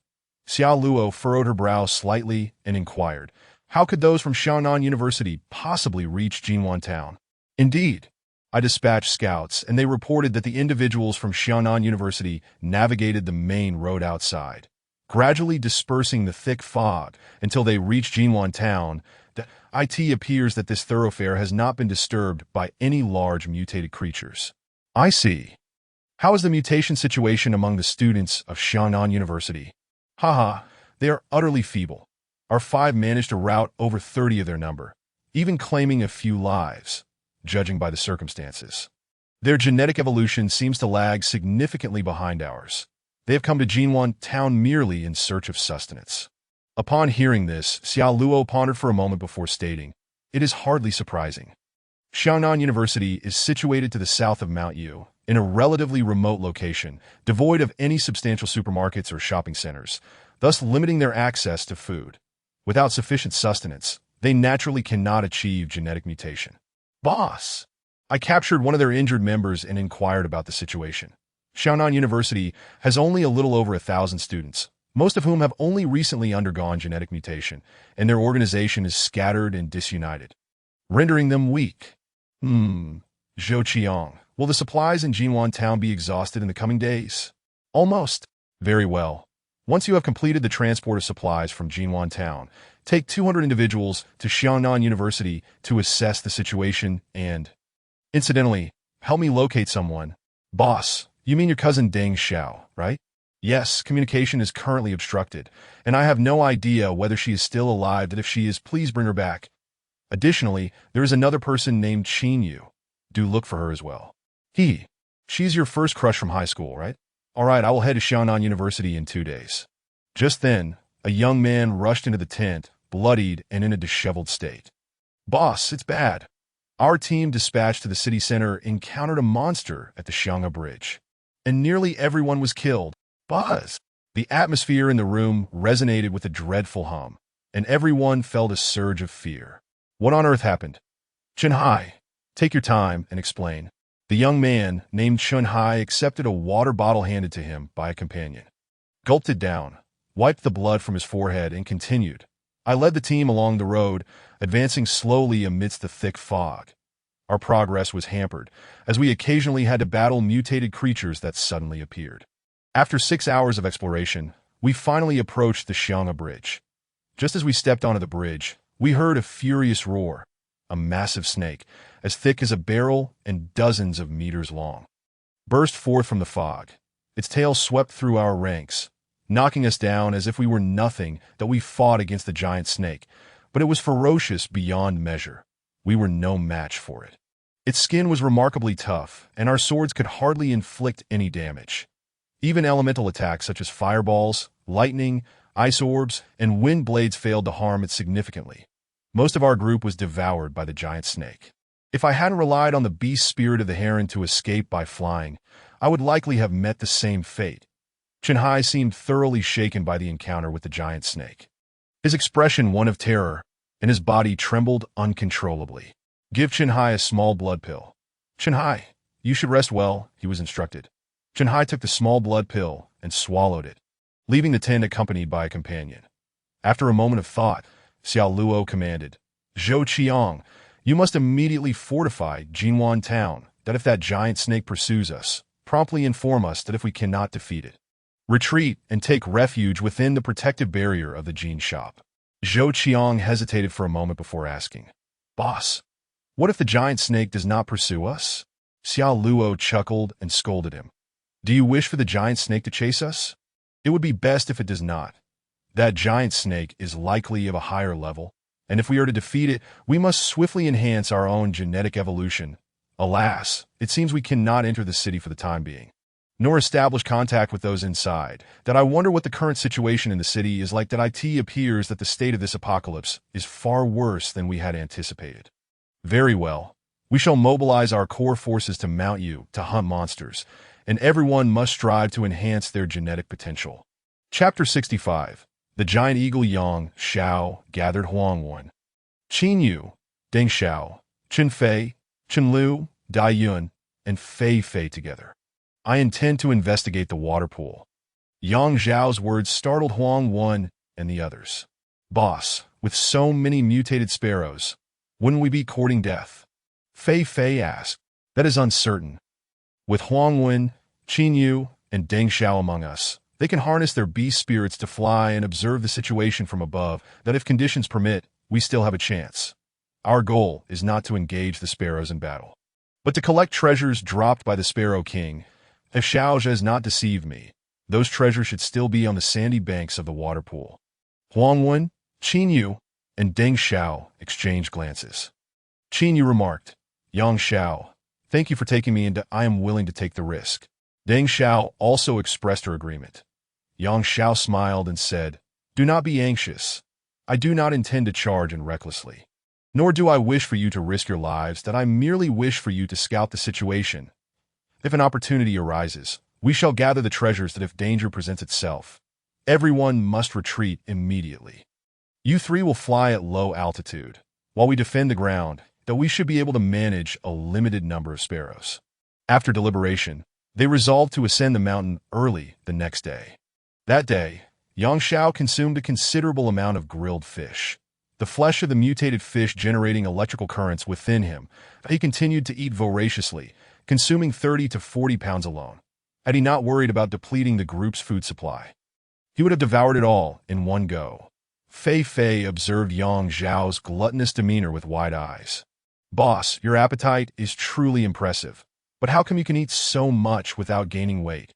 Xiao Luo furrowed her brow slightly and inquired, how could those from Xianan University possibly reach Jinwan Town? Indeed, I dispatched scouts, and they reported that the individuals from Xianan University navigated the main road outside, gradually dispersing the thick fog until they reached Jinwan Town. It appears that this thoroughfare has not been disturbed by any large mutated creatures. I see. How is the mutation situation among the students of Xianan University? They are utterly feeble. Our 5 managed to rout over 30 of their number, even claiming a few lives, judging by the circumstances. Their genetic evolution seems to lag significantly behind ours. They have come to Jinwan Town merely in search of sustenance. Upon hearing this, Xiao Luo pondered for a moment before stating, it is hardly surprising. Xianan University is situated to the south of Mount Yu, in a relatively remote location, devoid of any substantial supermarkets or shopping centers, thus limiting their access to food. Without sufficient sustenance, they naturally cannot achieve genetic mutation. Boss, I captured one of their injured members and inquired about the situation. Xianan University has only a little over 1,000 students, most of whom have only recently undergone genetic mutation, and their organization is scattered and disunited, rendering them weak. Zhou Qiang, will the supplies in Jinwan Town be exhausted in the coming days? Almost. Very well. Once you have completed the transport of supplies from Jinwan Town, take 200 individuals to Xianan University to assess the situation and, incidentally, help me locate someone. Boss, you mean your cousin Deng Xiao, right? Yes, communication is currently obstructed, and I have no idea whether she is still alive. That if she is, please bring her back. Additionally, there is another person named Qin Yu. Do look for her as well. She's your first crush from high school, right? All right, I will head to Xianan University in 2 days. Just then, a young man rushed into the tent, bloodied and in a disheveled state. Boss, it's bad. Our team dispatched to the city center encountered a monster at the Xiang'e Bridge, and nearly everyone was killed. Buzz! The atmosphere in the room resonated with a dreadful hum, and everyone felt a surge of fear. What on earth happened? Chunhai, take your time and explain. The young man, named Chunhai, accepted a water bottle handed to him by a companion, gulped it down, wiped the blood from his forehead, and continued. I led the team along the road, advancing slowly amidst the thick fog. Our progress was hampered, as we occasionally had to battle mutated creatures that suddenly appeared. After 6 hours of exploration, we finally approached the Xiang'e Bridge. Just as we stepped onto the bridge, we heard a furious roar. A massive snake, as thick as a barrel and dozens of meters long, burst forth from the fog. Its tail swept through our ranks, knocking us down as if we were nothing. That we fought against the giant snake, but it was ferocious beyond measure. We were no match for it. Its skin was remarkably tough, and our swords could hardly inflict any damage. Even elemental attacks such as fireballs, lightning, ice orbs, and wind blades failed to harm it significantly. Most of our group was devoured by the giant snake. If I hadn't relied on the beast spirit of the heron to escape by flying, I would likely have met the same fate. Chunhai seemed thoroughly shaken by the encounter with the giant snake, his expression one of terror. and his body trembled uncontrollably. Give Chenhai a small blood pill. Chenhai, you should rest well, he was instructed. Chenhai took the small blood pill and swallowed it, leaving the tent accompanied by a companion. After a moment of thought, Xiao Luo commanded, Zhou Qiang, you must immediately fortify Jinwan town, that if that giant snake pursues us, promptly inform us that if we cannot defeat it, retreat and take refuge within the protective barrier of the Jin shop. Zhou Qiang hesitated for a moment before asking, Boss, what if the giant snake does not pursue us? Xiao Luo chuckled and scolded him. Do you wish for the giant snake to chase us? It would be best if it does not. That giant snake is likely of a higher level, and if we are to defeat it, we must swiftly enhance our own genetic evolution. Alas, it seems we cannot enter the city for the time being, nor establish contact with those inside. That I wonder what the current situation in the city is like. That it appears that the state of this apocalypse is far worse than we had anticipated. Very well. We shall mobilize our core forces to mount you, to hunt monsters, and everyone must strive to enhance their genetic potential. Chapter 65. The giant eagle Yang Xiao gathered Huangwen, Qin Yu, Deng Xiao, Chen Fei, Chen Lu, Dai Yun, and Fei Fei together. I intend to investigate the water pool. Yang Zhao's words startled Huangwen and the others. Boss, with so many mutated sparrows, wouldn't we be courting death? Fei Fei asked. That is uncertain. With Huangwen, Qin Yu, and Deng Xiao among us, they can harness their beast spirits to fly and observe the situation from above, that if conditions permit, we still have a chance. Our goal is not to engage the sparrows in battle, but to collect treasures dropped by the Sparrow King. If Xiao has not deceived me, those treasures should still be on the sandy banks of the water pool. Huangwen, Qin Yu, and Deng Xiao exchanged glances. Qin Yu remarked, Yang Xiao, thank you for taking me, and I am willing to take the risk. Deng Xiao also expressed her agreement. Yang Xiao smiled and said, Do not be anxious. I do not intend to charge in recklessly. Nor do I wish for you to risk your lives, that I merely wish for you to scout the situation. If an opportunity arises, we shall gather the treasures. That if danger presents itself, everyone must retreat immediately. You three will fly at low altitude, while we defend the ground, that we should be able to manage a limited number of sparrows. After deliberation, they resolved to ascend the mountain early the next day. That day, Yang Xiao consumed a considerable amount of grilled fish, the flesh of the mutated fish generating electrical currents within him. He continued to eat voraciously, consuming 30 to 40 pounds alone. Had he not worried about depleting the group's food supply, he would have devoured it all in one go. Fei Fei observed Yang Zhao's gluttonous demeanor with wide eyes. Boss, your appetite is truly impressive. But how come you can eat so much without gaining weight?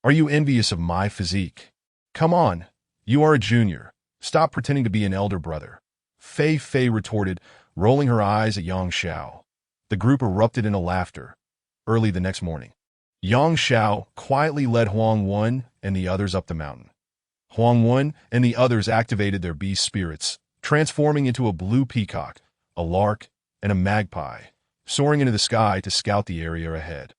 Are you envious of my physique? Come on, you are a junior. Stop pretending to be an elder brother. Fei Fei retorted, rolling her eyes at Yang Xiao. The group erupted into laughter. Early the next morning, Yang Xiao quietly led Huangwen and the others up the mountain. Huangwen and the others activated their beast spirits, transforming into a blue peacock, a lark, and a magpie, soaring into the sky to scout the area ahead.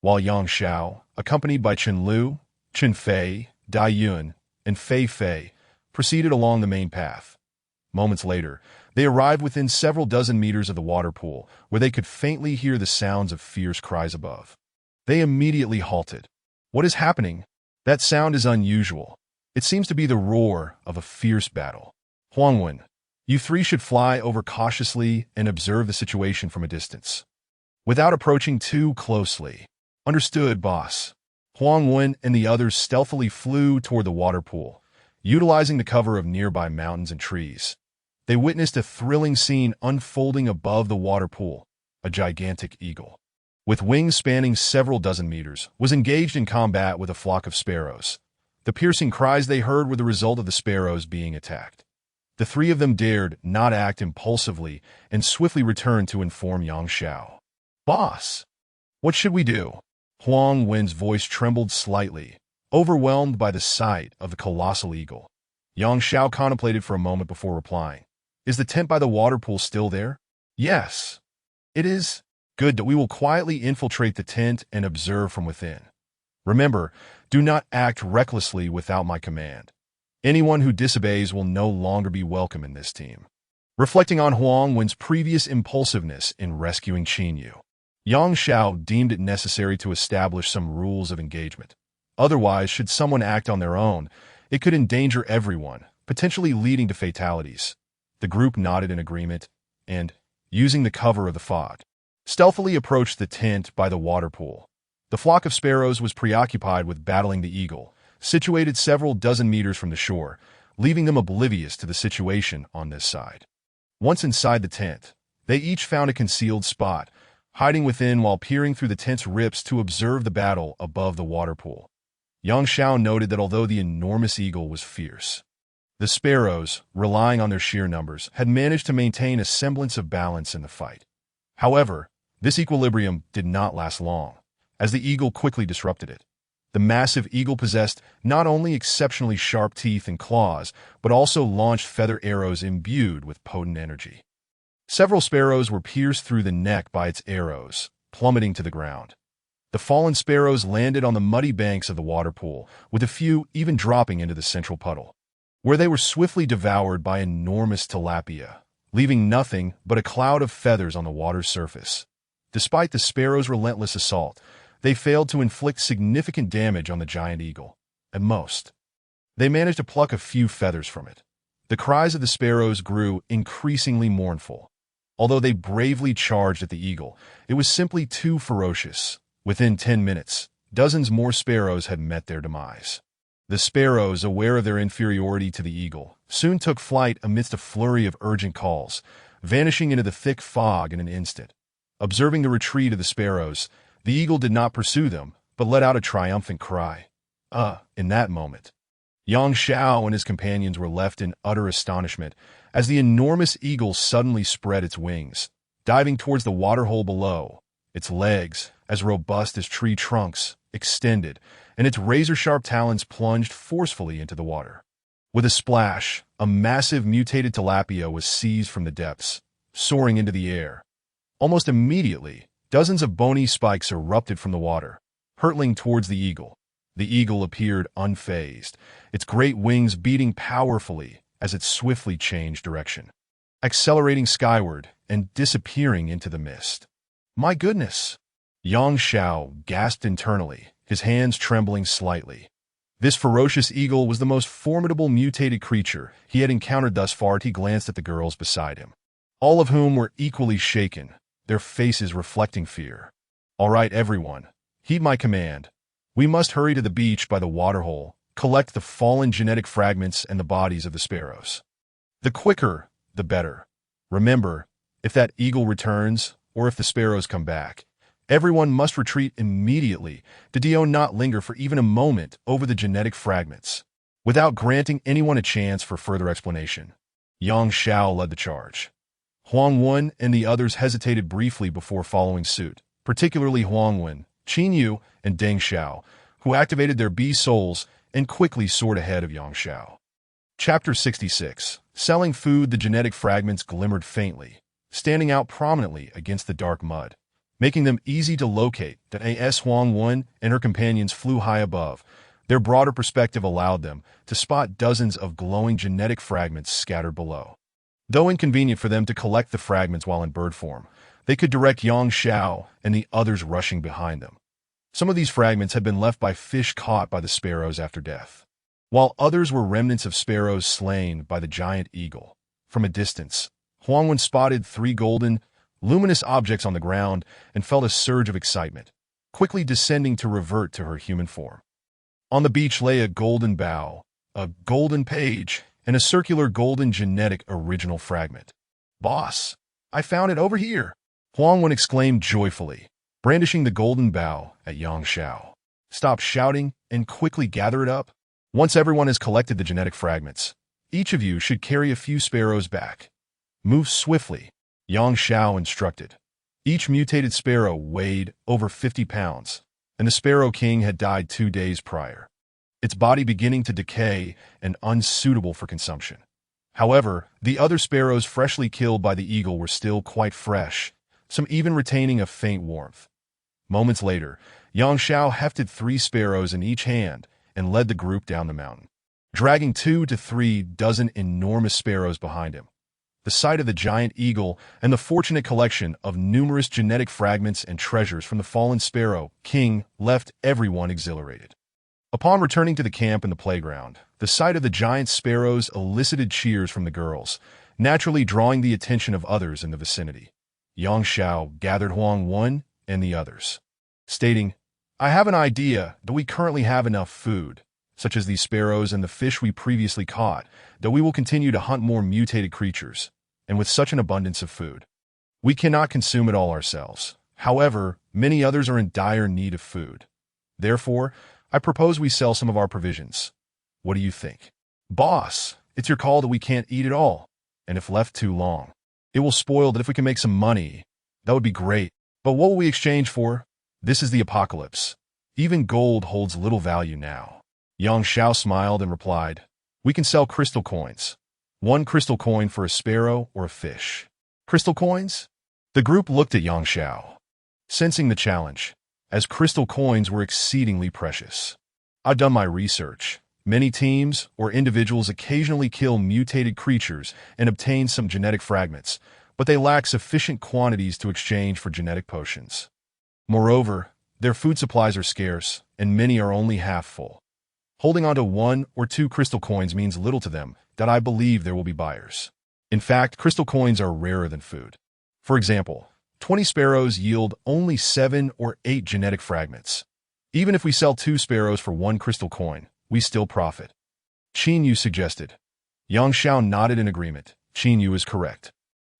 While Yang Xiao, accompanied by Chen Lu, Chen Fei, Dai Yun, and Fei Fei, proceeded along the main path. Moments later, they arrived within several dozen meters of the water pool, where they could faintly hear the sounds of fierce cries above. They immediately halted. What is happening? That sound is unusual. It seems to be the roar of a fierce battle. Huangwen, you three should fly over cautiously and observe the situation from a distance, without approaching too closely. Understood, boss. Huangwen and the others stealthily flew toward the water pool, utilizing the cover of nearby mountains and trees. They witnessed a thrilling scene unfolding above the water pool. A gigantic eagle, with wings spanning several dozen meters, was engaged in combat with a flock of sparrows. The piercing cries they heard were the result of the sparrows being attacked. The three of them dared not act impulsively and swiftly returned to inform Yang Xiao. Boss, what should we do? Huangwen's voice trembled slightly, overwhelmed by the sight of the colossal eagle. Yang Xiao contemplated for a moment before replying. Is the tent by the water pool still there? Yes. It is. Good. We will quietly infiltrate the tent and observe from within. Remember, do not act recklessly without my command. Anyone who disobeys will no longer be welcome in this team. Reflecting on Huang Wen's previous impulsiveness in rescuing Qinyu, Yang Xiao deemed it necessary to establish some rules of engagement. Otherwise, should someone act on their own, it could endanger everyone, potentially leading to fatalities. The group nodded in agreement and, using the cover of the fog, stealthily approached the tent by the water pool. The flock of sparrows was preoccupied with battling the eagle, situated several dozen meters from the shore, leaving them oblivious to the situation on this side. Once inside the tent, they each found a concealed spot, hiding within while peering through the tent's rips to observe the battle above the water pool. Yang Xiao noted that although the enormous eagle was fierce, the sparrows, relying on their sheer numbers, had managed to maintain a semblance of balance in the fight. However, this equilibrium did not last long, as the eagle quickly disrupted it. The massive eagle possessed not only exceptionally sharp teeth and claws, but also launched feather arrows imbued with potent energy. Several sparrows were pierced through the neck by its arrows, plummeting to the ground. The fallen sparrows landed on the muddy banks of the water pool, with a few even dropping into the central puddle, where they were swiftly devoured by enormous tilapia, leaving nothing but a cloud of feathers on the water's surface. Despite the sparrows' relentless assault, they failed to inflict significant damage on the giant eagle. At most, they managed to pluck a few feathers from it. The cries of the sparrows grew increasingly mournful. Although they bravely charged at the eagle, it was simply too ferocious. Within 10 minutes, dozens more sparrows had met their demise. The sparrows, aware of their inferiority to the eagle, soon took flight amidst a flurry of urgent calls, vanishing into the thick fog in an instant. Observing the retreat of the sparrows, the eagle did not pursue them, but let out a triumphant cry. In that moment, Yang Xiao and his companions were left in utter astonishment as the enormous eagle suddenly spread its wings, diving towards the waterhole below. Its legs, as robust as tree trunks, extended, and its razor-sharp talons plunged forcefully into the water. With a splash, a massive mutated tilapia was seized from the depths, soaring into the air. Almost immediately, dozens of bony spikes erupted from the water, hurtling towards the eagle. The eagle appeared unfazed, its great wings beating powerfully as it swiftly changed direction, accelerating skyward and disappearing into the mist. My goodness! Yang Xiao gasped internally, his hands trembling slightly. This ferocious eagle was the most formidable mutated creature he had encountered thus far. He glanced at the girls beside him, all of whom were equally shaken, their faces reflecting fear. All right, everyone, heed my command. We must hurry to the beach by the waterhole, collect the fallen genetic fragments and the bodies of the sparrows. The quicker, the better. Remember, if that eagle returns, or if the sparrows come back, everyone must retreat immediately. Do not linger for even a moment over the genetic fragments, without granting anyone a chance for further explanation. Yang Xiao led the charge. Huang Wen and the others hesitated briefly before following suit, particularly Huang Wen, Qinyu, and Deng Xiao, who activated their bee souls and quickly soared ahead of Yang Xiao. Chapter 66. Selling food. The genetic fragments glimmered faintly, standing out prominently against the dark mud, making them easy to locate. As Huang Wen and her companions flew high above, their broader perspective allowed them to spot dozens of glowing genetic fragments scattered below. Though inconvenient for them to collect the fragments while in bird form, they could direct Yang Xiao and the others rushing behind them. Some of these fragments had been left by fish caught by the sparrows after death, while others were remnants of sparrows slain by the giant eagle. From a distance, Huang Wen spotted 3 golden, luminous objects on the ground and felt a surge of excitement, quickly descending to revert to her human form. On the beach lay a golden bow, a golden page, and a circular golden genetic original fragment. Boss, I found it over here, Huang Wen exclaimed joyfully, brandishing the golden bow at Yang Xiao. Stop shouting and quickly gather it up. Once everyone has collected the genetic fragments, each of you should carry a few sparrows back. Move swiftly, Yang Xiao instructed. Each mutated sparrow weighed over 50 pounds, and the Sparrow King had died 2 days prior, its body beginning to decay and unsuitable for consumption. However, the other sparrows freshly killed by the eagle were still quite fresh, some even retaining a faint warmth. Moments later, Yang Xiao hefted 3 sparrows in each hand and led the group down the mountain. dragging 2 to 3 dozen enormous sparrows behind him. The sight of the giant eagle and the fortunate collection of numerous genetic fragments and treasures from the fallen sparrow king left everyone exhilarated. Upon returning to the camp and the playground, the sight of the giant sparrows elicited cheers from the girls, naturally drawing the attention of others in the vicinity. Yang Xiao gathered Huang Wen and the others, stating, "I have an idea that we currently have enough food, such as these sparrows and the fish we previously caught, that we will continue to hunt more mutated creatures, and with such an abundance of food, we cannot consume it all ourselves. However, many others are in dire need of food. Therefore, I propose we sell some of our provisions. What do you think?" "Boss, it's your call that we can't eat it all, and if left too long, it will spoil. That if we can make some money, that would be great. But what will we exchange for? This is the apocalypse. Even gold holds little value now." Yang Xiao smiled and replied, "We can sell crystal coins. 1 crystal coin for a sparrow or a fish." "Crystal coins?" The group looked at Yang Xiao, sensing the challenge, as crystal coins were exceedingly precious. "I've done my research. Many teams or individuals occasionally kill mutated creatures and obtain some genetic fragments, but they lack sufficient quantities to exchange for genetic potions. Moreover, their food supplies are scarce, and many are only half full. Holding on to 1 or 2 crystal coins means little to them, that I believe there will be buyers. In fact, crystal coins are rarer than food. For example, 20 sparrows yield only 7 or 8 genetic fragments. Even if we sell 2 sparrows for 1 crystal coin, we still profit." Qin Yu suggested. Yang Xiao nodded in agreement. Qin Yu is correct.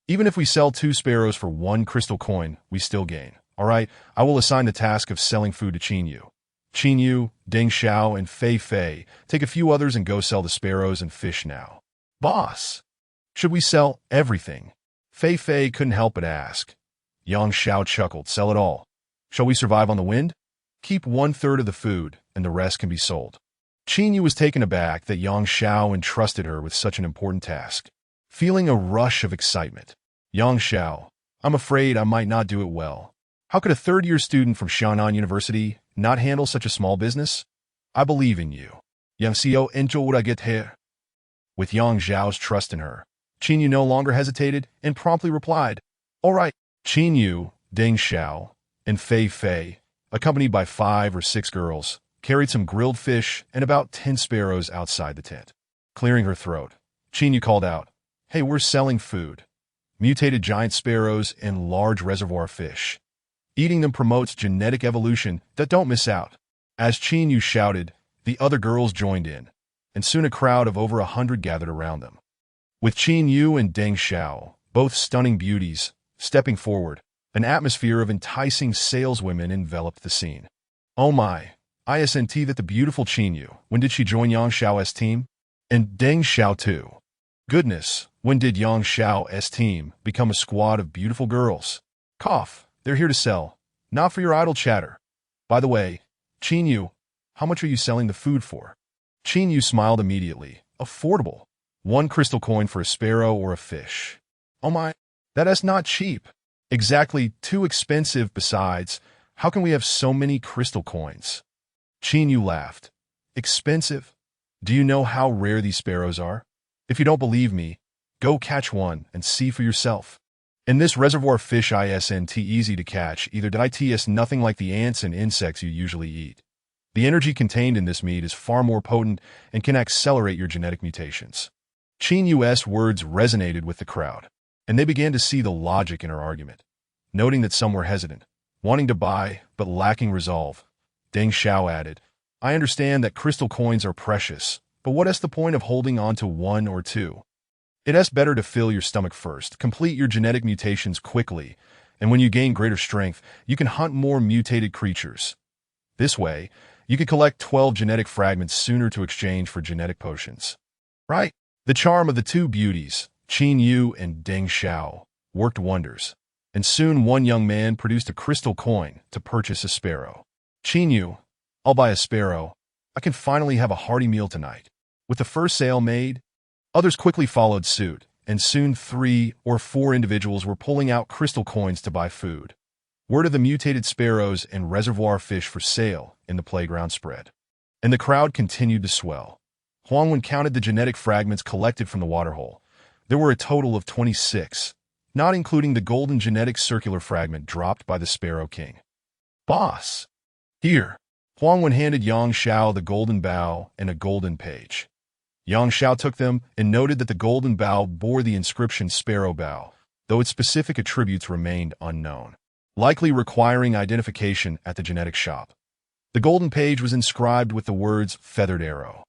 Even if we sell 2 sparrows for 1 crystal coin, we still gain. All right, I will assign the task of selling food to Qin Yu. Qin Yu, Deng Xiao, and Fei Fei, take a few others and go sell the sparrows and fish now. "Boss, should we sell everything?" Fei Fei couldn't help but ask. Yang Xiao chuckled. "Sell it all. Shall we survive on the wind? Keep 1/3 of the food, and the rest can be sold." Qin Yu was taken aback that Yang Xiao entrusted her with such an important task. Feeling a rush of excitement, "Yang Xiao, I'm afraid I might not do it well. How could a third-year student from Xiaonan University not handle such a small business? I believe in you. Yang Xiao enjoy get here." With Yang Xiao's trust in her, Qin Yu no longer hesitated and promptly replied, "All right." Qin Yu, Deng Xiao, and Fei Fei, accompanied by 5 or 6 girls, carried some grilled fish and about 10 sparrows outside the tent. Clearing her throat, Qin Yu called out, "Hey, we're selling food. Mutated giant sparrows and large reservoir fish. Eating them promotes genetic evolution, that don't miss out." As Qin Yu shouted, the other girls joined in, and soon a crowd of over 100 gathered around them. With Qin Yu and Deng Xiao, both stunning beauties, stepping forward, an atmosphere of enticing saleswomen enveloped the scene. "Oh my, isn't that the beautiful Qin Yu? When did she join Yang Xiao's team? And Deng Xiao too. Goodness, when did Yang Xiao's team become a squad of beautiful girls? Cough. They're here to sell, not for your idle chatter. By the way, Qin Yu, how much are you selling the food for?" Qin Yu smiled immediately. "Affordable. 1 crystal coin for a sparrow or a fish." "Oh my, that is not cheap." "Exactly, too expensive. Besides, how can we have so many crystal coins?" Qin Yu laughed. "Expensive? Do you know how rare these sparrows are? If you don't believe me, go catch one and see for yourself. And this reservoir fish isn't easy to catch either. It's nothing like the ants and insects you usually eat. The energy contained in this meat is far more potent and can accelerate your genetic mutations." Qin Yu's words resonated with the crowd, and they began to see the logic in her argument. Noting that some were hesitant, wanting to buy but lacking resolve, Deng Xiao added, "I understand that crystal coins are precious, but what is the point of holding on to 1 or 2? It is better to fill your stomach first, complete your genetic mutations quickly, and when you gain greater strength, you can hunt more mutated creatures. This way, you can collect 12 genetic fragments sooner to exchange for genetic potions." Right? The charm of the 2 beauties, Qin Yu and Deng Xiao, worked wonders, and soon one young man produced a crystal coin to purchase a sparrow. "Qin Yu, I'll buy a sparrow. I can finally have a hearty meal tonight." With the first sale made, others quickly followed suit, and soon 3 or 4 individuals were pulling out crystal coins to buy food. Word of the mutated sparrows and reservoir fish for sale in the playground spread, and the crowd continued to swell. Huang counted the genetic fragments collected from the waterhole. There were a total of 26, not including the golden genetic circular fragment dropped by the Sparrow King. Boss! Here! Huang handed Yang Xiao the golden bow and a golden page. Yang Xiao took them and noted that the golden bow bore the inscription Sparrow Bow, though its specific attributes remained unknown, likely requiring identification at the genetic shop. The golden page was inscribed with the words Feathered Arrow.